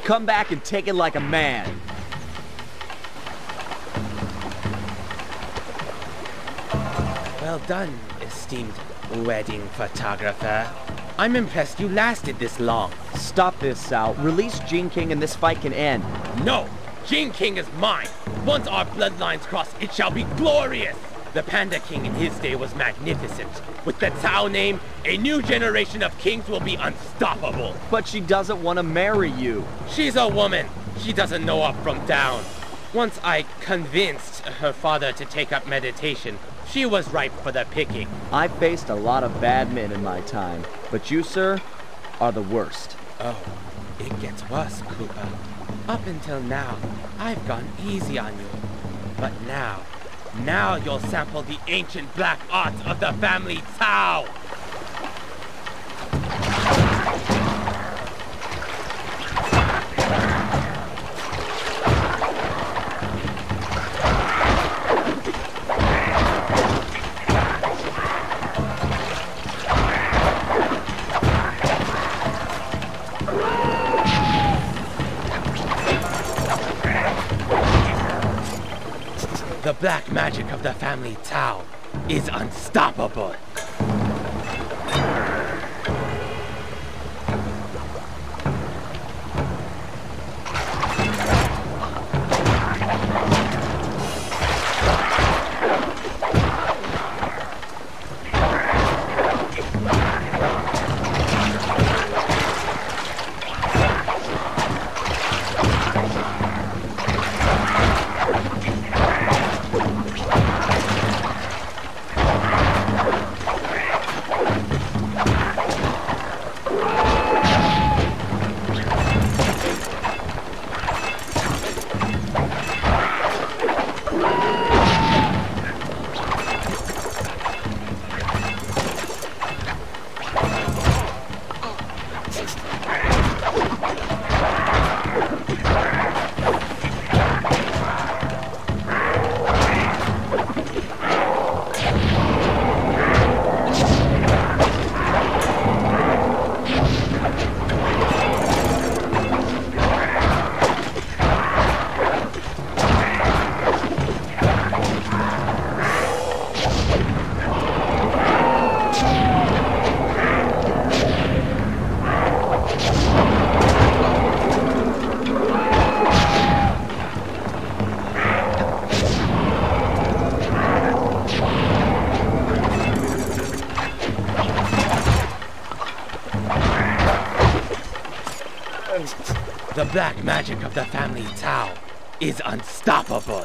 Come back and take it like a man. Well done, esteemed wedding photographer. I'm impressed you lasted this long. Stop this, Sal. Release Gene King and this fight can end. No! Gene King is mine! Once our bloodlines cross, it shall be glorious! The Panda King in his day was magnificent. With the Tao name, a new generation of kings will be unstoppable. But she doesn't want to marry you. She's a woman. She doesn't know up from down. Once I convinced her father to take up meditation, she was ripe for the picking. I've faced a lot of bad men in my time, but you, sir, are the worst. Oh, it gets worse, Cooper. Up until now, I've gone easy on you. But now you'll sample the ancient black art of the family Tao. The black magic of the family Tao is unstoppable. The black magic of the family Tao is unstoppable.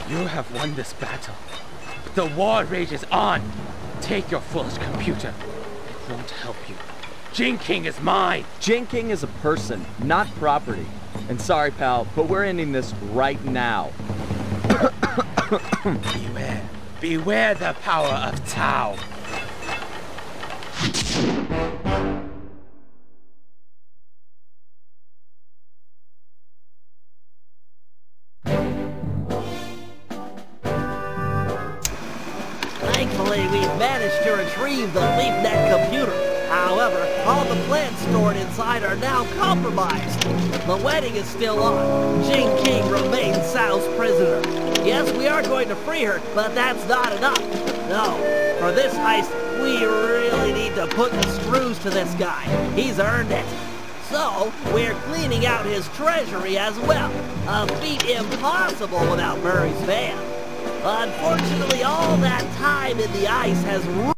You have won this battle, The war rages on. Take your foolish computer. It won't help you. Jing King is mine. Jing King is a person, not property. And sorry, pal, but we're ending this right now. Beware. Beware the power of Tao. Thankfully, we've managed to retrieve the LeapNet computer. However, all the plants stored inside are now compromised. The wedding is still on. Jing King remains Cao's prisoner. Yes, we are going to free her, but that's not enough. No, for this heist, we really need to put the screws to this guy. He's earned it. So, we're cleaning out his treasury as well. A feat impossible without Murray's van. Unfortunately, all that time in the ice has ruined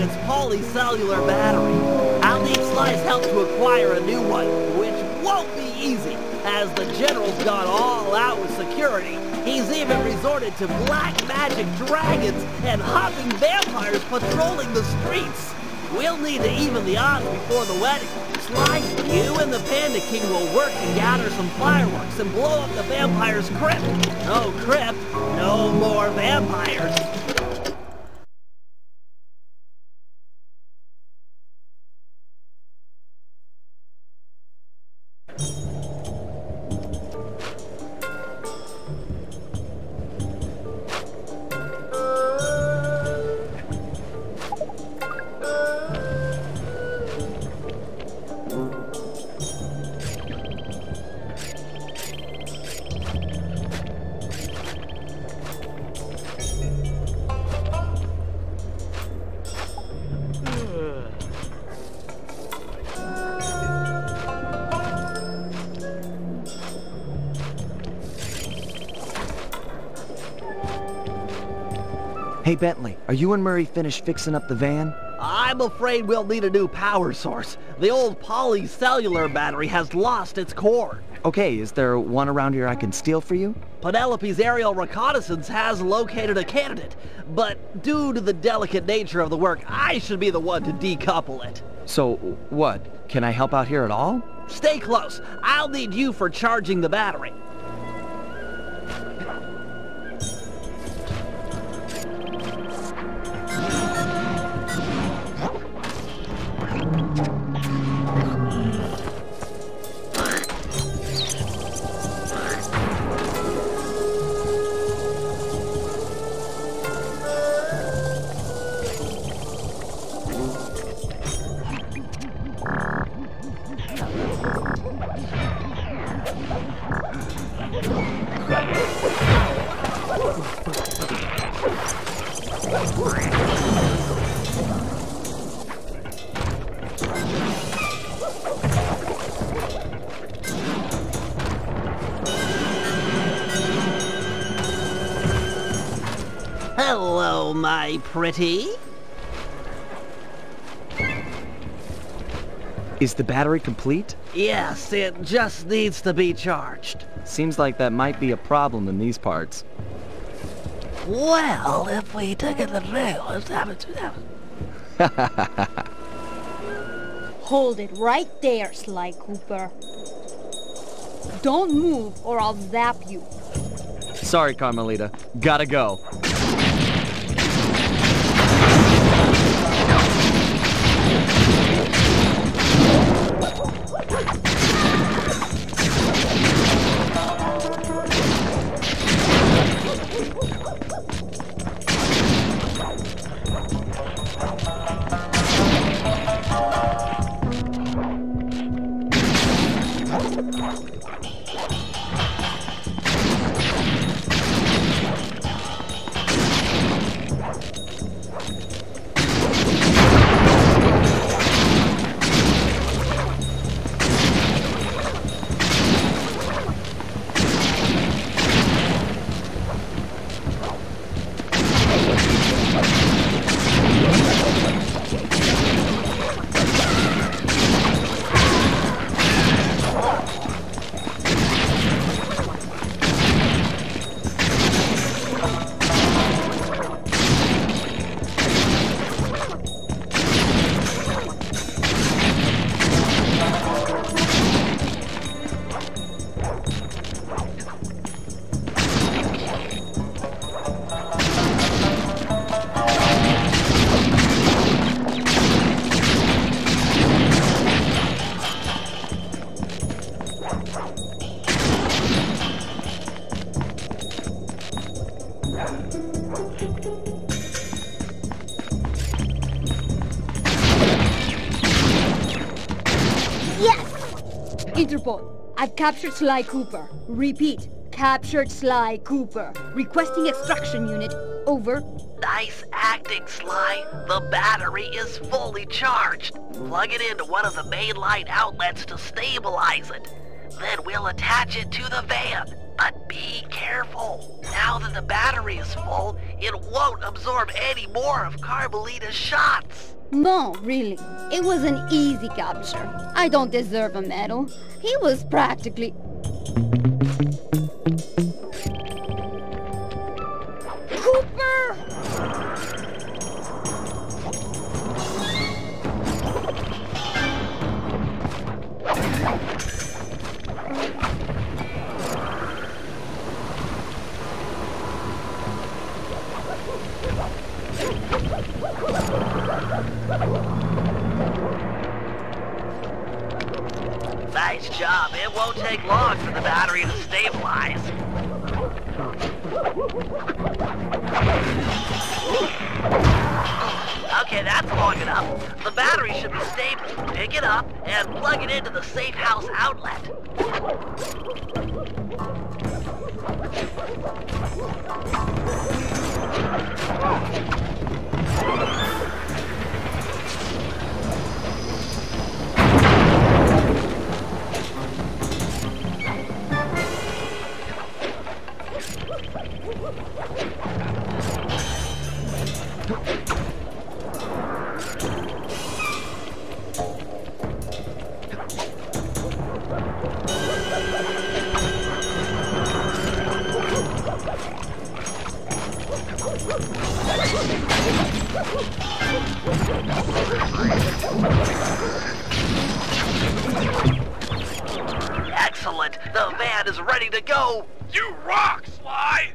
its polycellular battery. I'll need Sly's help to acquire a new one, which won't be easy, as the General's gone all out with security. He's even resorted to black magic dragons and hopping vampires patrolling the streets. We'll need to even the odds before the wedding. Sly, you and the Panda King will work to gather some fireworks and blow up the vampire's crypt. No crypt, no more vampires. Hey, Bentley, are you and Murray finished fixing up the van? I'm afraid we'll need a new power source. The old polycellular battery has lost its cord. Okay, is there one around here I can steal for you? Penelope's aerial reconnaissance has located a candidate, but due to the delicate nature of the work, I should be the one to decouple it. So, what? Can I help out here at all? Stay close. I'll need you for charging the battery. Hello, my pretty. Is the battery complete? Yes, it just needs to be charged. Seems like that might be a problem in these parts. Well, if we take it the rail, let's have it. Hold it right there, Sly Cooper. Don't move or I'll zap you. Sorry, Carmelita. Gotta go. Interpol, I've captured Sly Cooper. Repeat, captured Sly Cooper. Requesting extraction unit. Over. Nice acting, Sly. The battery is fully charged. Plug it into one of the main line outlets to stabilize it. Then we'll attach it to the van. But be careful. Now that the battery is full, it won't absorb any more of Carmelita's shots. No, really. It was an easy capture. I don't deserve a medal. He was practically... Cooper! Nice job. It won't take long for the battery to stabilize. Okay, that's long enough. The battery should be stable. Pick it up and plug it into the safe house outlet. Excellent. The van is ready to go. You rock, Sly!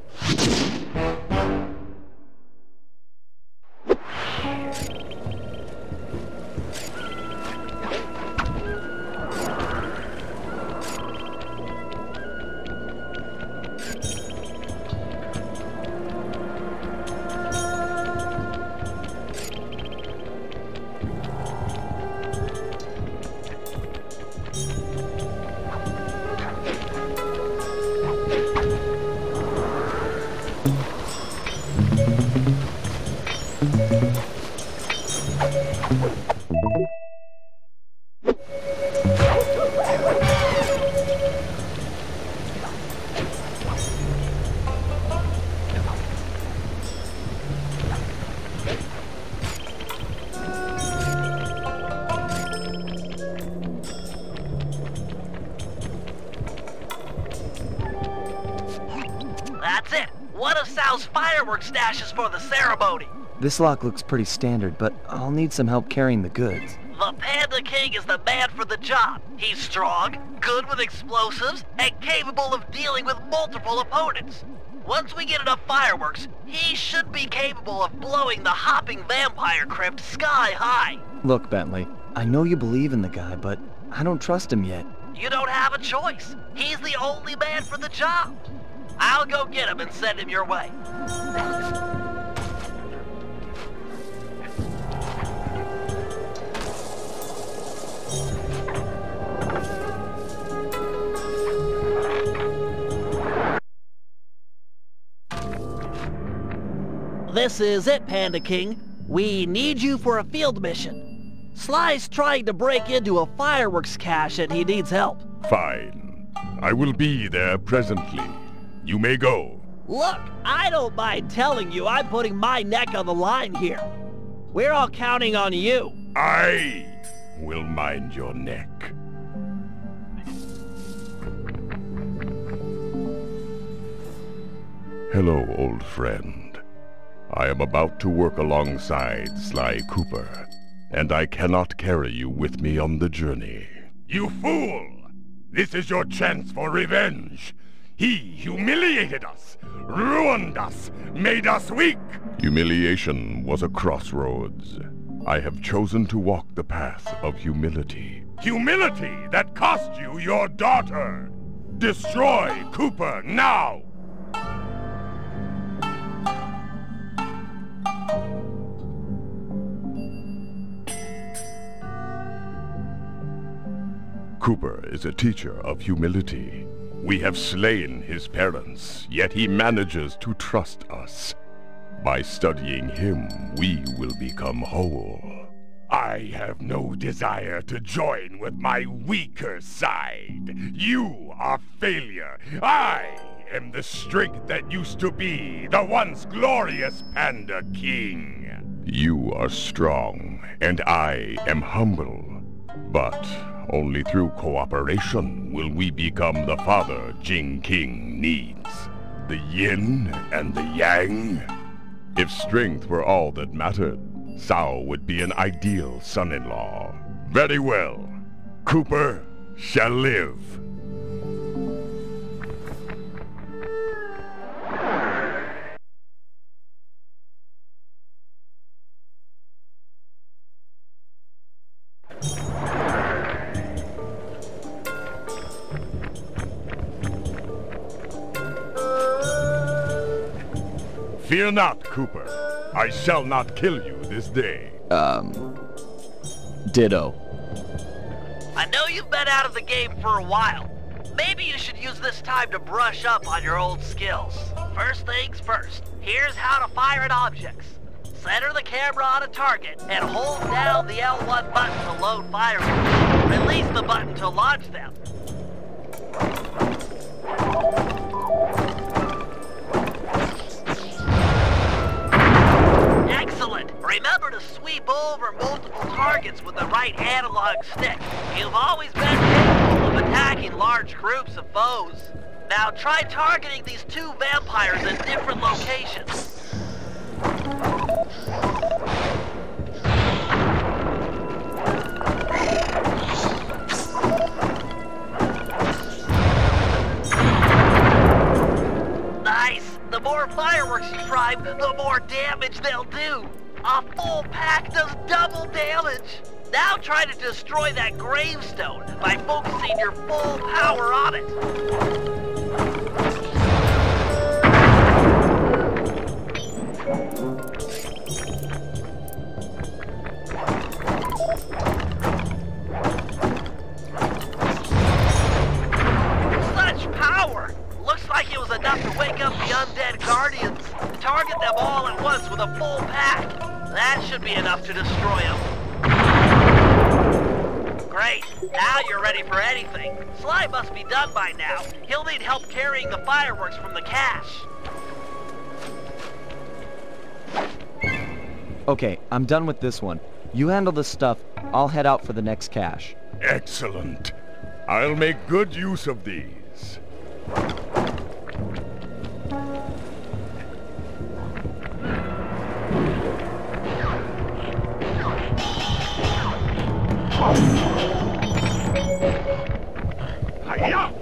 That's it. One of Sal's fireworks stashes for the ceremony. This lock looks pretty standard, but I'll need some help carrying the goods. The Panda King is the man for the job. He's strong, good with explosives, and capable of dealing with multiple opponents. Once we get enough fireworks, he should be capable of blowing the hopping vampire crypt sky high. Look, Bentley, I know you believe in the guy, but I don't trust him yet. You don't have a choice. He's the only man for the job. I'll go get him and send him your way. This is it, Panda King. We need you for a field mission. Sly's trying to break into a fireworks cache and he needs help. Fine. I will be there presently. You may go. Look, I don't mind telling you I'm putting my neck on the line here. We're all counting on you. I will mind your neck. Hello, old friend. I am about to work alongside Sly Cooper, and I cannot carry you with me on the journey. You fool! This is your chance for revenge. He humiliated us, ruined us, made us weak. Humiliation was a crossroads. I have chosen to walk the path of humility. Humility that cost you your daughter. Destroy Cooper now! Cooper is a teacher of humility. We have slain his parents, yet he manages to trust us. By studying him, we will become whole. I have no desire to join with my weaker side. You are failure. I am the strength that used to be the once glorious Panda King. You are strong, and I am humble. But only through cooperation will we become the father Jing King needs. The yin and the yang. If strength were all that mattered, Cao would be an ideal son-in-law. Very well. Cooper shall live. Fear not, Cooper. I shall not kill you this day. Ditto. I know you've been out of the game for a while. Maybe you should use this time to brush up on your old skills. First things first, here's how to fire at objects. Center the camera on a target and hold down the L1 button to load fireworks. Release the button to launch them. Excellent! Remember to sweep over multiple targets with the right analog stick. You've always been capable of attacking large groups of foes. Now try targeting these two vampires in different locations. Nice! The more fireworks you prime, the more damage they'll do. A full pack does double damage. Now try to destroy that gravestone by focusing your full power on it. Such power! Looks like it was enough to wake up the undead guardians. Target them all at once with a full pack. That should be enough to destroy them. Great, now you're ready for anything. Sly must be done by now. He'll need help carrying the fireworks from the cache. Okay, I'm done with this one. You handle this stuff. I'll head out for the next cache. Excellent. I'll make good use of these. Hiya!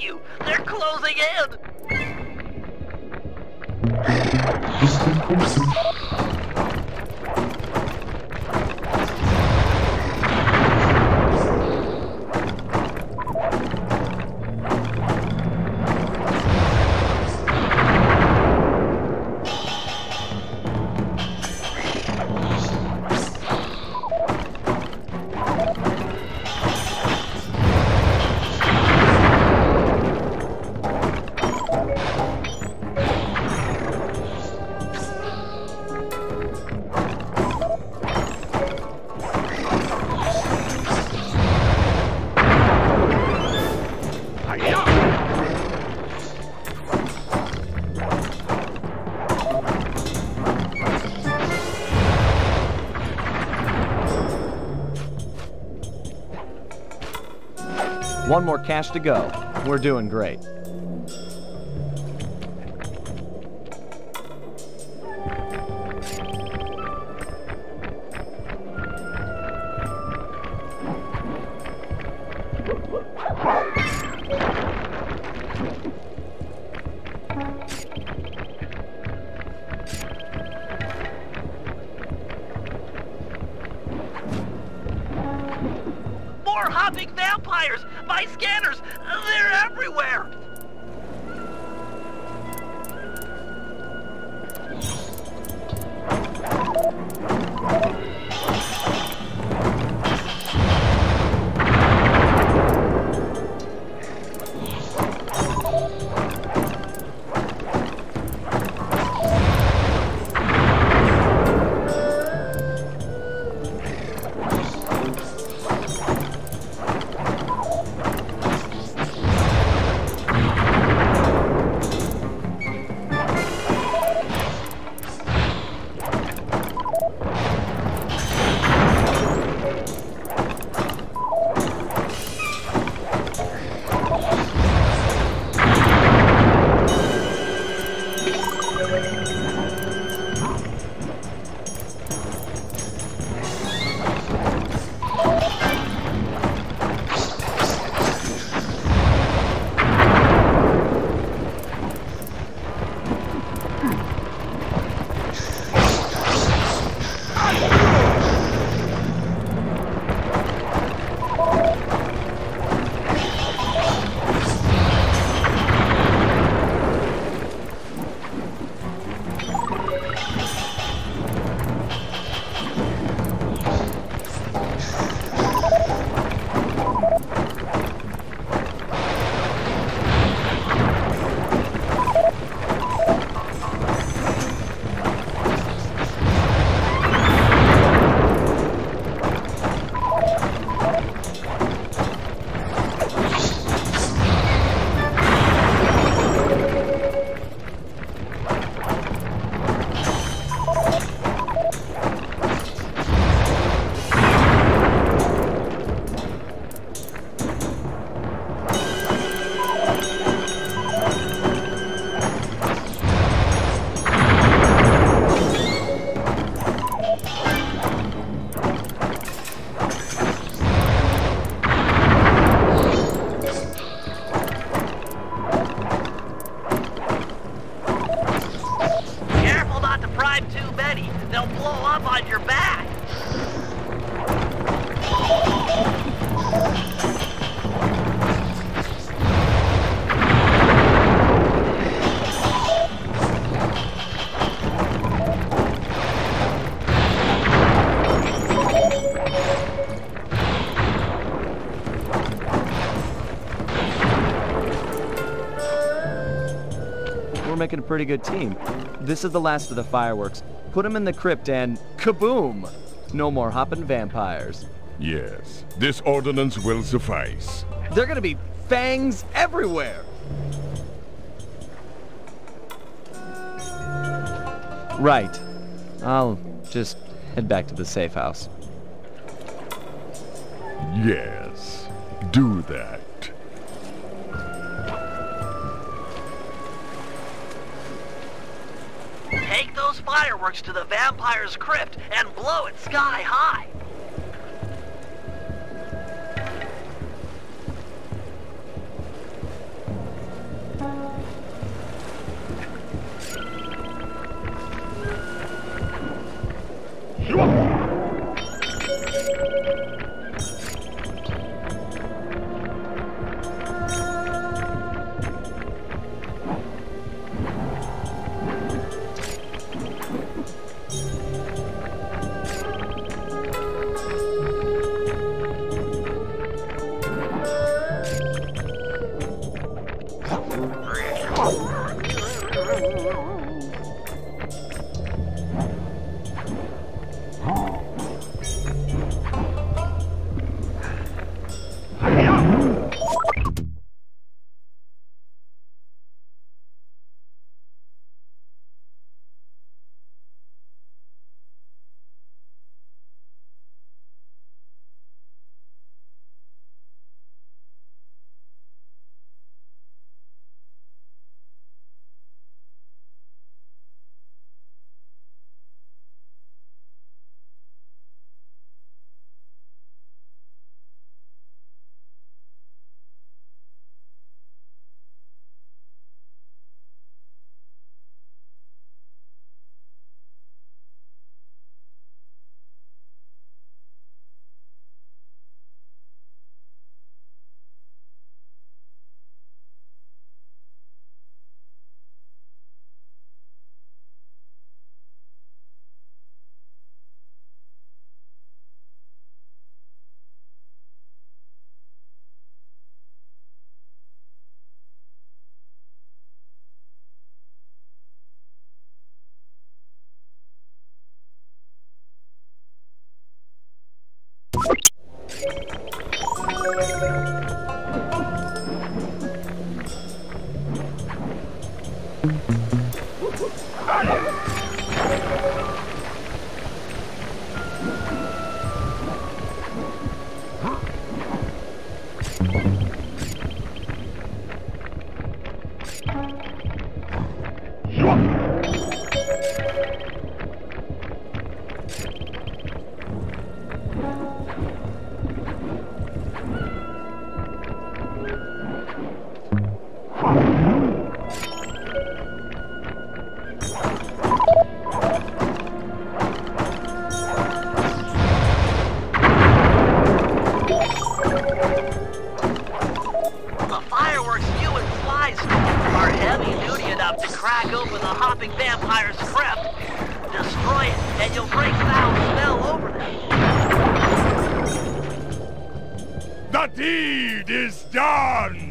You! They're closing in! One more cache to go. We're doing great. More hopping vampires! My scanners, they're everywhere! Making a pretty good team. This is the last of the fireworks. Put them in the crypt and kaboom! No more hopping vampires. Yes, this ordinance will suffice. They're gonna be fangs everywhere! Right. I'll just head back to the safe house. Yes, do that. Take those fireworks to the vampire's crypt and blow it sky high. The deed is done!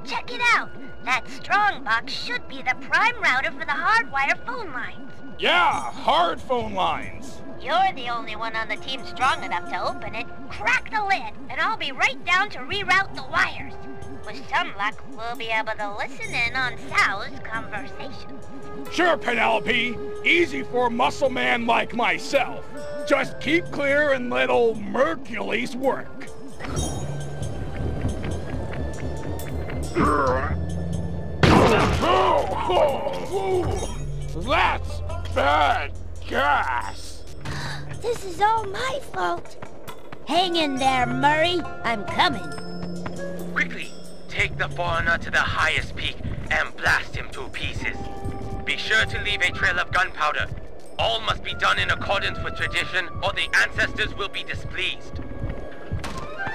Check it out. That strong box should be the prime router for the hardwire phone lines. Yeah, hard phone lines. You're the only one on the team strong enough to open it. Crack the lid, and I'll be right down to reroute the wires. With some luck, we'll be able to listen in on Sal's conversation. Sure, Penelope. Easy for a muscle man like myself. Just keep clear and let old Mercules work. That's bad gas. This is all my fault. Hang in there, Murray. I'm coming. Quickly, take the foreigner to the highest peak and blast him to pieces. Be sure to leave a trail of gunpowder. All must be done in accordance with tradition, or the ancestors will be displeased.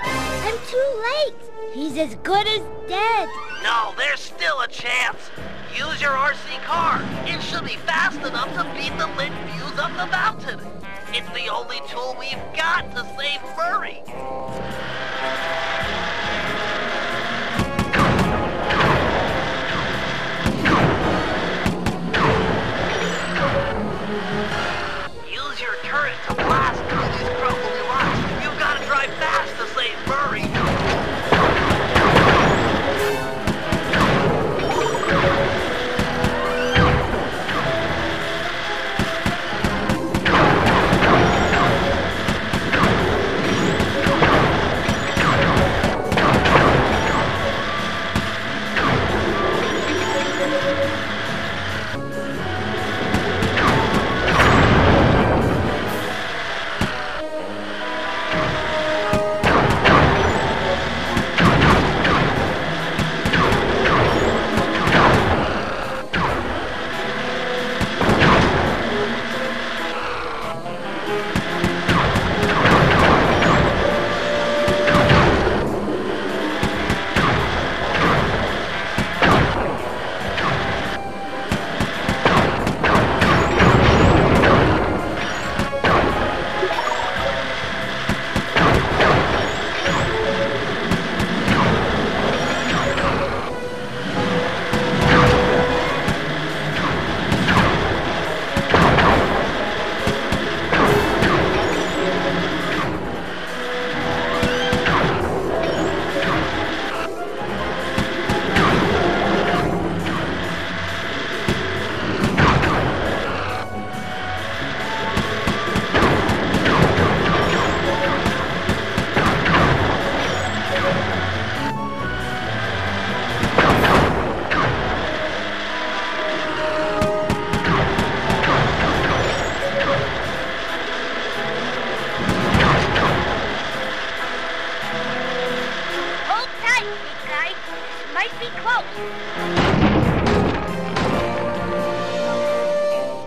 I'm too late. He's as good as dead. No, there's still a chance. Use your RC car. It should be fast enough to beat the lit views up the mountain. It's the only tool we've got to save Murray. Use your turret to blast through these crumbly rocks. You've got to drive fast to save Murray.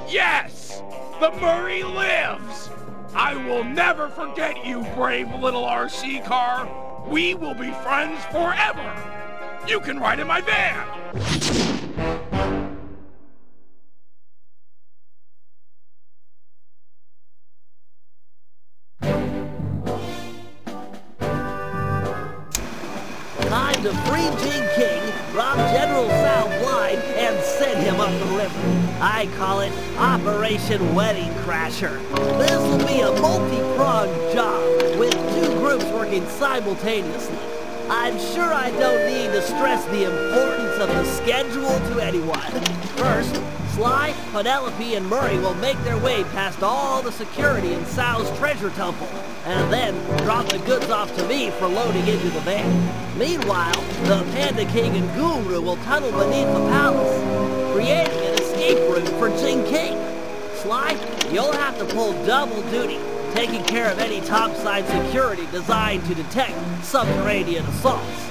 Yes! The Murray lives! I will never forget you, brave little RC car. We will be friends forever. You can ride in my van. to free Jing King, rob General Sal blind, and send him up the river. I call it Operation Wedding Crasher. This will be a multi-pronged job, with 2 groups working simultaneously. I'm sure I don't need to stress the importance of the schedule to anyone. First, Sly, Penelope, and Murray will make their way past all the security in Sal's treasure temple, and then drop the goods off to me for loading into the van. Meanwhile, the Panda King and Guru will tunnel beneath the palace, creating an escape route for Jing King. Sly, you'll have to pull double duty, taking care of any topside security designed to detect subterranean assaults.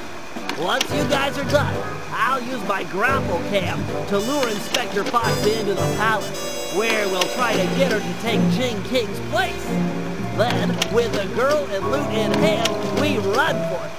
Once you guys are done, I'll use my grapple cam to lure Inspector Fox into the palace, where we'll try to get her to take Jing King's place. Then, with the girl and loot in hand, we run for it.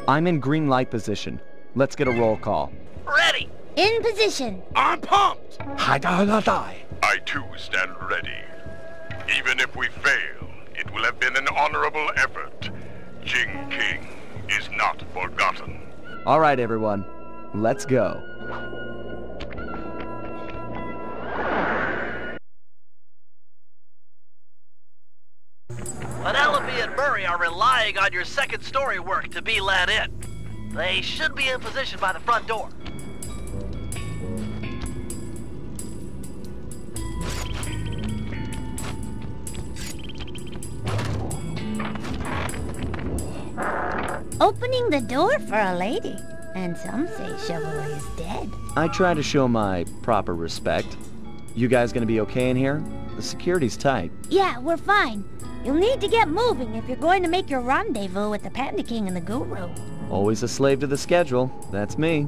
I'm in green light position. Let's get a roll call. Ready! In position. I'm pumped! I too stand ready. Even if we fail, it will have been an honorable effort. Jing King is not forgotten. All right, everyone. Let's go. Penelope and Murray are relying on your second story work to be let in. They should be in position by the front door. Opening the door for a lady. And some say chivalry is dead. I try to show my proper respect. You guys gonna be okay in here? The security's tight. Yeah, we're fine. You'll need to get moving if you're going to make your rendezvous with the Panda King and the Guru. Always a slave to the schedule. That's me.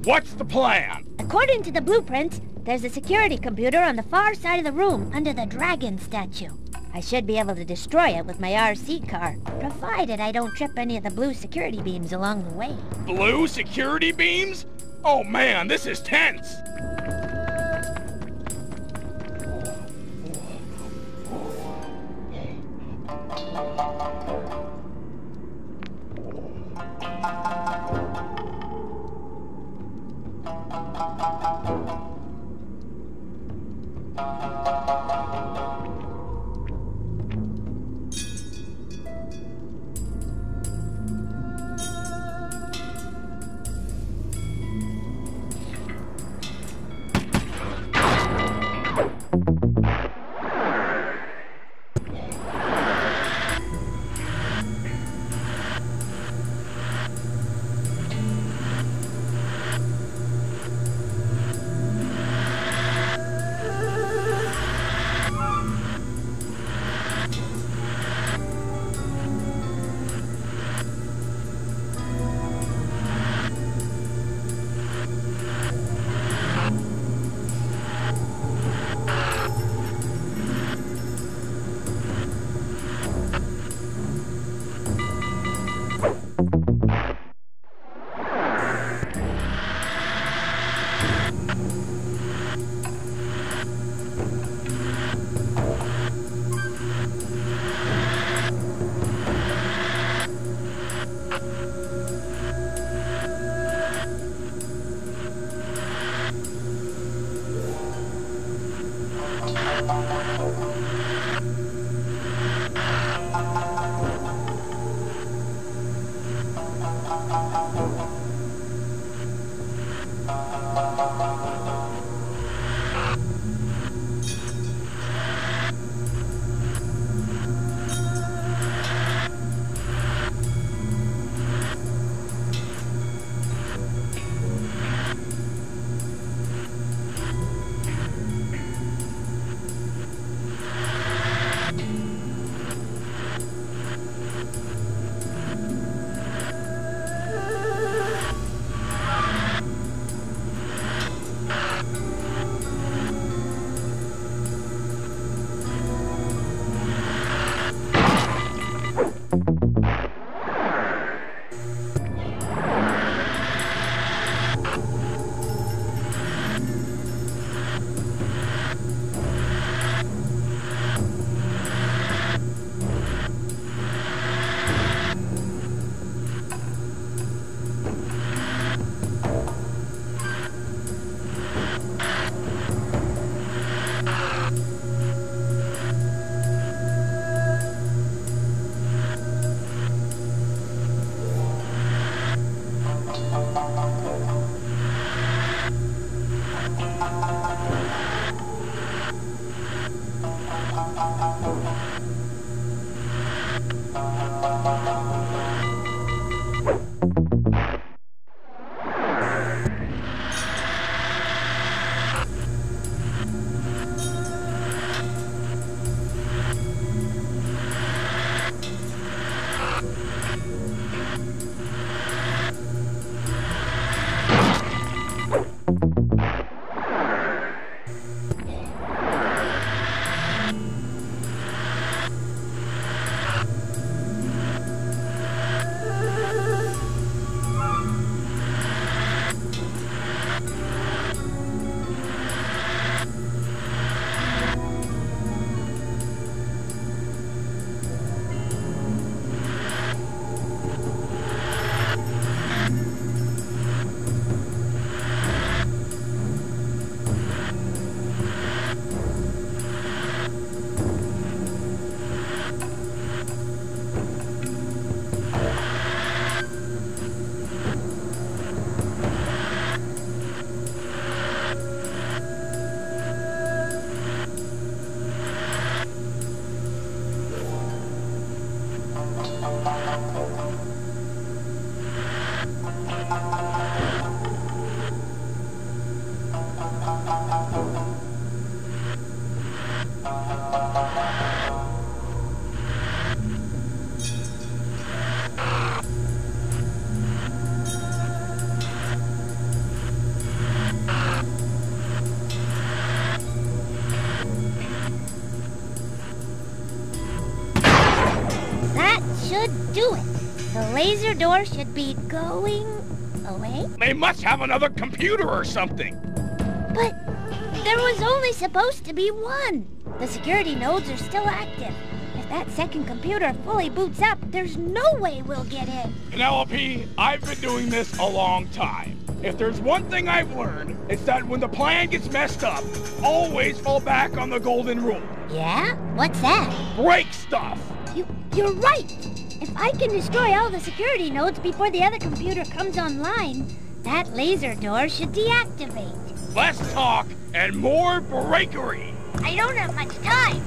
What's the plan? According to the blueprints, there's a security computer on the far side of the room under the dragon statue. I should be able to destroy it with my RC car, provided I don't trip any of the blue security beams along the way. Blue security beams? Oh man, this is tense! Do it. The laser door should be going away. They must have another computer or something. But there was only supposed to be one. The security nodes are still active. If that second computer fully boots up, there's no way we'll get in. Penelope, I've been doing this a long time. If there's one thing I've learned, it's that when the plan gets messed up, always fall back on the golden rule. Yeah? What's that? Break stuff. You're right. If I can destroy all the security nodes before the other computer comes online, that laser door should deactivate. Less talk and more breakery. I don't have much time.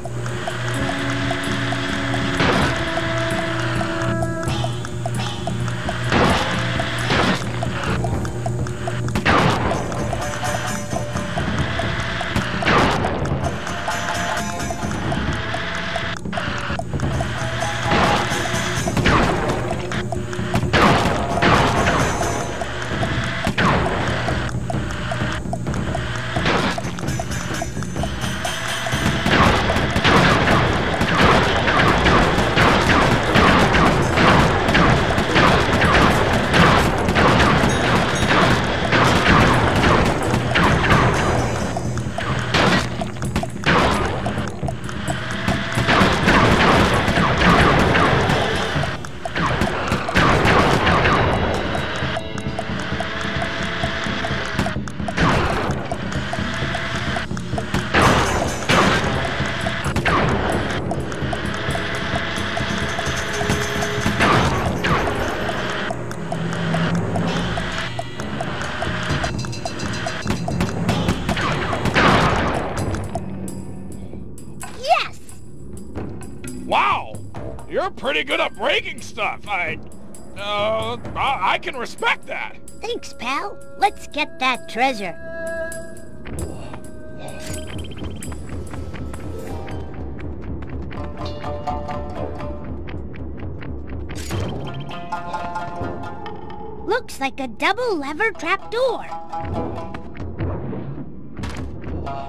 You're pretty good at breaking stuff. I can respect that. Thanks, pal. Let's get that treasure. Looks like a double lever trapdoor.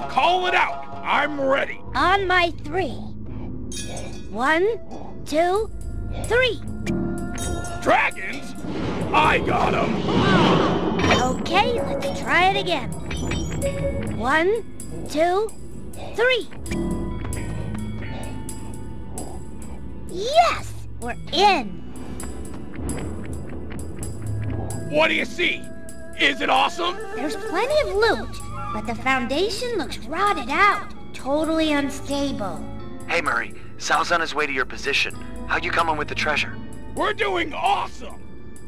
Call it out. I'm ready. On my 3. 1, 2, 3. Dragons? I got 'em. Okay, let's try it again. 1, 2, 3. Yes! We're in. What do you see? Is it awesome? There's plenty of loot, but the foundation looks rotted out. Totally unstable. Hey, Murray. Sal's on his way to your position. How you coming with the treasure? We're doing awesome!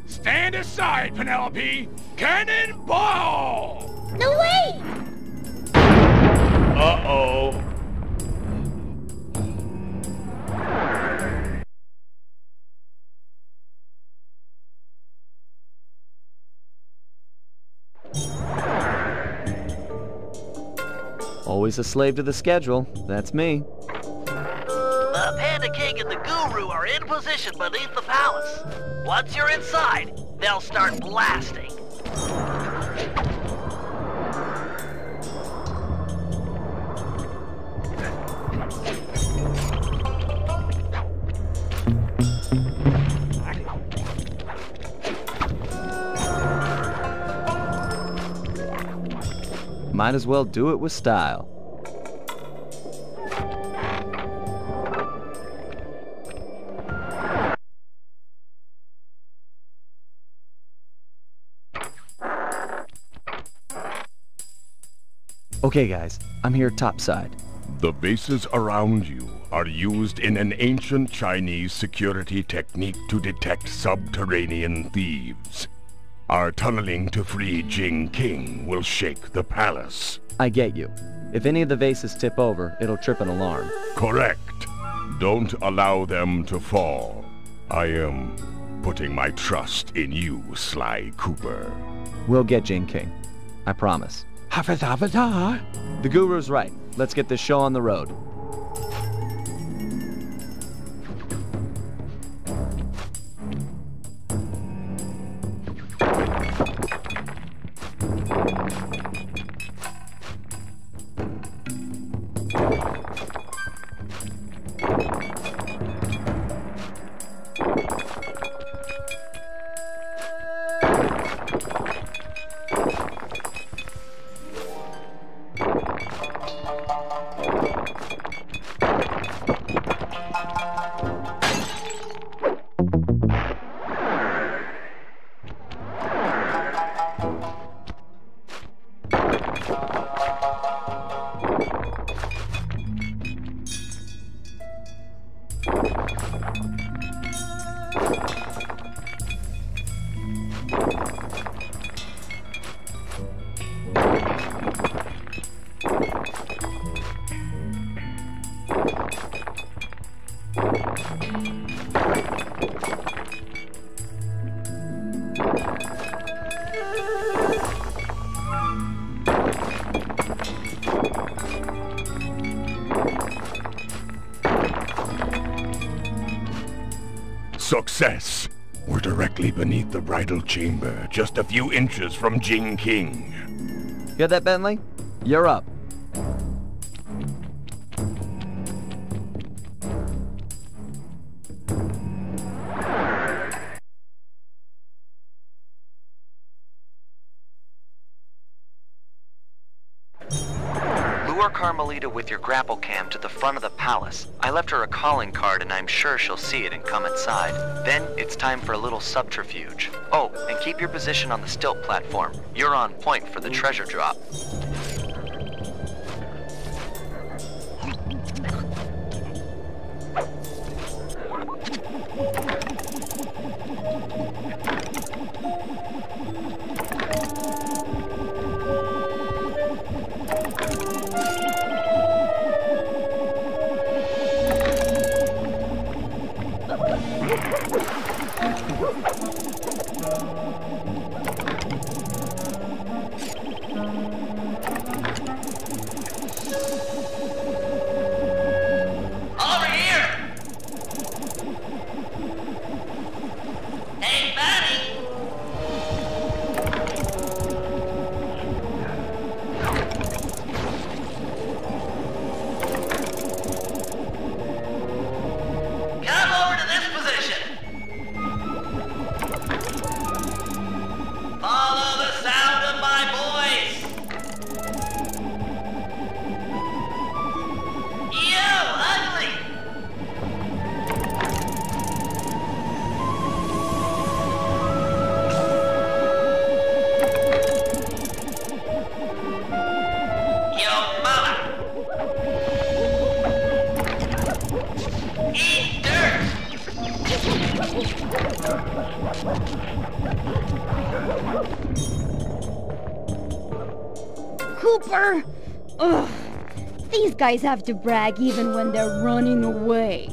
Stand aside, Penelope! Cannonball! No, wait! Uh-oh. Always a slave to the schedule. That's me. The Panda King and the Guru are in position beneath the palace. Once you're inside, they'll start blasting. Might as well do it with style. Okay guys, I'm here topside. The bases around you are used in an ancient Chinese security technique to detect subterranean thieves. Our tunneling to free Jing King will shake the palace. I get you. If any of the vases tip over, it'll trip an alarm. Correct. Don't allow them to fall. I am putting my trust in you, Sly Cooper. We'll get Jing King. I promise. The Guru's right. Let's get this show on the road. Success! We're directly beneath the bridal chamber, just a few inches from Jing King. Hear that, Bentley? You're up. Carmelita with your grapple cam to the front of the palace. I left her a calling card and I'm sure she'll see it and come inside. Then it's time for a little subterfuge. Oh, and keep your position on the stilt platform. You're on point for the treasure drop. Cooper! Ugh. These guys have to brag even when they're running away.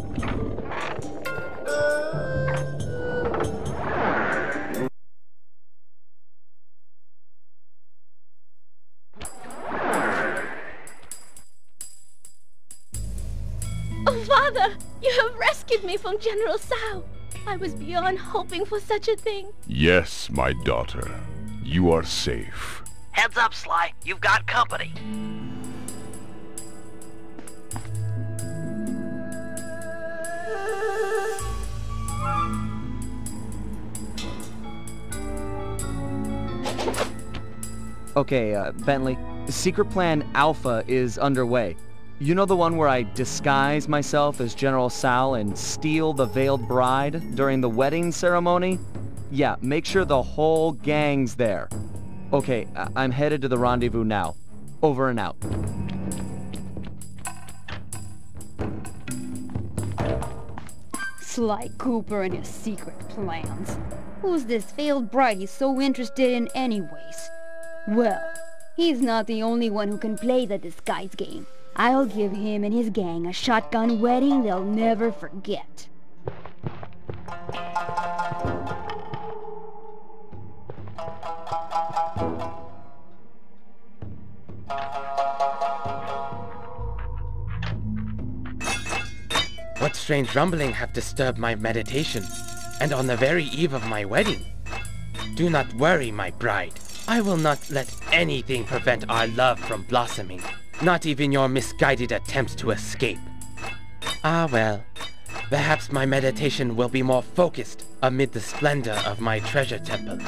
Oh, Father! You have rescued me from General Tsao. I was beyond hoping for such a thing. Yes, my daughter. You are safe. Heads up, Sly. You've got company. Okay, Bentley, Secret Plan Alpha is underway. You know the one where I disguise myself as General Tsao and steal the veiled bride during the wedding ceremony? Yeah, make sure the whole gang's there. Okay, I'm headed to the rendezvous now. Over and out. Sly Cooper and his secret plans. Who's this veiled bride he's so interested in anyways? Well, he's not the only one who can play the disguise game. I'll give him and his gang a shotgun wedding they'll never forget. What strange rumbling have disturbed my meditation, and on the very eve of my wedding? Do not worry, my bride. I will not let anything prevent our love from blossoming. Not even your misguided attempts to escape. Ah well, perhaps my meditation will be more focused amid the splendor of my treasure temple.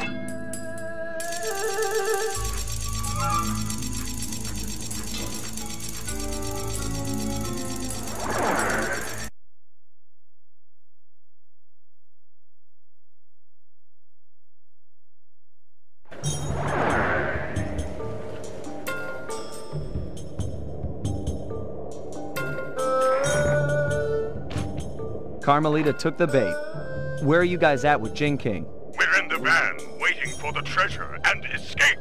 Carmelita took the bait. Where are you guys at with Jing King? We're in the van, waiting for the treasure and escape.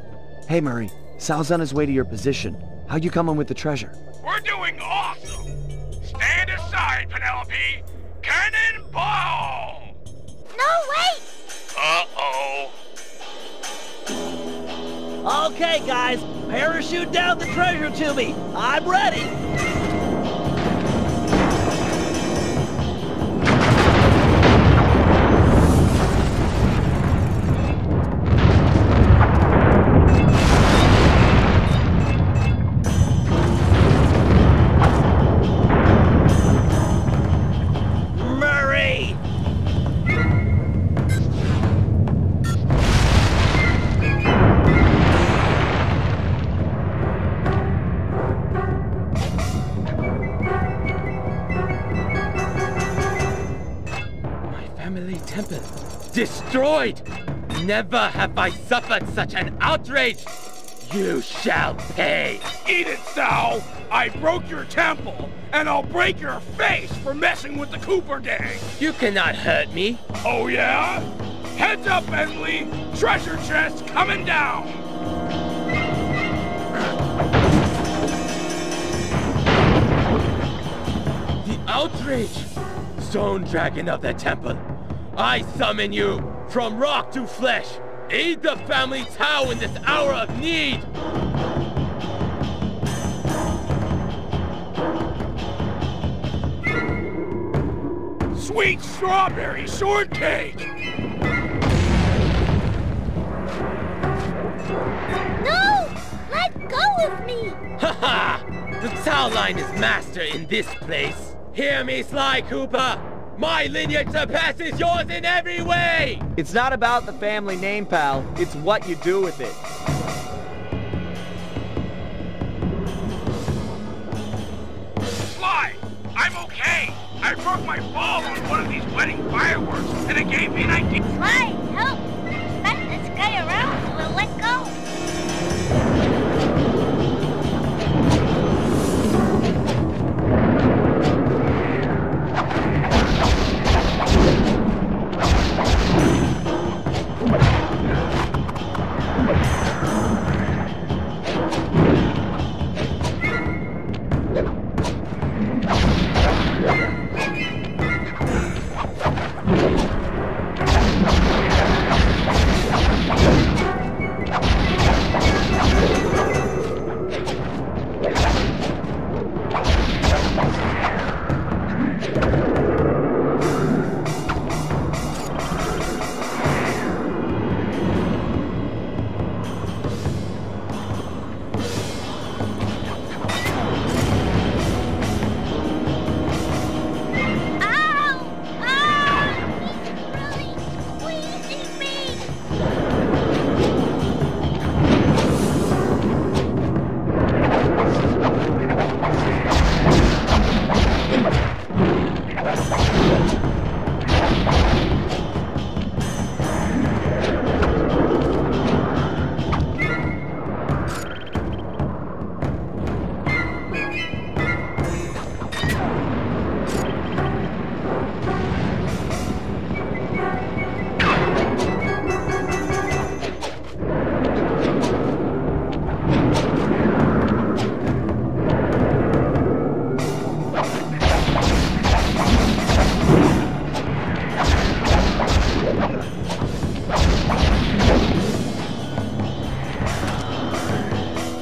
Hey, Murray. Sal's on his way to your position. How you coming with the treasure? We're doing awesome! Stand aside, Penelope! Cannonball! No, wait! Uh-oh. Okay, guys, parachute down the treasure to me. I'm ready. Destroyed! Never have I suffered such an outrage! You shall pay! Eat it, Tsao! I broke your temple, and I'll break your face for messing with the Cooper gang! You cannot hurt me! Oh yeah? Heads up, Bentley! Treasure chest coming down! The outrage! Stone Dragon of the Temple! I summon you from rock to flesh! Aid the family Tsao in this hour of need! Sweet strawberry shortcake! No! Let go of me! Ha ha! The Tsao line is master in this place! Hear me, Sly Cooper! My lineage surpasses yours in every way! It's not about the family name, pal. It's what you do with it. Sly! I'm okay! I broke my fall on one of these wedding fireworks, and it gave me an idea. Sly, help! Smack this guy around so we'll let go.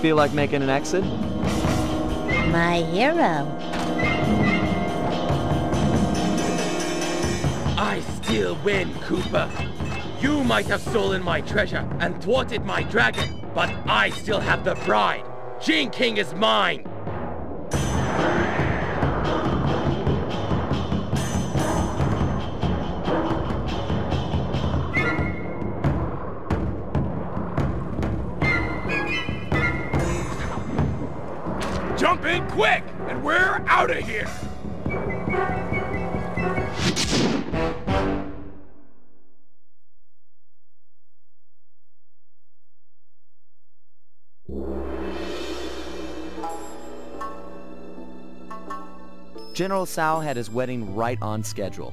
Feel like making an exit? My hero. I still win, Cooper. You might have stolen my treasure and thwarted my dragon, but I still have the bride. Jing King is mine. Jump in quick, and we're out of here! General Tsao had his wedding right on schedule.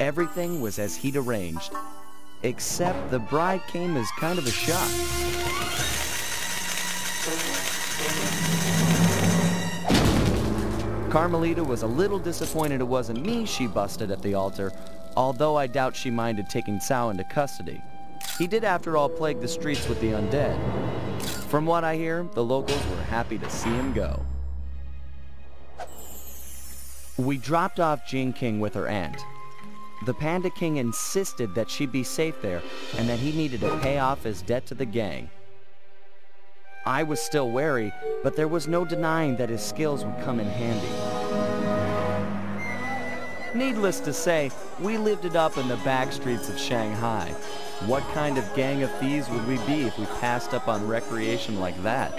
Everything was as he'd arranged, except the bride came as kind of a shock. Carmelita was a little disappointed it wasn't me she busted at the altar, although I doubt she minded taking Tsao into custody. He did, after all, plague the streets with the undead. From what I hear, the locals were happy to see him go. We dropped off Jing King with her aunt. The Panda King insisted that she be safe there and that he needed to pay off his debt to the gang. I was still wary, but there was no denying that his skills would come in handy. Needless to say, we lived it up in the back streets of Shanghai. What kind of gang of thieves would we be if we passed up on recreation like that?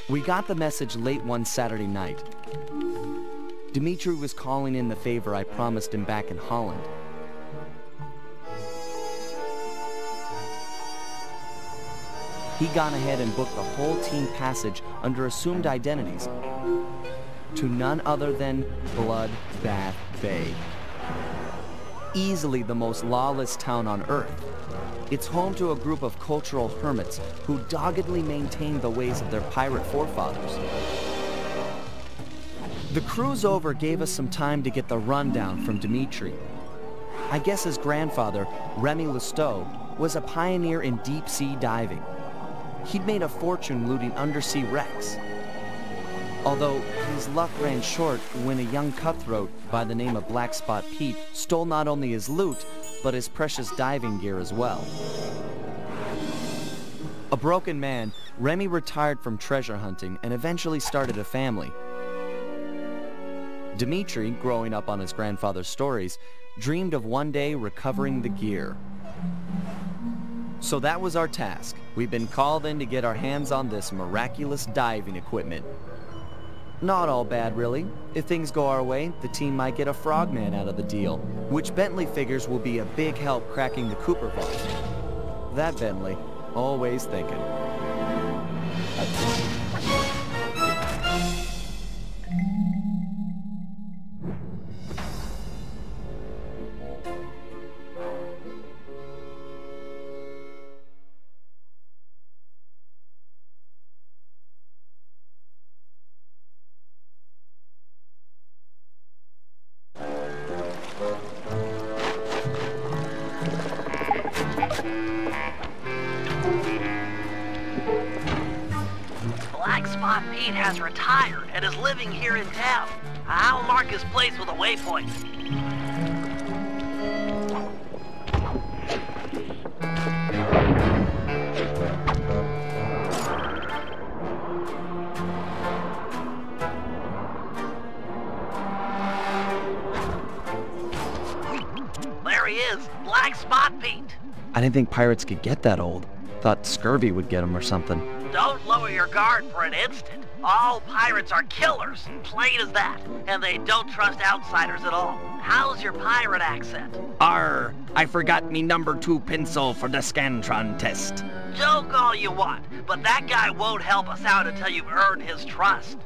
We got the message late one Saturday night. Dimitri was calling in the favor I promised him back in Holland. He'd gone ahead and booked the whole team passage under assumed identities to none other than Blood Bath Bay. Easily the most lawless town on Earth. It's home to a group of cultural hermits who doggedly maintain the ways of their pirate forefathers. The cruise over gave us some time to get the rundown from Dimitri. I guess his grandfather, Remy Lestow, was a pioneer in deep-sea diving. He'd made a fortune looting undersea wrecks. Although his luck ran short when a young cutthroat by the name of Black Spot Pete stole not only his loot, but his precious diving gear as well. A broken man, Remy retired from treasure hunting and eventually started a family. Dimitri, growing up on his grandfather's stories, dreamed of one day recovering the gear. So that was our task. We've been called in to get our hands on this miraculous diving equipment. Not all bad, really. If things go our way, the team might get a frogman out of the deal, which Bentley figures will be a big help cracking the Cooper vault. That Bentley, always thinking. Black Spot Pete has retired and is living here in town. I'll mark his place with a waypoint. he is, Black Spot Pete. I didn't think pirates could get that old. Thought scurvy would get them or something. Don't lower your guard for an instant. All pirates are killers, plain as that, and they don't trust outsiders at all. How's your pirate accent? Arr, I forgot me number 2 pencil for the Scantron test. Joke all you want, but that guy won't help us out until you've earned his trust.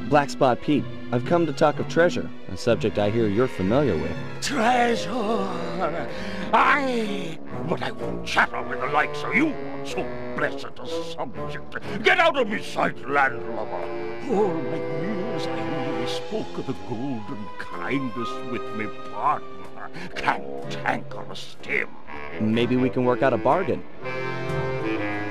Black Spot Pete, I've come to talk of treasure, a subject I hear you're familiar with. Treasure! Aye! But I won't chatter with the likes of you on so blessed a subject. Get out of my sight, landlubber! All my years I only spoke of the golden kindness with me partner. Cantankerous Tim. Maybe we can work out a bargain.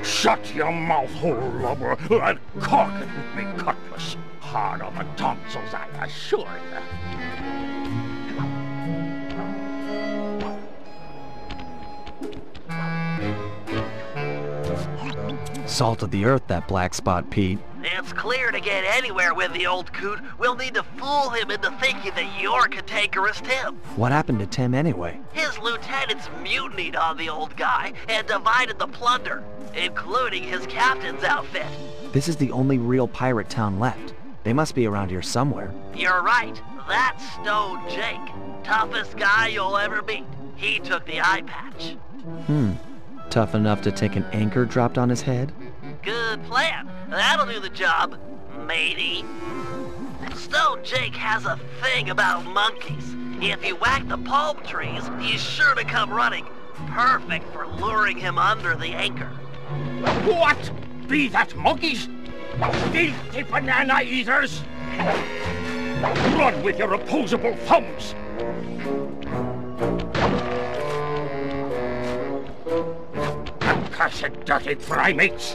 Shut your mouth hole, lubber, and cork it with me cutlass. Hard on the tonsils, I assure you. Salt of the earth, that Black Spot Pete. It's clear to get anywhere with the old coot, we'll need to fool him into thinking that you're Cantankerous Tim. What happened to Tim anyway? His lieutenants mutinied on the old guy and divided the plunder, including his captain's outfit. This is the only real pirate town left. They must be around here somewhere. You're right. That's Stone Jake. Toughest guy you'll ever meet. He took the eye patch. Tough enough to take an anchor dropped on his head? Good plan. That'll do the job, matey. Stone Jake has a thing about monkeys. If you whack the palm trees, he's sure to come running. Perfect for luring him under the anchor. What? Be that monkeys? Filthy banana eaters! Run with your opposable thumbs! Accursed dirty primates!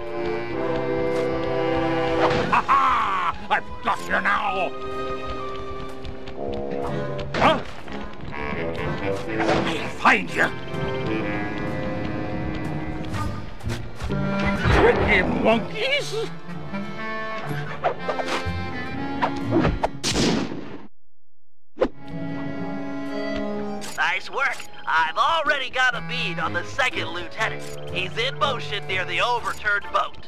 Ha-ha! I've got you now! Huh? I'll find you! Tricky monkeys! Nice work. I've already got a bead on the second lieutenant. He's in motion near the overturned boat.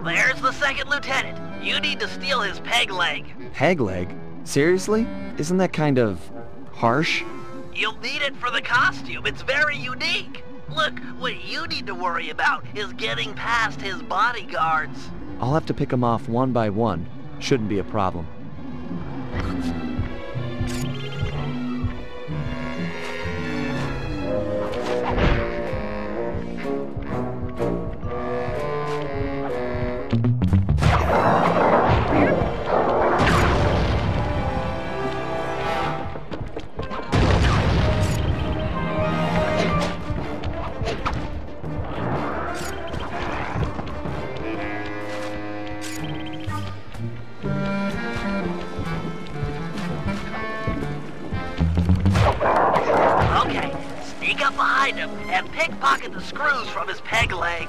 There's the second lieutenant. You need to steal his peg leg. Peg leg? Seriously? Isn't that kind of harsh? You'll need it for the costume. It's very unique. Look, what you need to worry about is getting past his bodyguards. I'll have to pick them off one by one. Shouldn't be a problem. Okay, sneak up behind him and pickpocket the screws from his peg leg.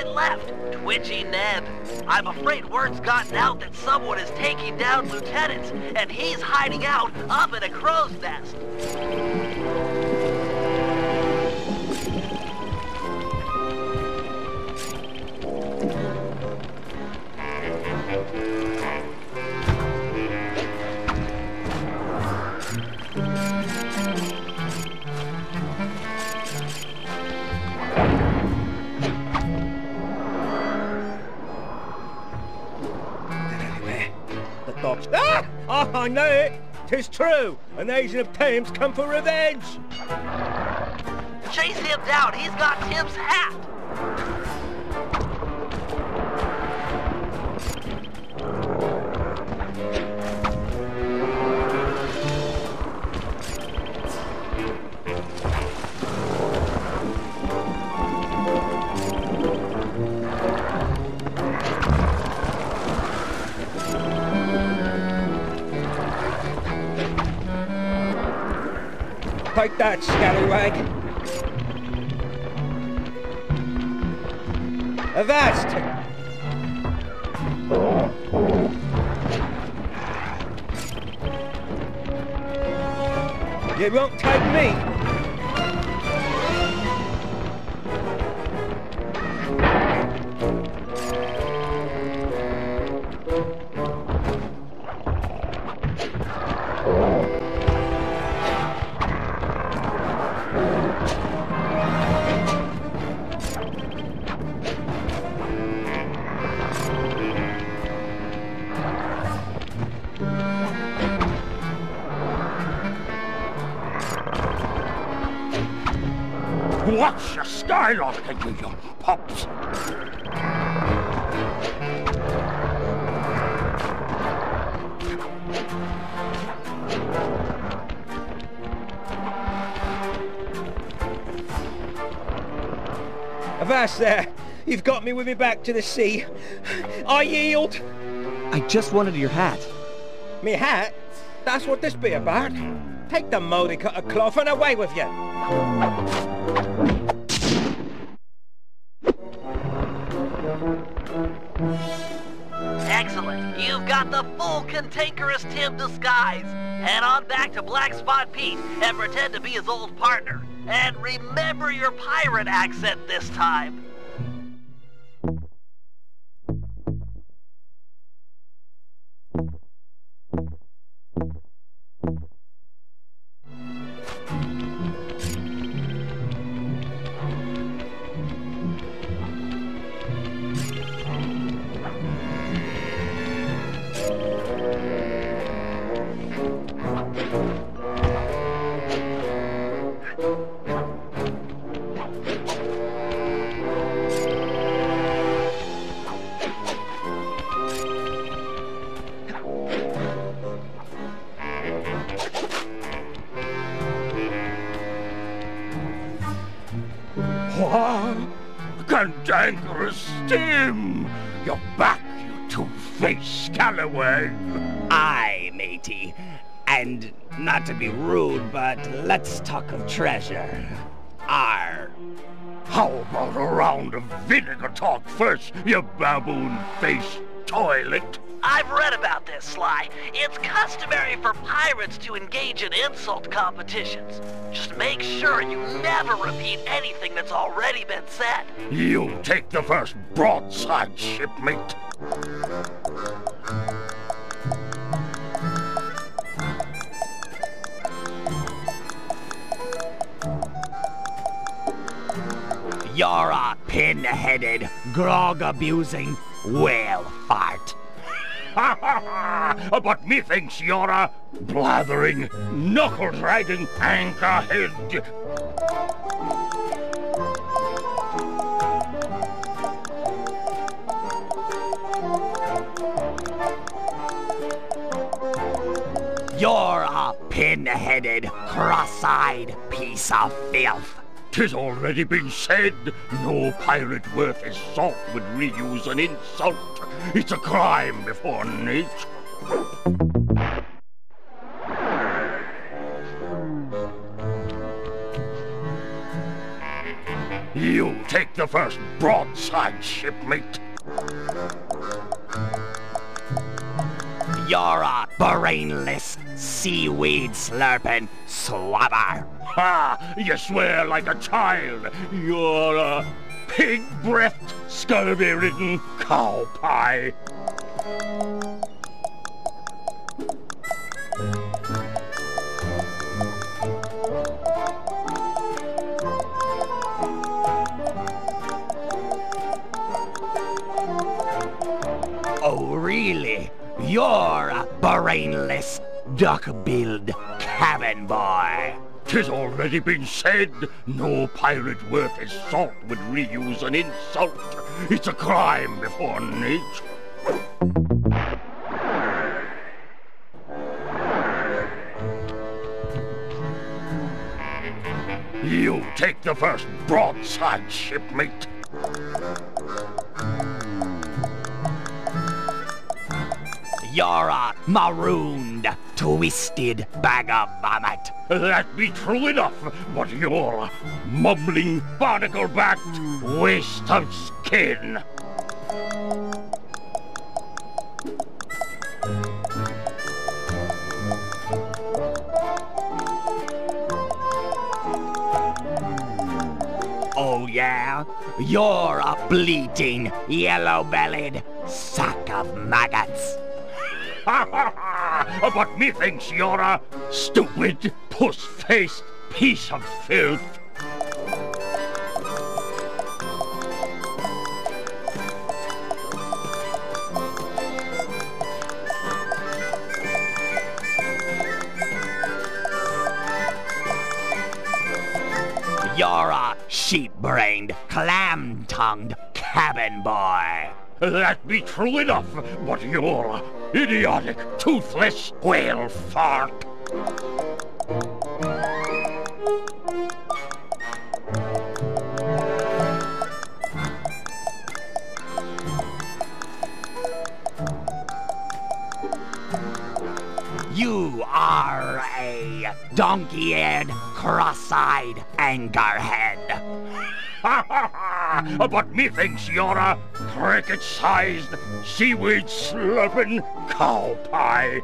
it left, Twitchy Ned. I'm afraid word's gotten out that someone is taking down lieutenants, and he's hiding out up in a crow's nest. Ah! Oh, I know it! 'Tis true! An Asian of Thames come for revenge! Chase him down! He's got Tim's hat! Take that, scallywag! Avast! You won't take me! Watch your skylarking, you young pups! Avast there! You've got me with me back to the sea. I yield! I just wanted your hat. Me hat? That's what this be about? Take the mouldy cut of cloth and away with you! Excellent. You've got the full cantankerous Tim disguise. Head on back to Black Spot Pete and pretend to be his old partner. And remember your pirate accent this time. What? Cantankerous Tim! You're back, you two-faced scallywag! Aye, matey. And not to be rude, but let's talk of treasure. Arr. How about a round of vinegar talk first, you baboon-faced toilet? I've read about this, Sly. It's customary for pirates to engage in insult competitions. Just make sure you never repeat anything that's already been said. You take the first broadside, shipmate. You're a pin-headed, grog-abusing whale fart. Ha ha ha! But methinks you're a blathering, knuckle-dragging anchorhead. You're a pin-headed, cross-eyed piece of filth. 'Tis already been said, no pirate worth his salt would reuse an insult. It's a crime before nature. You take the the first broadside, shipmate. You're a brainless, seaweed-slurping swabber. Ha! You swear like a child. You're a pig-breathed, scurvy-ridden cow pie. Oh, really? You're a brainless, duck-billed cabin boy. 'Tis already been said, no pirate worth his salt would reuse an insult. It's a crime before nature. You take the first broadside, shipmate. You're a marooned, twisted bag of vomit. That be true enough, but you're a mumbling, barnacle-backed waste of skin. Oh yeah? You're a bleating, yellow-bellied sack of maggots. Ha ha ha! But methinks you're a stupid, puss-faced piece of filth. You're a sheep-brained, clam-tongued cabin boy. That be true enough, but you're a idiotic, toothless whale fart. You are a donkey-eared, cross-eyed anchorhead. Ha ha ha! But methinks you're a cricket-sized, seaweed-slurping cow pie.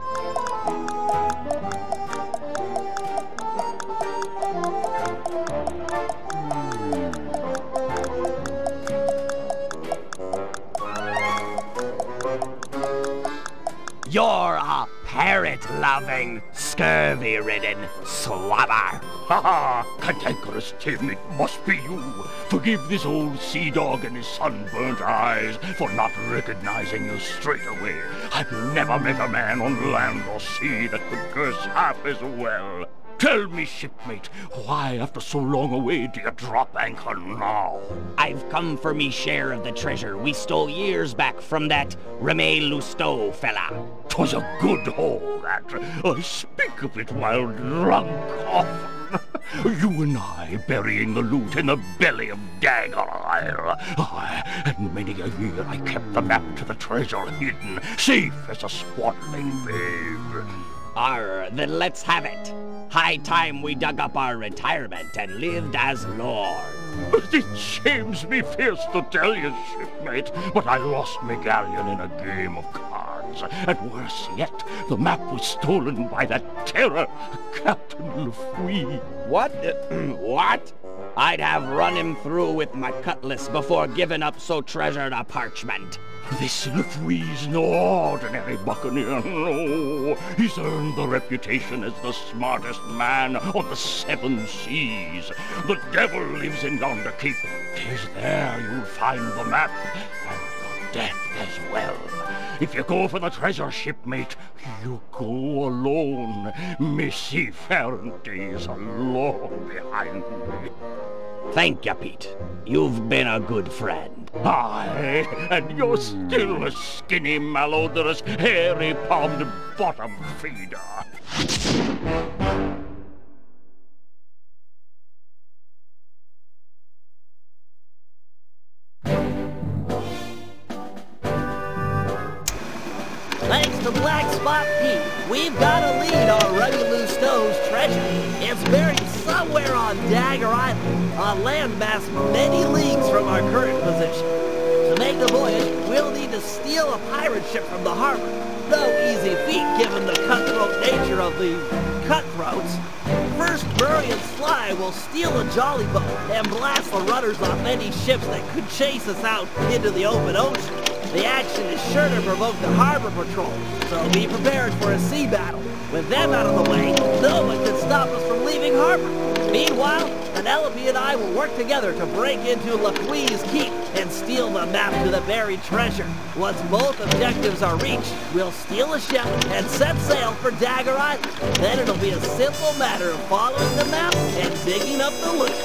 You're a parrot-loving, scurvy-ridden swabber. Ha ha! Cantankerous Tim, it must be you. Forgive this old sea dog and his sunburnt eyes for not recognizing you straight away. I've never met a man on land or sea that could curse half as well. Tell me, shipmate, why after so long away do you drop anchor now? I've come for me share of the treasure we stole years back from that Remy Lousteau fella. 'Twas a good haul, that. I speak of it while drunk often. You and I burying the loot in the belly of Dagger Isle. Aye, and many a year I kept the map to the treasure hidden, safe as a swaddling babe. Then let's have it. High time we dug up our retirement and lived as lords. It shames me fierce to tell you, shipmate, but I lost my galleon in a game of cards. And worse yet, the map was stolen by that terror, Captain Lafouille. What? What? I'd have run him through with my cutlass before giving up so treasured a parchment. This Lafouille's no ordinary buccaneer, no. He's earned the reputation as the smartest man on the 7 seas. The devil lives in yonder keep. 'Tis there you'll find the map, and your death as well. If you go for the treasure, shipmate, you go alone. My seafaring days are long behind me. Thank you, Pete. You've been a good friend. Aye, and you're still a skinny, malodorous, hairy-palmed bottom feeder. Thanks to Black Spot Pete, we've got a lead on Ruggy Lou Stowe's treasure. It's buried somewhere on Dagger Island, a landmass many leagues from our current position. To make the voyage, we'll need to steal a pirate ship from the harbor. No easy feat given the cutthroat nature of the cutthroats. First, Murray and Sly will steal a jolly boat and blast the rudders off any ships that could chase us out into the open ocean. The action is sure to provoke the harbor patrol, so be prepared for a sea battle. With them out of the way, no one can stop us from leaving harbor. Meanwhile, Penelope and I will work together to break into Laquise Keep and steal the map to the buried treasure. Once both objectives are reached, we'll steal a ship and set sail for Dagger Island. Then it'll be a simple matter of following the map and digging up the loot.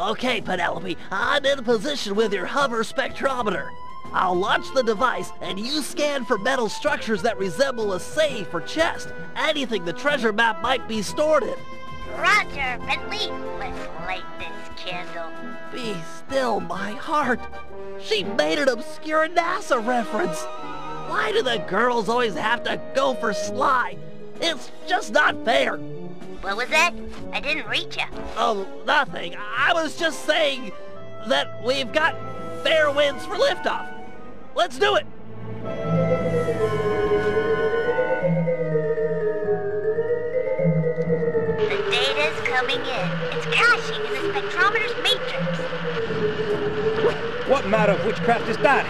Okay, Penelope, I'm in position with your hover spectrometer. I'll launch the device, and you scan for metal structures that resemble a safe or chest, anything the treasure map might be stored in. Roger, Bentley. Let's light this candle. Be still, my heart. She made an obscure NASA reference. Why do the girls always have to go for Sly? It's just not fair. What was that? I didn't reach you. Oh, nothing. I was just saying that we've got fair winds for liftoff. Let's do it. The data's coming in. It's caching in the spectrometer's matrix. What matter of witchcraft is that?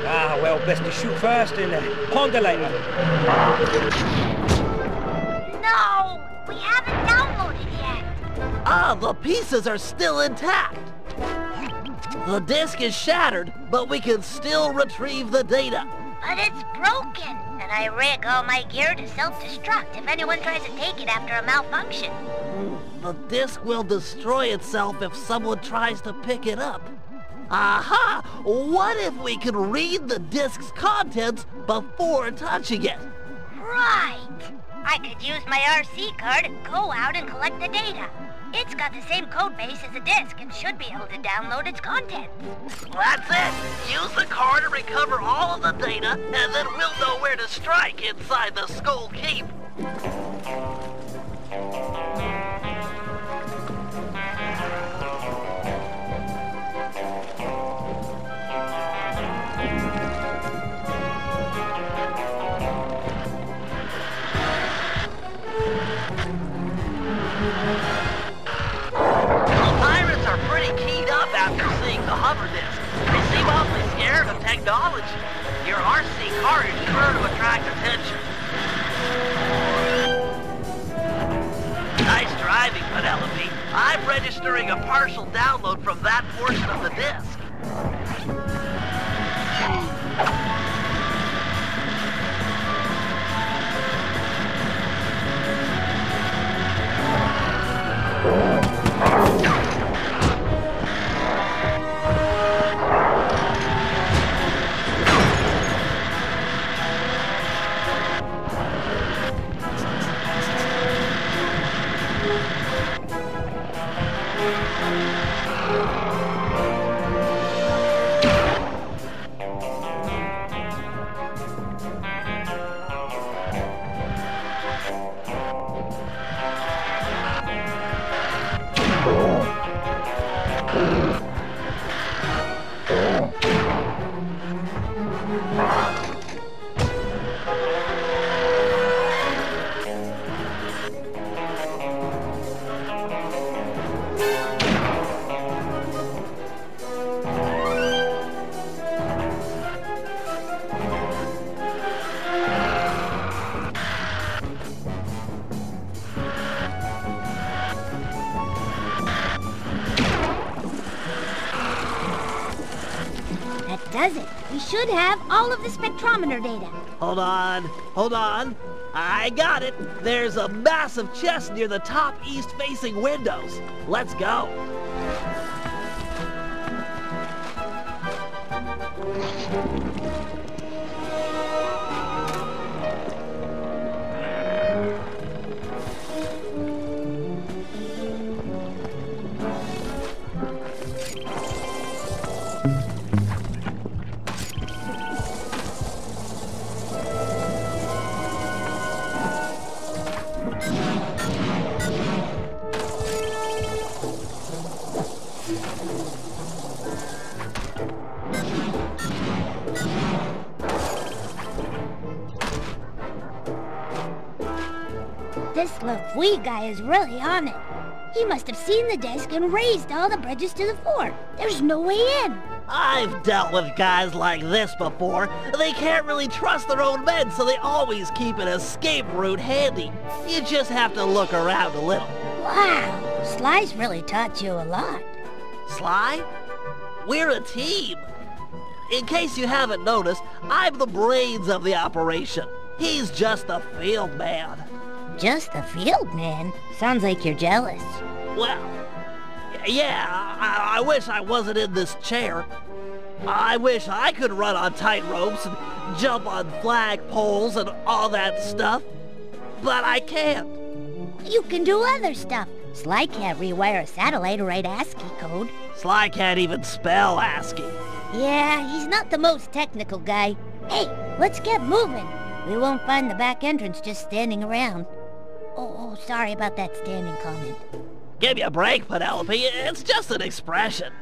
Ah, well, best to shoot first and ponder later. No! We haven't downloaded yet. Ah, the pieces are still intact. The disk is shattered, but we can still retrieve the data. But it's broken, and I rig all my gear to self-destruct if anyone tries to take it after a malfunction. The disk will destroy itself if someone tries to pick it up. Aha! What if we could read the disk's contents before touching it? Right! I could use my RC card and go out and collect the data. It's got the same code base as a disk and should be able to download its contents. That's it! Use the card to recover all of the data, and then we'll know where to strike inside the Skull Keep. Hover disk. They seem awfully scared of technology. Your RC car is sure to attract attention. Nice driving, Penelope. I'm registering a partial download from that portion of the disk. does it. We should have all of the spectrometer data. Hold on. I got it. There's a massive chest near the top east-facing windows. Let's go. This LaFouille guy is really on it. He must have seen the desk and raised all the bridges to the fort. There's no way in. I've dealt with guys like this before. They can't really trust their own men, so they always keep an escape route handy. You just have to look around a little. Wow, Sly's really taught you a lot. Sly? We're a team. In case you haven't noticed, I'm the brains of the operation. He's just the field man. Just the field man? Sounds like you're jealous. Well, yeah, I wish I wasn't in this chair. I wish I could run on tight ropes and jump on flag poles and all that stuff. But I can't. You can do other stuff. Sly can't rewire a satellite or write ASCII code. Sly can't even spell ASCII. Yeah, he's not the most technical guy. Hey, let's get moving. We won't find the back entrance just standing around. Oh, sorry about that standing comment. Give me a break, Penelope. It's just an expression.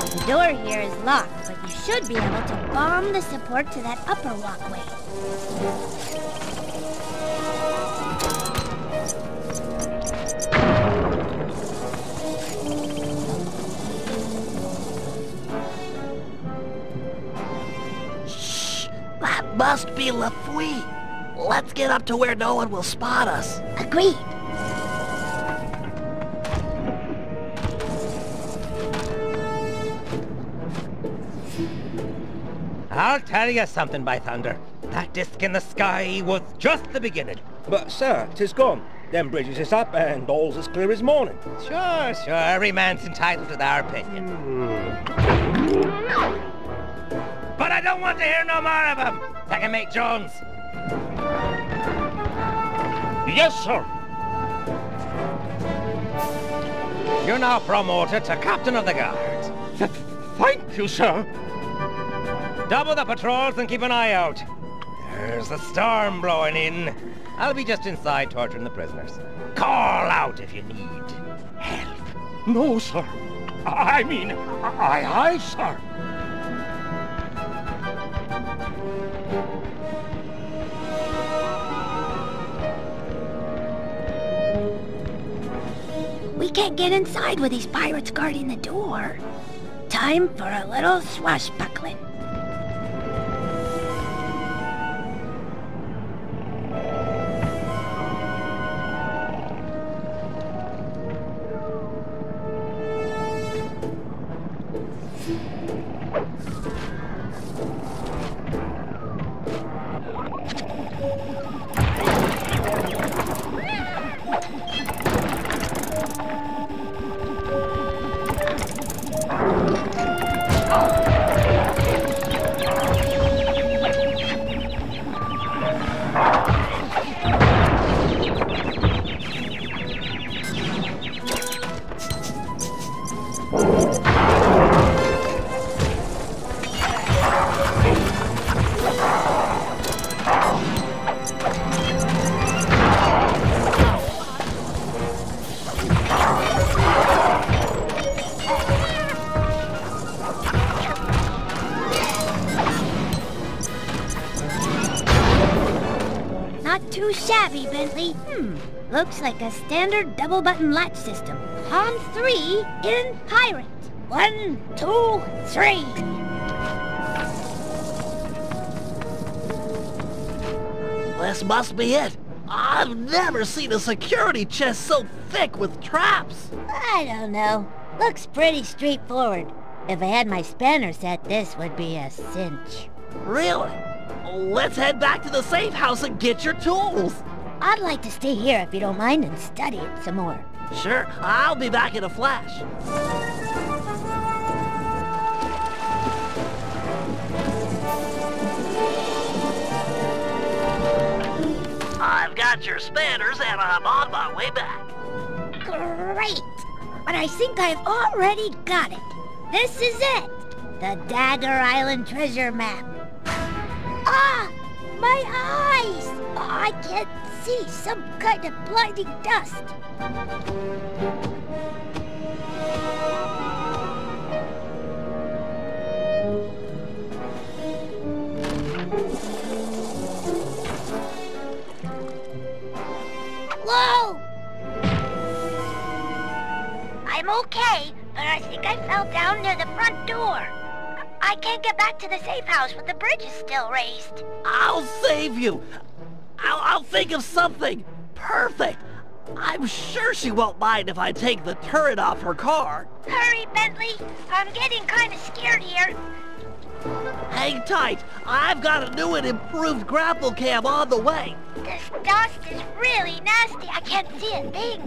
The door here is locked, but you should be able to bomb the support to that upper walkway. Shh! That must be LaFouille. Let's get up to where no one will spot us. Agreed. I'll tell you something, by thunder. That disc in the sky was just the beginning. But, sir, 'tis gone. Them bridges is up and all's as clear as morning. Sure. Every man's entitled to their opinion. But I don't want to hear no more of him. Second Mate Jones. Yes, sir. You're now promoted to Captain of the Guard. Thank you, sir. Double the patrols and keep an eye out. There's a storm blowing in. I'll be just inside torturing the prisoners. Call out if you need help. No, sir. I mean, aye, sir. We can't get inside with these pirates guarding the door. Time for a little swashbuckling. too shabby, Bentley. Looks like a standard double-button latch system. On 3 in Pirate. 1, 2, 3. This must be it. I've never seen a security chest so thick with traps. I don't know. Looks pretty straightforward. If I had my spanner set, this would be a cinch. Really? Let's head back to the safe house and get your tools. I'd like to stay here if you don't mind and study it some more. Sure, I'll be back in a flash. I've got your spanners and I'm on my way back. Great! But I think I've already got it. This is it! The Dagger Island treasure map. Ah! My eyes! I can't see, some kind of blinding dust. Whoa! I'm okay, but I think I fell down near the front door. I can't get back to the safe house, but the bridge is still raised. I'll save you. I'll think of something. Perfect. I'm sure she won't mind if I take the turret off her car. Hurry, Bentley. I'm getting kind of scared here. Hang tight. I've got a new and improved grapple cam on the way. This dust is really nasty. I can't see a thing.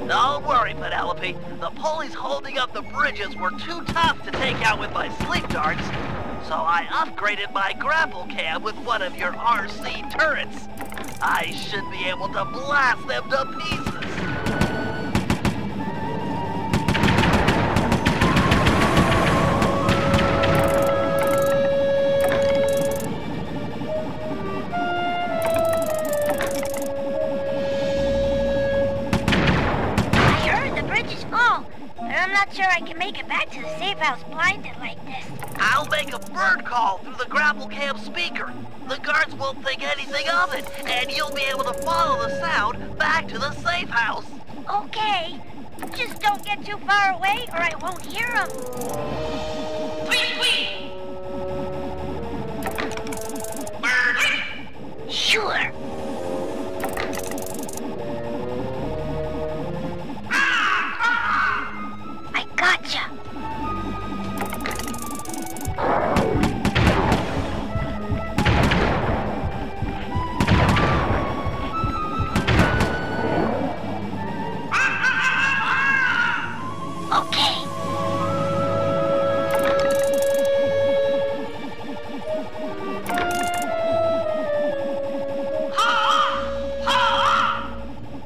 Don't worry, Penelope. The pulleys holding up the bridges were too tough to take out with my sleep darts, so I upgraded my grapple cam with one of your RC turrets. I should be able to blast them to pieces. I'm not sure I can make it back to the safe house blinded like this. I'll make a bird call through the grapple cam speaker. The guards won't think anything of it, and you'll be able to follow the sound back to the safe house. Okay. Just don't get too far away or I won't hear them. Sure. Gotcha! Okay.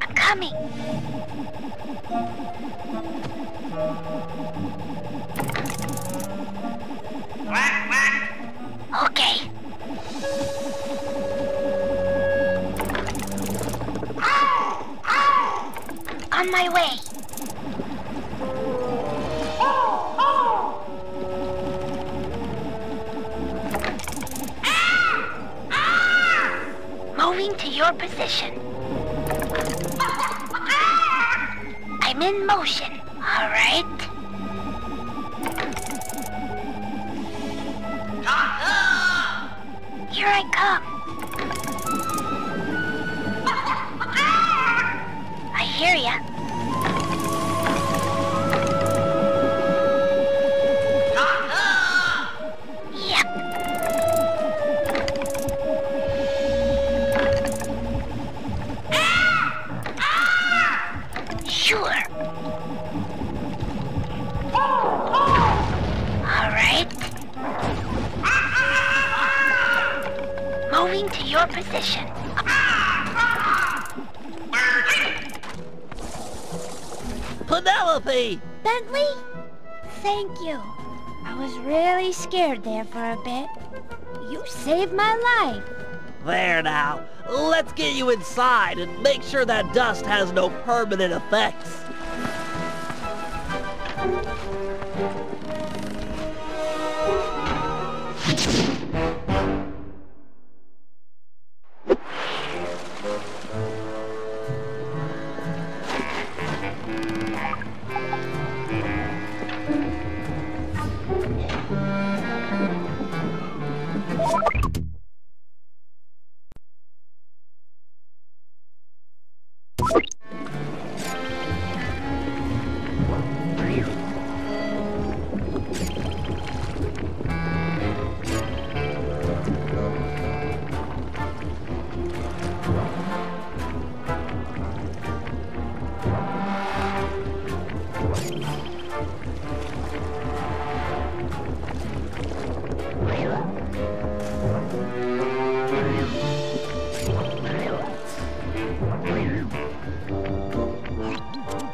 I'm coming. Okay. On my way. Moving to your position. I'm in motion, all right? Here I come. I hear ya. Yep. Shoot. Moving to your position. Penelope! Bentley? Thank you. I was really scared there for a bit. You saved my life. There now. Let's get you inside and make sure that dust has no permanent effects.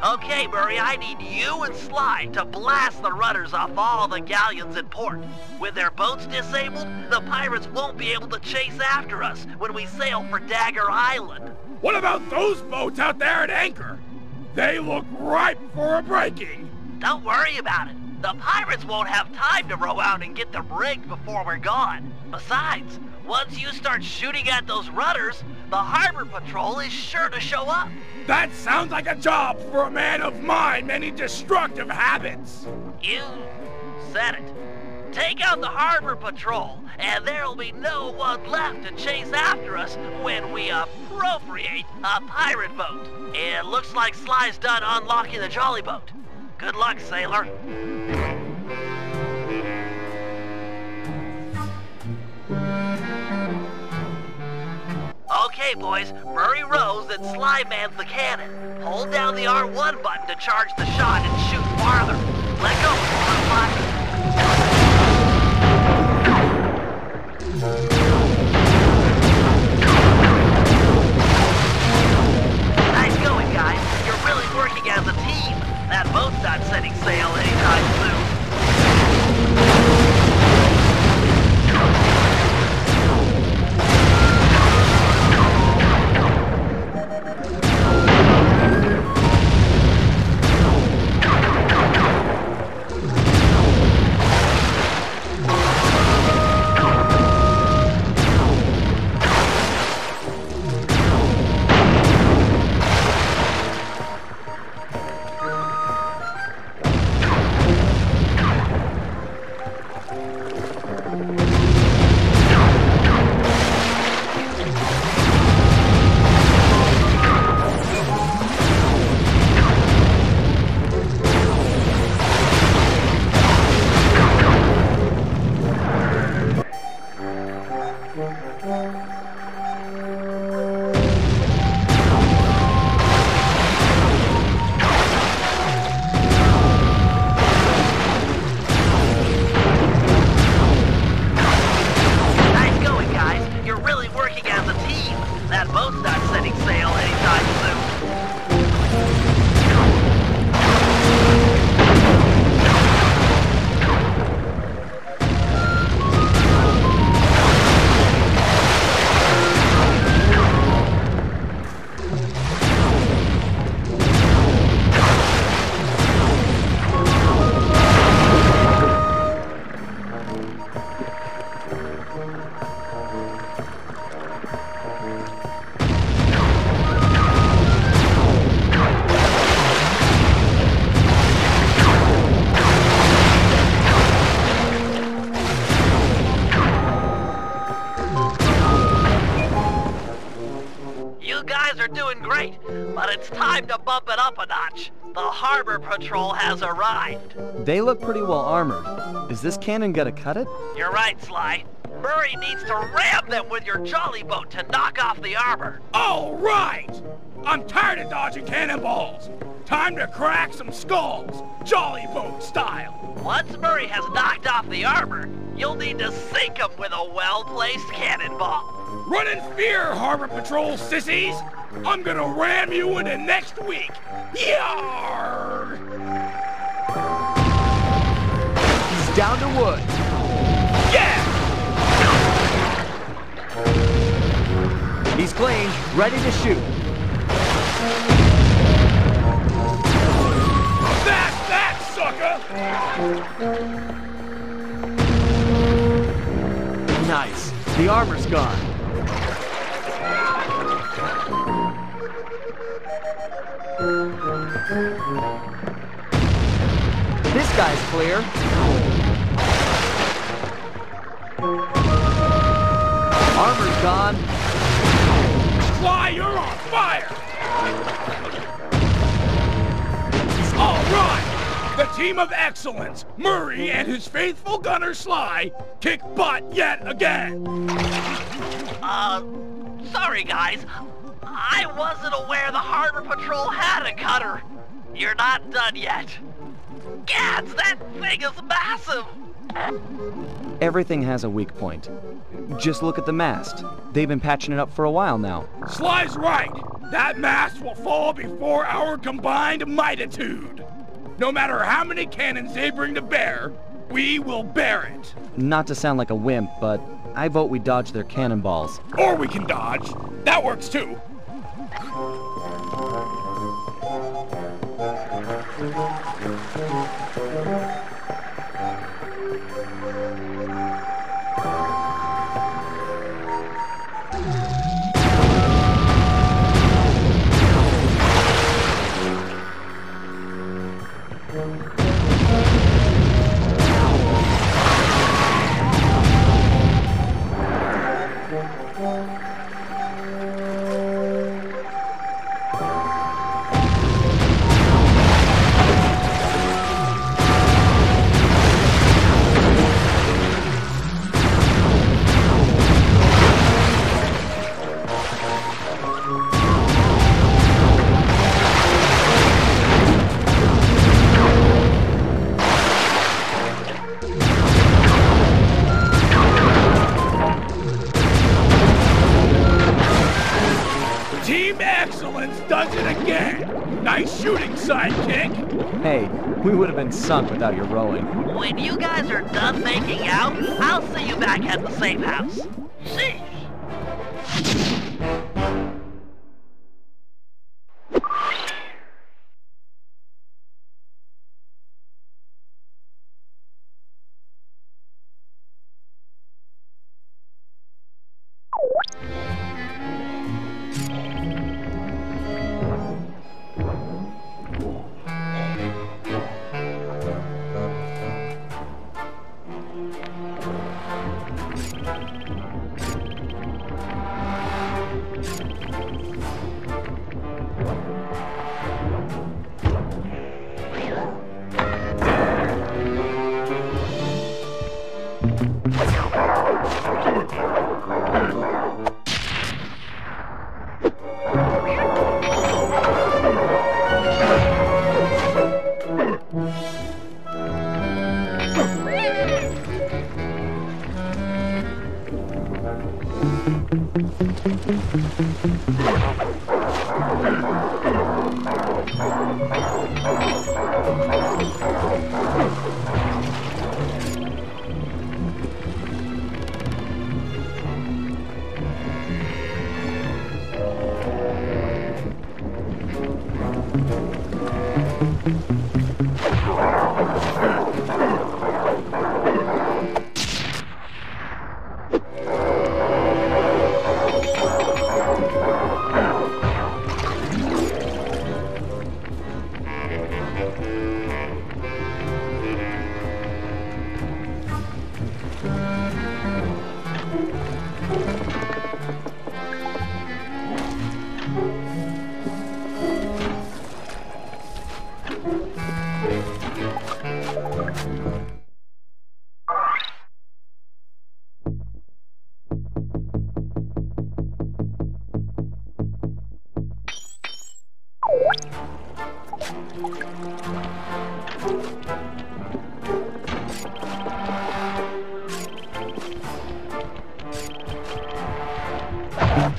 Okay, Murray, I need you and Sly to blast the rudders off all the galleons in port. With their boats disabled, the pirates won't be able to chase after us when we sail for Dagger Island. What about those boats out there at anchor? They look ripe for a breaking. Don't worry about it. The pirates won't have time to row out and get them rigged before we're gone. Besides, once you start shooting at those rudders, the harbor patrol is sure to show up. That sounds like a job for a man of my many destructive habits. You said it. Take out the harbor patrol, and there'll be no one left to chase after us when we appropriate a pirate boat. It looks like Sly's done unlocking the jolly boat. Good luck, sailor. Okay, boys, Murray rows and Sly mans the cannon. Hold down the R1 button to charge the shot and shoot farther. Let go before it fires. Nice going, guys. You're really working as a team. That boat's not setting sail anytime soon. But it's time to bump it up a notch. The harbor patrol has arrived. They look pretty well armored. Is this cannon gonna cut it? You're right, Sly. Murray needs to ram them with your jolly boat to knock off the armor. All right! I'm tired of dodging cannonballs. Time to crack some skulls, jolly boat style. Once Murray has knocked off the armor, you'll need to sink him with a well-placed cannonball. Run in fear, Harbor Patrol sissies! I'm gonna ram you into next week! Yarr! He's down to wood. Yeah! He's clean, ready to shoot. That's that, sucker! Nice. The armor's gone. This guy's clear. Armor's gone. Sly, you're on fire! All right! The team of excellence, Murray and his faithful gunner Sly, kick butt yet again! Sorry guys. I wasn't aware the Harbor Patrol had a cutter. You're not done yet. Gads, that thing is massive! Everything has a weak point. Just look at the mast. They've been patching it up for a while now. Sly's right! That mast will fall before our combined mightitude! No matter how many cannons they bring to bear, we will bear it! Not to sound like a wimp, but I vote we dodge their cannonballs. Or we can dodge. That works too. Team Excellence does it again! Nice shooting, sidekick! Hey, we would have been sunk without your rowing. When you guys are done making out, I'll see you back at the safe house. See? Okay,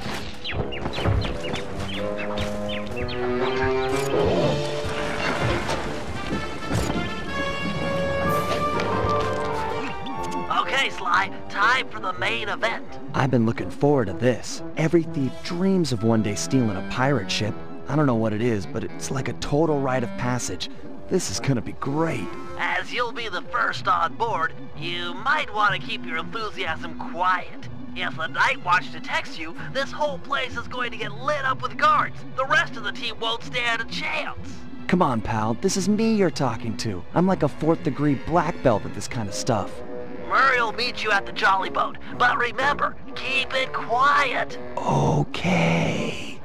Sly, time for the main event. I've been looking forward to this. Every thief dreams of one day stealing a pirate ship. I don't know what it is, but it's like a total rite of passage. This is gonna be great. As you'll be the first on board, you might want to keep your enthusiasm quiet. If the Night Watch detects you, this whole place is going to get lit up with guards. The rest of the team won't stand a chance. Come on, pal. This is me you're talking to. I'm like a 4th degree black belt at this kind of stuff. Murray will meet you at the Jolly Boat, but remember, keep it quiet. Okay.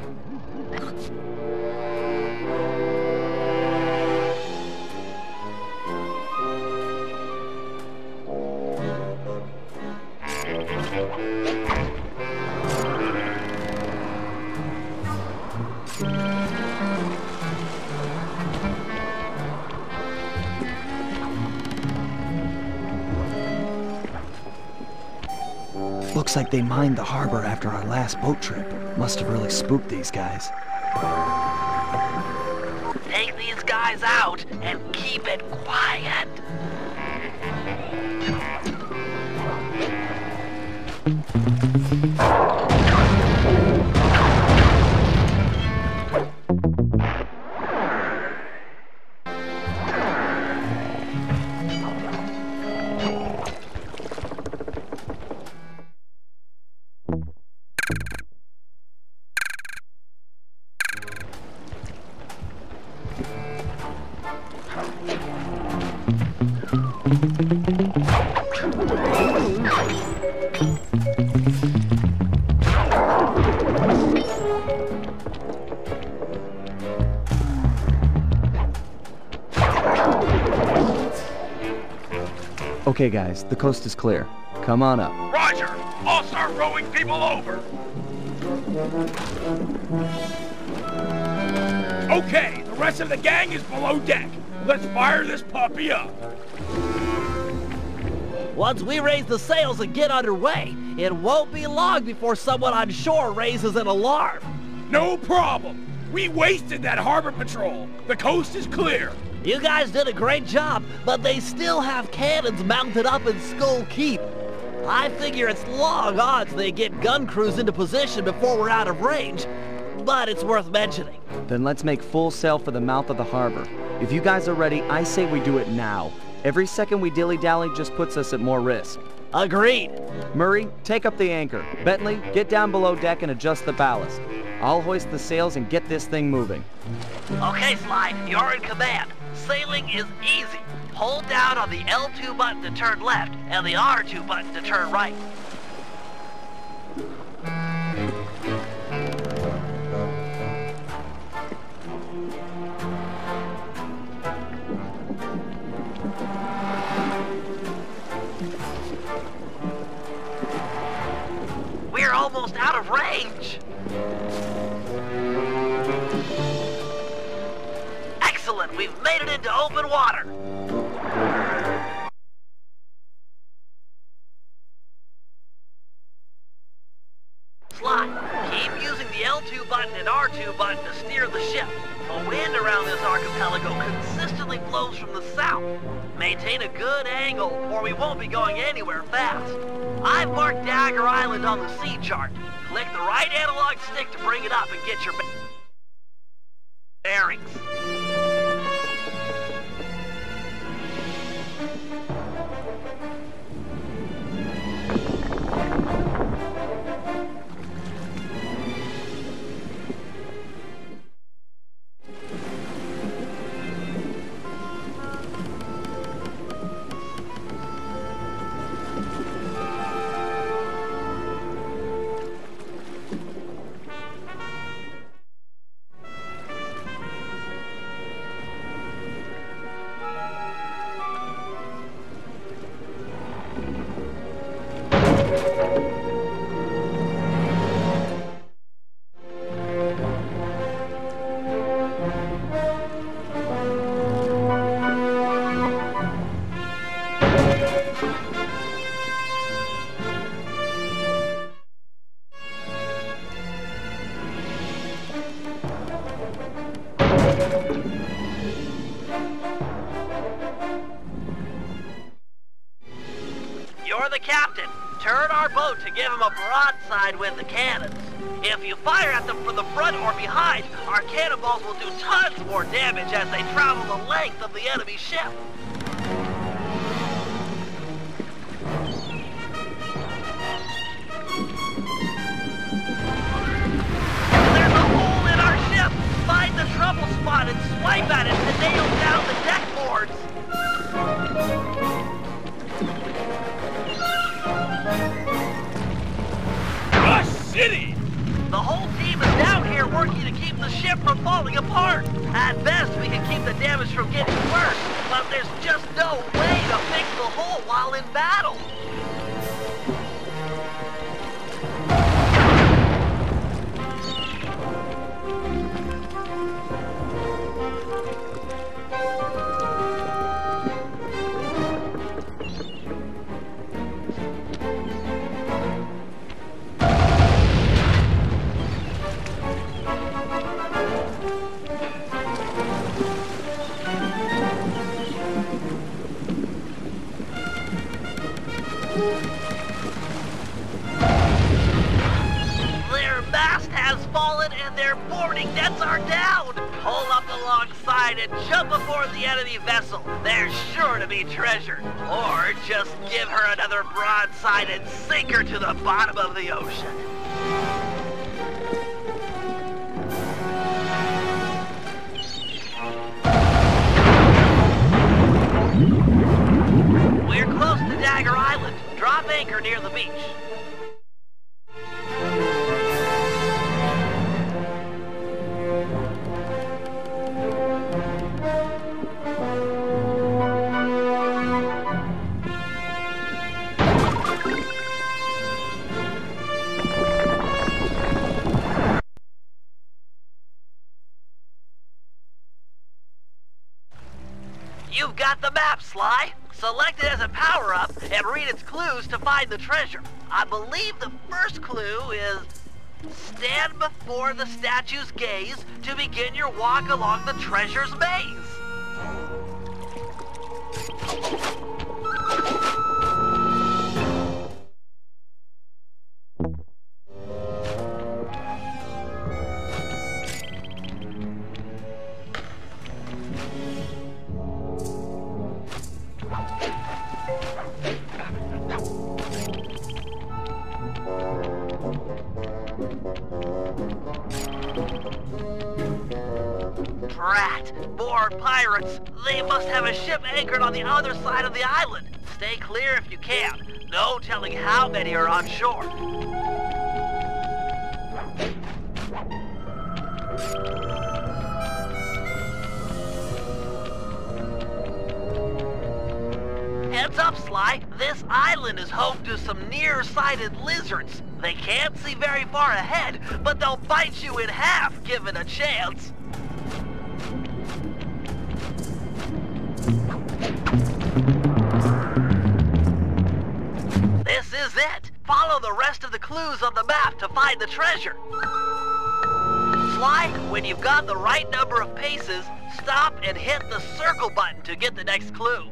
Looks like they mined the harbor after our last boat trip. Must have really spooked these guys. Take these guys out and keep it quiet. Okay, guys, the coast is clear. Come on up. Roger! I'll start rowing people over! Okay, the rest of the gang is below deck. Let's fire this puppy up. Once we raise the sails and get underway, it won't be long before someone on shore raises an alarm. No problem. We wasted that harbor patrol. The coast is clear. You guys did a great job, but they still have cannons mounted up in Skull Keep. I figure it's long odds they get gun crews into position before we're out of range, but it's worth mentioning. Then let's make full sail for the mouth of the harbor. If you guys are ready, I say we do it now. Every second we dilly-dally just puts us at more risk. Agreed. Murray, take up the anchor. Bentley, get down below deck and adjust the ballast. I'll hoist the sails and get this thing moving. Okay, Sly, you're in command. Sailing is easy. Hold down on the L2 button to turn left and the R2 button to turn right. We're almost out of range. Excellent, we've made it into open water. Sly, keep using the L2 button and R2 button to steer the ship. The wind around this archipelago consistently blows from the south. Maintain a good angle, or we won't be going anywhere fast. I've marked Dagger Island on the sea chart. Click the right analog stick to bring it up and get your bearings. captain. Turn our boat to give him a broadside with the cannons. If you fire at them from the front or behind, our cannonballs will do tons more damage as they travel the length of the enemy ship. There's a hole in our ship! Find the trouble spot and swipe at it to nail down the deck boards! City! The whole team is down here working to keep the ship from falling apart. At best, we can keep the damage from getting worse, but there's just no way to fix the hole while in battle. Their mast has fallen and their boarding nets are down! Pull up alongside and jump aboard the enemy vessel. There's sure to be treasure. Or just give her another broadside and sink her to the bottom of the ocean. We're close to Dagger Island. Drop anchor near the beach. You've got the map, Sly. Select it as a power-up and read its clues to find the treasure. I believe the first clue is stand before the statue's gaze to begin your walk along the treasure's maze. Drat! More pirates! They must have a ship anchored on the other side of the island. Stay clear if you can. No telling how many are on shore. Heads up, Sly. This island is home to some nearsighted lizards. They can't see very far ahead, but they'll bite you in half given a chance. This is it. Follow the rest of the clues on the map to find the treasure. Sly, when you've got the right number of paces, stop and hit the circle button to get the next clue.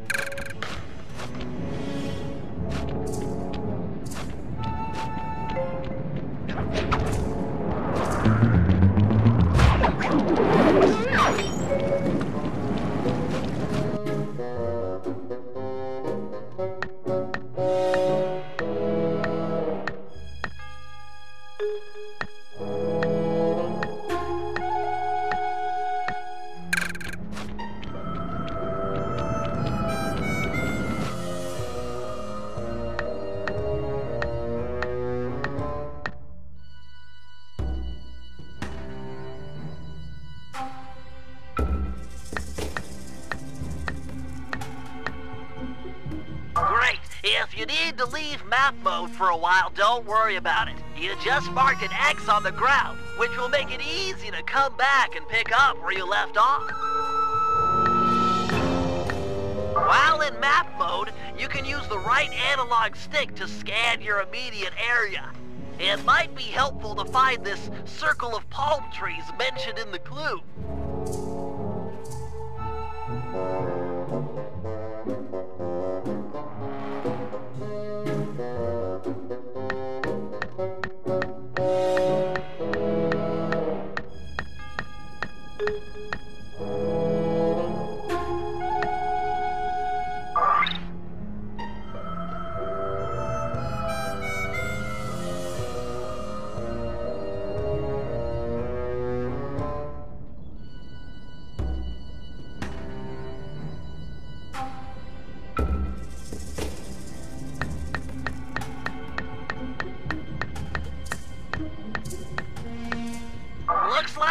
If you need to leave map mode for a while, don't worry about it. You just marked an X on the ground, which will make it easy to come back and pick up where you left off. While in map mode, you can use the right analog stick to scan your immediate area. It might be helpful to find this circle of palm trees mentioned in the clue.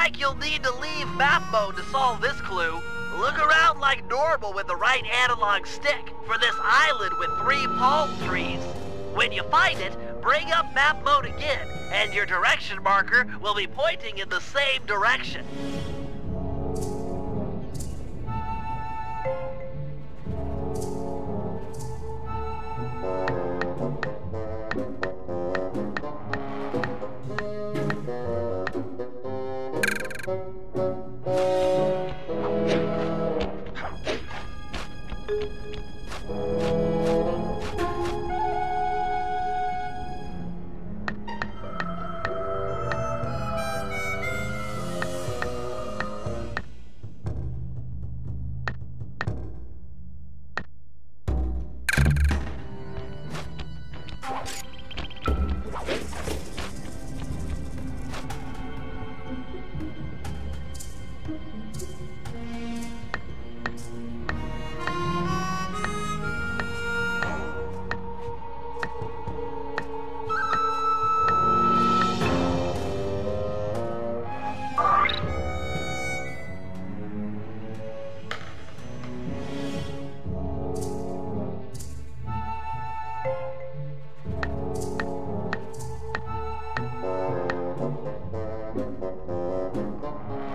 like you'll need to leave map mode to solve this clue. Look around like normal with the right analog stick for this island with 3 palm trees. When you find it, bring up map mode again, and your direction marker will be pointing in the same direction.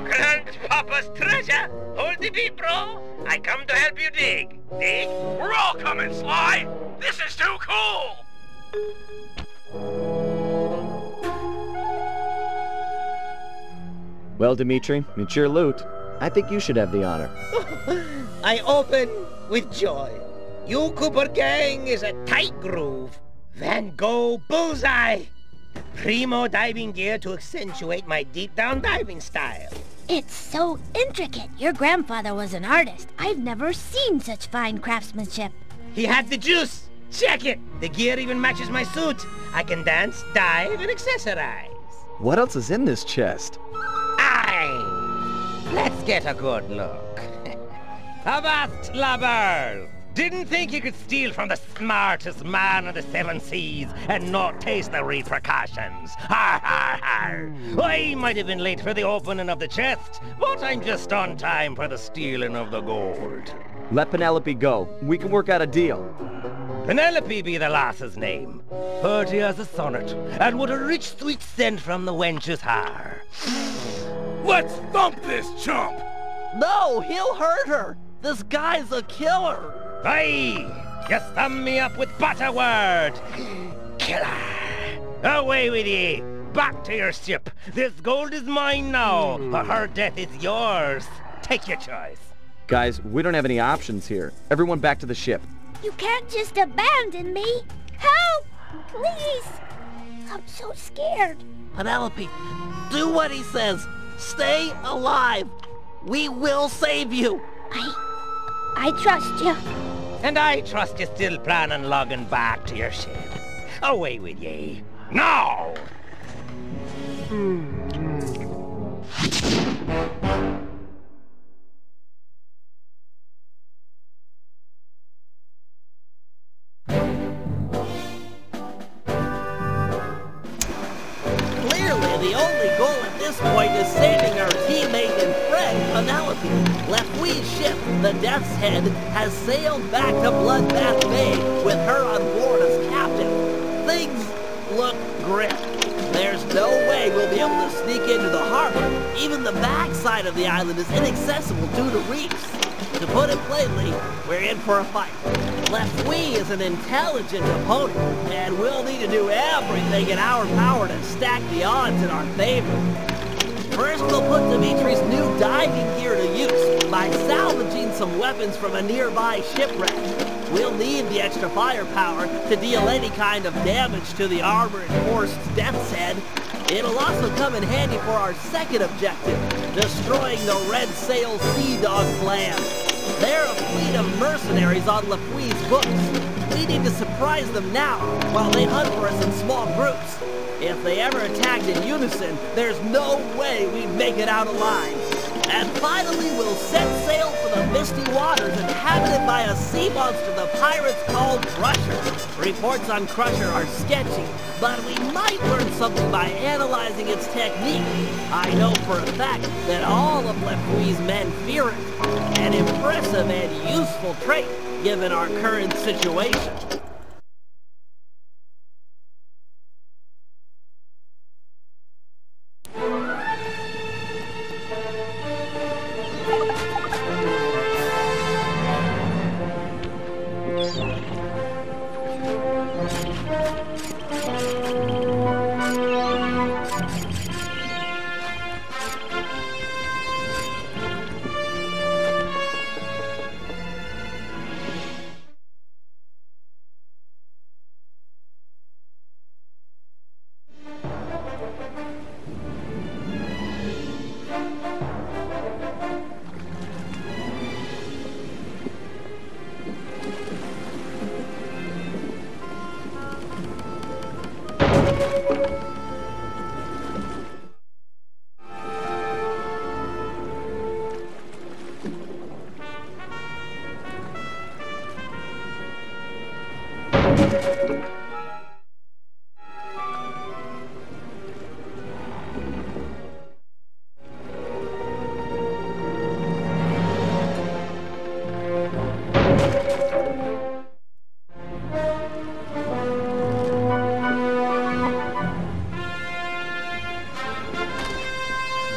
Grandpapa's treasure! Hold the beat, bro! I come to help you dig. Dig? We're all coming, Sly! This is too cool! Well, Dimitri, it's your loot. I think you should have the honor. I open with joy. You Cooper gang is a tight groove. Van Gogh bullseye. Primo diving gear to accentuate my deep-down diving style. It's so intricate. Your grandfather was an artist. I've never seen such fine craftsmanship. He had the juice. Check it. The gear even matches my suit. I can dance, dive, and accessorize. What else is in this chest? Aye. Let's get a good look. Avast, lubbers! Didn't think you could steal from the smartest man of the 7 seas and not taste the repercussions. Har, har, har. I might have been late for the opening of the chest, but I'm just on time for the stealing of the gold. Let Penelope go. We can work out a deal. Penelope be the lass's name. Pretty as a sonnet, and what a rich sweet scent from the wench's hair. Let's thump this chump! No, he'll hurt her. This guy's a killer. Aye! You thumb me up with butterword! Killer! Away with ye! Back to your ship! This gold is mine now, but her death is yours! Take your choice! Guys, we don't have any options here. Everyone back to the ship. You can't just abandon me! Help! Please! I'm so scared. Penelope, do what he says. Stay alive. We will save you. I trust you. And I trust you still plan on logging back to your ship. Away with ye. Now! Clearly, the only goal at this point is saving our teammate and friend, Penelope. Lefui's ship, the Death's Head, has sailed back to Bloodbath Bay with her on board as captain. Things look grim. There's no way we'll be able to sneak into the harbor. Even the backside of the island is inaccessible due to reefs. To put it plainly, we're in for a fight. Lefui is an intelligent opponent, and we'll need to do everything in our power to stack the odds in our favor. First, we'll put Dimitri's new diving gear to use by salvaging some weapons from a nearby shipwreck. We'll need the extra firepower to deal any kind of damage to the armor-enforced Death's Head. It'll also come in handy for our second objective, destroying the Red Sail Sea Dog clan. They're a fleet of mercenaries on Lefui's books. We need to surprise them now, while they hunt for us in small groups. If they ever attacked in unison, there's no way we'd make it out alive. And finally, we'll set sail for the misty waters inhabited by a sea monster the pirates call Crusher. Reports on Crusher are sketchy, but we might learn something by analyzing its technique. I know for a fact that all of Lefui's men fear it. An impressive and useful trait, given our current situation.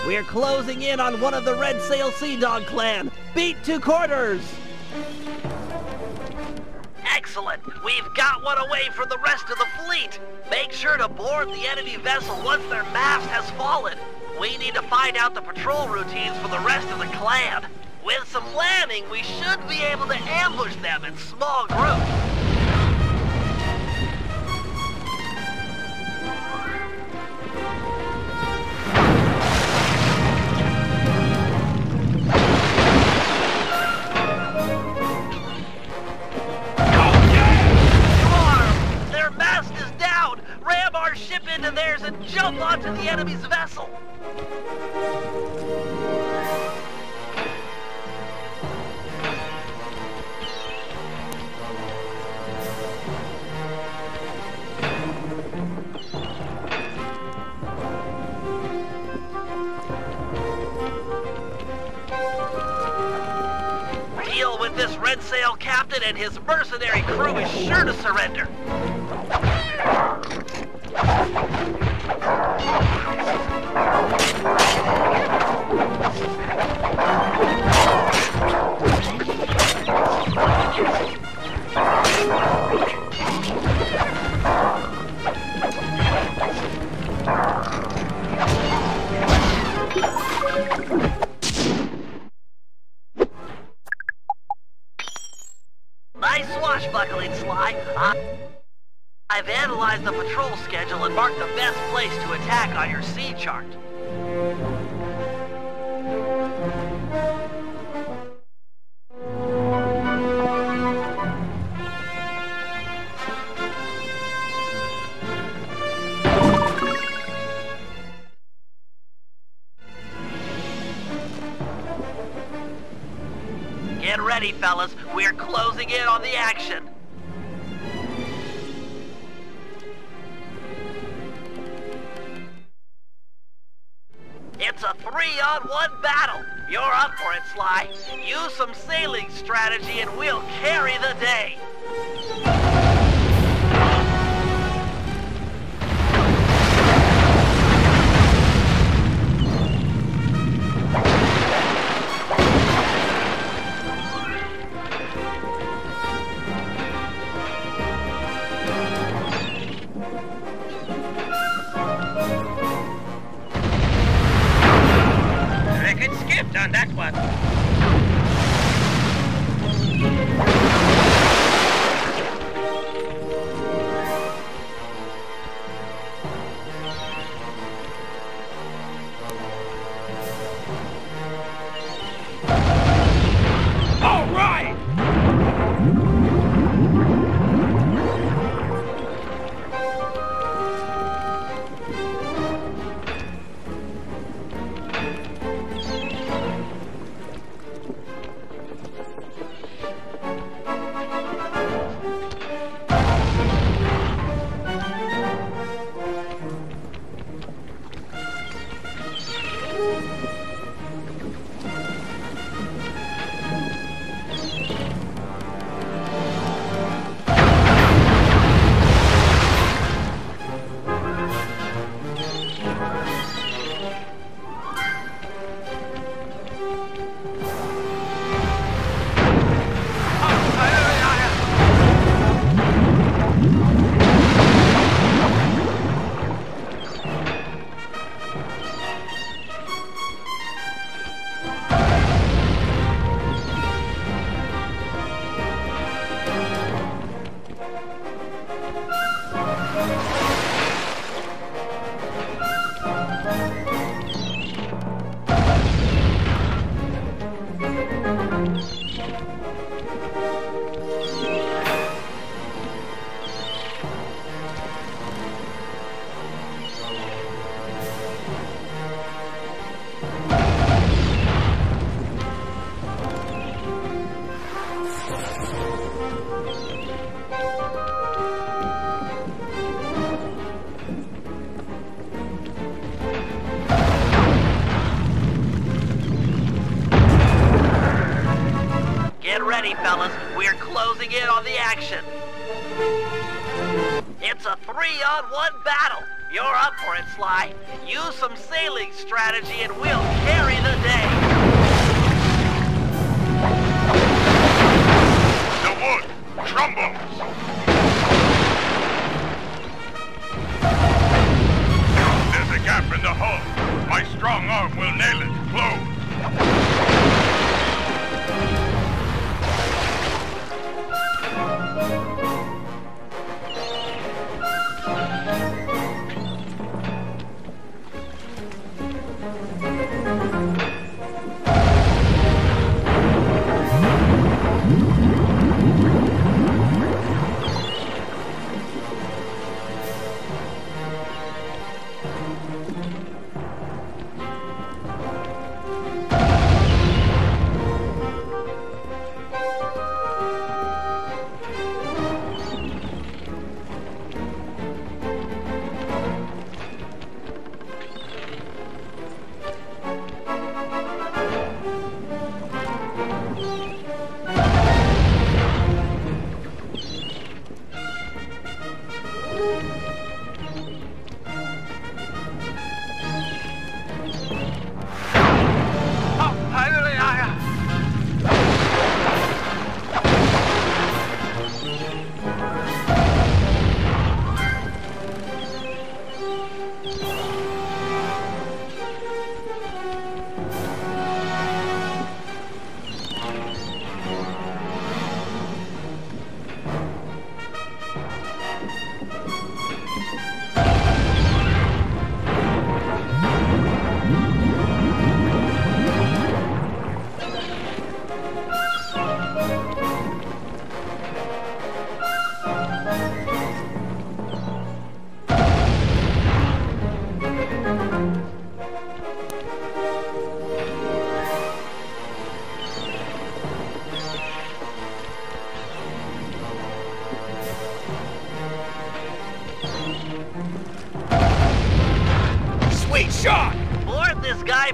We're closing in on one of the Red Sail Sea Dog clan. Beat to quarters! Excellent! We've got one away from the rest of the fleet! Make sure to board the enemy vessel once their mast has fallen. We need to find out the patrol routines for the rest of the clan. With some planning, we should be able to ambush them in small groups. Into theirs and jump onto the enemy's vessel. Deal with this Red Sail captain and his mercenary crew is sure to surrender. Nice swashbuckling, Sly. I've analyzed the patrol schedule and marked the best place to attack on your sea chart. Get ready, fellas. We're closing in on the action. It's a 3-on-1 battle. You're up for it, Sly. Use some sailing strategy and we'll carry the day. On that one. ready, fellas. We're closing in on the action. It's a 3-on-1 battle. You're up for it, Sly. Use some sailing strategy and we'll carry the day. The wood! Trumbles! There's a gap in the hull. My strong arm will nail it. Close.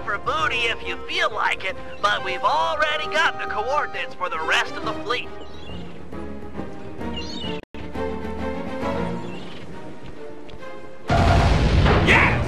For booty if you feel like it, but we've already got the coordinates for the rest of the fleet. Yes!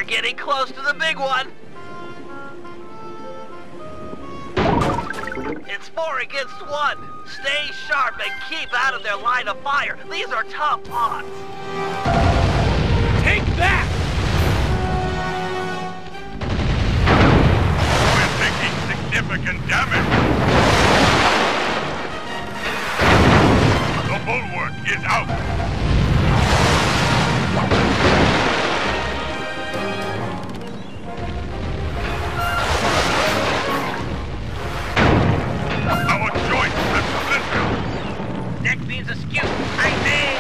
Getting close to the big one. It's 4 against 1. Stay sharp and keep out of their line of fire. These are tough odds. Take that! We're taking significant damage. The bulwark is out. Askew. I made.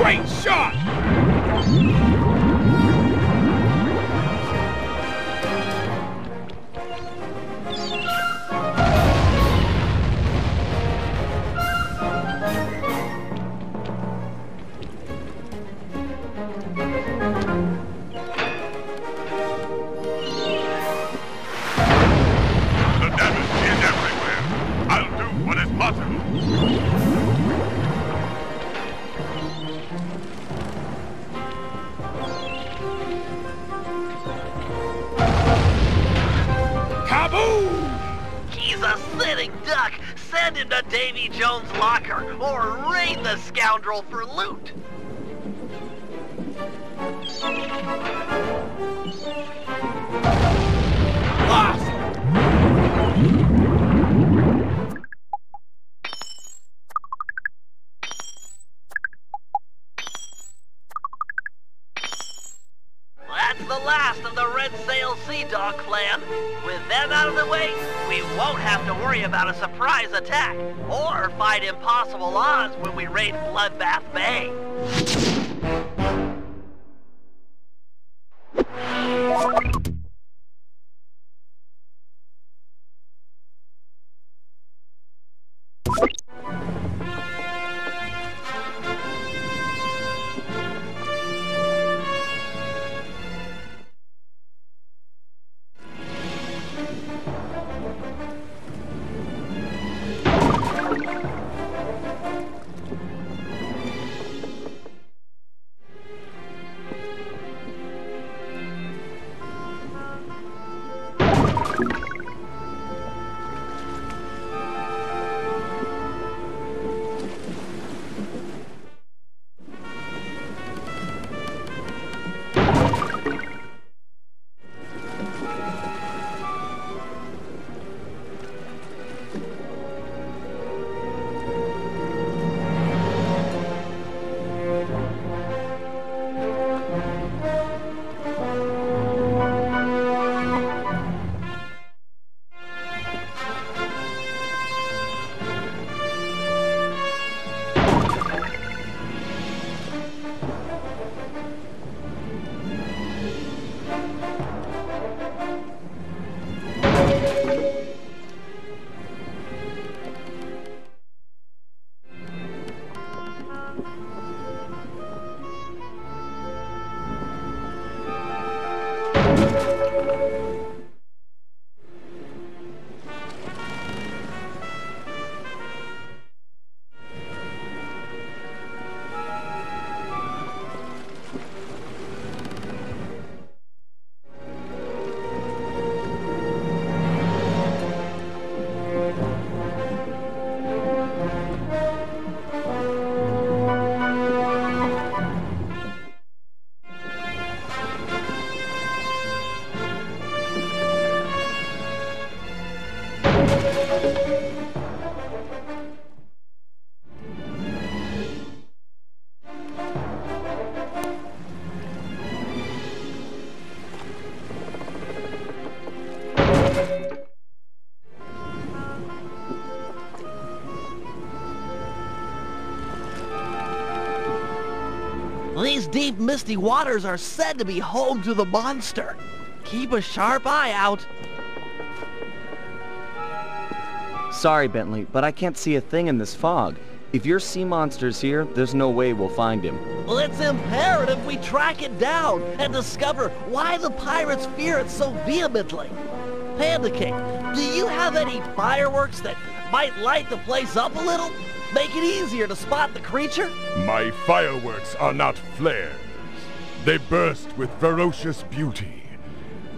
Great shot! He's a sitting duck! Send him to Davy Jones' locker, or raid the scoundrel for loot! That's the last of the Red Sail Sea Dog clan. With them out of the way, we won't have to worry about a surprise attack, or fight impossible odds when we raid Bloodbath Bay. These deep, misty waters are said to be home to the monster. Keep a sharp eye out. Sorry, Bentley, but I can't see a thing in this fog. If your sea monster's here, there's no way we'll find him. Well, it's imperative we track it down and discover why the pirates fear it so vehemently. Panda King, do you have any fireworks that might light the place up a little? Make it easier to spot the creature? My fireworks are not flares. They burst with ferocious beauty,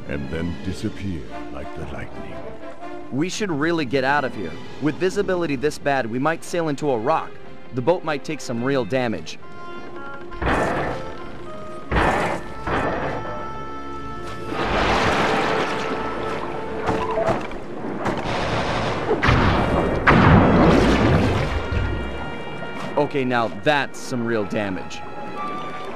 and then disappear like the lightning. We should really get out of here. With visibility this bad, we might sail into a rock. The boat might take some real damage. Okay, now that's some real damage.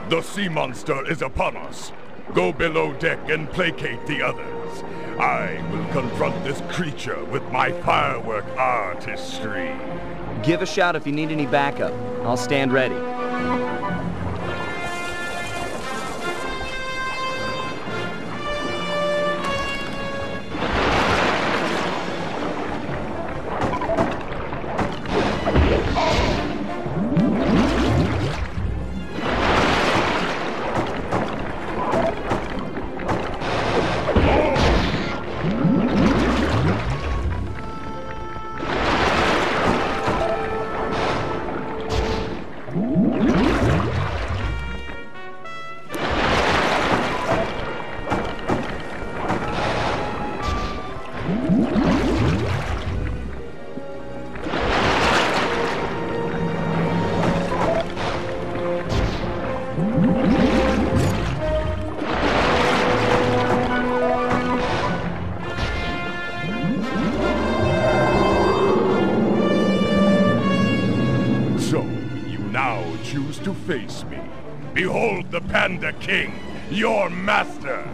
The sea monster is upon us. Go below deck and placate the others. I will confront this creature with my firework artistry. Give a shout if you need any backup. I'll stand ready. to face me. Behold the Panda King, your master!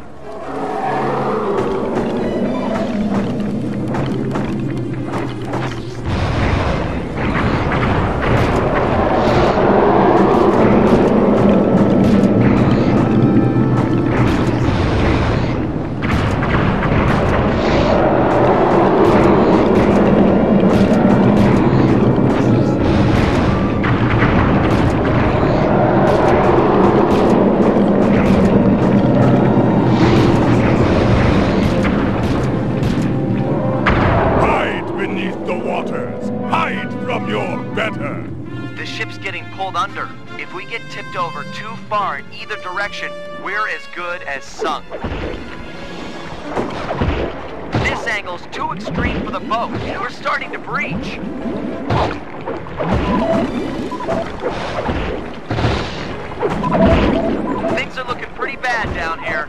Under. If we get tipped over too far in either direction, we're as good as sunk. This angle's too extreme for the boat. We're starting to breach. Things are looking pretty bad down here.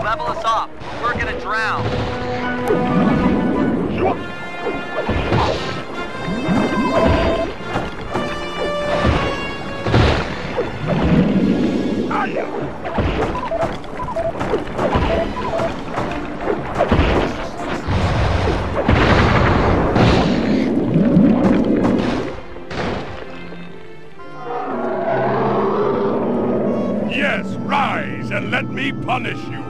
Level us off. We're gonna drown. Yes, rise and let me punish you.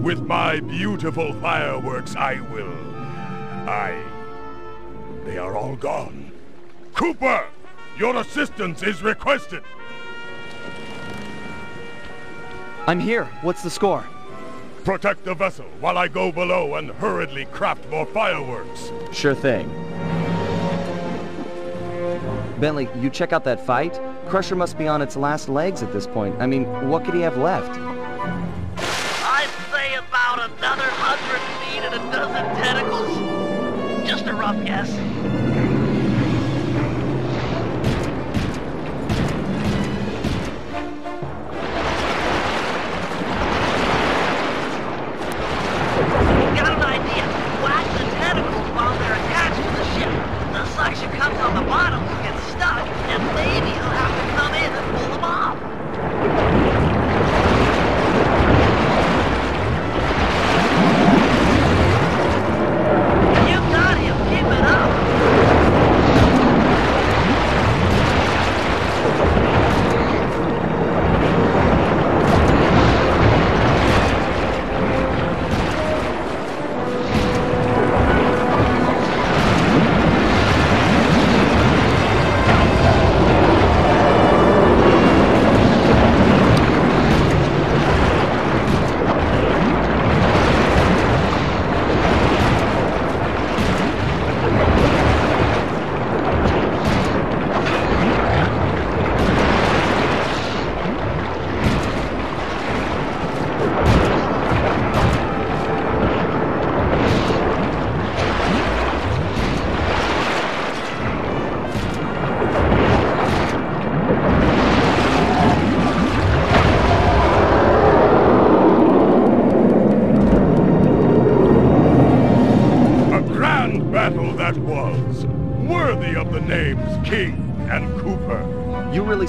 With my beautiful fireworks, I will. They are all gone. Cooper! Your assistance is requested! I'm here. What's the score? Protect the vessel while I go below and hurriedly craft more fireworks. Sure thing. Bentley, you check out that fight? Crusher must be on its last legs at this point. I mean, what could he have left? I'd say about another 100 feet and a dozen tentacles. Just a rough guess. Got an idea. Whack the tentacles while they're attached to the ship. The suction comes on the bottom, gets stuck, and maybe you'll have to come in and pull them off. You got him. Keep it up.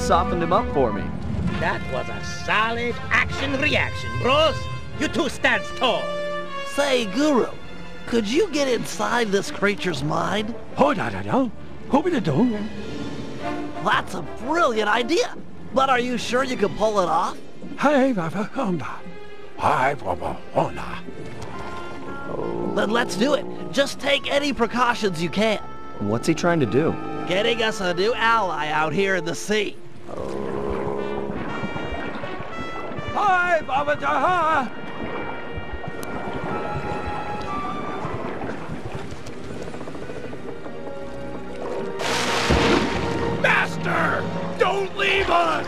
Softened him up for me. That was a solid action-reaction, bros. You two stand tall. Say, Guru, could you get inside this creature's mind? That's a brilliant idea. But are you sure you can pull it off? Then let's do it. Just take any precautions you can. What's he trying to do? Getting us a new ally out here in the sea. Hi, Baba Jaha! Master! Don't leave us!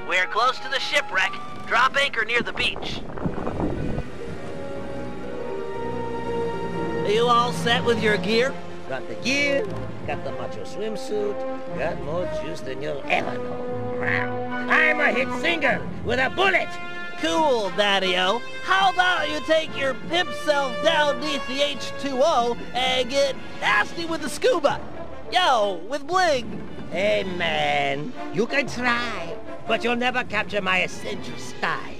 We're close to the shipwreck. Drop anchor near the beach. Are you all set with your gear? Got the gear, got the macho swimsuit, got more juice than you'll ever know. I'm a hit singer with a bullet! Cool, Daddy-O. How about you take your pimp self down beneath the H2O and get nasty with the scuba? Yo, with bling. Hey, man, you can try, but you'll never capture my essential style.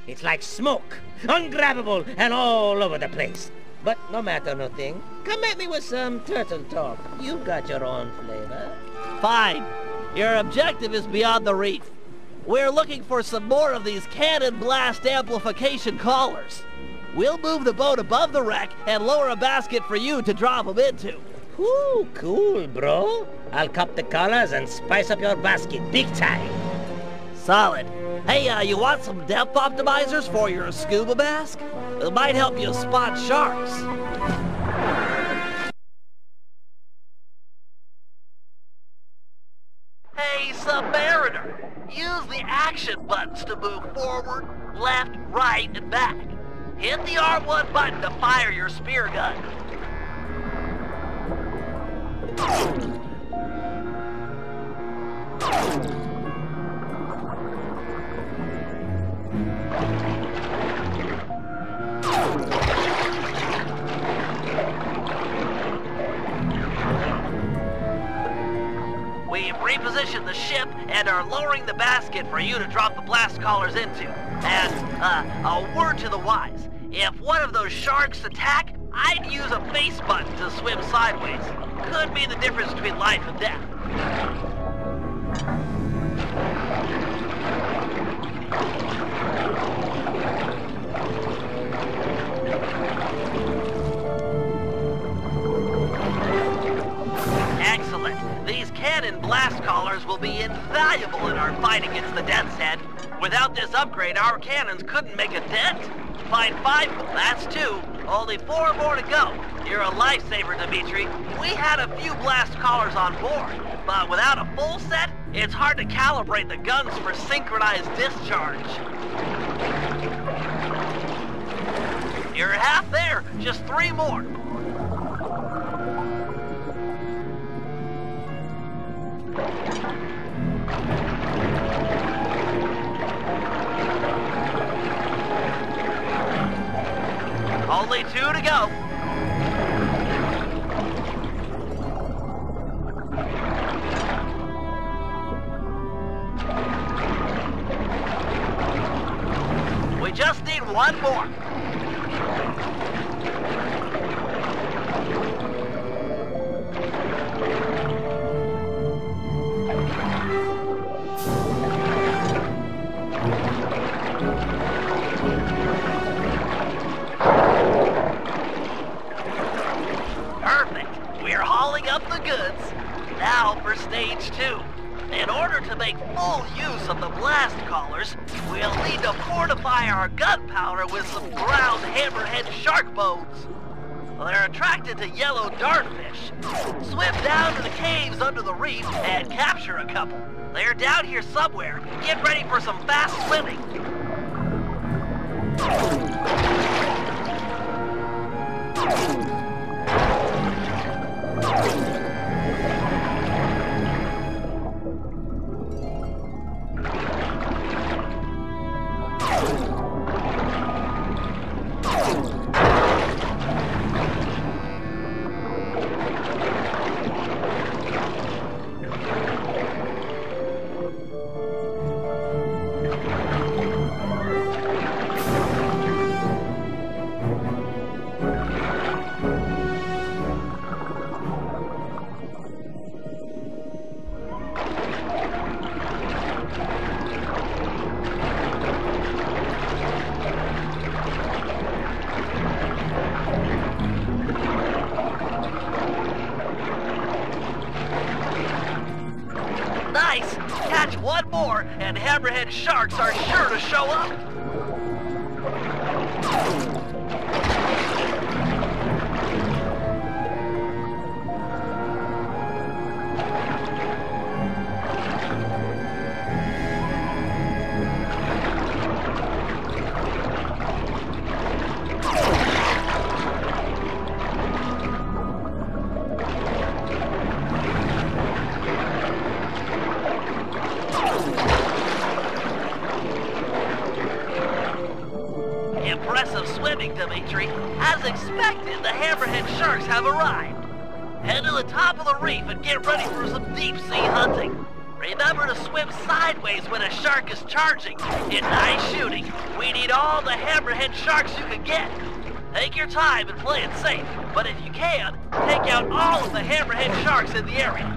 It's like smoke, ungrabbable and all over the place. But no matter nothing, come at me with some turtle talk. You got your own flavor. Fine. Your objective is beyond the reef. We're looking for some more of these cannon blast amplification collars. We'll move the boat above the wreck and lower a basket for you to drop them into. Ooh, cool, bro. I'll cop the collars and spice up your basket big time. Solid. Hey, you want some depth optimizers for your scuba mask? It might help you spot sharks. Hey, Submariner! Use the action buttons to move forward, left, right, and back. Hit the R1 button to fire your spear gun. We've repositioned the ship and are lowering the basket for you to drop the blast collars into. And, a word to the wise. If one of those sharks attack, I'd use a face button to swim sideways. Could be the difference between life and death. Excellent. These cannon blast collars will be invaluable in our fight against the Death's Head. Without this upgrade, our cannons couldn't make a dent. Find 5, that's 2. Only 4 more to go. You're a lifesaver, Dimitri. We had a few blast collars on board, but without a full set, it's hard to calibrate the guns for synchronized discharge. You're half there. Just 3 more. Only 2 to go. We just need 1 more. Now for stage 2. In order to make full use of the blast collars, we'll need to fortify our gunpowder with some ground hammerhead shark bones. They're attracted to yellow dartfish. Swim down to the caves under the reef and capture a couple. They're down here somewhere. Get ready for some fast swimming. Nice! Catch 1 more, and hammerhead sharks are sure to show up. Impressive swimming, Dimitri. As expected, the hammerhead sharks have arrived. Head to the top of the reef and get ready for some deep-sea hunting. Remember to swim sideways when a shark is charging. It's nice shooting. We need all the hammerhead sharks you can get. Take your time and play it safe, but if you can, take out all of the hammerhead sharks in the area.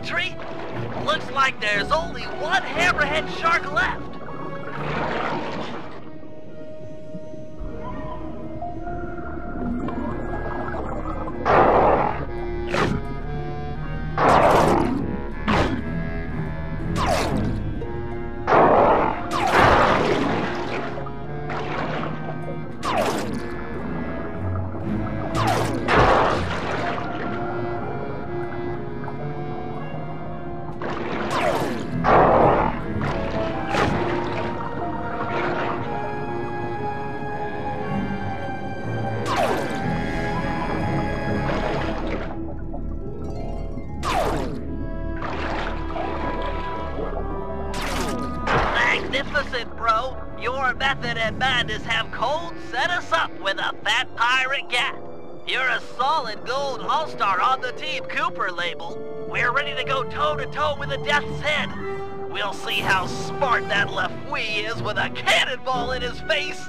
Dimitri. Looks like there's only one hammerhead shark left. Magnificent, bro. Your method and madness have cold set us up with a fat pirate gat. You're a solid gold all-star on the Team Cooper label. We're ready to go toe-to-toe with the Death's Head. We'll see how smart that Lafouille is with a cannonball in his face.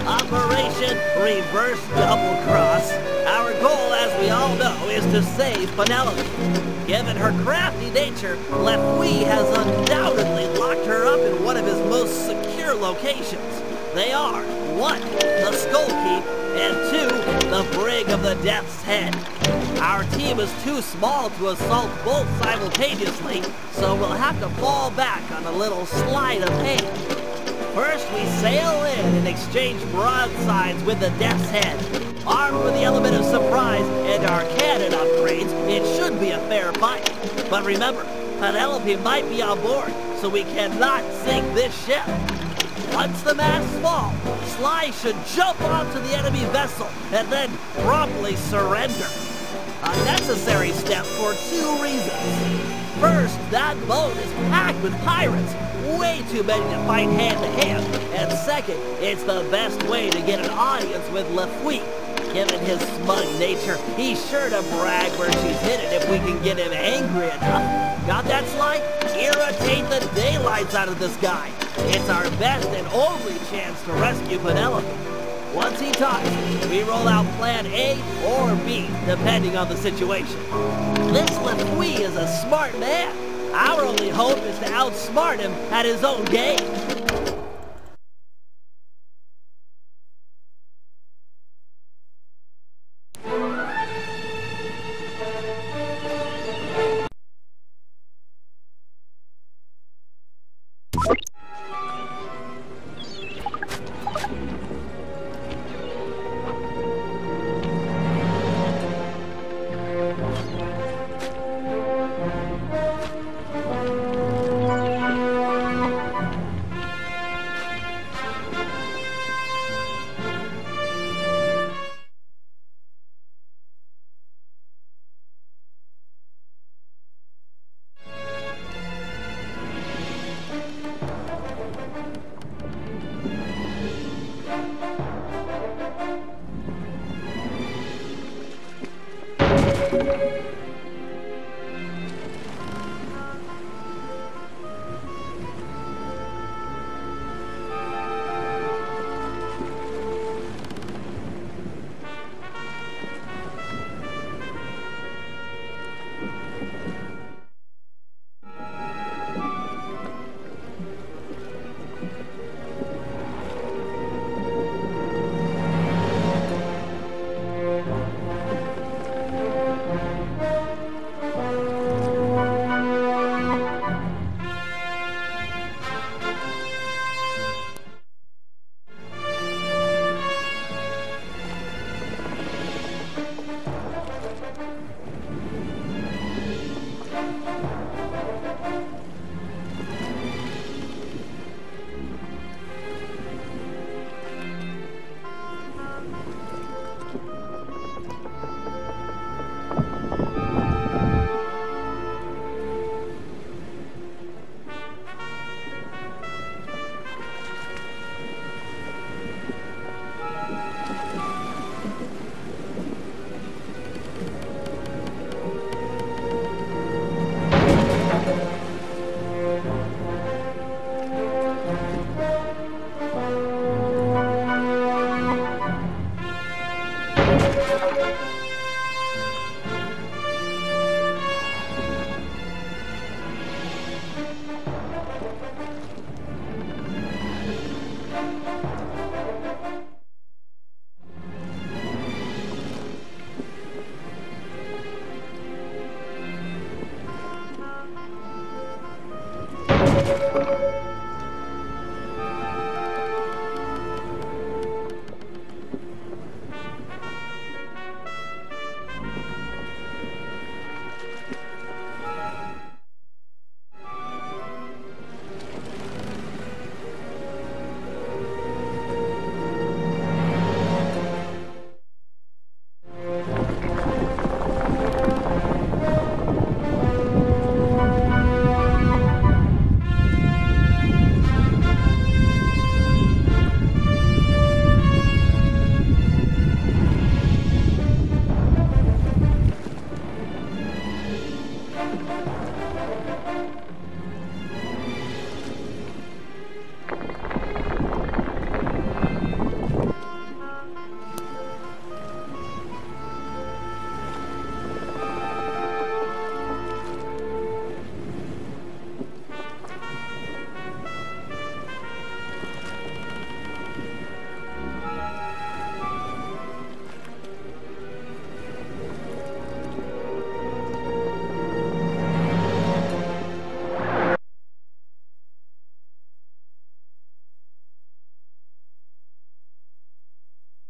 Operation Reverse Double Cross. Our goal, as we all know, is to save Penelope. Given her crafty nature, Lafouille has undoubtedly locked her up in one of his most secure locations. They are 1. The Skull Keep, and 2. The Brig of the Death's Head. Our team is too small to assault both simultaneously, so we'll have to fall back on a little sleight of hand. First, we sail in and exchange broadsides with the Death's Head. Armed with the element of surprise and our cannon upgrades, it should be a fair fight. But remember, Penelope might be on board, so we cannot sink this ship. Once the masts fall, Sly should jump onto the enemy vessel and then promptly surrender. A necessary step for 2 reasons. First, that boat is packed with pirates. Way too many to fight hand-to-hand. And second, it's the best way to get an audience with Lafouille. Given his smug nature, he's sure to brag where she's hidden if we can get him angry enough. Got that, Sly? Irritate the daylights out of this guy. It's our best and only chance to rescue Penelope. Once he talks, we roll out plan A or B, depending on the situation. This Lafouille is a smart man. Our only hope is to outsmart him at his own game.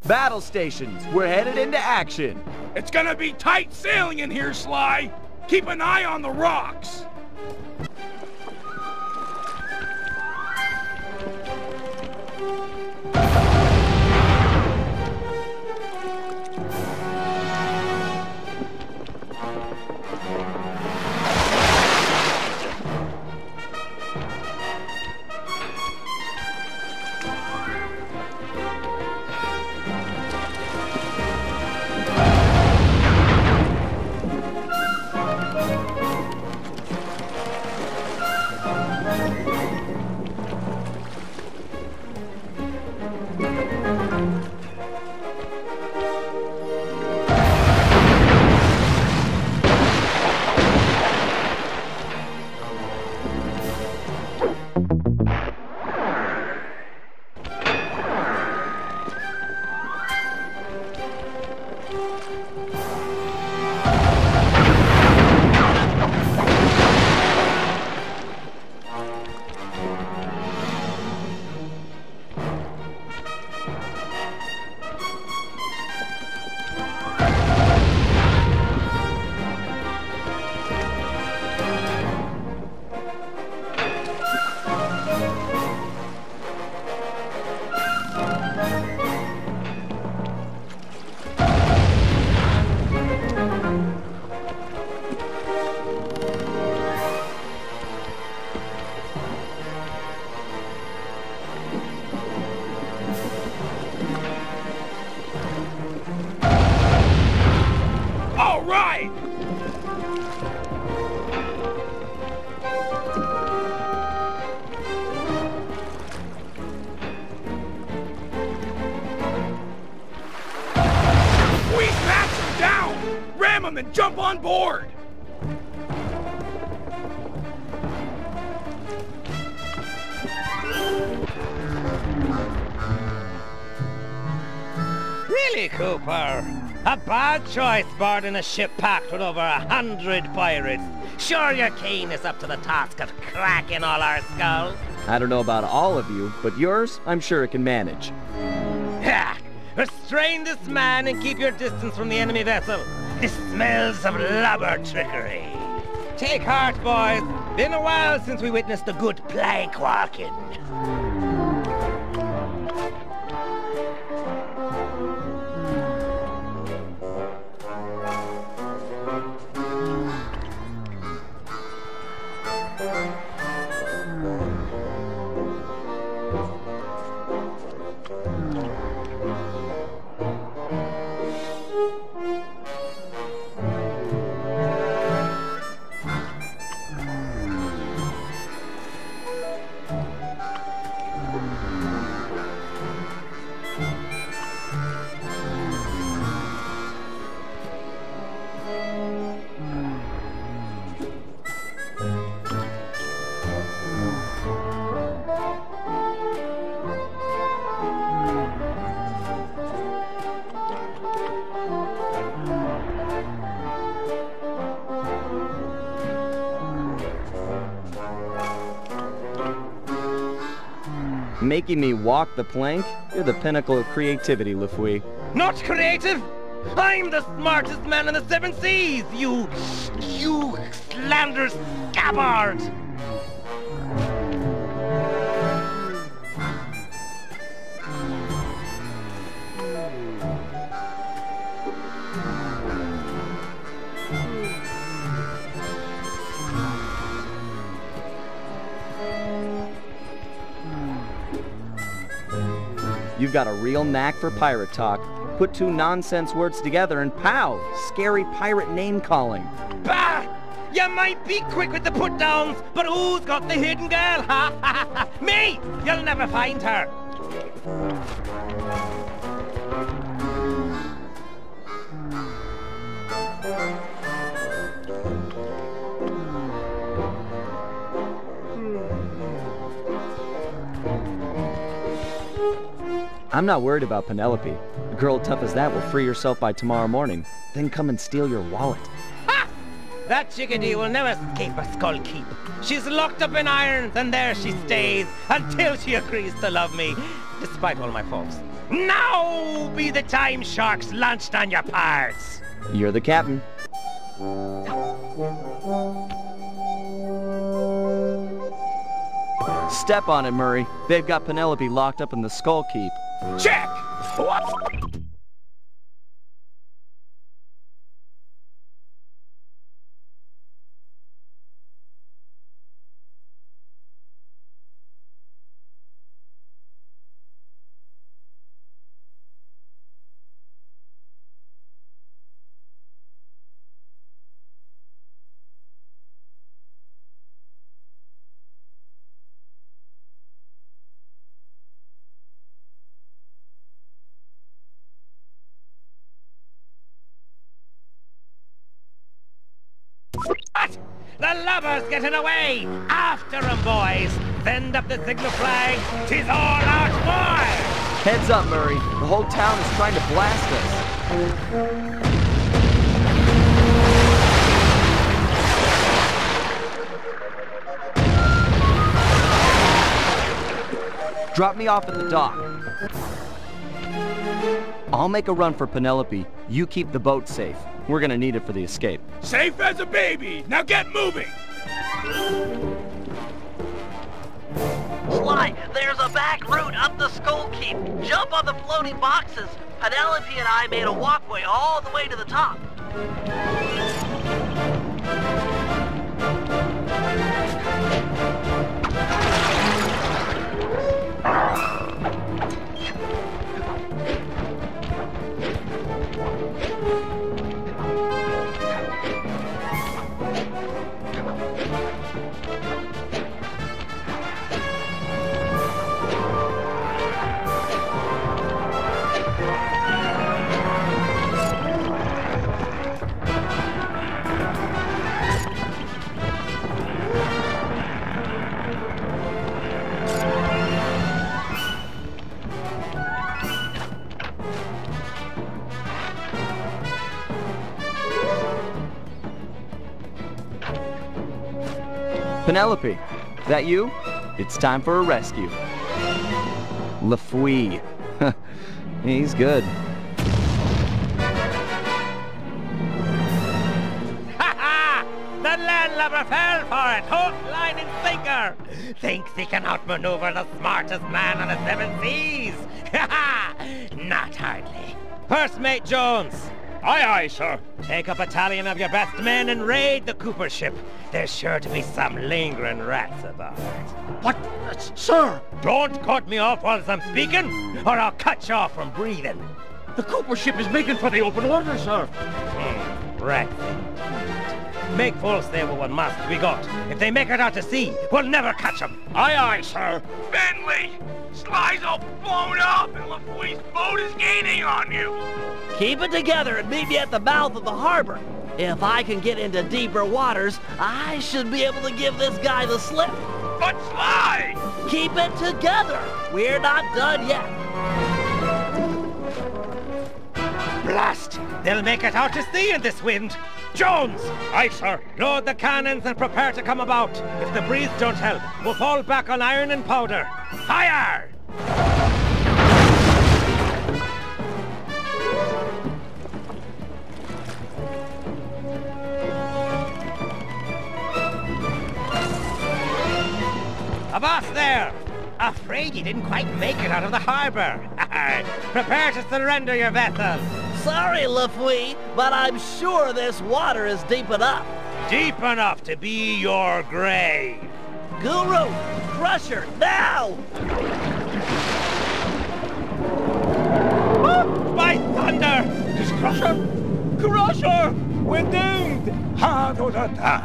Battle stations, we're headed into action. It's gonna be tight sailing in here, Sly. Keep an eye on the rocks. And jump on board! Really, Cooper? A bad choice boarding a ship packed with over 100 pirates. Sure your Kane is up to the task of cracking all our skulls? I don't know about all of you, but yours, I'm sure it can manage. Ha! Restrain this man and keep your distance from the enemy vessel. This smells of lubber trickery. Take heart, boys. Been a while since we witnessed a good plank walking. Making me walk the plank? You're the pinnacle of creativity, Lafouille. Not creative? I'm the smartest man in the 7 seas, you slanderous scabbard! You've got a real knack for pirate talk. Put 2 nonsense words together and pow! Scary pirate name-calling. Bah! You might be quick with the put-downs, but who's got the hidden girl? Ha ha ha! Me! You'll never find her! I'm not worried about Penelope. A girl tough as that will free herself by tomorrow morning, then come and steal your wallet. Ha! That chickadee will never escape a Skull Keep. She's locked up in irons, and there she stays until she agrees to love me, despite all my faults. Now be the time sharks launched on your parts. You're the captain. Step on it, Murray. They've got Penelope locked up in the Skull Keep. Check! What? The lubber's getting away! After 'em, boys! Send up the signal flag! 'Tis all out fire! Heads up, Murray. The whole town is trying to blast us. Drop me off at the dock. I'll make a run for Penelope. You keep the boat safe. We're gonna need it for the escape. Safe as a baby! Now get moving! Sly, there's a back route up the Skull Keep. Jump on the floating boxes. Penelope and I made a walkway all the way to the top. Penelope, that you? It's time for a rescue. LaFouille. He's good. Ha-ha! The landlubber fell for it, hook, line, and sinker! Thinks he can outmaneuver the smartest man on the 7 seas! Ha-ha! Not hardly. First Mate Jones! Aye, aye, sir. Take a battalion of your best men and raid the Cooper ship. There's sure to be some lingering rats about. What? Sir! Don't cut me off whilst I'm speaking, or I'll cut you off from breathing. The Cooper ship is making for the open water, sir. Rats. Make full stay with what must we got. If they make it out to sea, we'll never catch them. Aye, aye, sir. Bentley! Sly's all blown up and LaFouille's boat is gaining on you! Keep it together and meet me at the mouth of the harbor. If I can get into deeper waters, I should be able to give this guy the slip. But Sly! Keep it together. We're not done yet. Blast! They'll make it out to sea in this wind. Jones! Aye, sir. Load the cannons and prepare to come about. If the breeze don't help, we'll fall back on iron and powder. Fire! Avast there! Afraid you didn't quite make it out of the harbor. Prepare to surrender your vessel. Sorry, LaFouille, but I'm sure this water is deep enough. Deep enough to be your grave. Guru, Crusher, now! Oh, by thunder! Is Crusher? Crusher! We're doomed! Ha-do-da-da!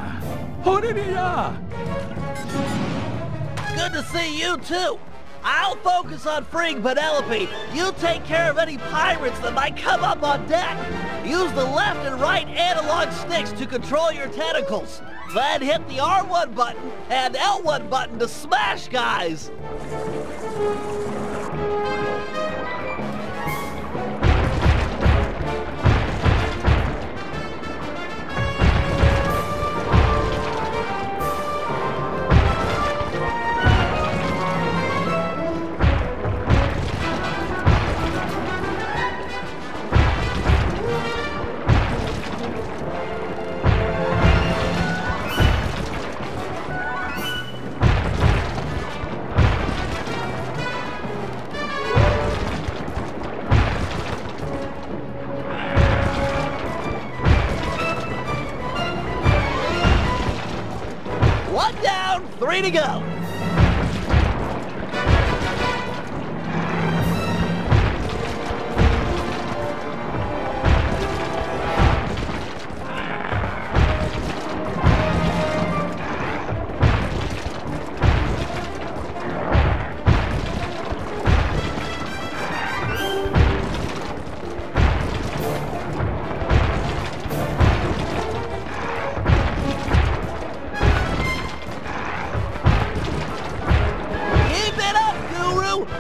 Ho-di-di-ya! Good to see you, too. I'll focus on freeing Penelope. You take care of any pirates that might come up on deck. Use the left and right analog sticks to control your tentacles. Then hit the R1 button and L1 button to smash guys. free to go.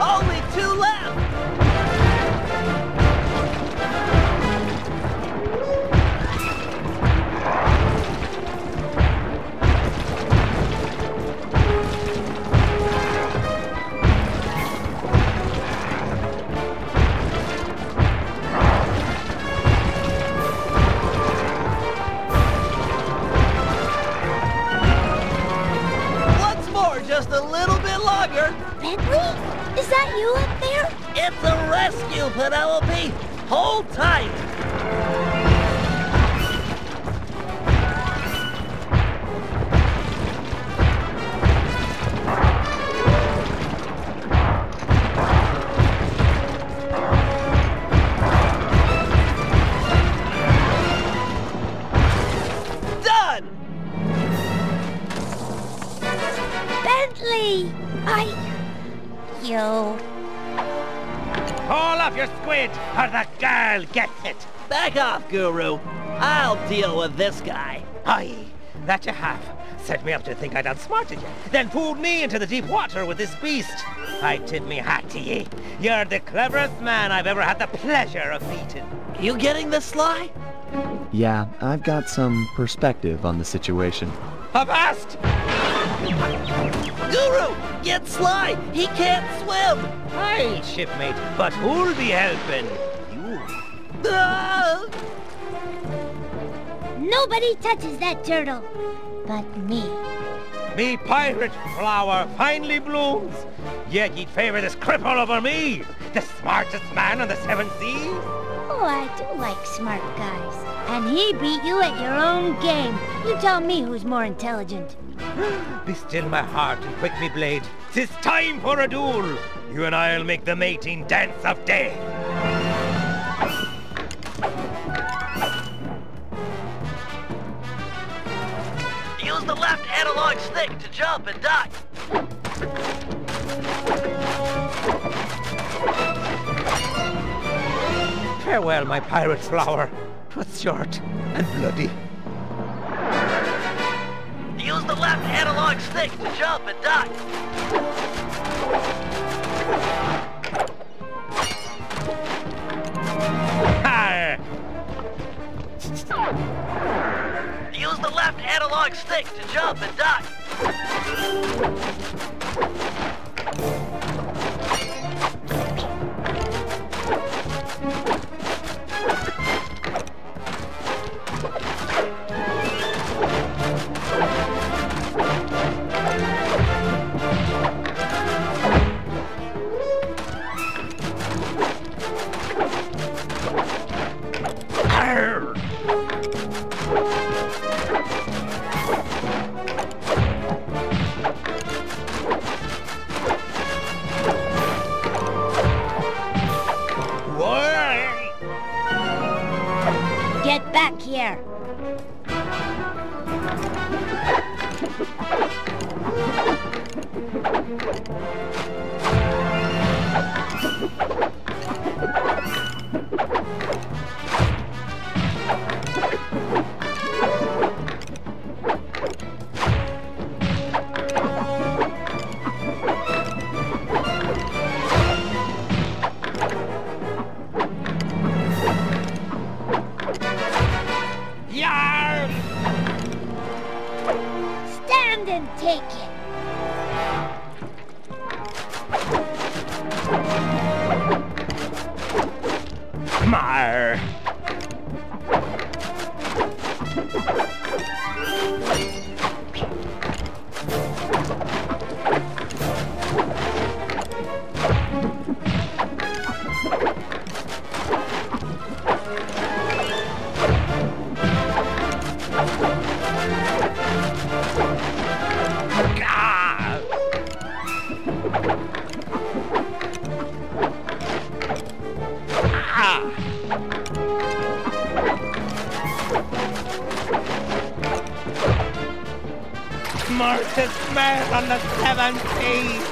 Only 2 left! Once more, just a little bit longer. Bentley? Is that you up there? It's a rescue, Penelope! Hold tight! Done! Bentley! You... Call off your squid, or the girl gets it. Back off, Guru. I'll deal with this guy. Aye, that you have. Set me up to think I'd outsmarted you, then pulled me into the deep water with this beast. I tip me hat to ye. You're the cleverest man I've ever had the pleasure of meeting. You getting this, Sly? Yeah, I've got some perspective on the situation. Avast! Guru, get Sly! He can't swim! Aye, shipmate, but who'll be helping? You. Nobody touches that turtle but me. Me pirate flower finally blooms, yet ye'd favor this cripple over me, the smartest man on the 7 seas? Oh, I do like smart guys. And he beat you at your own game. You tell me who's more intelligent. Be still my heart and quick me blade. 'Tis time for a duel. You and I'll make the mating dance of death. Use the left analog stick to jump and duck. Farewell, my pirate flower. 'Twas short and bloody. Use the left analog stick to jump and duck. Arr! Use the left analog stick to jump and duck. Get back here. Stand and take it. Mar. Smartest man on the 7 seas!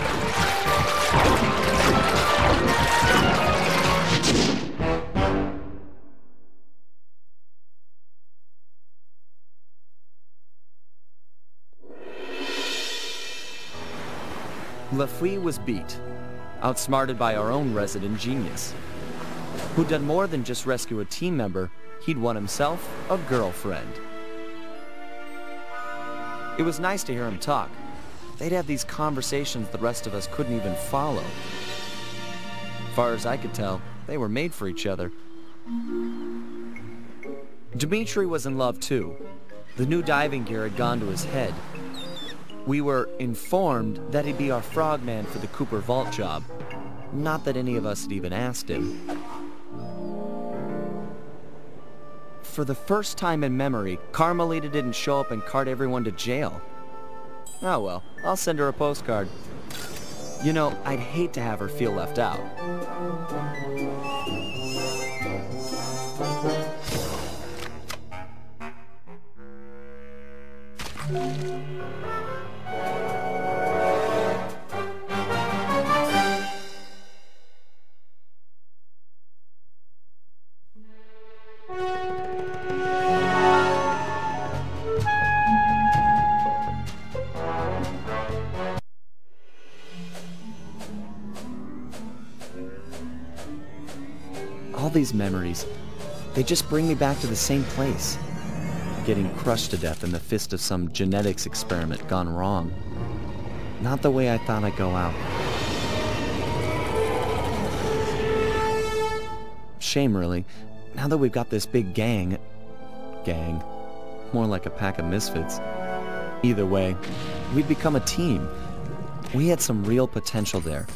Lafouille was beat, outsmarted by our own resident genius, who'd done more than just rescue a team member. He'd won himself a girlfriend. It was nice to hear him talk. They'd have these conversations the rest of us couldn't even follow. Far as I could tell, they were made for each other. Dmitri was in love too. The new diving gear had gone to his head. We were informed that he'd be our frogman for the Cooper Vault job. Not that any of us had even asked him. For the first time in memory, Carmelita didn't show up and cart everyone to jail. Oh well, I'll send her a postcard. You know, I'd hate to have her feel left out. All these memories, they just bring me back to the same place. Getting crushed to death in the fist of some genetics experiment gone wrong. Not the way I thought I'd go out. Shame, really. Now that we've got this big gang, more like a pack of misfits. Either way, we'd become a team. We had some real potential there.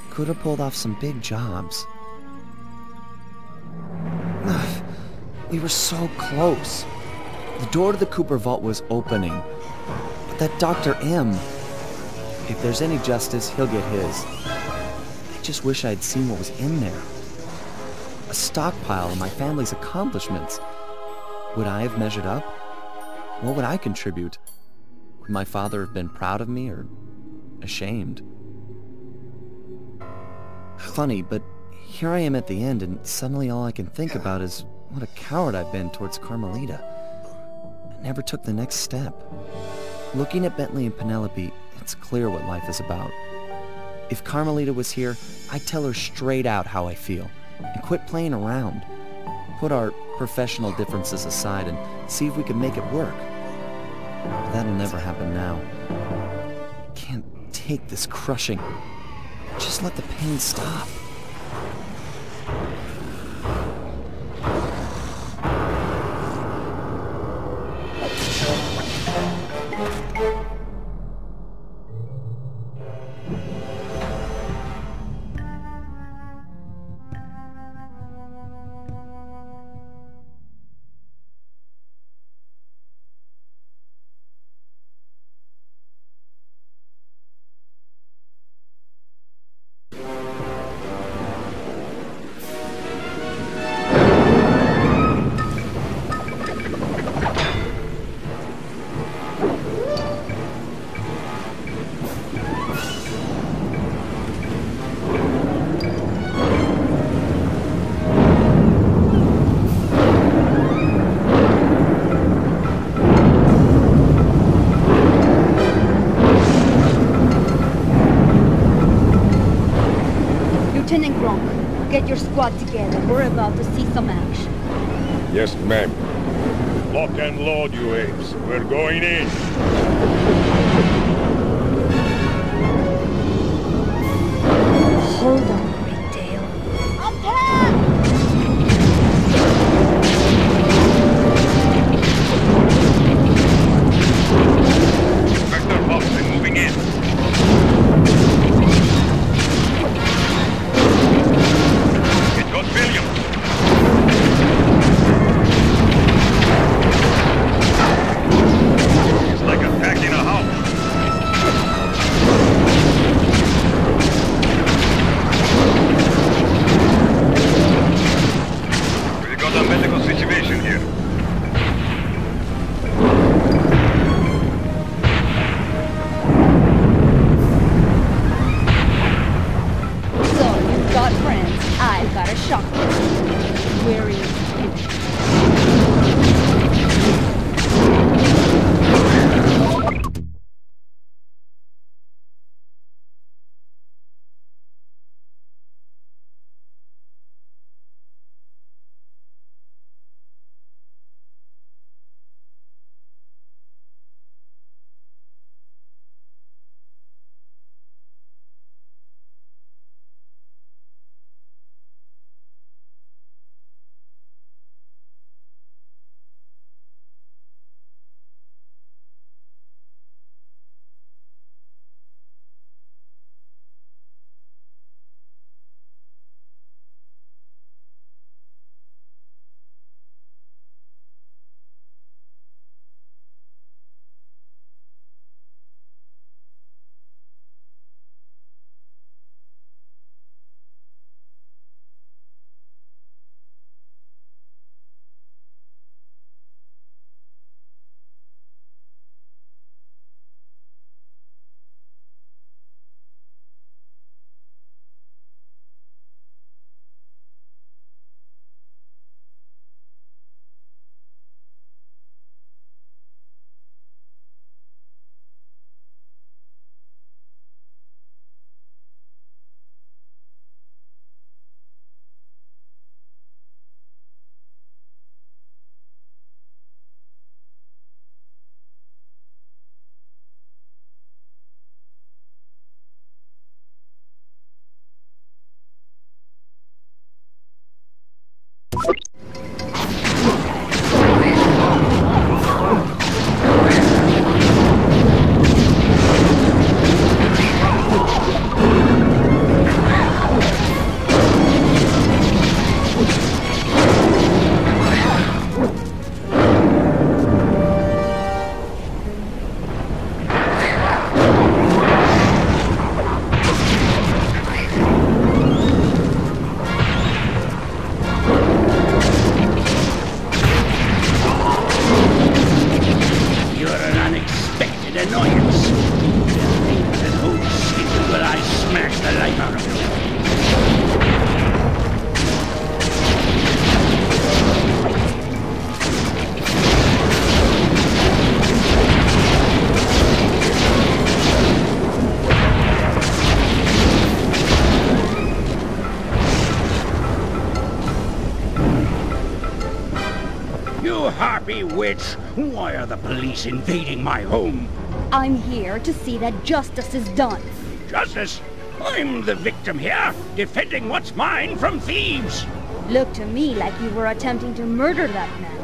Could have pulled off some big jobs. We were so close. The door to the Cooper Vault was opening. But that Dr. M, if there's any justice, he'll get his. I just wish I'd seen what was in there. A stockpile of my family's accomplishments. Would I have measured up? What would I contribute? Would my father have been proud of me or ashamed? Funny, but here I am at the end, and suddenly all I can think about is what a coward I've been towards Carmelita. I never took the next step. Looking at Bentley and Penelope, it's clear what life is about. If Carmelita was here, I'd tell her straight out how I feel, and quit playing around. Put our professional differences aside and see if we can make it work. But that'll never happen now. I can't take this crushing. Just let the pain stop. Get your squad together. We're about to see some action. Yes, ma'am. Lock and load, you apes. We're going in. Hold on, Ringtail. Vector Boston moving in. William. It's like attacking a house. happy wits? Why are the police invading my home? I'm here to see that justice is done. Justice? I'm the victim here, defending what's mine from thieves. Looked to me like you were attempting to murder that man.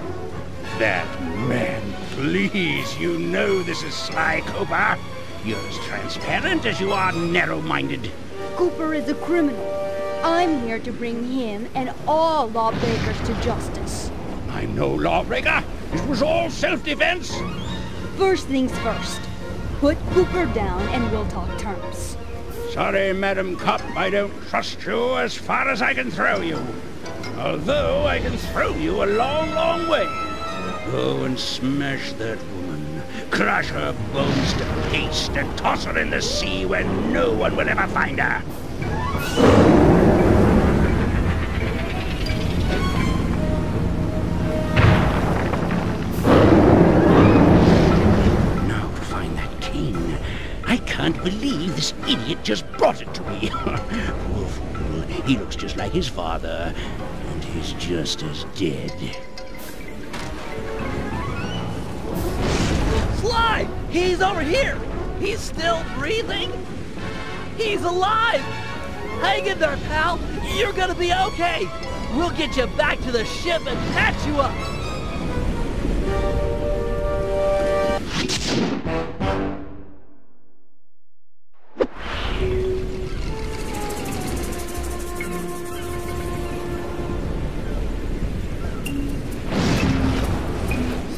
That man, please, you know this is Sly Cooper. You're as transparent as you are narrow-minded. Cooper is a criminal. I'm here to bring him and all lawbreakers to justice. I'm no lawbreaker. It was all self-defense. First things first. Put Cooper down and we'll talk terms. Sorry, Madam Cop, I don't trust you as far as I can throw you. Although I can throw you a long, long way. Go and smash that woman. Crush her bones to paste and toss her in the sea where no one will ever find her. Now to find that cane. I can't believe this idiot just brought it to me. Poor fool. He looks just like his father. And he's just as dead. Sly! He's over here! He's still breathing? He's alive! Hang in there, pal! You're gonna be okay! We'll get you back to the ship and patch you up!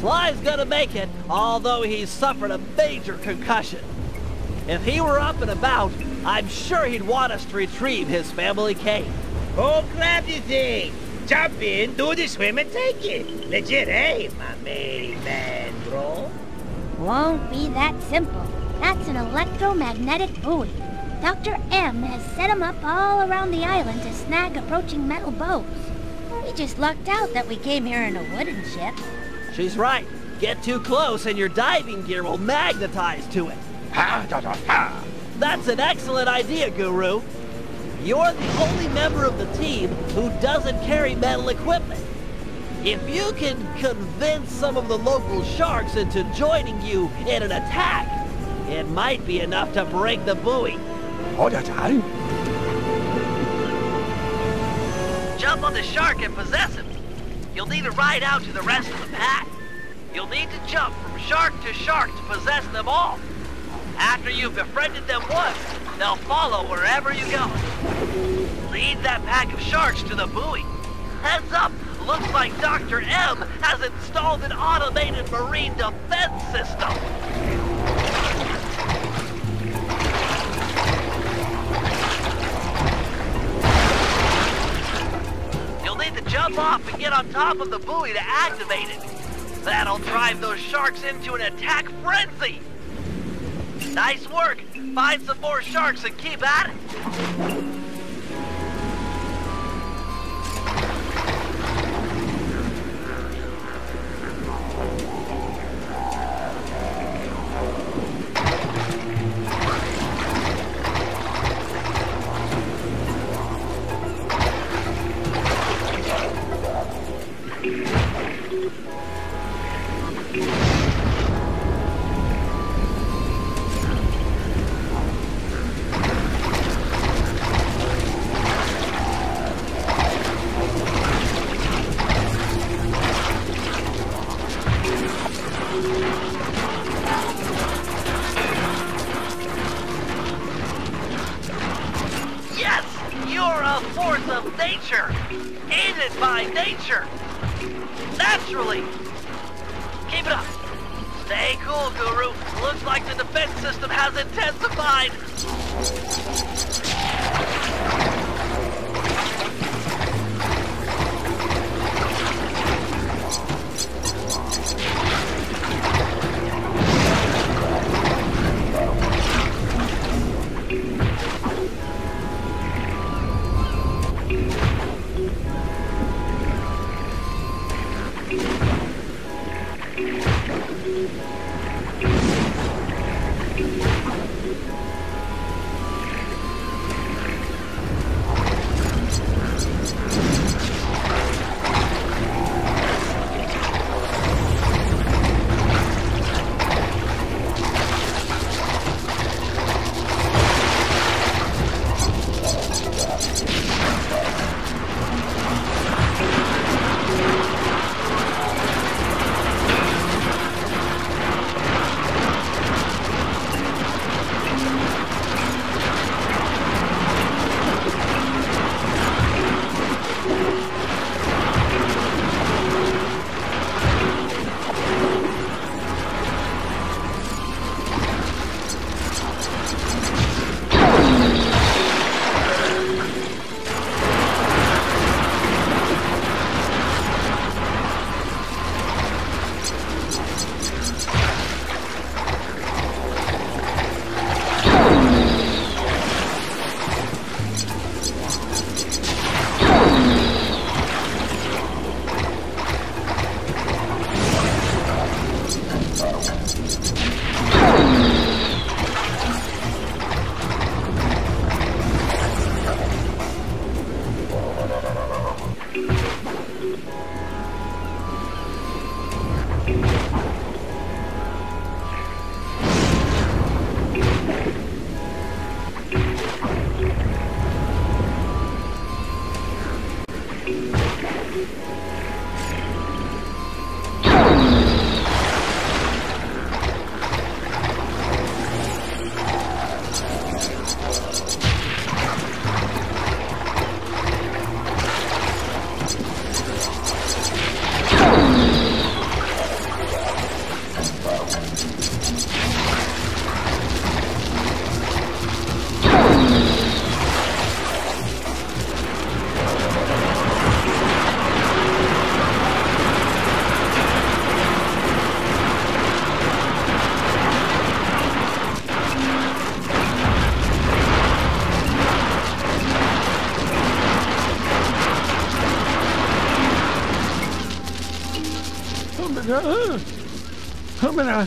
Sly's gonna make it, although he's suffered a major concussion. If he were up and about, I'm sure he'd want us to retrieve his family cane. Oh, grab the thing. Jump in, do the swim, and take it. Legit, eh, my merry man, bro? Won't be that simple. That's an electromagnetic buoy. Dr. M has set them up all around the island to snag approaching metal boats. We just lucked out that we came here in a wooden ship. She's right. Get too close and your diving gear will magnetize to it. Ha, da, da, ha. That's an excellent idea, Guru. You're the only member of the team who doesn't carry metal equipment. If you can convince some of the local sharks into joining you in an attack, it might be enough to break the buoy. All the time? Jump on the shark and possess him. You'll need to ride out to the rest of the pack. You'll need to jump from shark to shark to possess them all. After you've befriended them once, they'll follow wherever you go. Lead that pack of sharks to the buoy. Heads up, looks like Dr. M has installed an automated marine defense system. You'll need to jump off and get on top of the buoy to activate it. That'll drive those sharks into an attack frenzy. Nice work. Find some more sharks and keep at it. Of nature, aided by nature, naturally. Keep it up. Stay cool, Guru. Looks like the defense system has intensified.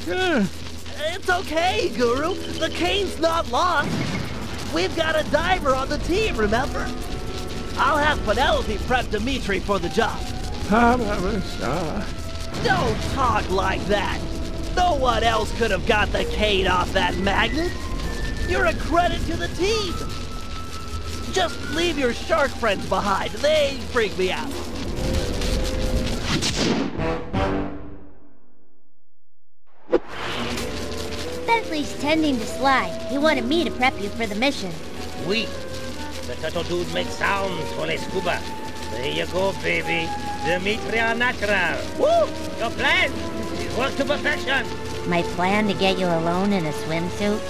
It's okay, Guru. The cane's not lost. We've got a diver on the team, remember? I'll have Penelope prep Dimitri for the job. Don't talk like that. No one else could have got the cane off that magnet. You're a credit to the team. Just leave your shark friends behind. They freak me out. Bentley's tending to slide. He wanted me to prep you for the mission. Oui. The turtle dude makes sounds for a scuba. There you go, baby. Dimitri are natural. Woo! Your plan is work to perfection. My plan to get you alone in a swimsuit?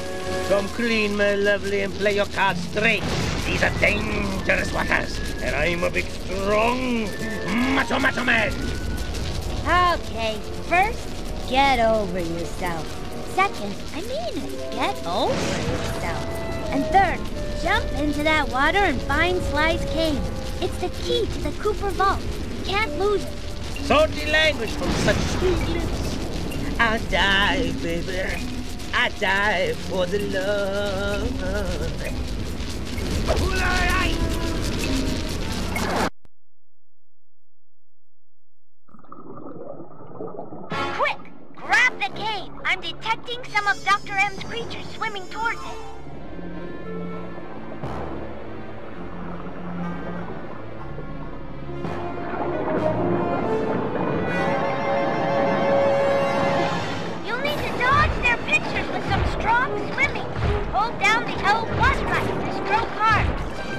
Come clean, my lovely, and play your cards straight. These are dangerous waters, and I'm a big, strong, macho man. Okay, first, get over yourself. Second, I mean it, get over yourself. And third, jump into that water and find Sly's cane. It's the key to the Cooper Vault. You can't lose it. Salty language from such sweet lips. I'll die, baby. I die for the love. Quick! Grab the cane! I'm detecting some of Dr. M's creatures swimming towards it. You'll need to dodge their pictures with some strong swimming. Hold down the L1 button to stroke hard.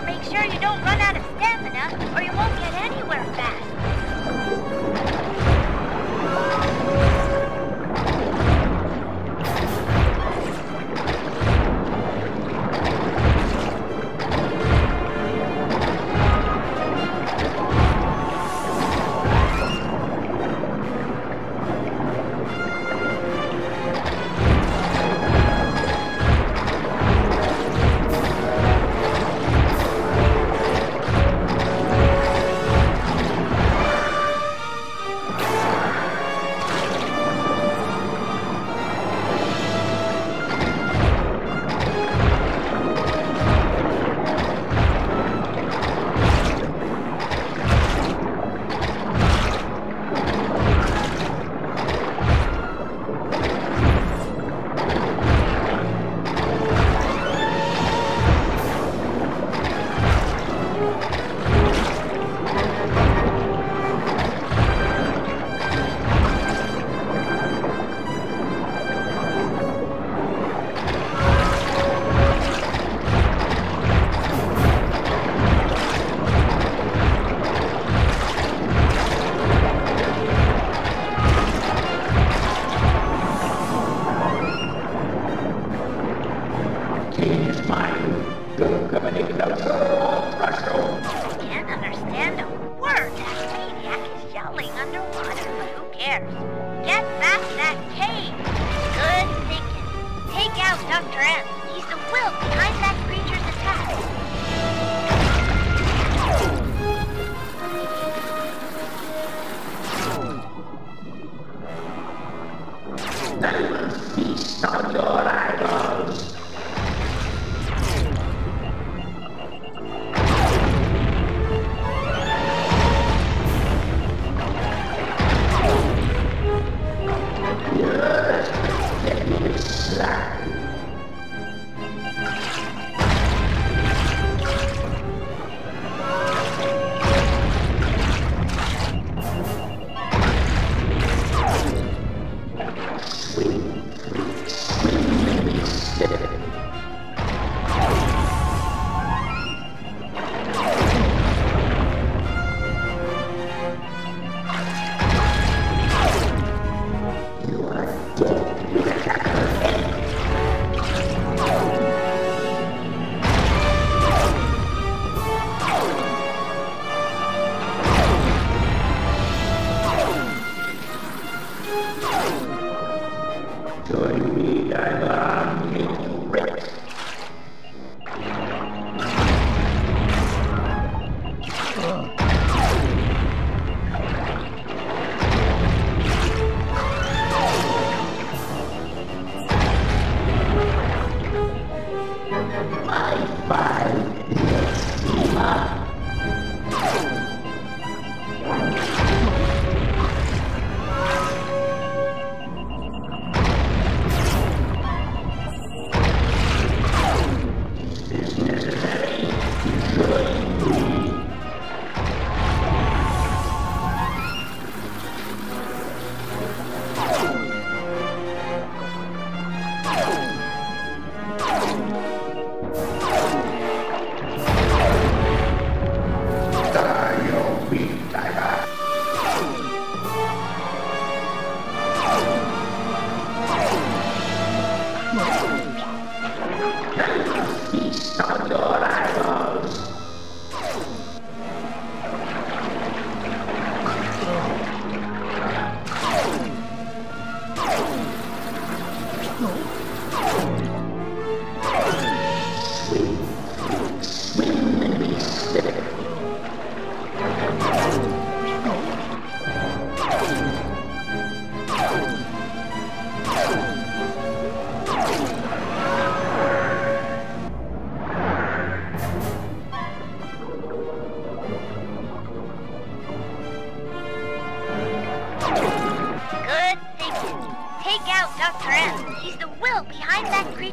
Make sure you don't run out of stamina, or you won't get anywhere fast.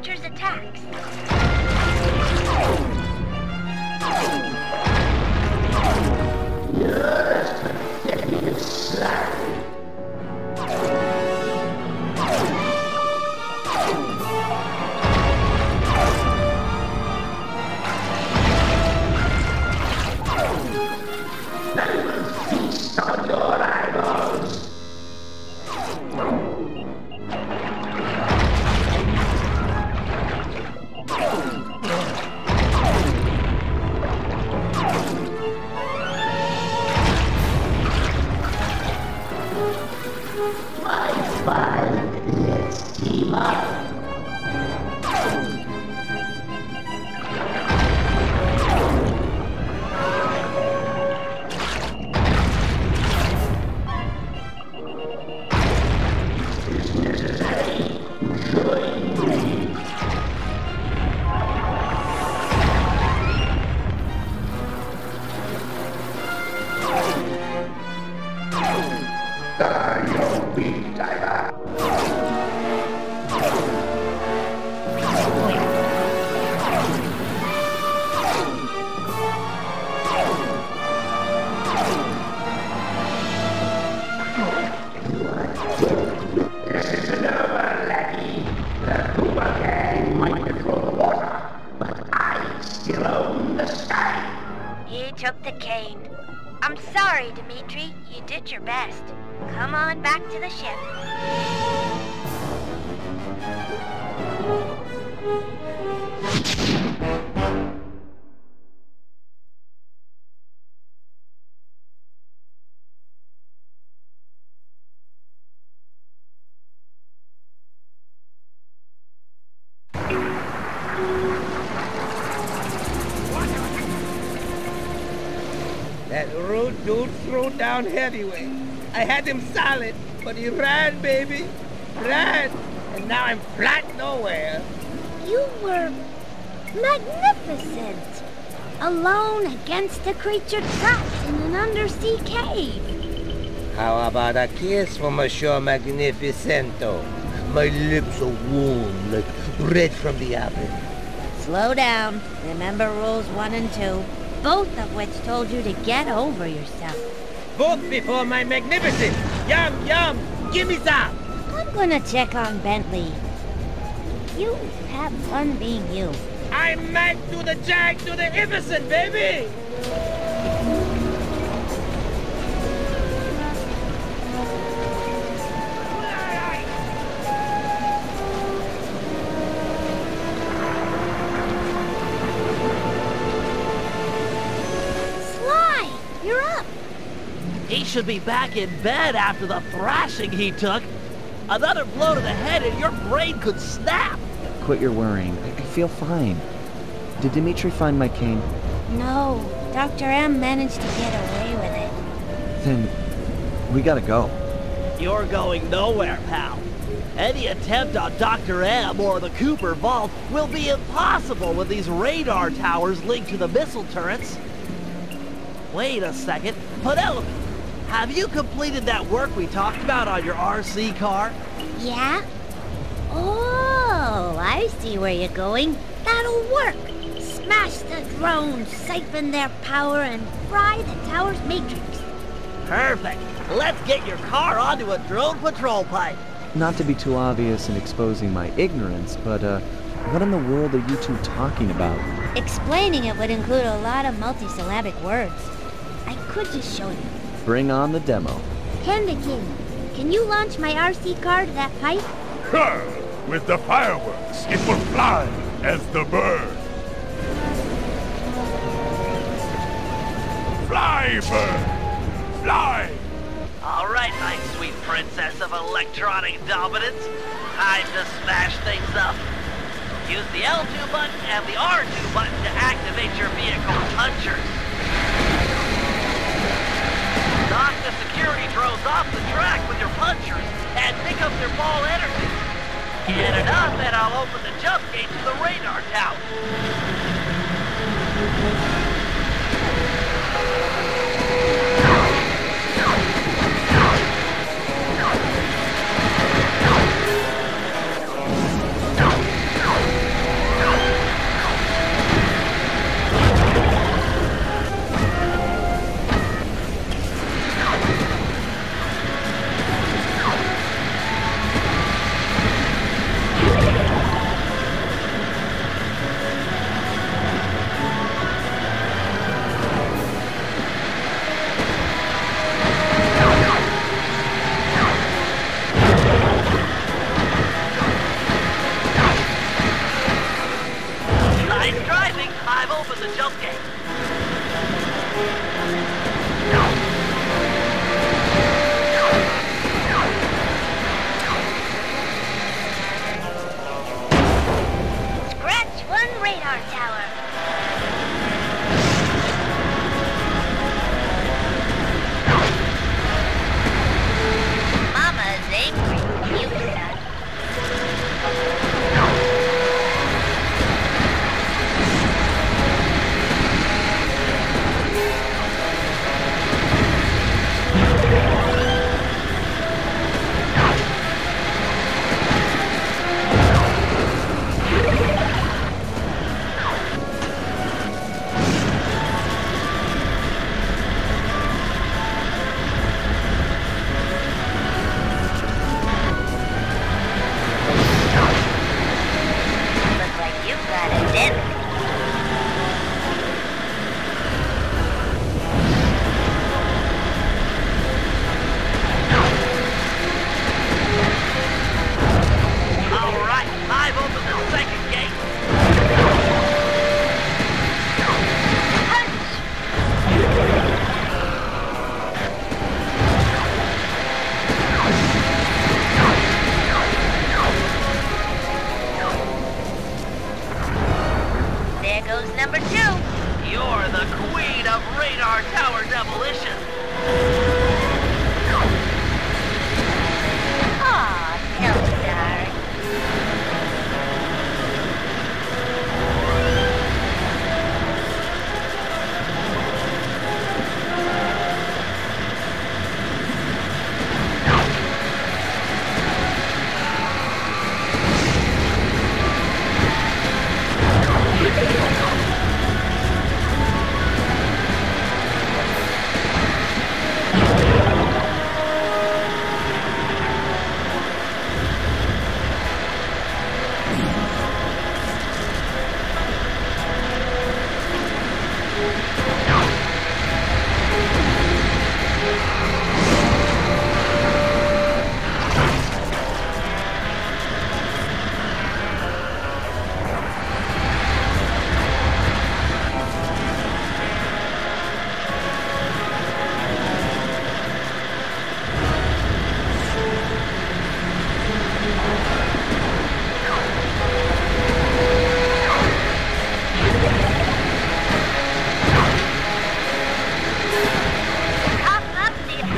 creature's attacks. He took the cane. I'm sorry, Dimitri. You did your best. Come on back to the ship. That rude dude threw down heavyweight. I had him solid, but he ran, baby. Ran. And now I'm flat nowhere. You were magnificent. Alone against a creature trapped in an undersea cave. How about a kiss from Monsieur Magnificento? My lips are warm, like bread from the oven. Slow down. Remember rules 1 and 2, both of which told you to get over yourself. Both before my magnificence. Yum, yum. Give me some. I'm gonna check on Bentley. You have fun being you. I'm Mac to the Jack to the Iverson, baby! Sly, you're up. He should be back in bed after the thrashing he took. Another blow to the head and your brain could snap. Quit your worrying. I feel fine. Did Dimitri find my cane? No, Dr. M managed to get away with it. Then we gotta go. You're going nowhere, pal. Any attempt on Dr. M or the Cooper Vault will be impossible with these radar towers linked to the missile turrets. Wait a second. Penelope, have you completed that work we talked about on your RC car? Yeah? Oh, I see where you're going. That'll work. Smash the drones, siphon their power, and fry the tower's matrix. Perfect. Let's get your car onto a drone patrol pipe. Not to be too obvious in exposing my ignorance, but, what in the world are you two talking about? Explaining it would include a lot of multisyllabic words. I could just show you. Bring on the demo. Panda King, can you launch my RC car to that pipe? Sure. With the fireworks, it will fly as the bird. Fly, bird! Fly! All right, my sweet princess of electronic dominance. Time to smash things up. Use the L2 button and the R2 button to activate your vehicle's punchers. Knock the security drones off the track with your punchers and pick up their ball energy. Get enough and I'll open the jump gate to the radar tower. radar tower demolition. Aw, Hellstar.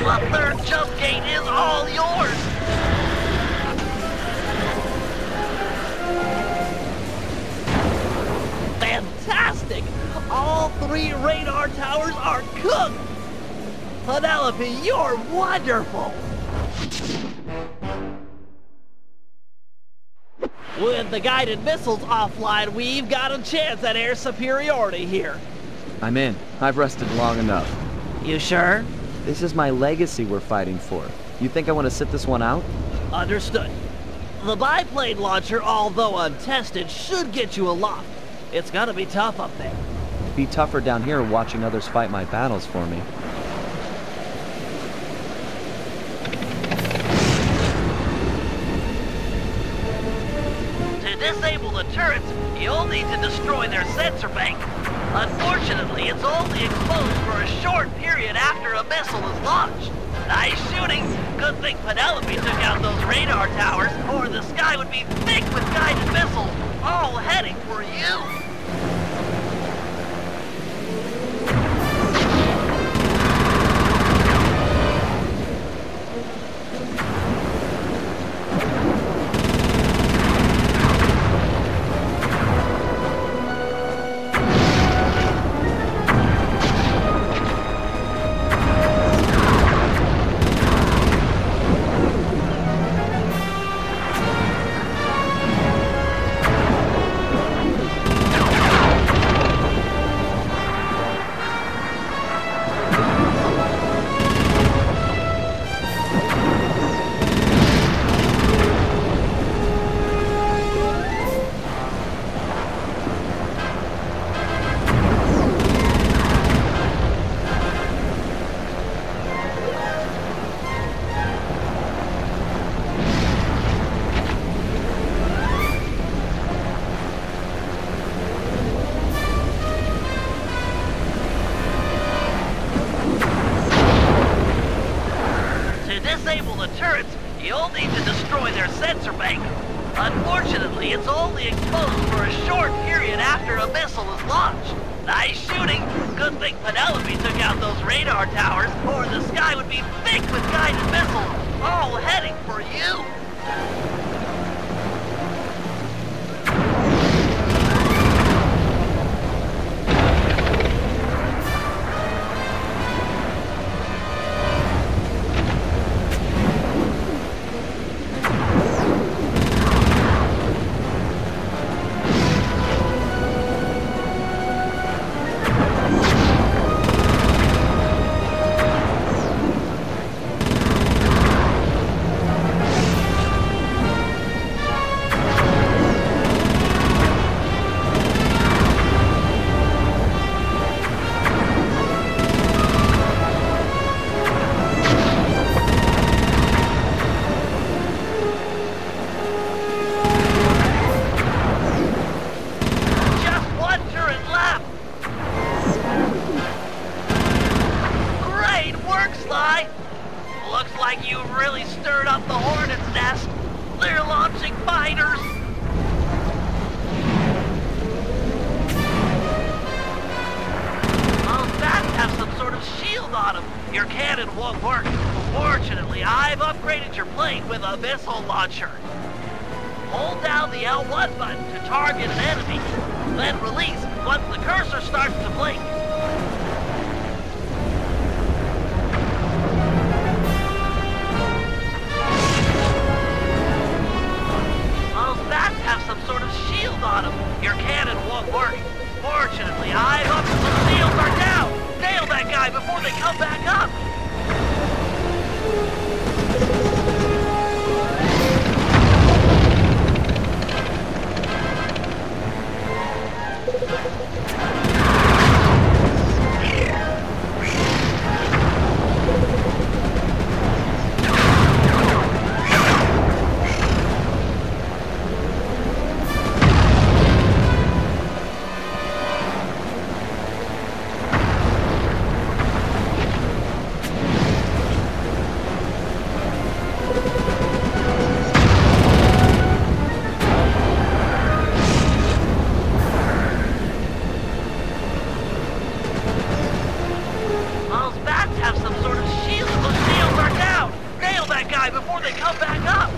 The third jump gate is all yours! Fantastic! All 3 radar towers are cooked! Penelope, you're wonderful! With the guided missiles offline, we've got a chance at air superiority here. I'm in. I've rested long enough. You sure? This is my legacy we're fighting for. You think I want to sit this one out? Understood. The biplane launcher, although untested, should get you aloft. It's gonna be tough up there. It'd be tougher down here watching others fight my battles for me. To disable the turrets, you'll need to destroy their sensor bank. Unfortunately, it's only exposed for a short period after a missile is launched. Nice shooting. Good thing Penelope took out those radar towers, or the sky would be thick with guided missiles, all heading for you. Disable the turrets, you'll need to destroy their sensor bank. Unfortunately, it's only exposed for a short period after a missile is launched. Nice shooting. Good thing Penelope took out those radar towers, or the sky would be thick with guided missiles, all heading for you. Looks like you've really stirred up the Hornet's nest. They're launching fighters. Those bats have some sort of Your cannon won't work. Fortunately, I've upgraded your plane with a missile launcher. Hold down the L1 button to target an enemy, then release once the cursor starts to blink. Those bats have some sort of shield on them. Your cannon won't work. Fortunately, the shields are down. Nail that guy before they come back up. Before they come back up!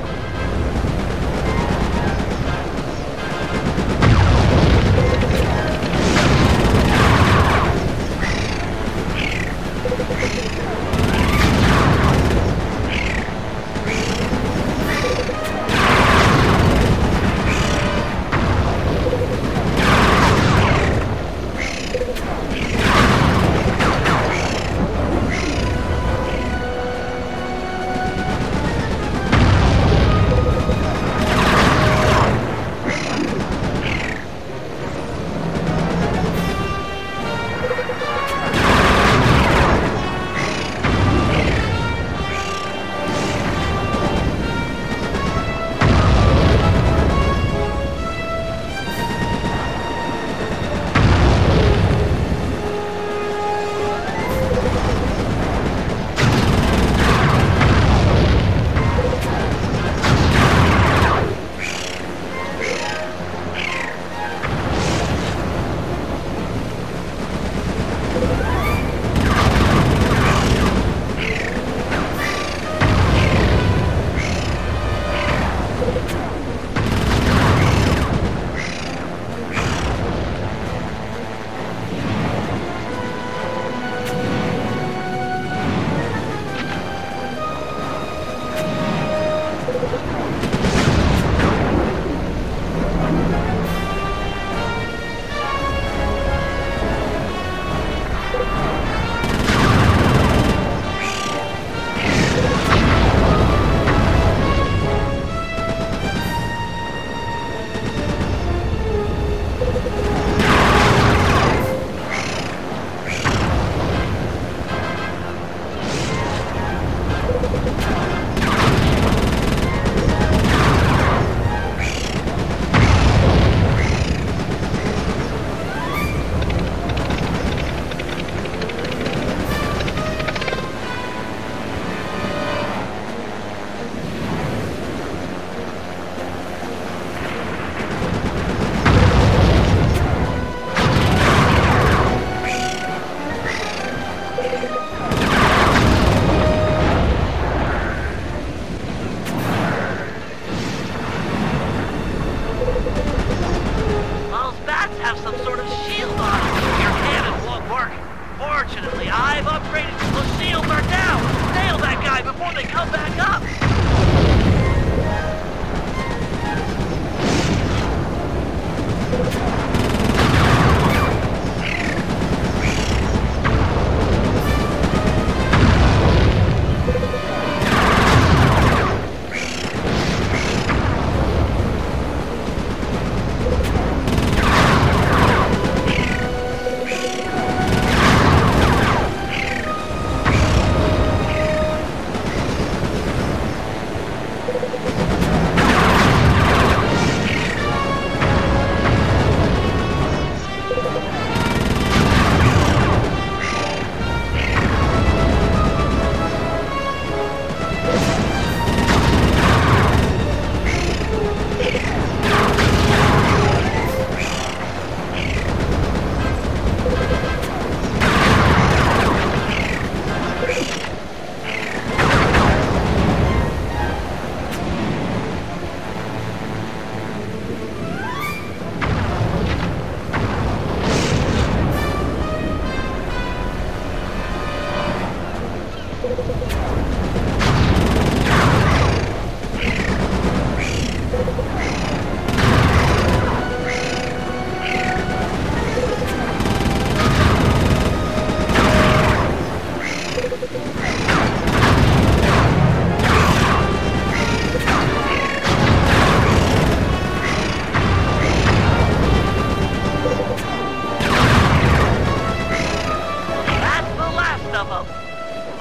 of them.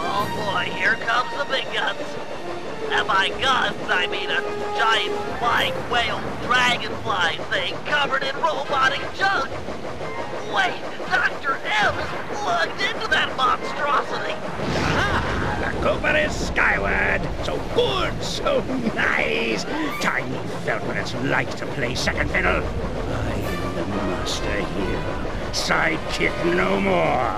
Oh boy, here comes the big guns. And by guns, I mean a giant flying whale dragonfly thing covered in robotic junk. Wait, Dr. M is plugged into that monstrosity. Ah, the Cooper is skyward. So good, so nice. Tiny felt what it's like to play second fiddle. I am the master here. Sidekick no more.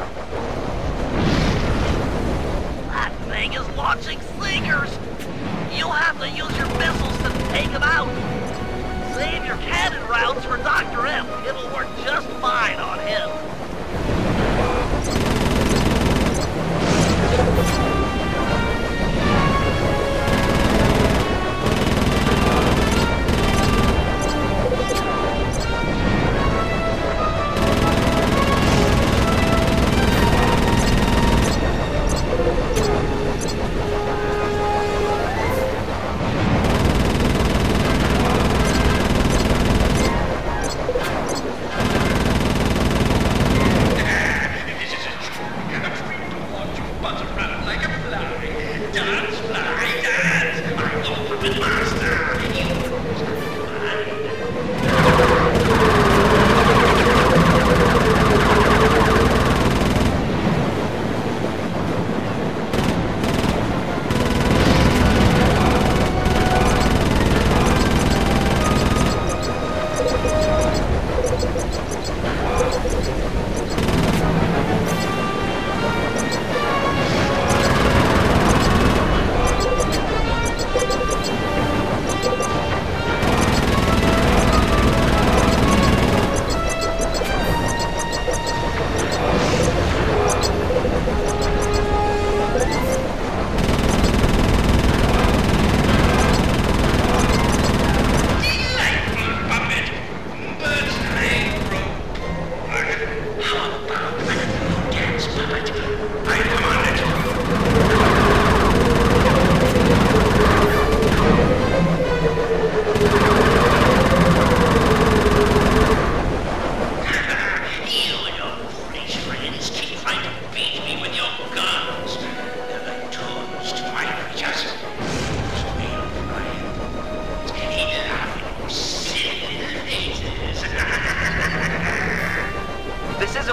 That thing is launching Seekers. You'll have to use your missiles to take him out. Save your cannon rounds for Dr. M. It'll work just fine on him.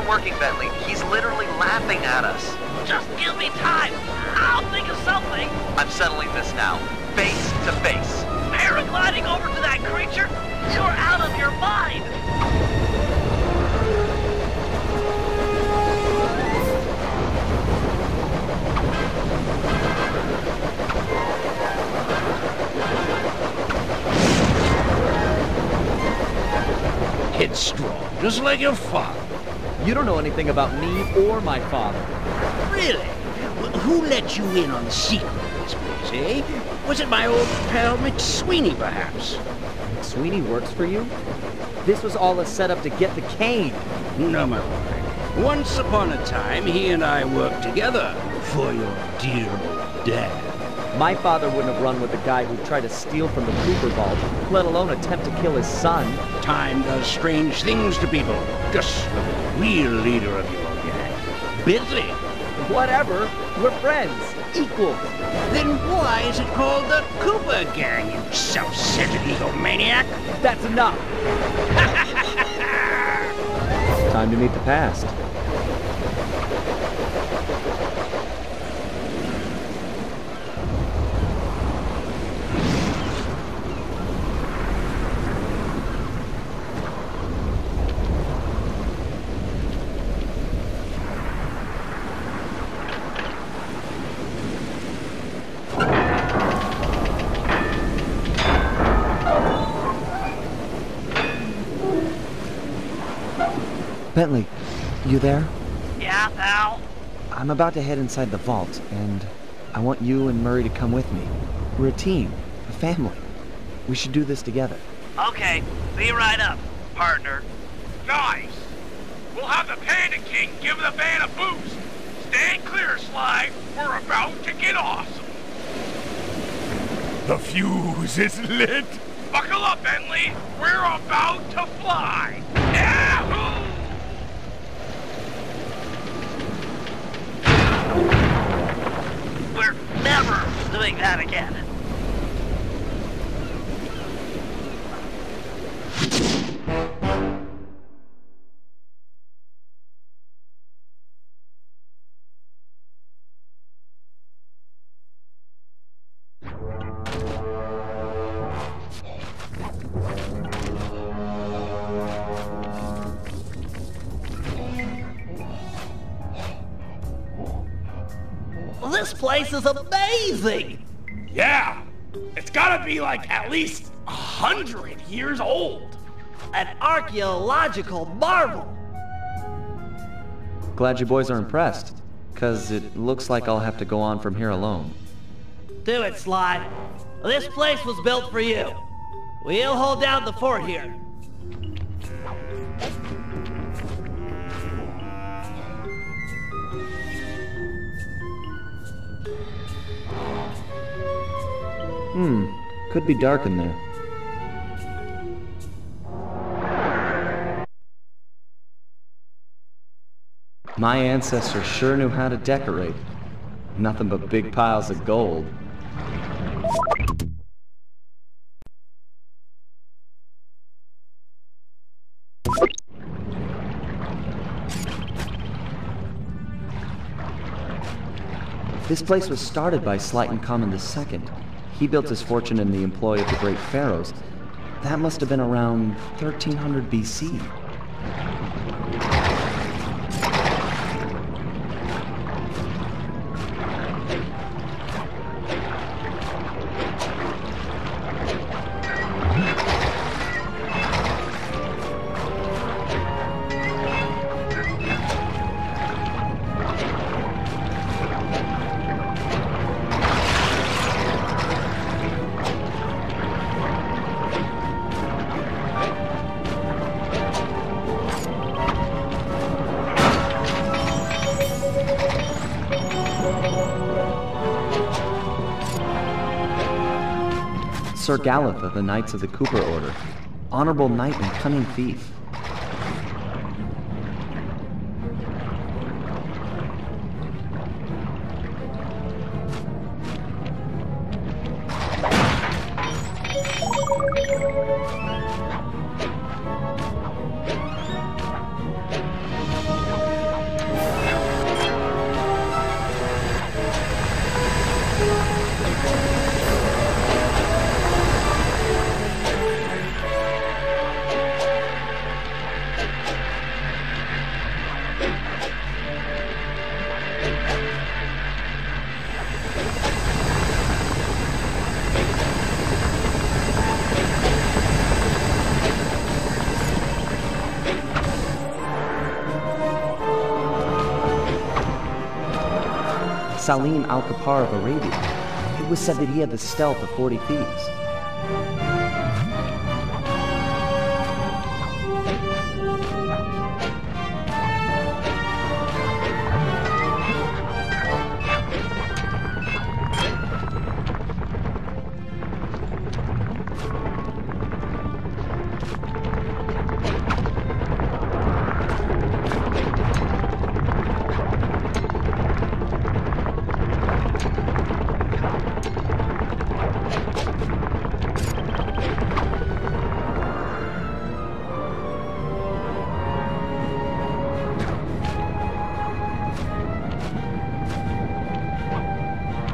working, Bentley. He's literally laughing at us. Just give me time. I'll think of something. I'm settling this now. Face to face. Paragliding over to that creature? You're out of your mind. Headstrong, just like your father. You don't know anything about me or my father. Really? Who let you in on the secret of this place, eh? Was it my old pal McSweeney, perhaps? McSweeney works for you? This was all a setup to get the cane. No, my boy. Once upon a time, he and I worked together for your dear old dad. My father wouldn't have run with the guy who tried to steal from the Cooper Vault, let alone attempt to kill his son. Time does strange things to people. Just look at the real leader of your gang, Bentley. Whatever. We're friends. Equals. Then why is it called the Cooper Gang, you self-centered egomaniac? That's enough. Time to meet the past. Bentley, you there? Yeah, pal? I'm about to head inside the vault, and I want you and Murray to come with me. We're a team, a family. We should do this together. Okay, be right up, partner. Nice! We'll have the Panda King give the van a boost. Stand clear, Sly. We're about to get awesome. The fuse is lit. Buckle up, Bentley. We're about to fly. Yahoo! We're never doing that again. This place is amazing! Yeah! It's gotta be like at least 100 years old. An archaeological marvel! Glad you boys are impressed, 'cause it looks like I'll have to go on from here alone. Do it, Sly. This place was built for you. We'll hold down the fort here. Could be dark in there. My ancestors sure knew how to decorate. Nothing but big piles of gold. This place was started by Slyton Common II. He built his fortune in the employ of the great pharaohs. That must have been around 1300 BC. Sir Galeth of the Knights of the Cooper Order. Honorable knight and cunning thief. Salim al-Kapar of Arabia. It was said that he had the stealth of 40 thieves.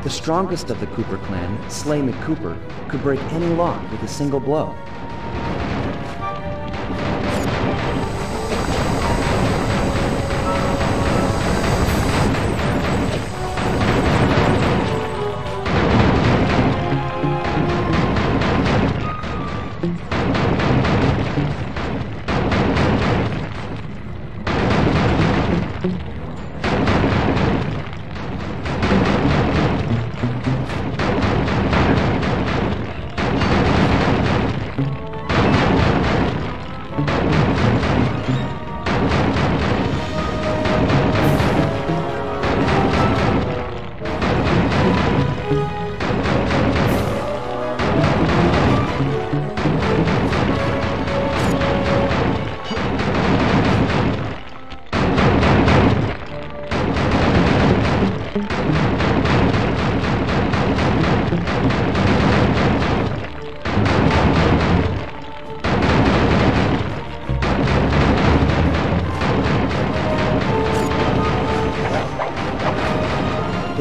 The strongest of the Cooper clan, Slay McCooper, could break any lock with a single blow.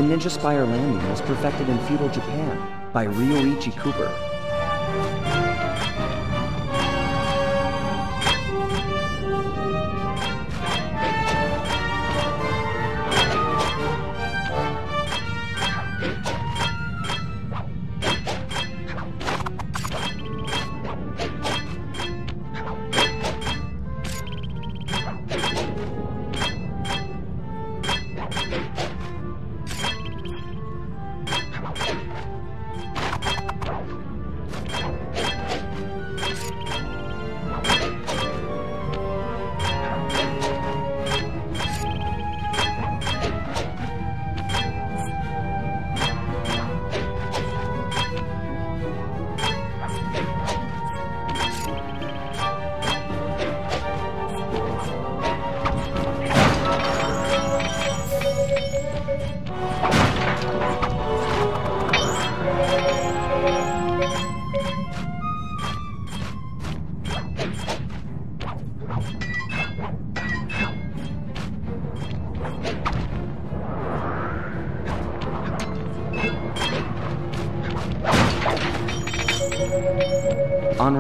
Ninja Spire landing was perfected in feudal Japan by Ryoichi Cooper.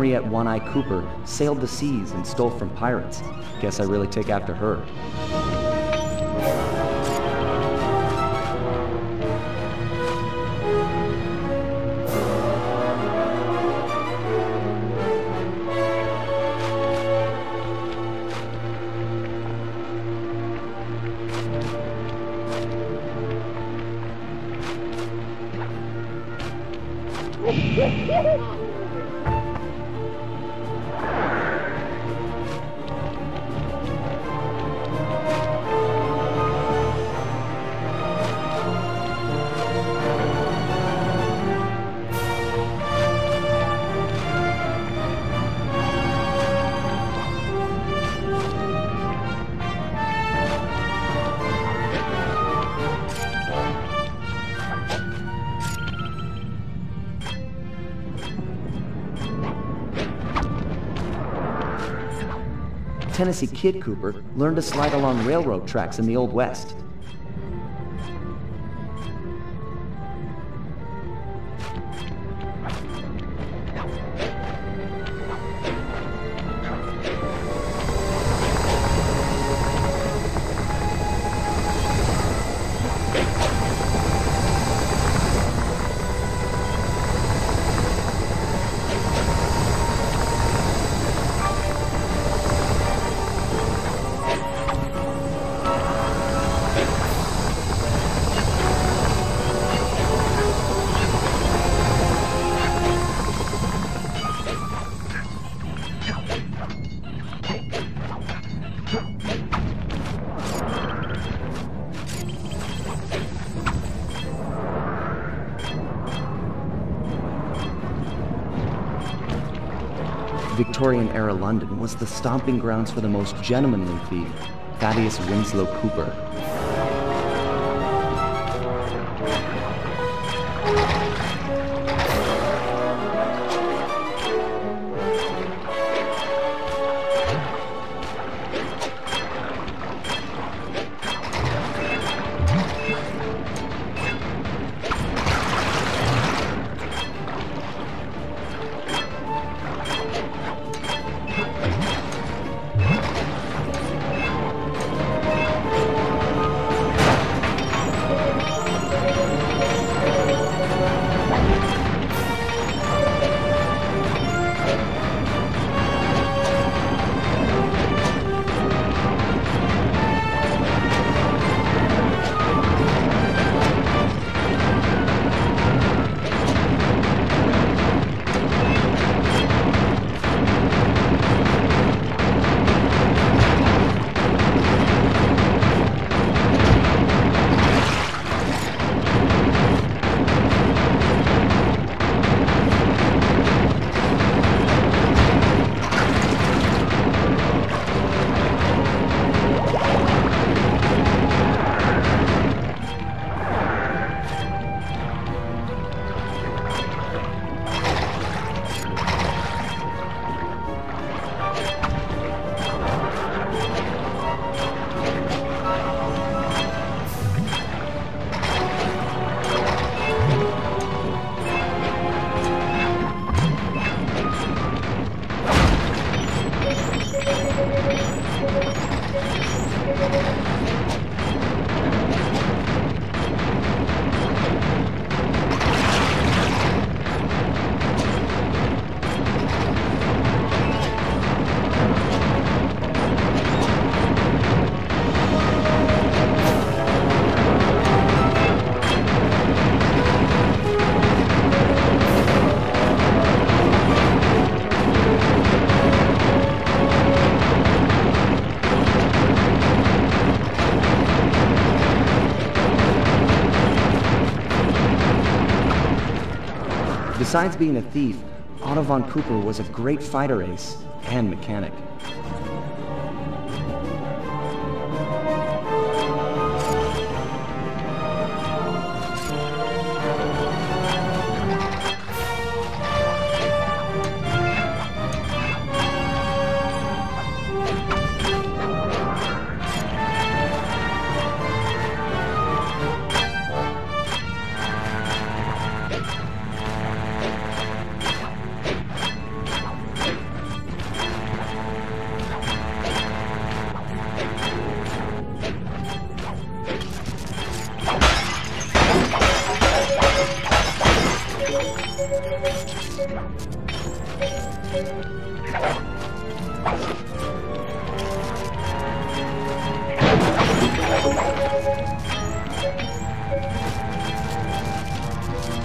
Henriette One-Eye Cooper sailed the seas and stole from pirates. Guess I really take after her. Tennessee Kid Cooper learned to slide along railroad tracks in the Old West. Victorian-era London was the stomping grounds for the most gentlemanly thief, Thaddeus Winslow Cooper. Besides being a thief, Otto von Cooper was a great fighter ace and mechanic.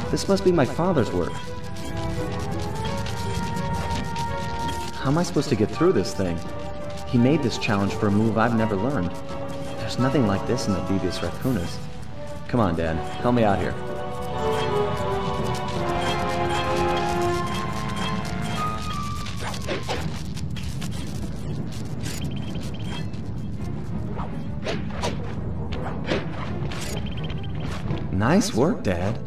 This must be my father's work. How am I supposed to get through this thing? He made this challenge for a move I've never learned. There's nothing like this in the Beebius Raccoonus. Come on, Dad. Help me out here. Nice work, Dad.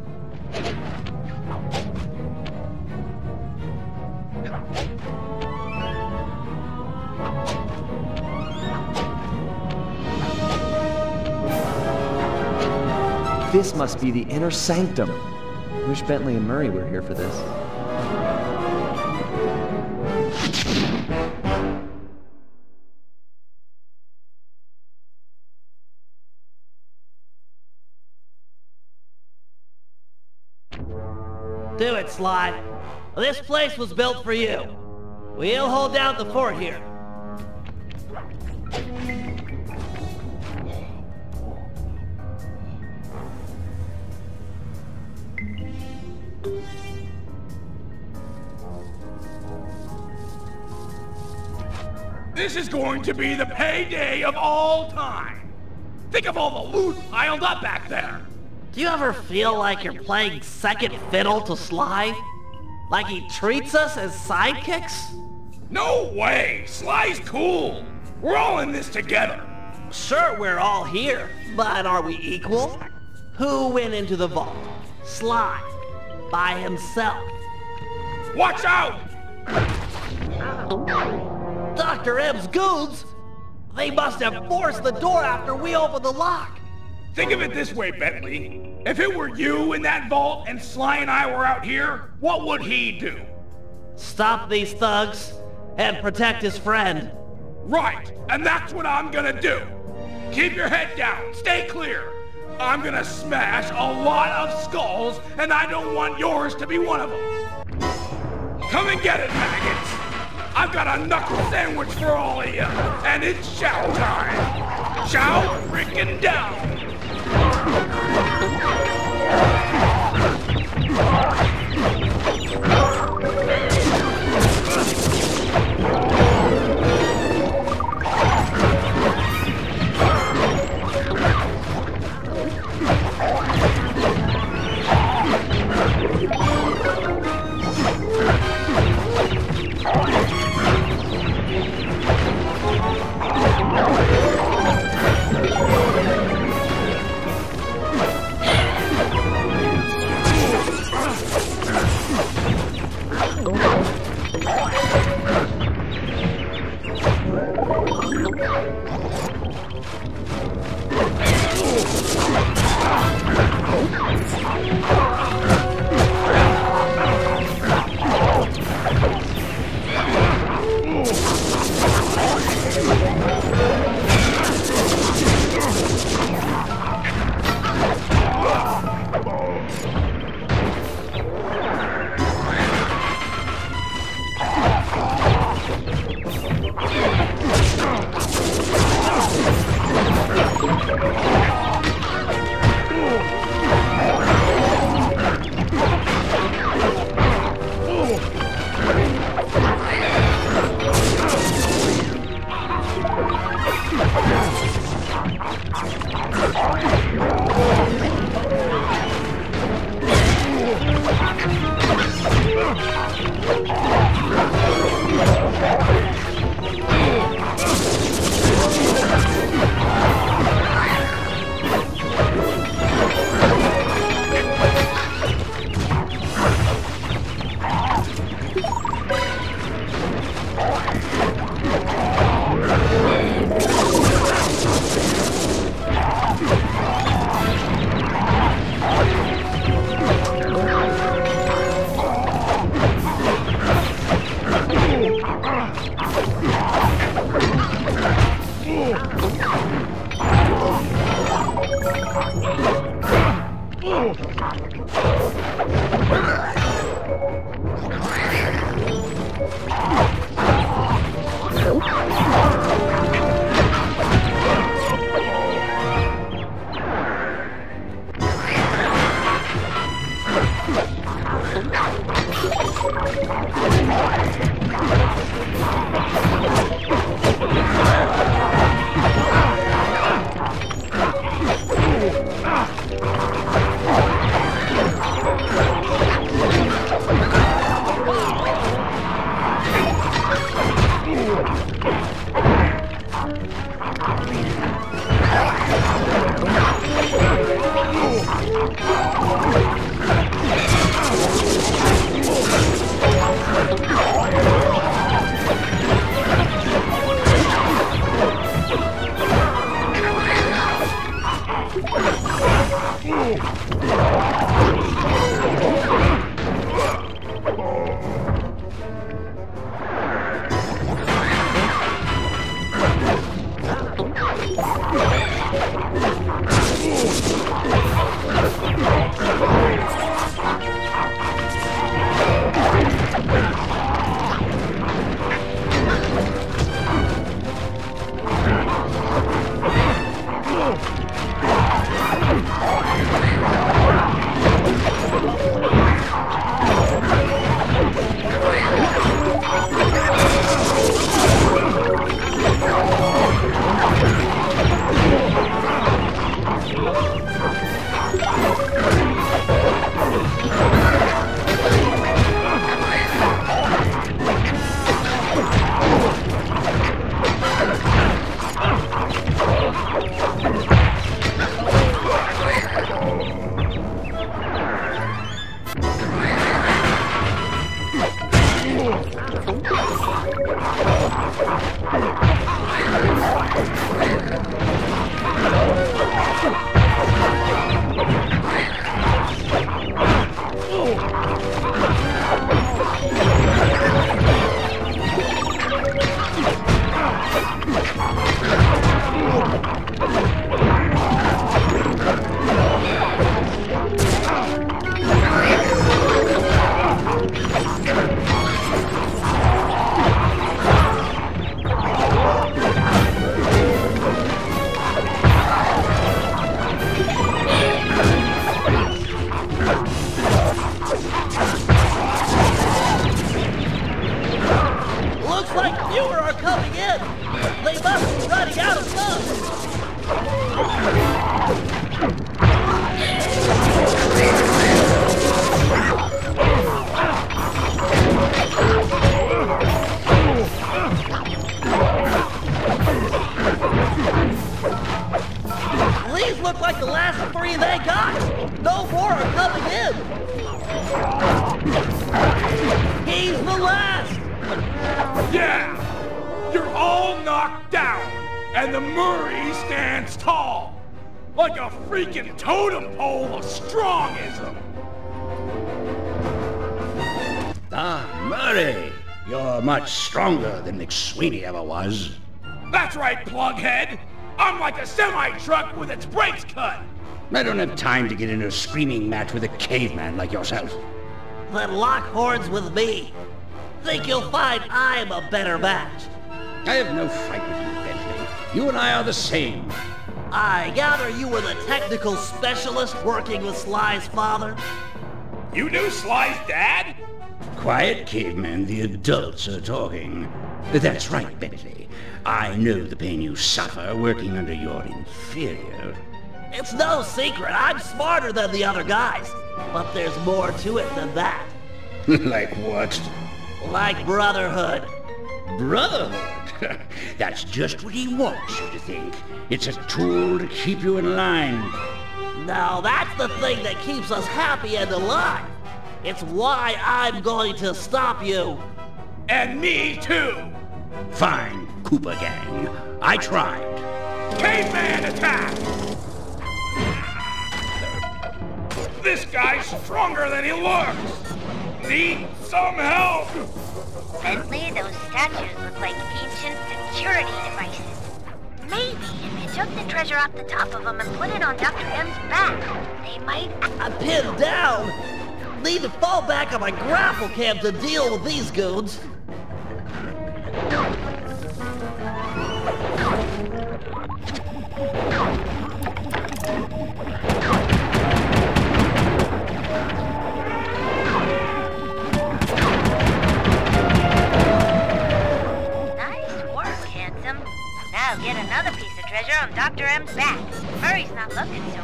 This must be the inner sanctum. Wish Bentley and Murray were here for this. Do it, Sly. This place was built for you. We'll hold down the fort here. This is going to be the payday of all time. Think of all the loot piled up back there. Do you ever feel like you're playing second fiddle to Sly? Like he treats us as sidekicks? No way! Sly's cool. We're all in this together. Sure, we're all here, but are we equal? Who went into the vault? Sly. By himself. Watch out! Dr. M's goons? They must have forced the door after we opened the lock. Think of it this way, Bentley. If it were you in that vault and Sly and I were out here, what would he do? Stop these thugs and protect his friend. Right, and that's what I'm gonna do. Keep your head down, stay clear. I'm gonna smash a lot of skulls, and I don't want yours to be one of them. Come and get it, maggots. I've got a knuckle sandwich for all of you, and it's chow time. Chow freaking down. Stronger than McSweeney ever was. That's right, plughead! I'm like a semi-truck with its brakes cut! I don't have time to get into a screaming match with a caveman like yourself. Then lock horns with me. Think you'll find I'm a better match. I have no fight with you, Bentley. You and I are the same. I gather you were the technical specialist working with Sly's father? You knew Sly's dad? Quiet, caveman. The adults are talking. That's right, Bentley. I know the pain you suffer working under your inferior. It's no secret. I'm smarter than the other guys. But there's more to it than that. Like what? Like brotherhood. Brotherhood? That's just what he wants you to think. It's a tool to keep you in line. No, that's the thing that keeps us happy and alive. It's why I'm going to stop you. And me too. Fine, Koopa Gang. I tried. Caveman attack! This guy's stronger than he looks. Need some help. Bentley, those statues look like ancient security devices. Maybe if you took the treasure off the top of them and put it on Dr. M's back. They might... I'm pinned down! Need to fall back on my grapple cam to deal with these goons. Now get another piece of treasure on Dr. M's back. Murray's not looking so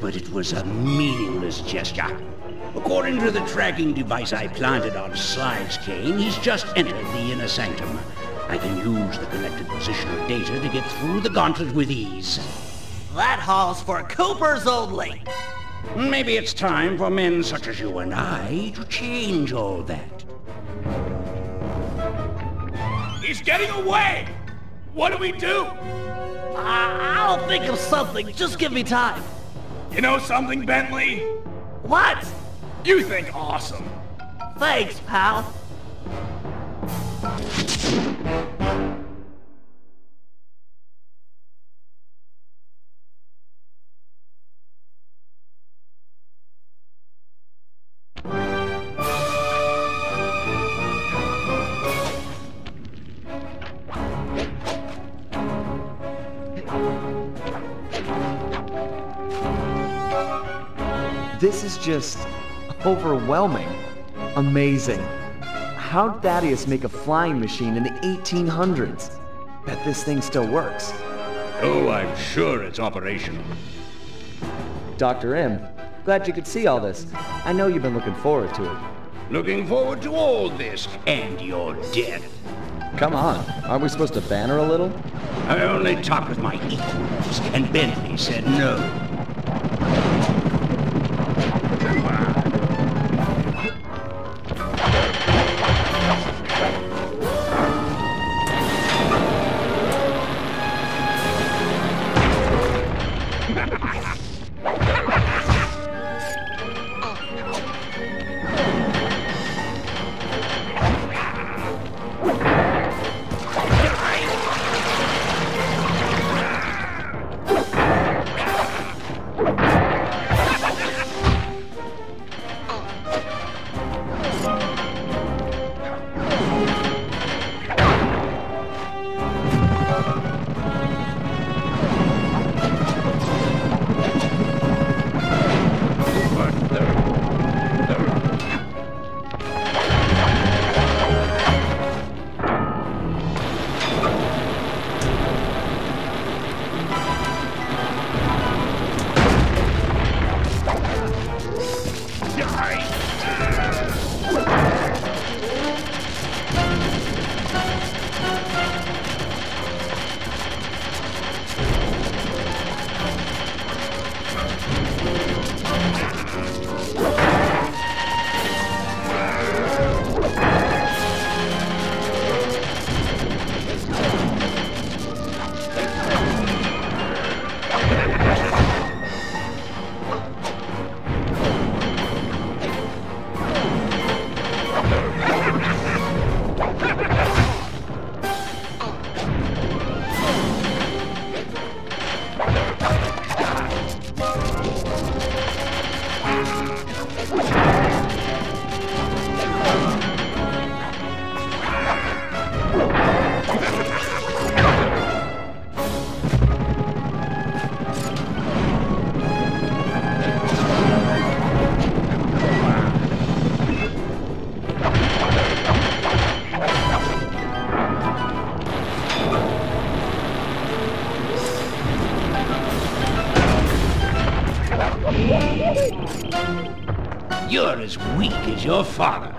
But it was a meaningless gesture. According to the tracking device I planted on Slide's cane, he's just entered the inner sanctum. I can use the collected positional data to get through the gauntlet with ease. That hall's for Coopers only. Maybe it's time for men such as you and I to change all that. He's getting away! What do we do? I'll think of something. Just give me time. You know something, Bentley? What? You think awesome. Thanks, pal. This is just overwhelming. Amazing. How'd Thaddeus make a flying machine in the 1800s? Bet this thing still works. Oh, I'm sure it's operational. Dr. M, glad you could see all this. I know you've been looking forward to it. Looking forward to all this, and your death. Come on, aren't we supposed to banter a little? I only talked with my equals, and Bentley said no. You're as weak as your father.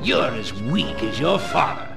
You're as weak as your father.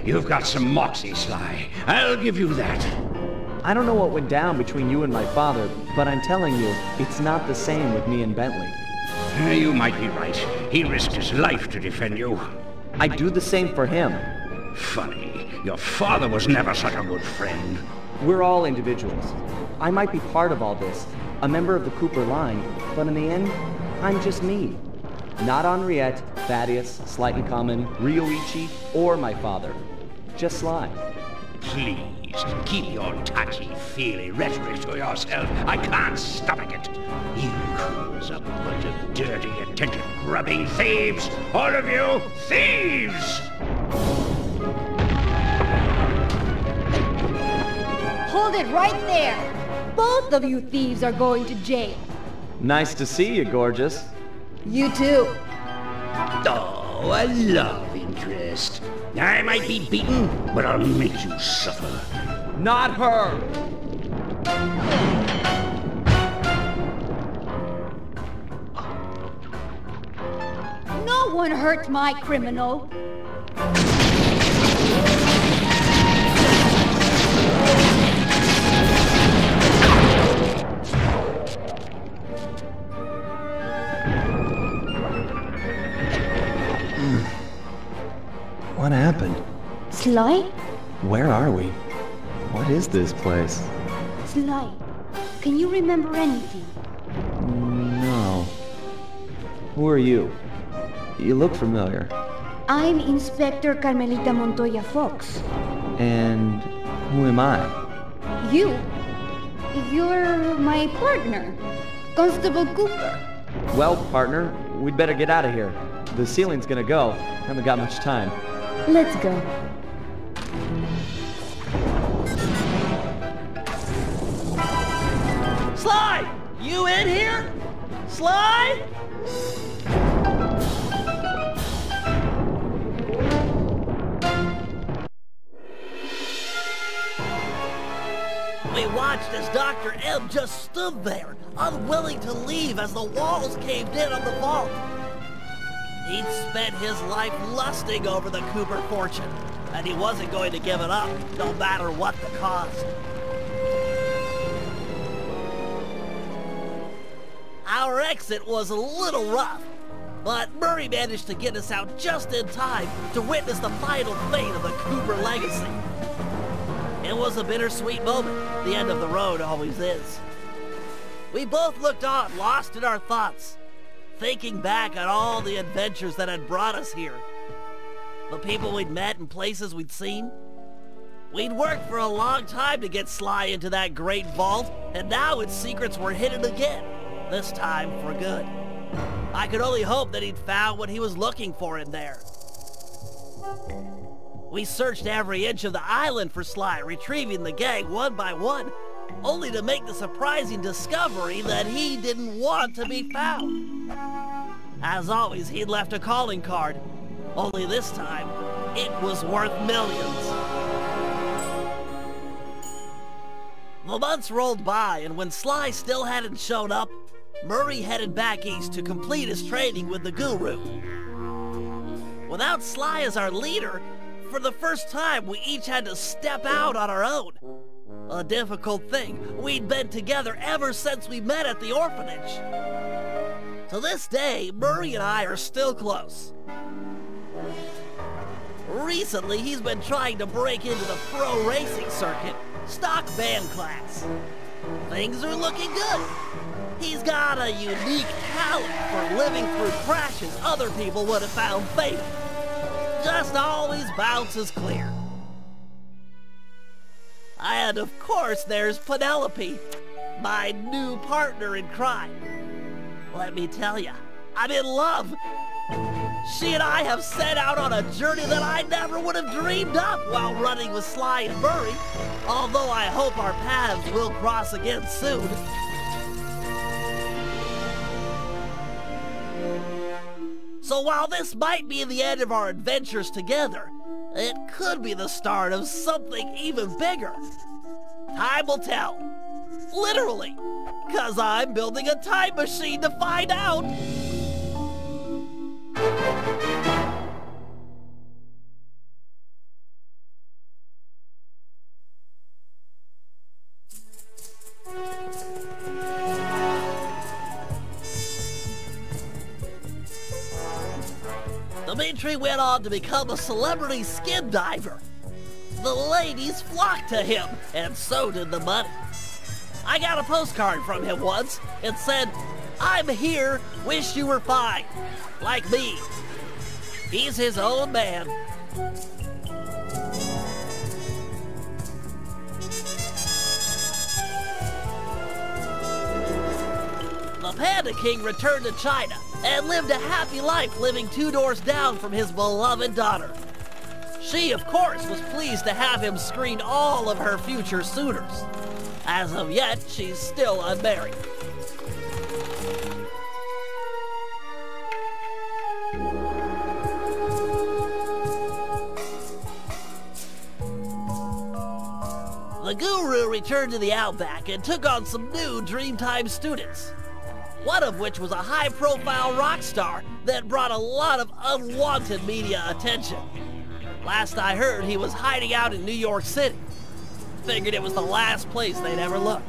You've got some moxie, Sly. I'll give you that. I don't know what went down between you and my father, but I'm telling you, it's not the same with me and Bentley. You might be right. He risked his life to defend you. I'd do the same for him. Funny. Your father was never such a good friend. We're all individuals. I might be part of all this, a member of the Cooper line, but in the end, I'm just me. Not Henriette, Thaddeus, Slightly Common, Ryoichi, or my father. Just Sly. Please, keep your touchy-feely rhetoric to yourself. I can't stomach it. You cool's a bunch of dirty, attention-grubbing thieves. All of you, thieves! Hold it right there! Both of you thieves are going to jail. Nice to see you, gorgeous. You too. Oh, a love interest. I might be beaten, but I'll make you suffer. Not her! No one hurt my criminal. What happened? Sly? Where are we? What is this place? Sly, can you remember anything? No. Who are you? You look familiar. I'm Inspector Carmelita Montoya Fox. And who am I? You? You're my partner, Constable Cooper. Well, partner, we'd better get out of here. The ceiling's gonna go. Haven't got much time. Let's go. Sly! You in here? Sly? We watched as Dr. M just stood there, unwilling to leave as the walls caved in on the vault. He'd spent his life lusting over the Cooper fortune, and he wasn't going to give it up, no matter what the cost. Our exit was a little rough, but Murray managed to get us out just in time to witness the final fate of the Cooper legacy. It was a bittersweet moment. The end of the road always is. We both looked on, lost in our thoughts, thinking back on all the adventures that had brought us here. The people we'd met and places we'd seen. We'd worked for a long time to get Sly into that great vault, and now its secrets were hidden again, this time for good. I could only hope that he'd found what he was looking for in there. We searched every inch of the island for Sly, retrieving the gang one by one, only to make the surprising discovery that he didn't want to be found. As always, he'd left a calling card, only this time, it was worth millions. The months rolled by, and when Sly still hadn't shown up, Murray headed back east to complete his training with the Guru. Without Sly as our leader, for the first time we each had to step out on our own. A difficult thing. We'd been together ever since we met at the orphanage. To this day, Murray and I are still close. Recently, he's been trying to break into the pro racing circuit, stock van class. Things are looking good. He's got a unique talent for living through crashes other people would have found fatal. Just always bounces clear. And of course, there's Penelope, my new partner in crime. Let me tell you, I'm in love. She and I have set out on a journey that I never would have dreamed up while running with Sly and Murray, although I hope our paths will cross again soon. So while this might be the end of our adventures together, it could be the start of something even bigger. Time will tell. Literally. 'Cause I'm building a time machine to find out. Dimitri went on to become a celebrity skin diver. The ladies flocked to him, and so did the money. I got a postcard from him once. It said, "I'm here, wish you were fine." Like me. He's his own man. The Panda King returned to China and lived a happy life living 2 doors down from his beloved daughter. She, of course, was pleased to have him screen all of her future suitors. As of yet, she's still unmarried. The Guru returned to the Outback and took on some new Dreamtime students. One of which was a high-profile rock star that brought a lot of unwanted media attention. Last I heard, he was hiding out in New York City. Figured it was the last place they'd ever look.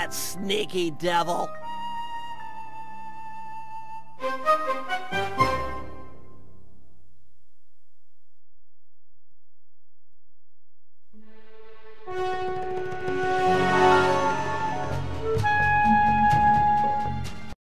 Sneaky devil.